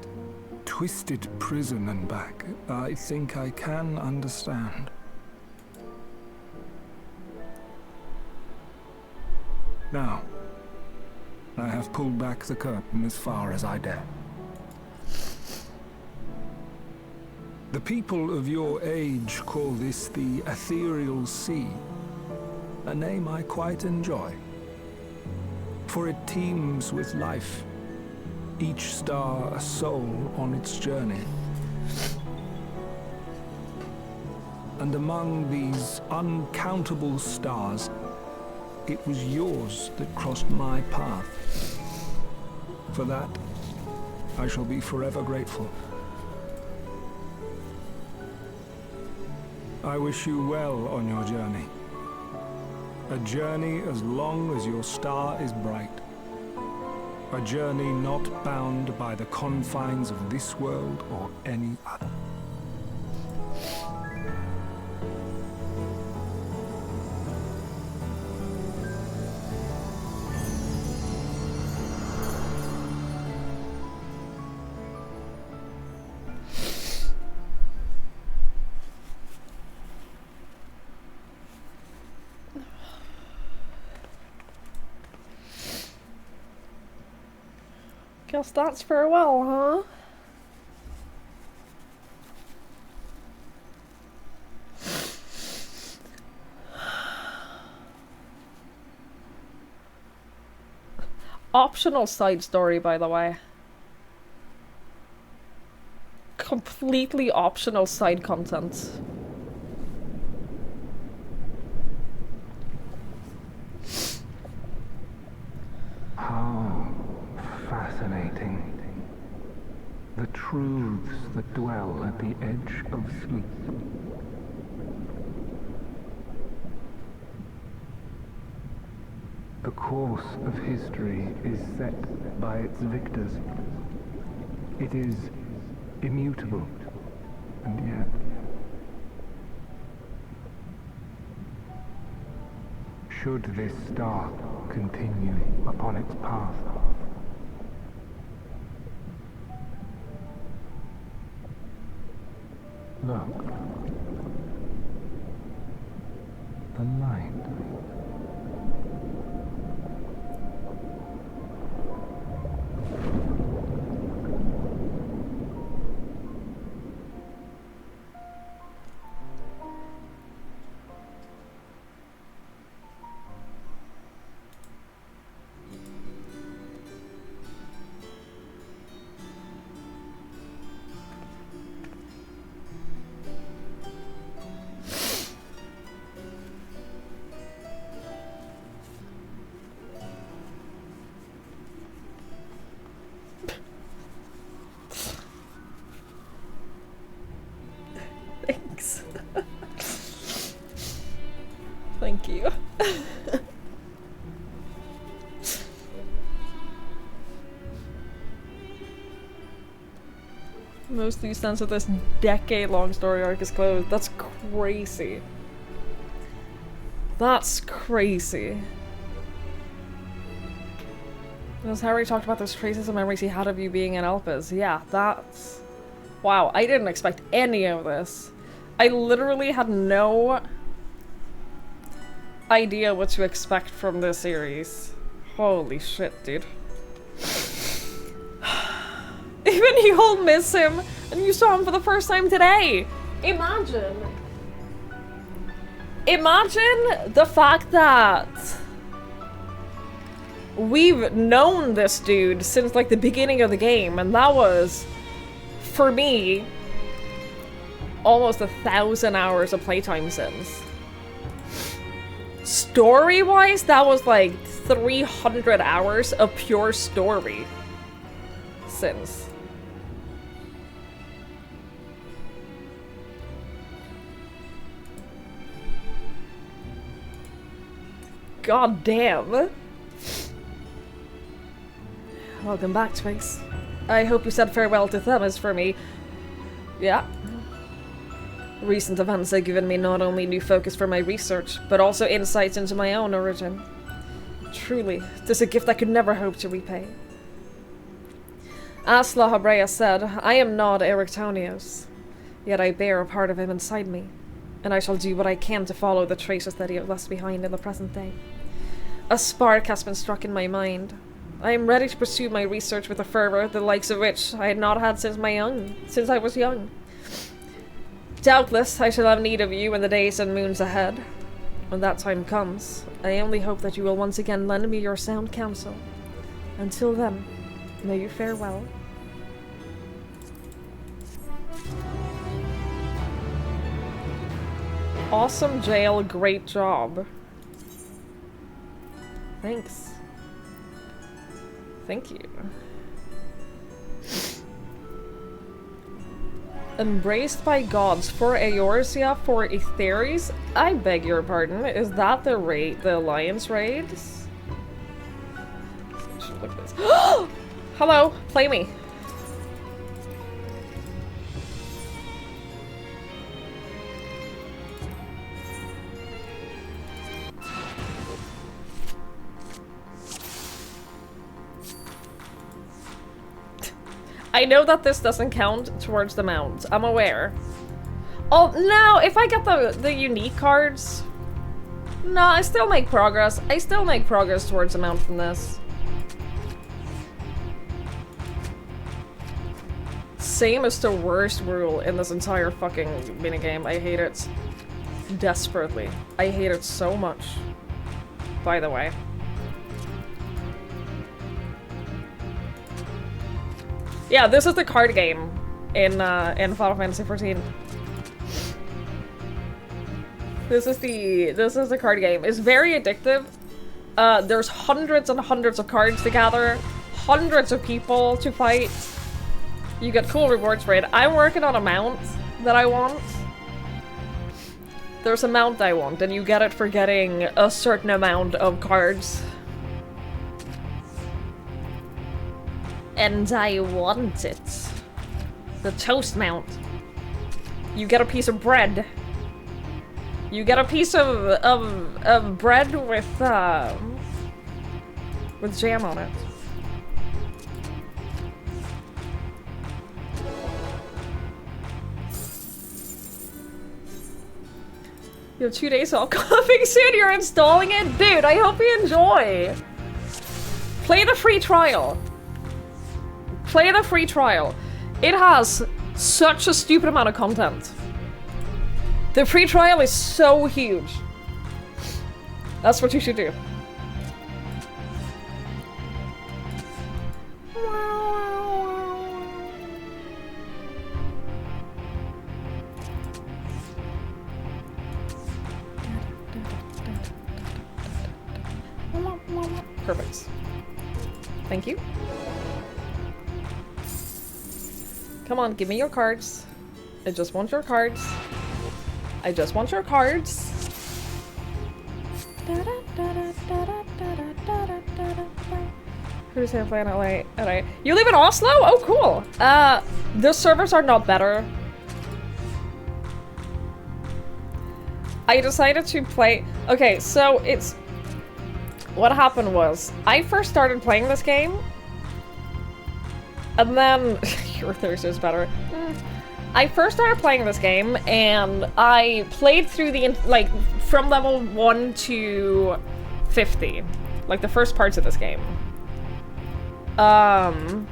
twisted prison and back, I think I can understand. Now, I have pulled back the curtain as far as I dare. The people of your age call this the Ethereal Sea, a name I quite enjoy, for it teems with life, each star a soul on its journey. And among these uncountable stars, it was yours that crossed my path. For that, I shall be forever grateful. I wish you well on your journey. A journey as long as your star is bright. A journey not bound by the confines of this world or any other. Guess that's farewell, huh? Optional side story, by the way. Completely optional side content. How fascinating. The truths that dwell at the edge of sleep. The course of history is set by its victors. It is immutable, and yet should this star continue upon its path, look, the light. Thanks. Thank you. Most loose ends of this decade-long story arc is closed. That's crazy. That's crazy. As Harry talked about those traces of memories he had of you being in Elpis. Yeah, that's... Wow, I didn't expect any of this. I literally had no idea what to expect from this series. Holy shit, dude. Even you'll miss him, and you saw him for the first time today. Imagine. Imagine the fact that we've known this dude since like the beginning of the game, and that was, for me, almost 1,000 hours of playtime since. Story-wise, that was like 300 hours of pure story since. God damn. Welcome back, Twigs. I hope you said farewell to Themis for me. Yeah. Recent events have given me not only new focus for my research, but also insights into my own origin. Truly, this is a gift I could never hope to repay. As La Habrea said, I am not Erictonios, yet I bear a part of him inside me, and I shall do what I can to follow the traces that he has left behind in the present day. A spark has been struck in my mind. I am ready to pursue my research with a fervor, the likes of which I had not had since I was young. Doubtless, I shall have need of you in the days and moons ahead. When that time comes, I only hope that you will once again lend me your sound counsel. Until then, may you fare well. Awesome jail, great job. Thanks. Thank you. Embraced by gods for Eorzea for Aetheres? I beg your pardon. Is that the raid, the alliance raids? Look at this. Hello, play me. I know that this doesn't count towards the mount. I'm aware. Oh, no, if I get the unique cards... No, I still make progress. I still make progress towards the mount from this. Same as the worst rule in this entire fucking minigame. I hate it desperately. I hate it so much. By the way. Yeah, this is the card game in Final Fantasy XIV. This is the card game. It's very addictive. There's hundreds and hundreds of cards to gather, hundreds of people to fight. You get cool rewards for it. I'm working on a mount that I want. There's a mount I want, and you get it for getting a certain amount of cards. And I want it. The toast mount. You get a piece of bread. You get a piece of bread with jam on it. You have 2 days off coming soon. You're installing it? Dude, I hope you enjoy. Play the free trial. Play the free trial. It has such a stupid amount of content. The free trial is so huge. That's what you should do. Perfect. Thank you. Come on, give me your cards. I just want your cards. I just want your cards. Who's here playing LA? LA? You live in Oslo? Oh, cool. The servers are not better. I decided to play... Okay, so it's... What happened was, I first started playing this game, and then... Your Thursday is better. I first started playing this game, and I played through the, like, from level 1 to 50. Like, the first parts of this game. And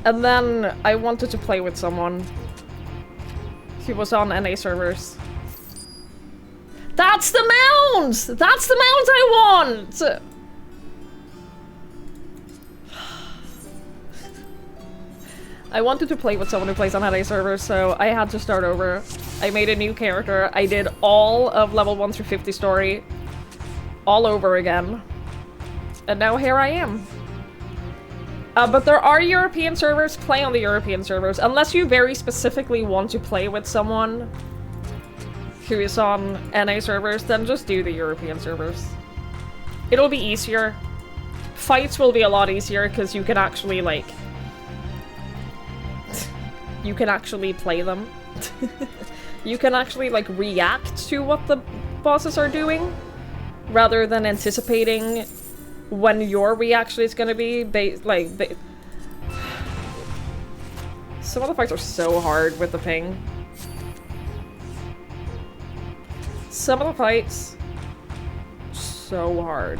then I wanted to play with someone who was on NA servers. That's the mount! That's the mount I want! I wanted to play with someone who plays on NA servers, so I had to start over. I made a new character. I did all of level 1 through 50 story all over again. And now here I am. But there are European servers. Play on the European servers. Unless you very specifically want to play with someone who is on NA servers, then just do the European servers. It'll be easier. Fights will be a lot easier because you can actually, like... you can actually play them. You can actually, like, react to what the bosses are doing, rather than anticipating when your reaction is gonna be some of the fights are so hard with the ping. Some of the fights, so hard.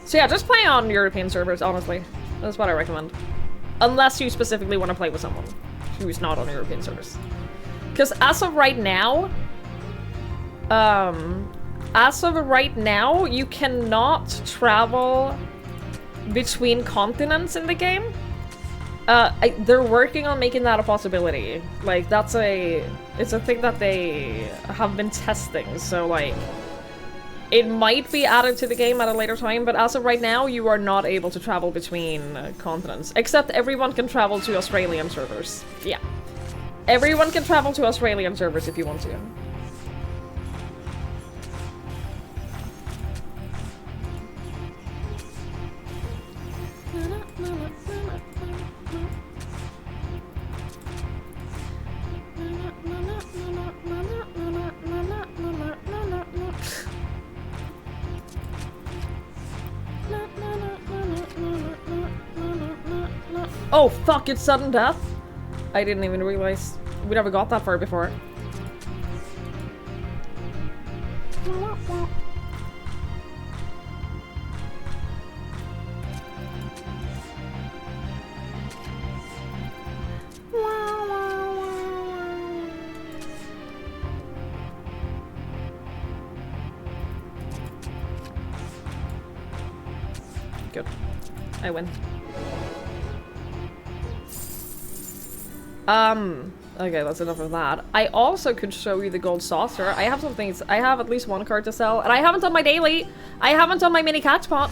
So yeah, just play on European servers, honestly. That's what I recommend. Unless you specifically want to play with someone who's not on European servers. Because as of right now, you cannot travel between continents in the game. They're working on making that a possibility. Like, it's a thing that they have been testing, so like, it might be added to the game at a later time, but as of right now, you are not able to travel between continents. Except everyone can travel to Australian servers. Yeah. Everyone can travel to Australian servers if you want to. Oh fuck, it's sudden death? I didn't even realize we never got that far before. Good. I win. Okay, that's enough of that. I also could show you the gold saucer. I have some things. I have at least one card to sell, and I haven't done my daily. I haven't done my mini catch pot.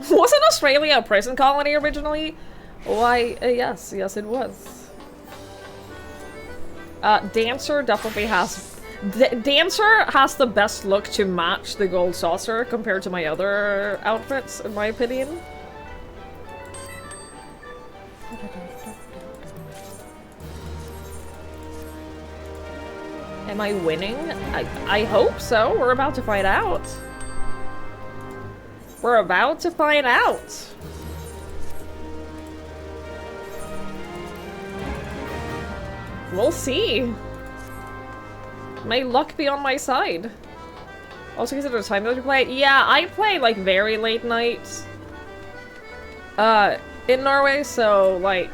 Wasn't Australia a prison colony originally? Why, yes, it was. Dancer definitely has... Dancer has the best look to match the gold saucer compared to my other outfits, in my opinion. Am I winning? I hope so. We're about to find out. We're about to find out. We'll see. May luck be on my side. Also consider the time that you play. Yeah, I play like very late nights. In Norway, so like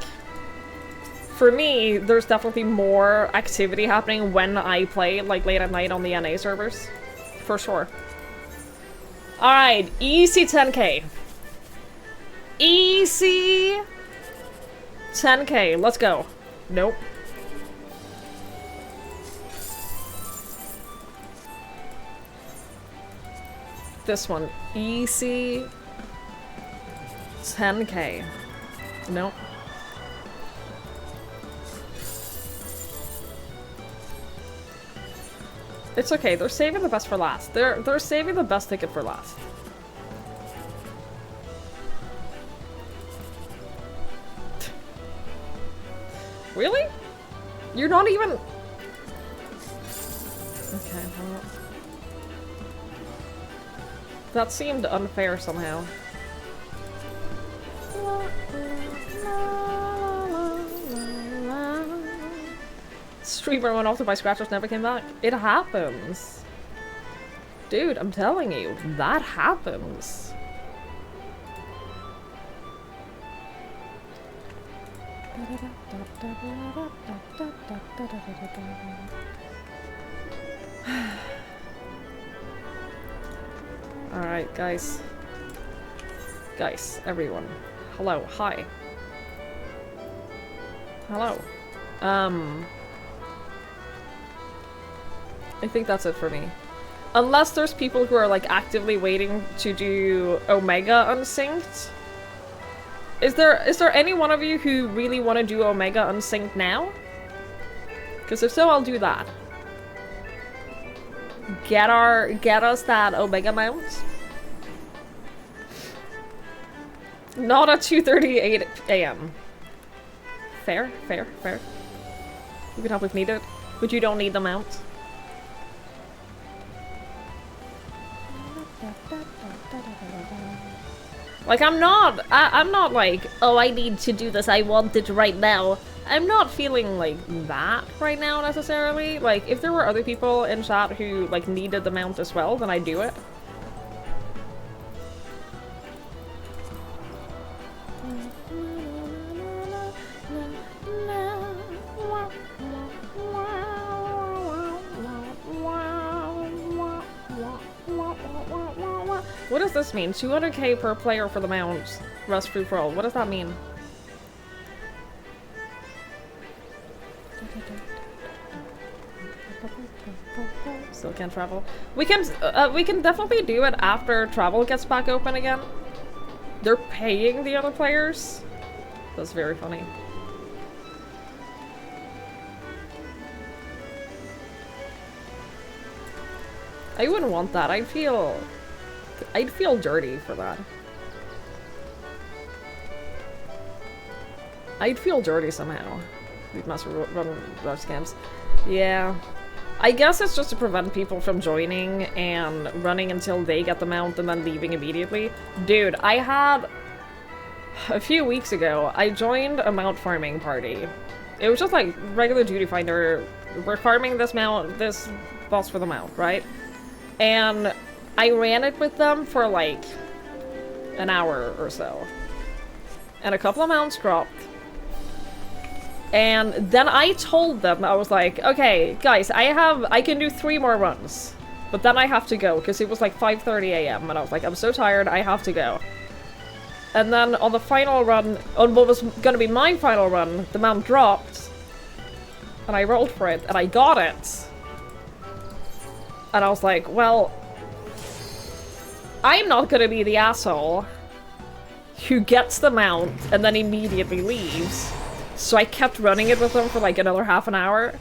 for me, there's definitely more activity happening when I play like late at night on the NA servers. For sure. Alright, easy 10k. Easy 10k. Let's go. Nope. This one. Easy 10k. Nope. It's okay, they're saving the best for last. They're saving the best ticket for last. Really? You're not even... Okay, well... That seemed unfair somehow. Streamer went off to buy scratchers, never came back. It happens. Dude, I'm telling you, that happens. Alright, guys. Guys, everyone. Hello, hi. Hello. I think that's it for me. Unless there's people who are like actively waiting to do Omega Unsynced. Is there any one of you who really want to do Omega Unsynced now? Because if so, I'll do that. Get us that Omega mount. Not at 2:38 AM. Fair, fair, fair. You can help if needed, but you don't need the mount. Like, I'm not like, oh, I need to do this, I want it right now. I'm not feeling like that right now, necessarily. Like, if there were other people in chat who, like, needed the mount as well, then I'd do it. What does this mean? 200k per player for the mount. Rust free for all. What does that mean? Still can't travel. We can definitely do it after travel gets back open again. They're paying the other players. That's very funny. I wouldn't want that. I'd feel dirty for that. I'd feel dirty somehow. These must run rush scams. Yeah. I guess it's just to prevent people from joining and running until they get the mount and then leaving immediately. Dude, I had... A few weeks ago, I joined a mount farming party. It was just like regular duty finder. We're farming this boss for the mount, right? And I ran it with them for like an hour or so. And a couple of mounts dropped. And then I told them, I was like, okay, guys, I can do 3 more runs. But then I have to go, because it was like 5:30 AM, and I was like, I'm so tired, I have to go. And then on the final run, on what was gonna be my final run, the mount dropped. And I rolled for it, and I got it. And I was like, well, I'm not gonna be the asshole who gets the mount and then immediately leaves. So I kept running it with them for like another half an hour.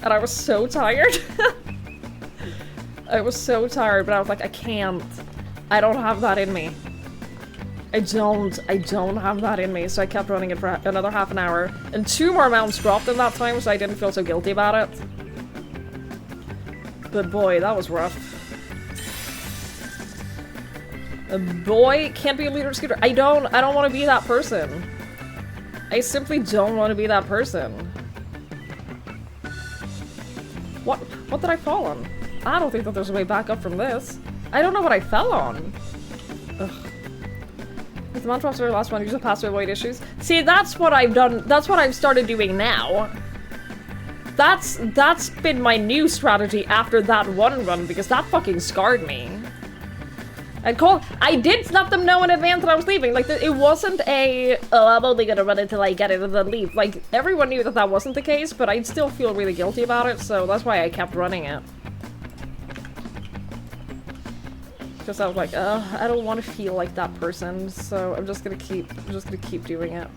And I was so tired. I was so tired, but I was like, I can't. I don't have that in me. I don't have that in me. So I kept running it for another half an hour. And 2 more mounts dropped in that time, so I didn't feel so guilty about it. But boy, that was rough. A boy can't be a leader scooter. I don't want to be that person. I simply don't want to be that person. What did I fall on? I don't think that there's a way back up from this. I don't know what I fell on. Ugh. If the mount drops are the last one, use a pass to avoid issues. See, that's what I've done. That's what I've started doing now. That's been my new strategy after that one run, because that fucking scarred me. I did let them know in advance that I was leaving. Like, it wasn't a, oh, I'm only gonna run until I get it and then leave. Like, everyone knew that that wasn't the case, but I'd still feel really guilty about it, so that's why I kept running it. Because I was like, I don't want to feel like that person, so I'm just gonna keep doing it.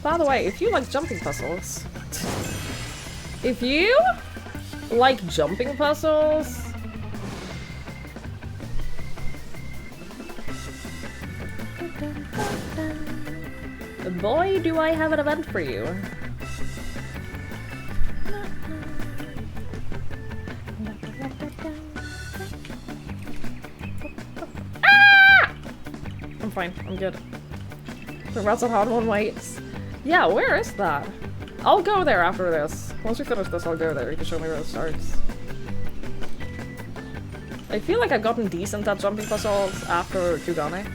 By the way, if you like jumping puzzles, if you like jumping puzzles, boy, do I have an event for you. Ah! I'm fine, I'm good. Rats at Hot One waits. Yeah, where is that? I'll go there after this. Once we finish this, I'll go there. You can show me where it starts. I feel like I've gotten decent at jumping puzzles after Kugane.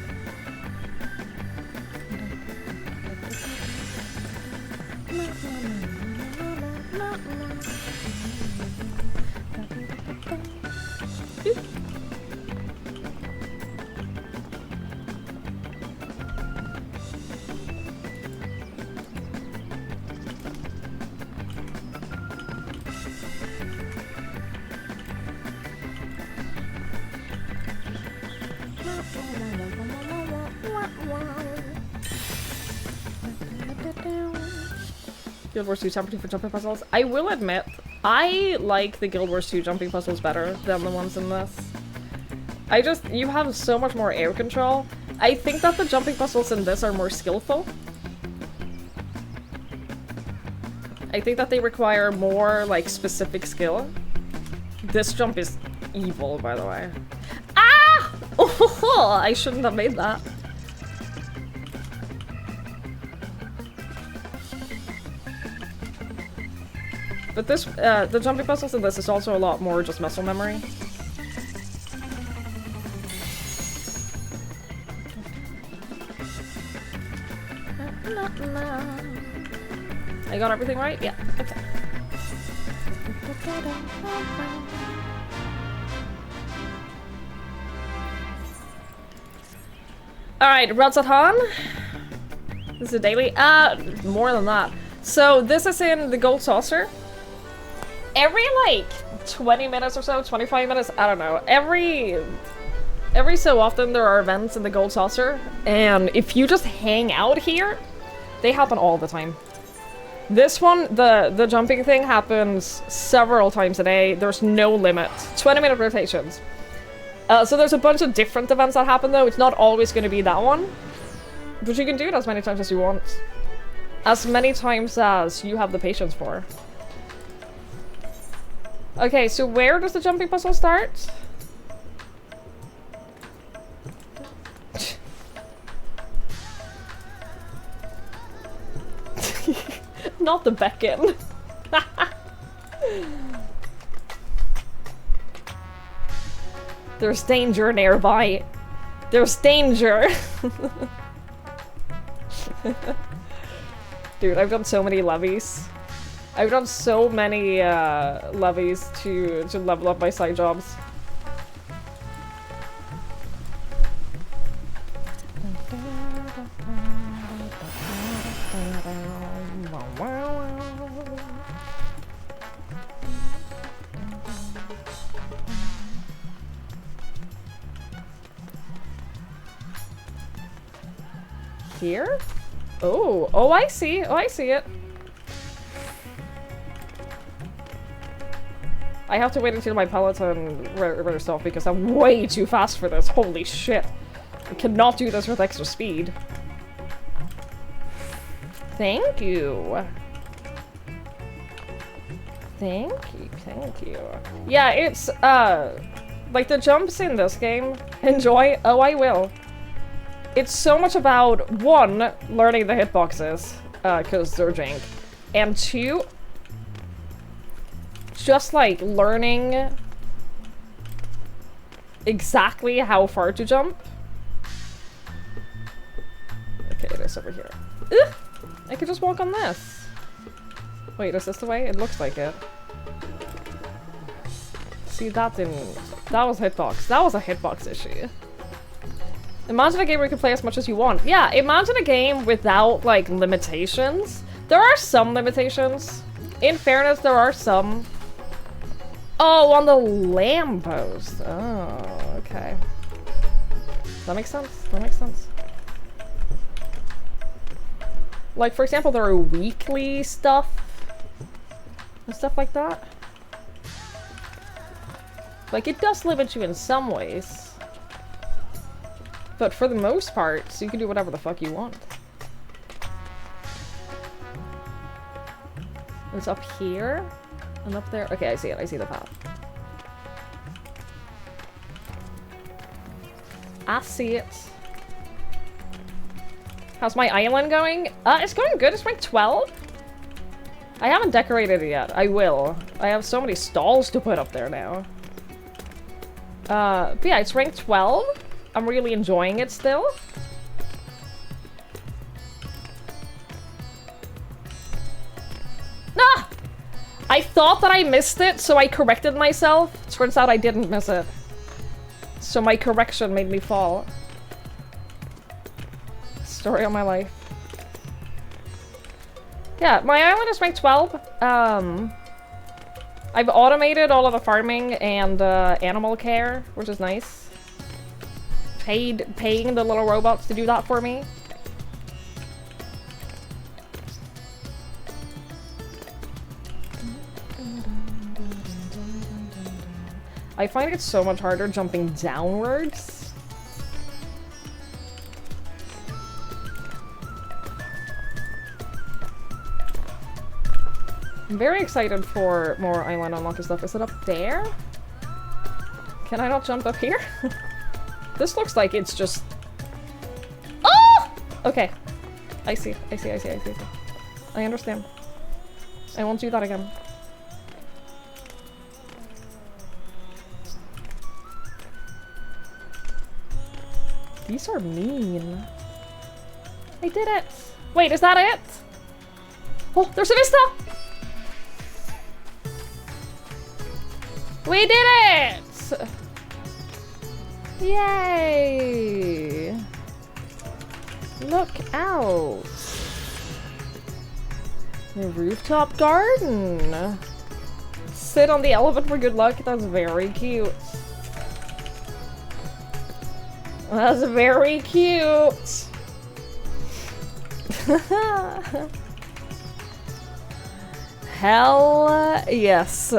Guild Wars 2 temperature for jumping puzzles. I will admit, I like the Guild Wars 2 jumping puzzles better than the ones in this. You have so much more air control. I think that the jumping puzzles in this are more skillful. I think that they require more, like, specific skill. This jump is evil, by the way. Ah! Oh, I shouldn't have made that. But this, the jumping puzzles in this is also a lot more just muscle memory. I got everything right? Yeah, okay. Alright, Rats at Han. This is a daily? More than that. So, this is in the Gold Saucer. Every, like, 20 minutes or so, 25 minutes, I don't know. Every so often there are events in the Gold Saucer, and if you just hang out here, they happen all the time. This one, the jumping thing happens several times a day. There's no limit. 20-minute rotations. So there's a bunch of different events that happen, though. It's not always going to be that one. But you can do it as many times as you want. As many times as you have the patience for. Okay, so where does the jumping puzzle start? Not the beacon. There's danger nearby. There's danger. Dude, I've done so many levies. I've done so many levies to level up my side jobs. Here? Oh, I see. Oh, I see it. I have to wait until my Peloton wears off because I'm way too fast for this. Holy shit. I cannot do this with extra speed. Thank you. Thank you, thank you. Yeah, it's, like the jumps in this game, enjoy, oh I will. It's so much about, one, learning the hitboxes, cause they're jank, and two, just like learning exactly how far to jump. Okay, it is over here. Ugh! I could just walk on this. Wait, is this the way? It looks like it. See, that didn't... That was hitbox. That was a hitbox issue. Imagine a game where you can play as much as you want. Yeah, imagine a game without, like, limitations. There are some limitations. In fairness, there are some. Oh, on the lamppost. Oh, okay. That makes sense. That makes sense. Like, for example, there are weekly stuff. And stuff like that. Like, it does limit you in some ways. But for the most part, so you can do whatever the fuck you want. It's up here and up there. Okay, I see it. I see the path. I see it. How's my island going? It's going good. It's rank 12. I haven't decorated it yet. I will. I have so many stalls to put up there now. But yeah, it's rank 12. I'm really enjoying it still. Ah! I thought that I missed it, so I corrected myself. Turns out I didn't miss it. So my correction made me fall. Story of my life. Yeah, my island is rank 12. I've automated all of the farming and animal care, which is nice. Paying the little robots to do that for me. I find it so much harder jumping downwards. I'm very excited for more island unlocky stuff. Is it up there? Can I not jump up here? This looks like it's just... Oh! Okay. I see. I understand. I won't do that again. These are mean. I did it! Wait, is that it? Oh, there's a vista! We did it! Yay! Look out! The rooftop garden! Sit on the elephant for good luck. That's very cute. That's very cute! Hell yes.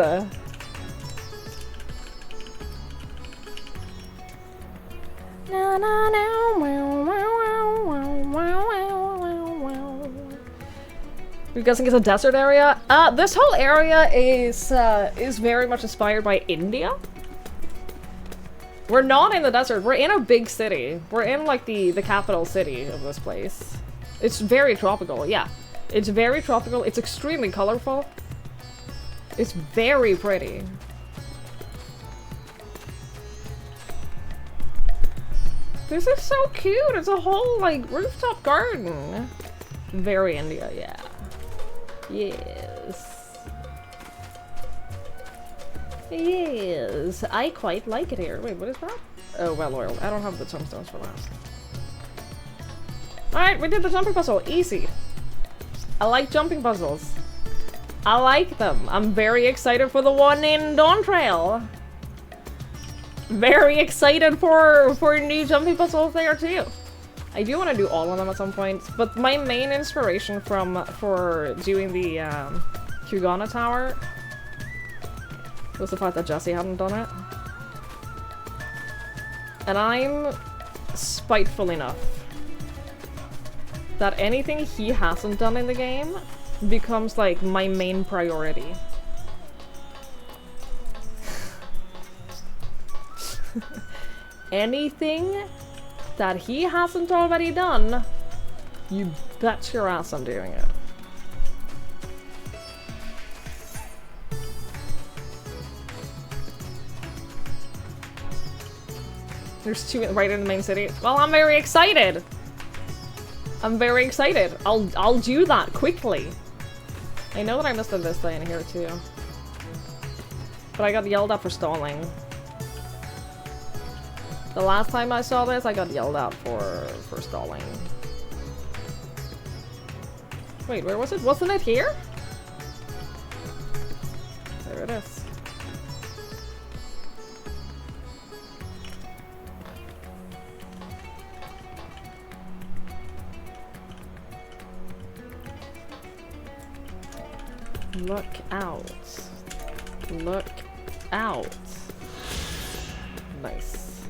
You guessing it's a desert area? This whole area is very much inspired by India. We're not in the desert, we're in a big city. We're in like the capital city of this place. It's very tropical, yeah. It's very tropical, it's extremely colorful. It's very pretty. This is so cute, it's a whole like rooftop garden. Very India, yeah. Yes. Yes, I quite like it here. Wait, what is that? Oh, well oiled. I don't have the tombstones for that. Alright, we did the jumping puzzle. Easy. I like jumping puzzles. I like them. I'm very excited for the one in Dawn Trail. Very excited for new jumping puzzles there too. I do want to do all of them at some point, but my main inspiration for doing the Kugana Tower was the fact that Jesse hadn't done it. And I'm spiteful enough that anything he hasn't done in the game becomes like my main priority. Anything that he hasn't already done, you bet your ass I'm doing it. There's two right in the main city. Well, I'm very excited. I'm very excited. I'll do that quickly. I know that I missed a vista in here too. But I got yelled at for stalling. The last time I saw this, I got yelled at for stalling. Wait, where was it? Wasn't it here? There it is. Look out. Look out. Nice.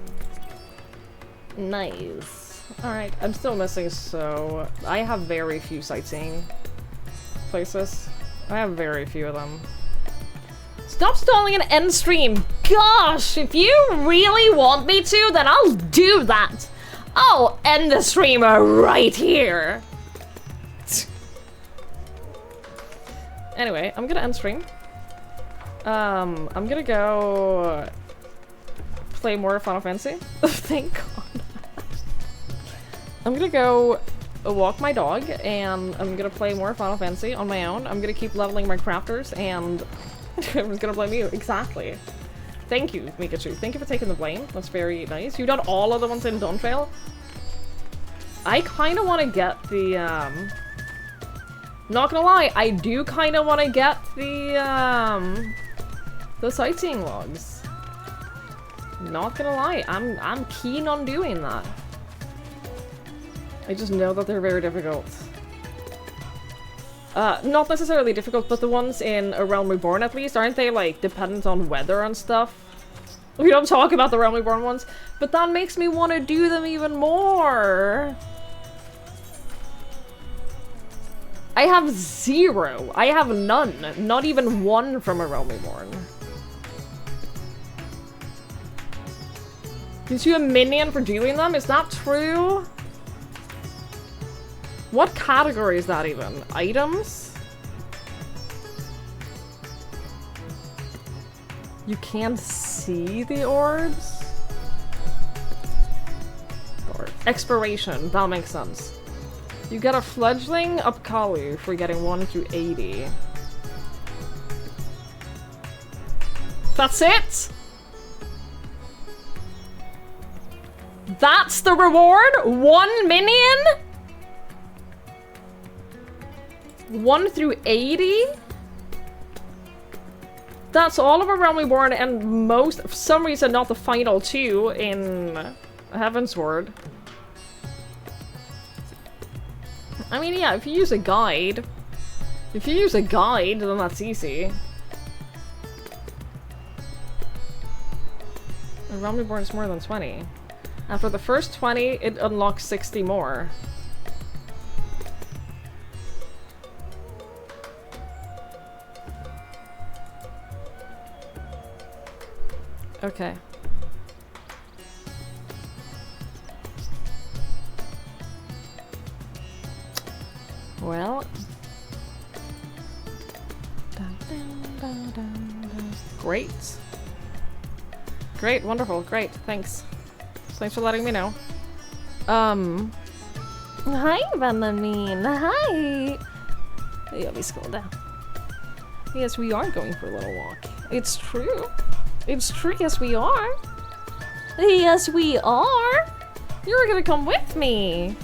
Nice. Alright, I'm still missing, so I have very few sightseeing places. I have very few of them. Stop stalling and end stream! Gosh, if you really want me to, then I'll do that! I'll end the streamer right here. Anyway, I'm gonna end stream. I'm gonna go play more Final Fantasy. Thank God. I'm gonna go walk my dog, and I'm gonna play more Final Fantasy on my own. I'm gonna keep leveling my crafters, and I'm gonna blame you. Exactly. Thank you, Mikachu. Thank you for taking the blame. That's very nice. You've done all of the ones in Don't Fail. I kind of want to get the, not gonna lie, I do kind of want to get the sightseeing logs. Not gonna lie, I'm keen on doing that. I just know that they're very difficult. Not necessarily difficult, but the ones in A Realm Reborn at least, aren't they like dependent on weather and stuff? We don't talk about the Realm Reborn ones, but that makes me want to do them even more. I have 0. I have none. Not even one from A Realm Reborn. Gives you a minion for doing them? Is that true? What category is that even? Items? You can't see the orbs? Or expiration, that makes sense. You get a fledgling Upkalu for getting 1 through 80. That's it? That's the reward? 1 minion? 1 through 80? That's all of A Realm Reborn and most, for some reason, not the final 2 in Heavensward. I mean, yeah, if you use a guide. If you use a guide, then that's easy. A Realm Reborn is more than 20. After the first 20, it unlocks 60 more. Okay. Well. Great. Great, wonderful, great, thanks. Thanks for letting me know. Hi, Benjamin. Hi. Yeah, we scroll down. Yes, we are going for a little walk. It's true. It's true, yes we are. Yes we are. You're gonna come with me.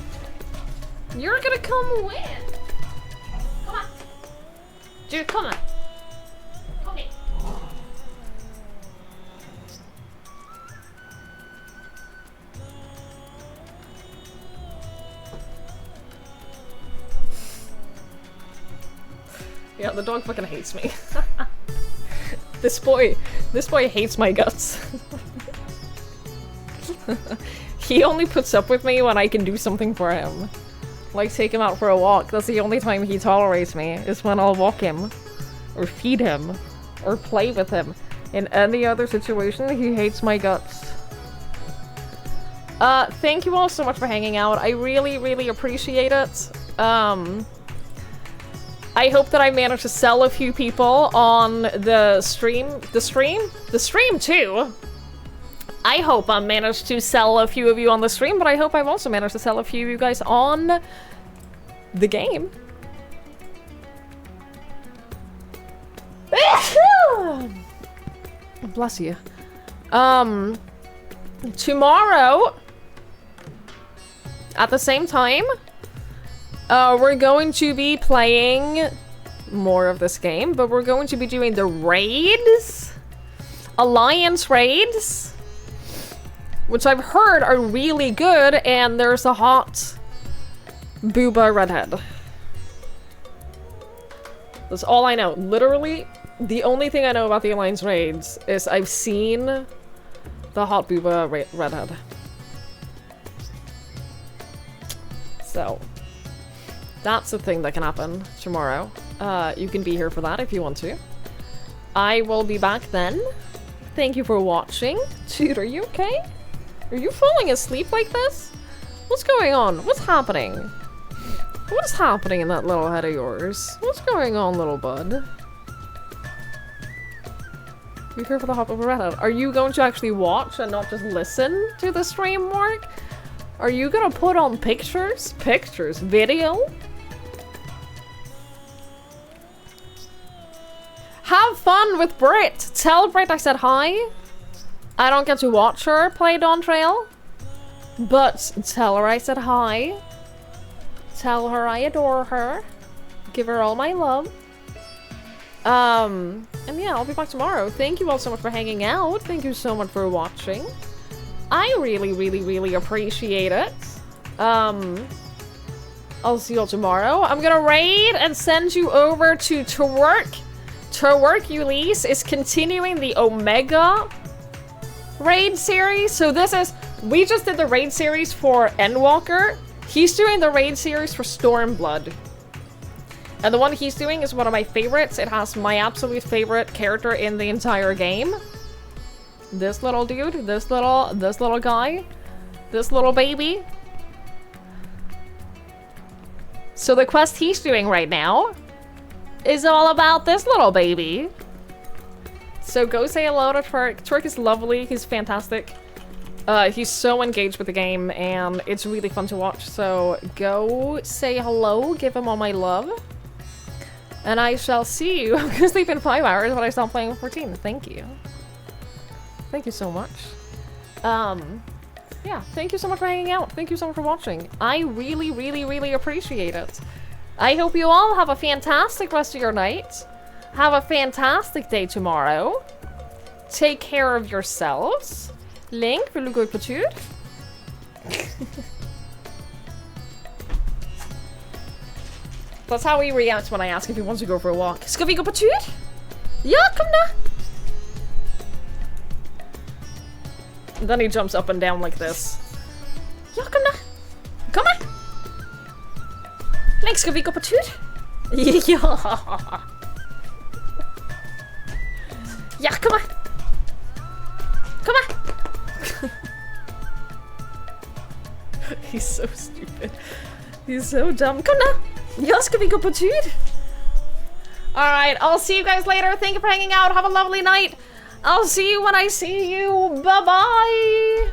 You're gonna come with. Come on. Dude, come on. Come here. Yeah, the dog fucking hates me. This boy hates my guts. He only puts up with me when I can do something for him. Like take him out for a walk. That's the only time he tolerates me, is when I'll walk him. Or feed him. Or play with him. In any other situation, he hates my guts. Thank you all so much for hanging out. I really, really appreciate it. I hope that I managed to sell a few people on the stream. The stream too. I hope I managed to sell a few of you on the stream, but I hope I've also managed to sell a few of you guys on the game. Bless you. Tomorrow, at the same time, we're going to be playing more of this game, but we're going to be doing the raids, alliance raids, which I've heard are really good, and there's a hot booba redhead. That's all I know. Literally, the only thing I know about the alliance raids is I've seen the hot booba redhead. So that's the thing that can happen tomorrow. You can be here for that if you want to. I will be back then. Thank you for watching. Dude, are you okay? Are you falling asleep like this? What's going on? What's happening? What is happening in that little head of yours? What's going on, little bud? Be careful to hop over Reddit. Are you going to actually watch and not just listen to the stream, Mark? Are you gonna put on pictures? Pictures? Video? Have fun with Brit! Tell Brit I said hi. I don't get to watch her play Dawn Trail. But tell her I said hi. Tell her I adore her. Give her all my love. And yeah, I'll be back tomorrow. Thank you all so much for hanging out. Thank you so much for watching. I really, really, really appreciate it. I'll see you all tomorrow. I'm gonna raid and send you over to Twerk. Twerk Ulysse is continuing the Omega raid series. So this is... We just did the raid series for Endwalker. He's doing the raid series for Stormblood. And the one he's doing is one of my favorites. It has my absolute favorite character in the entire game. This little dude, this little guy, this little baby. So the quest he's doing right now is all about this little baby. So go say hello to Twerk. Twerk is lovely, he's fantastic. He's so engaged with the game and it's really fun to watch. So go say hello, give him all my love. And I shall see you. I'm gonna sleep in 5 hours when I stop playing 14. Thank you. Thank you so much. Yeah, thank you so much for hanging out. Thank you so much for watching. I really, really, really appreciate it. I hope you all have a fantastic rest of your night. Have a fantastic day tomorrow. Take care of yourselves. Link, vill du gå ut på tur? That's how he reacts when I ask if he wants to go for a walk. Ska vi gå på tur? Ja, kom då! And then he jumps up and down like this. Ja, kom då! Kom här! Link, ska vi gå på tur? Ja! Ja, kom här! Kom här! He's so stupid. He's so dumb. Kom då! Ja, ska vi gå på tur? Alright, I'll see you guys later. Thank you for hanging out. Have a lovely night. I'll see you when I see you. Bye-bye!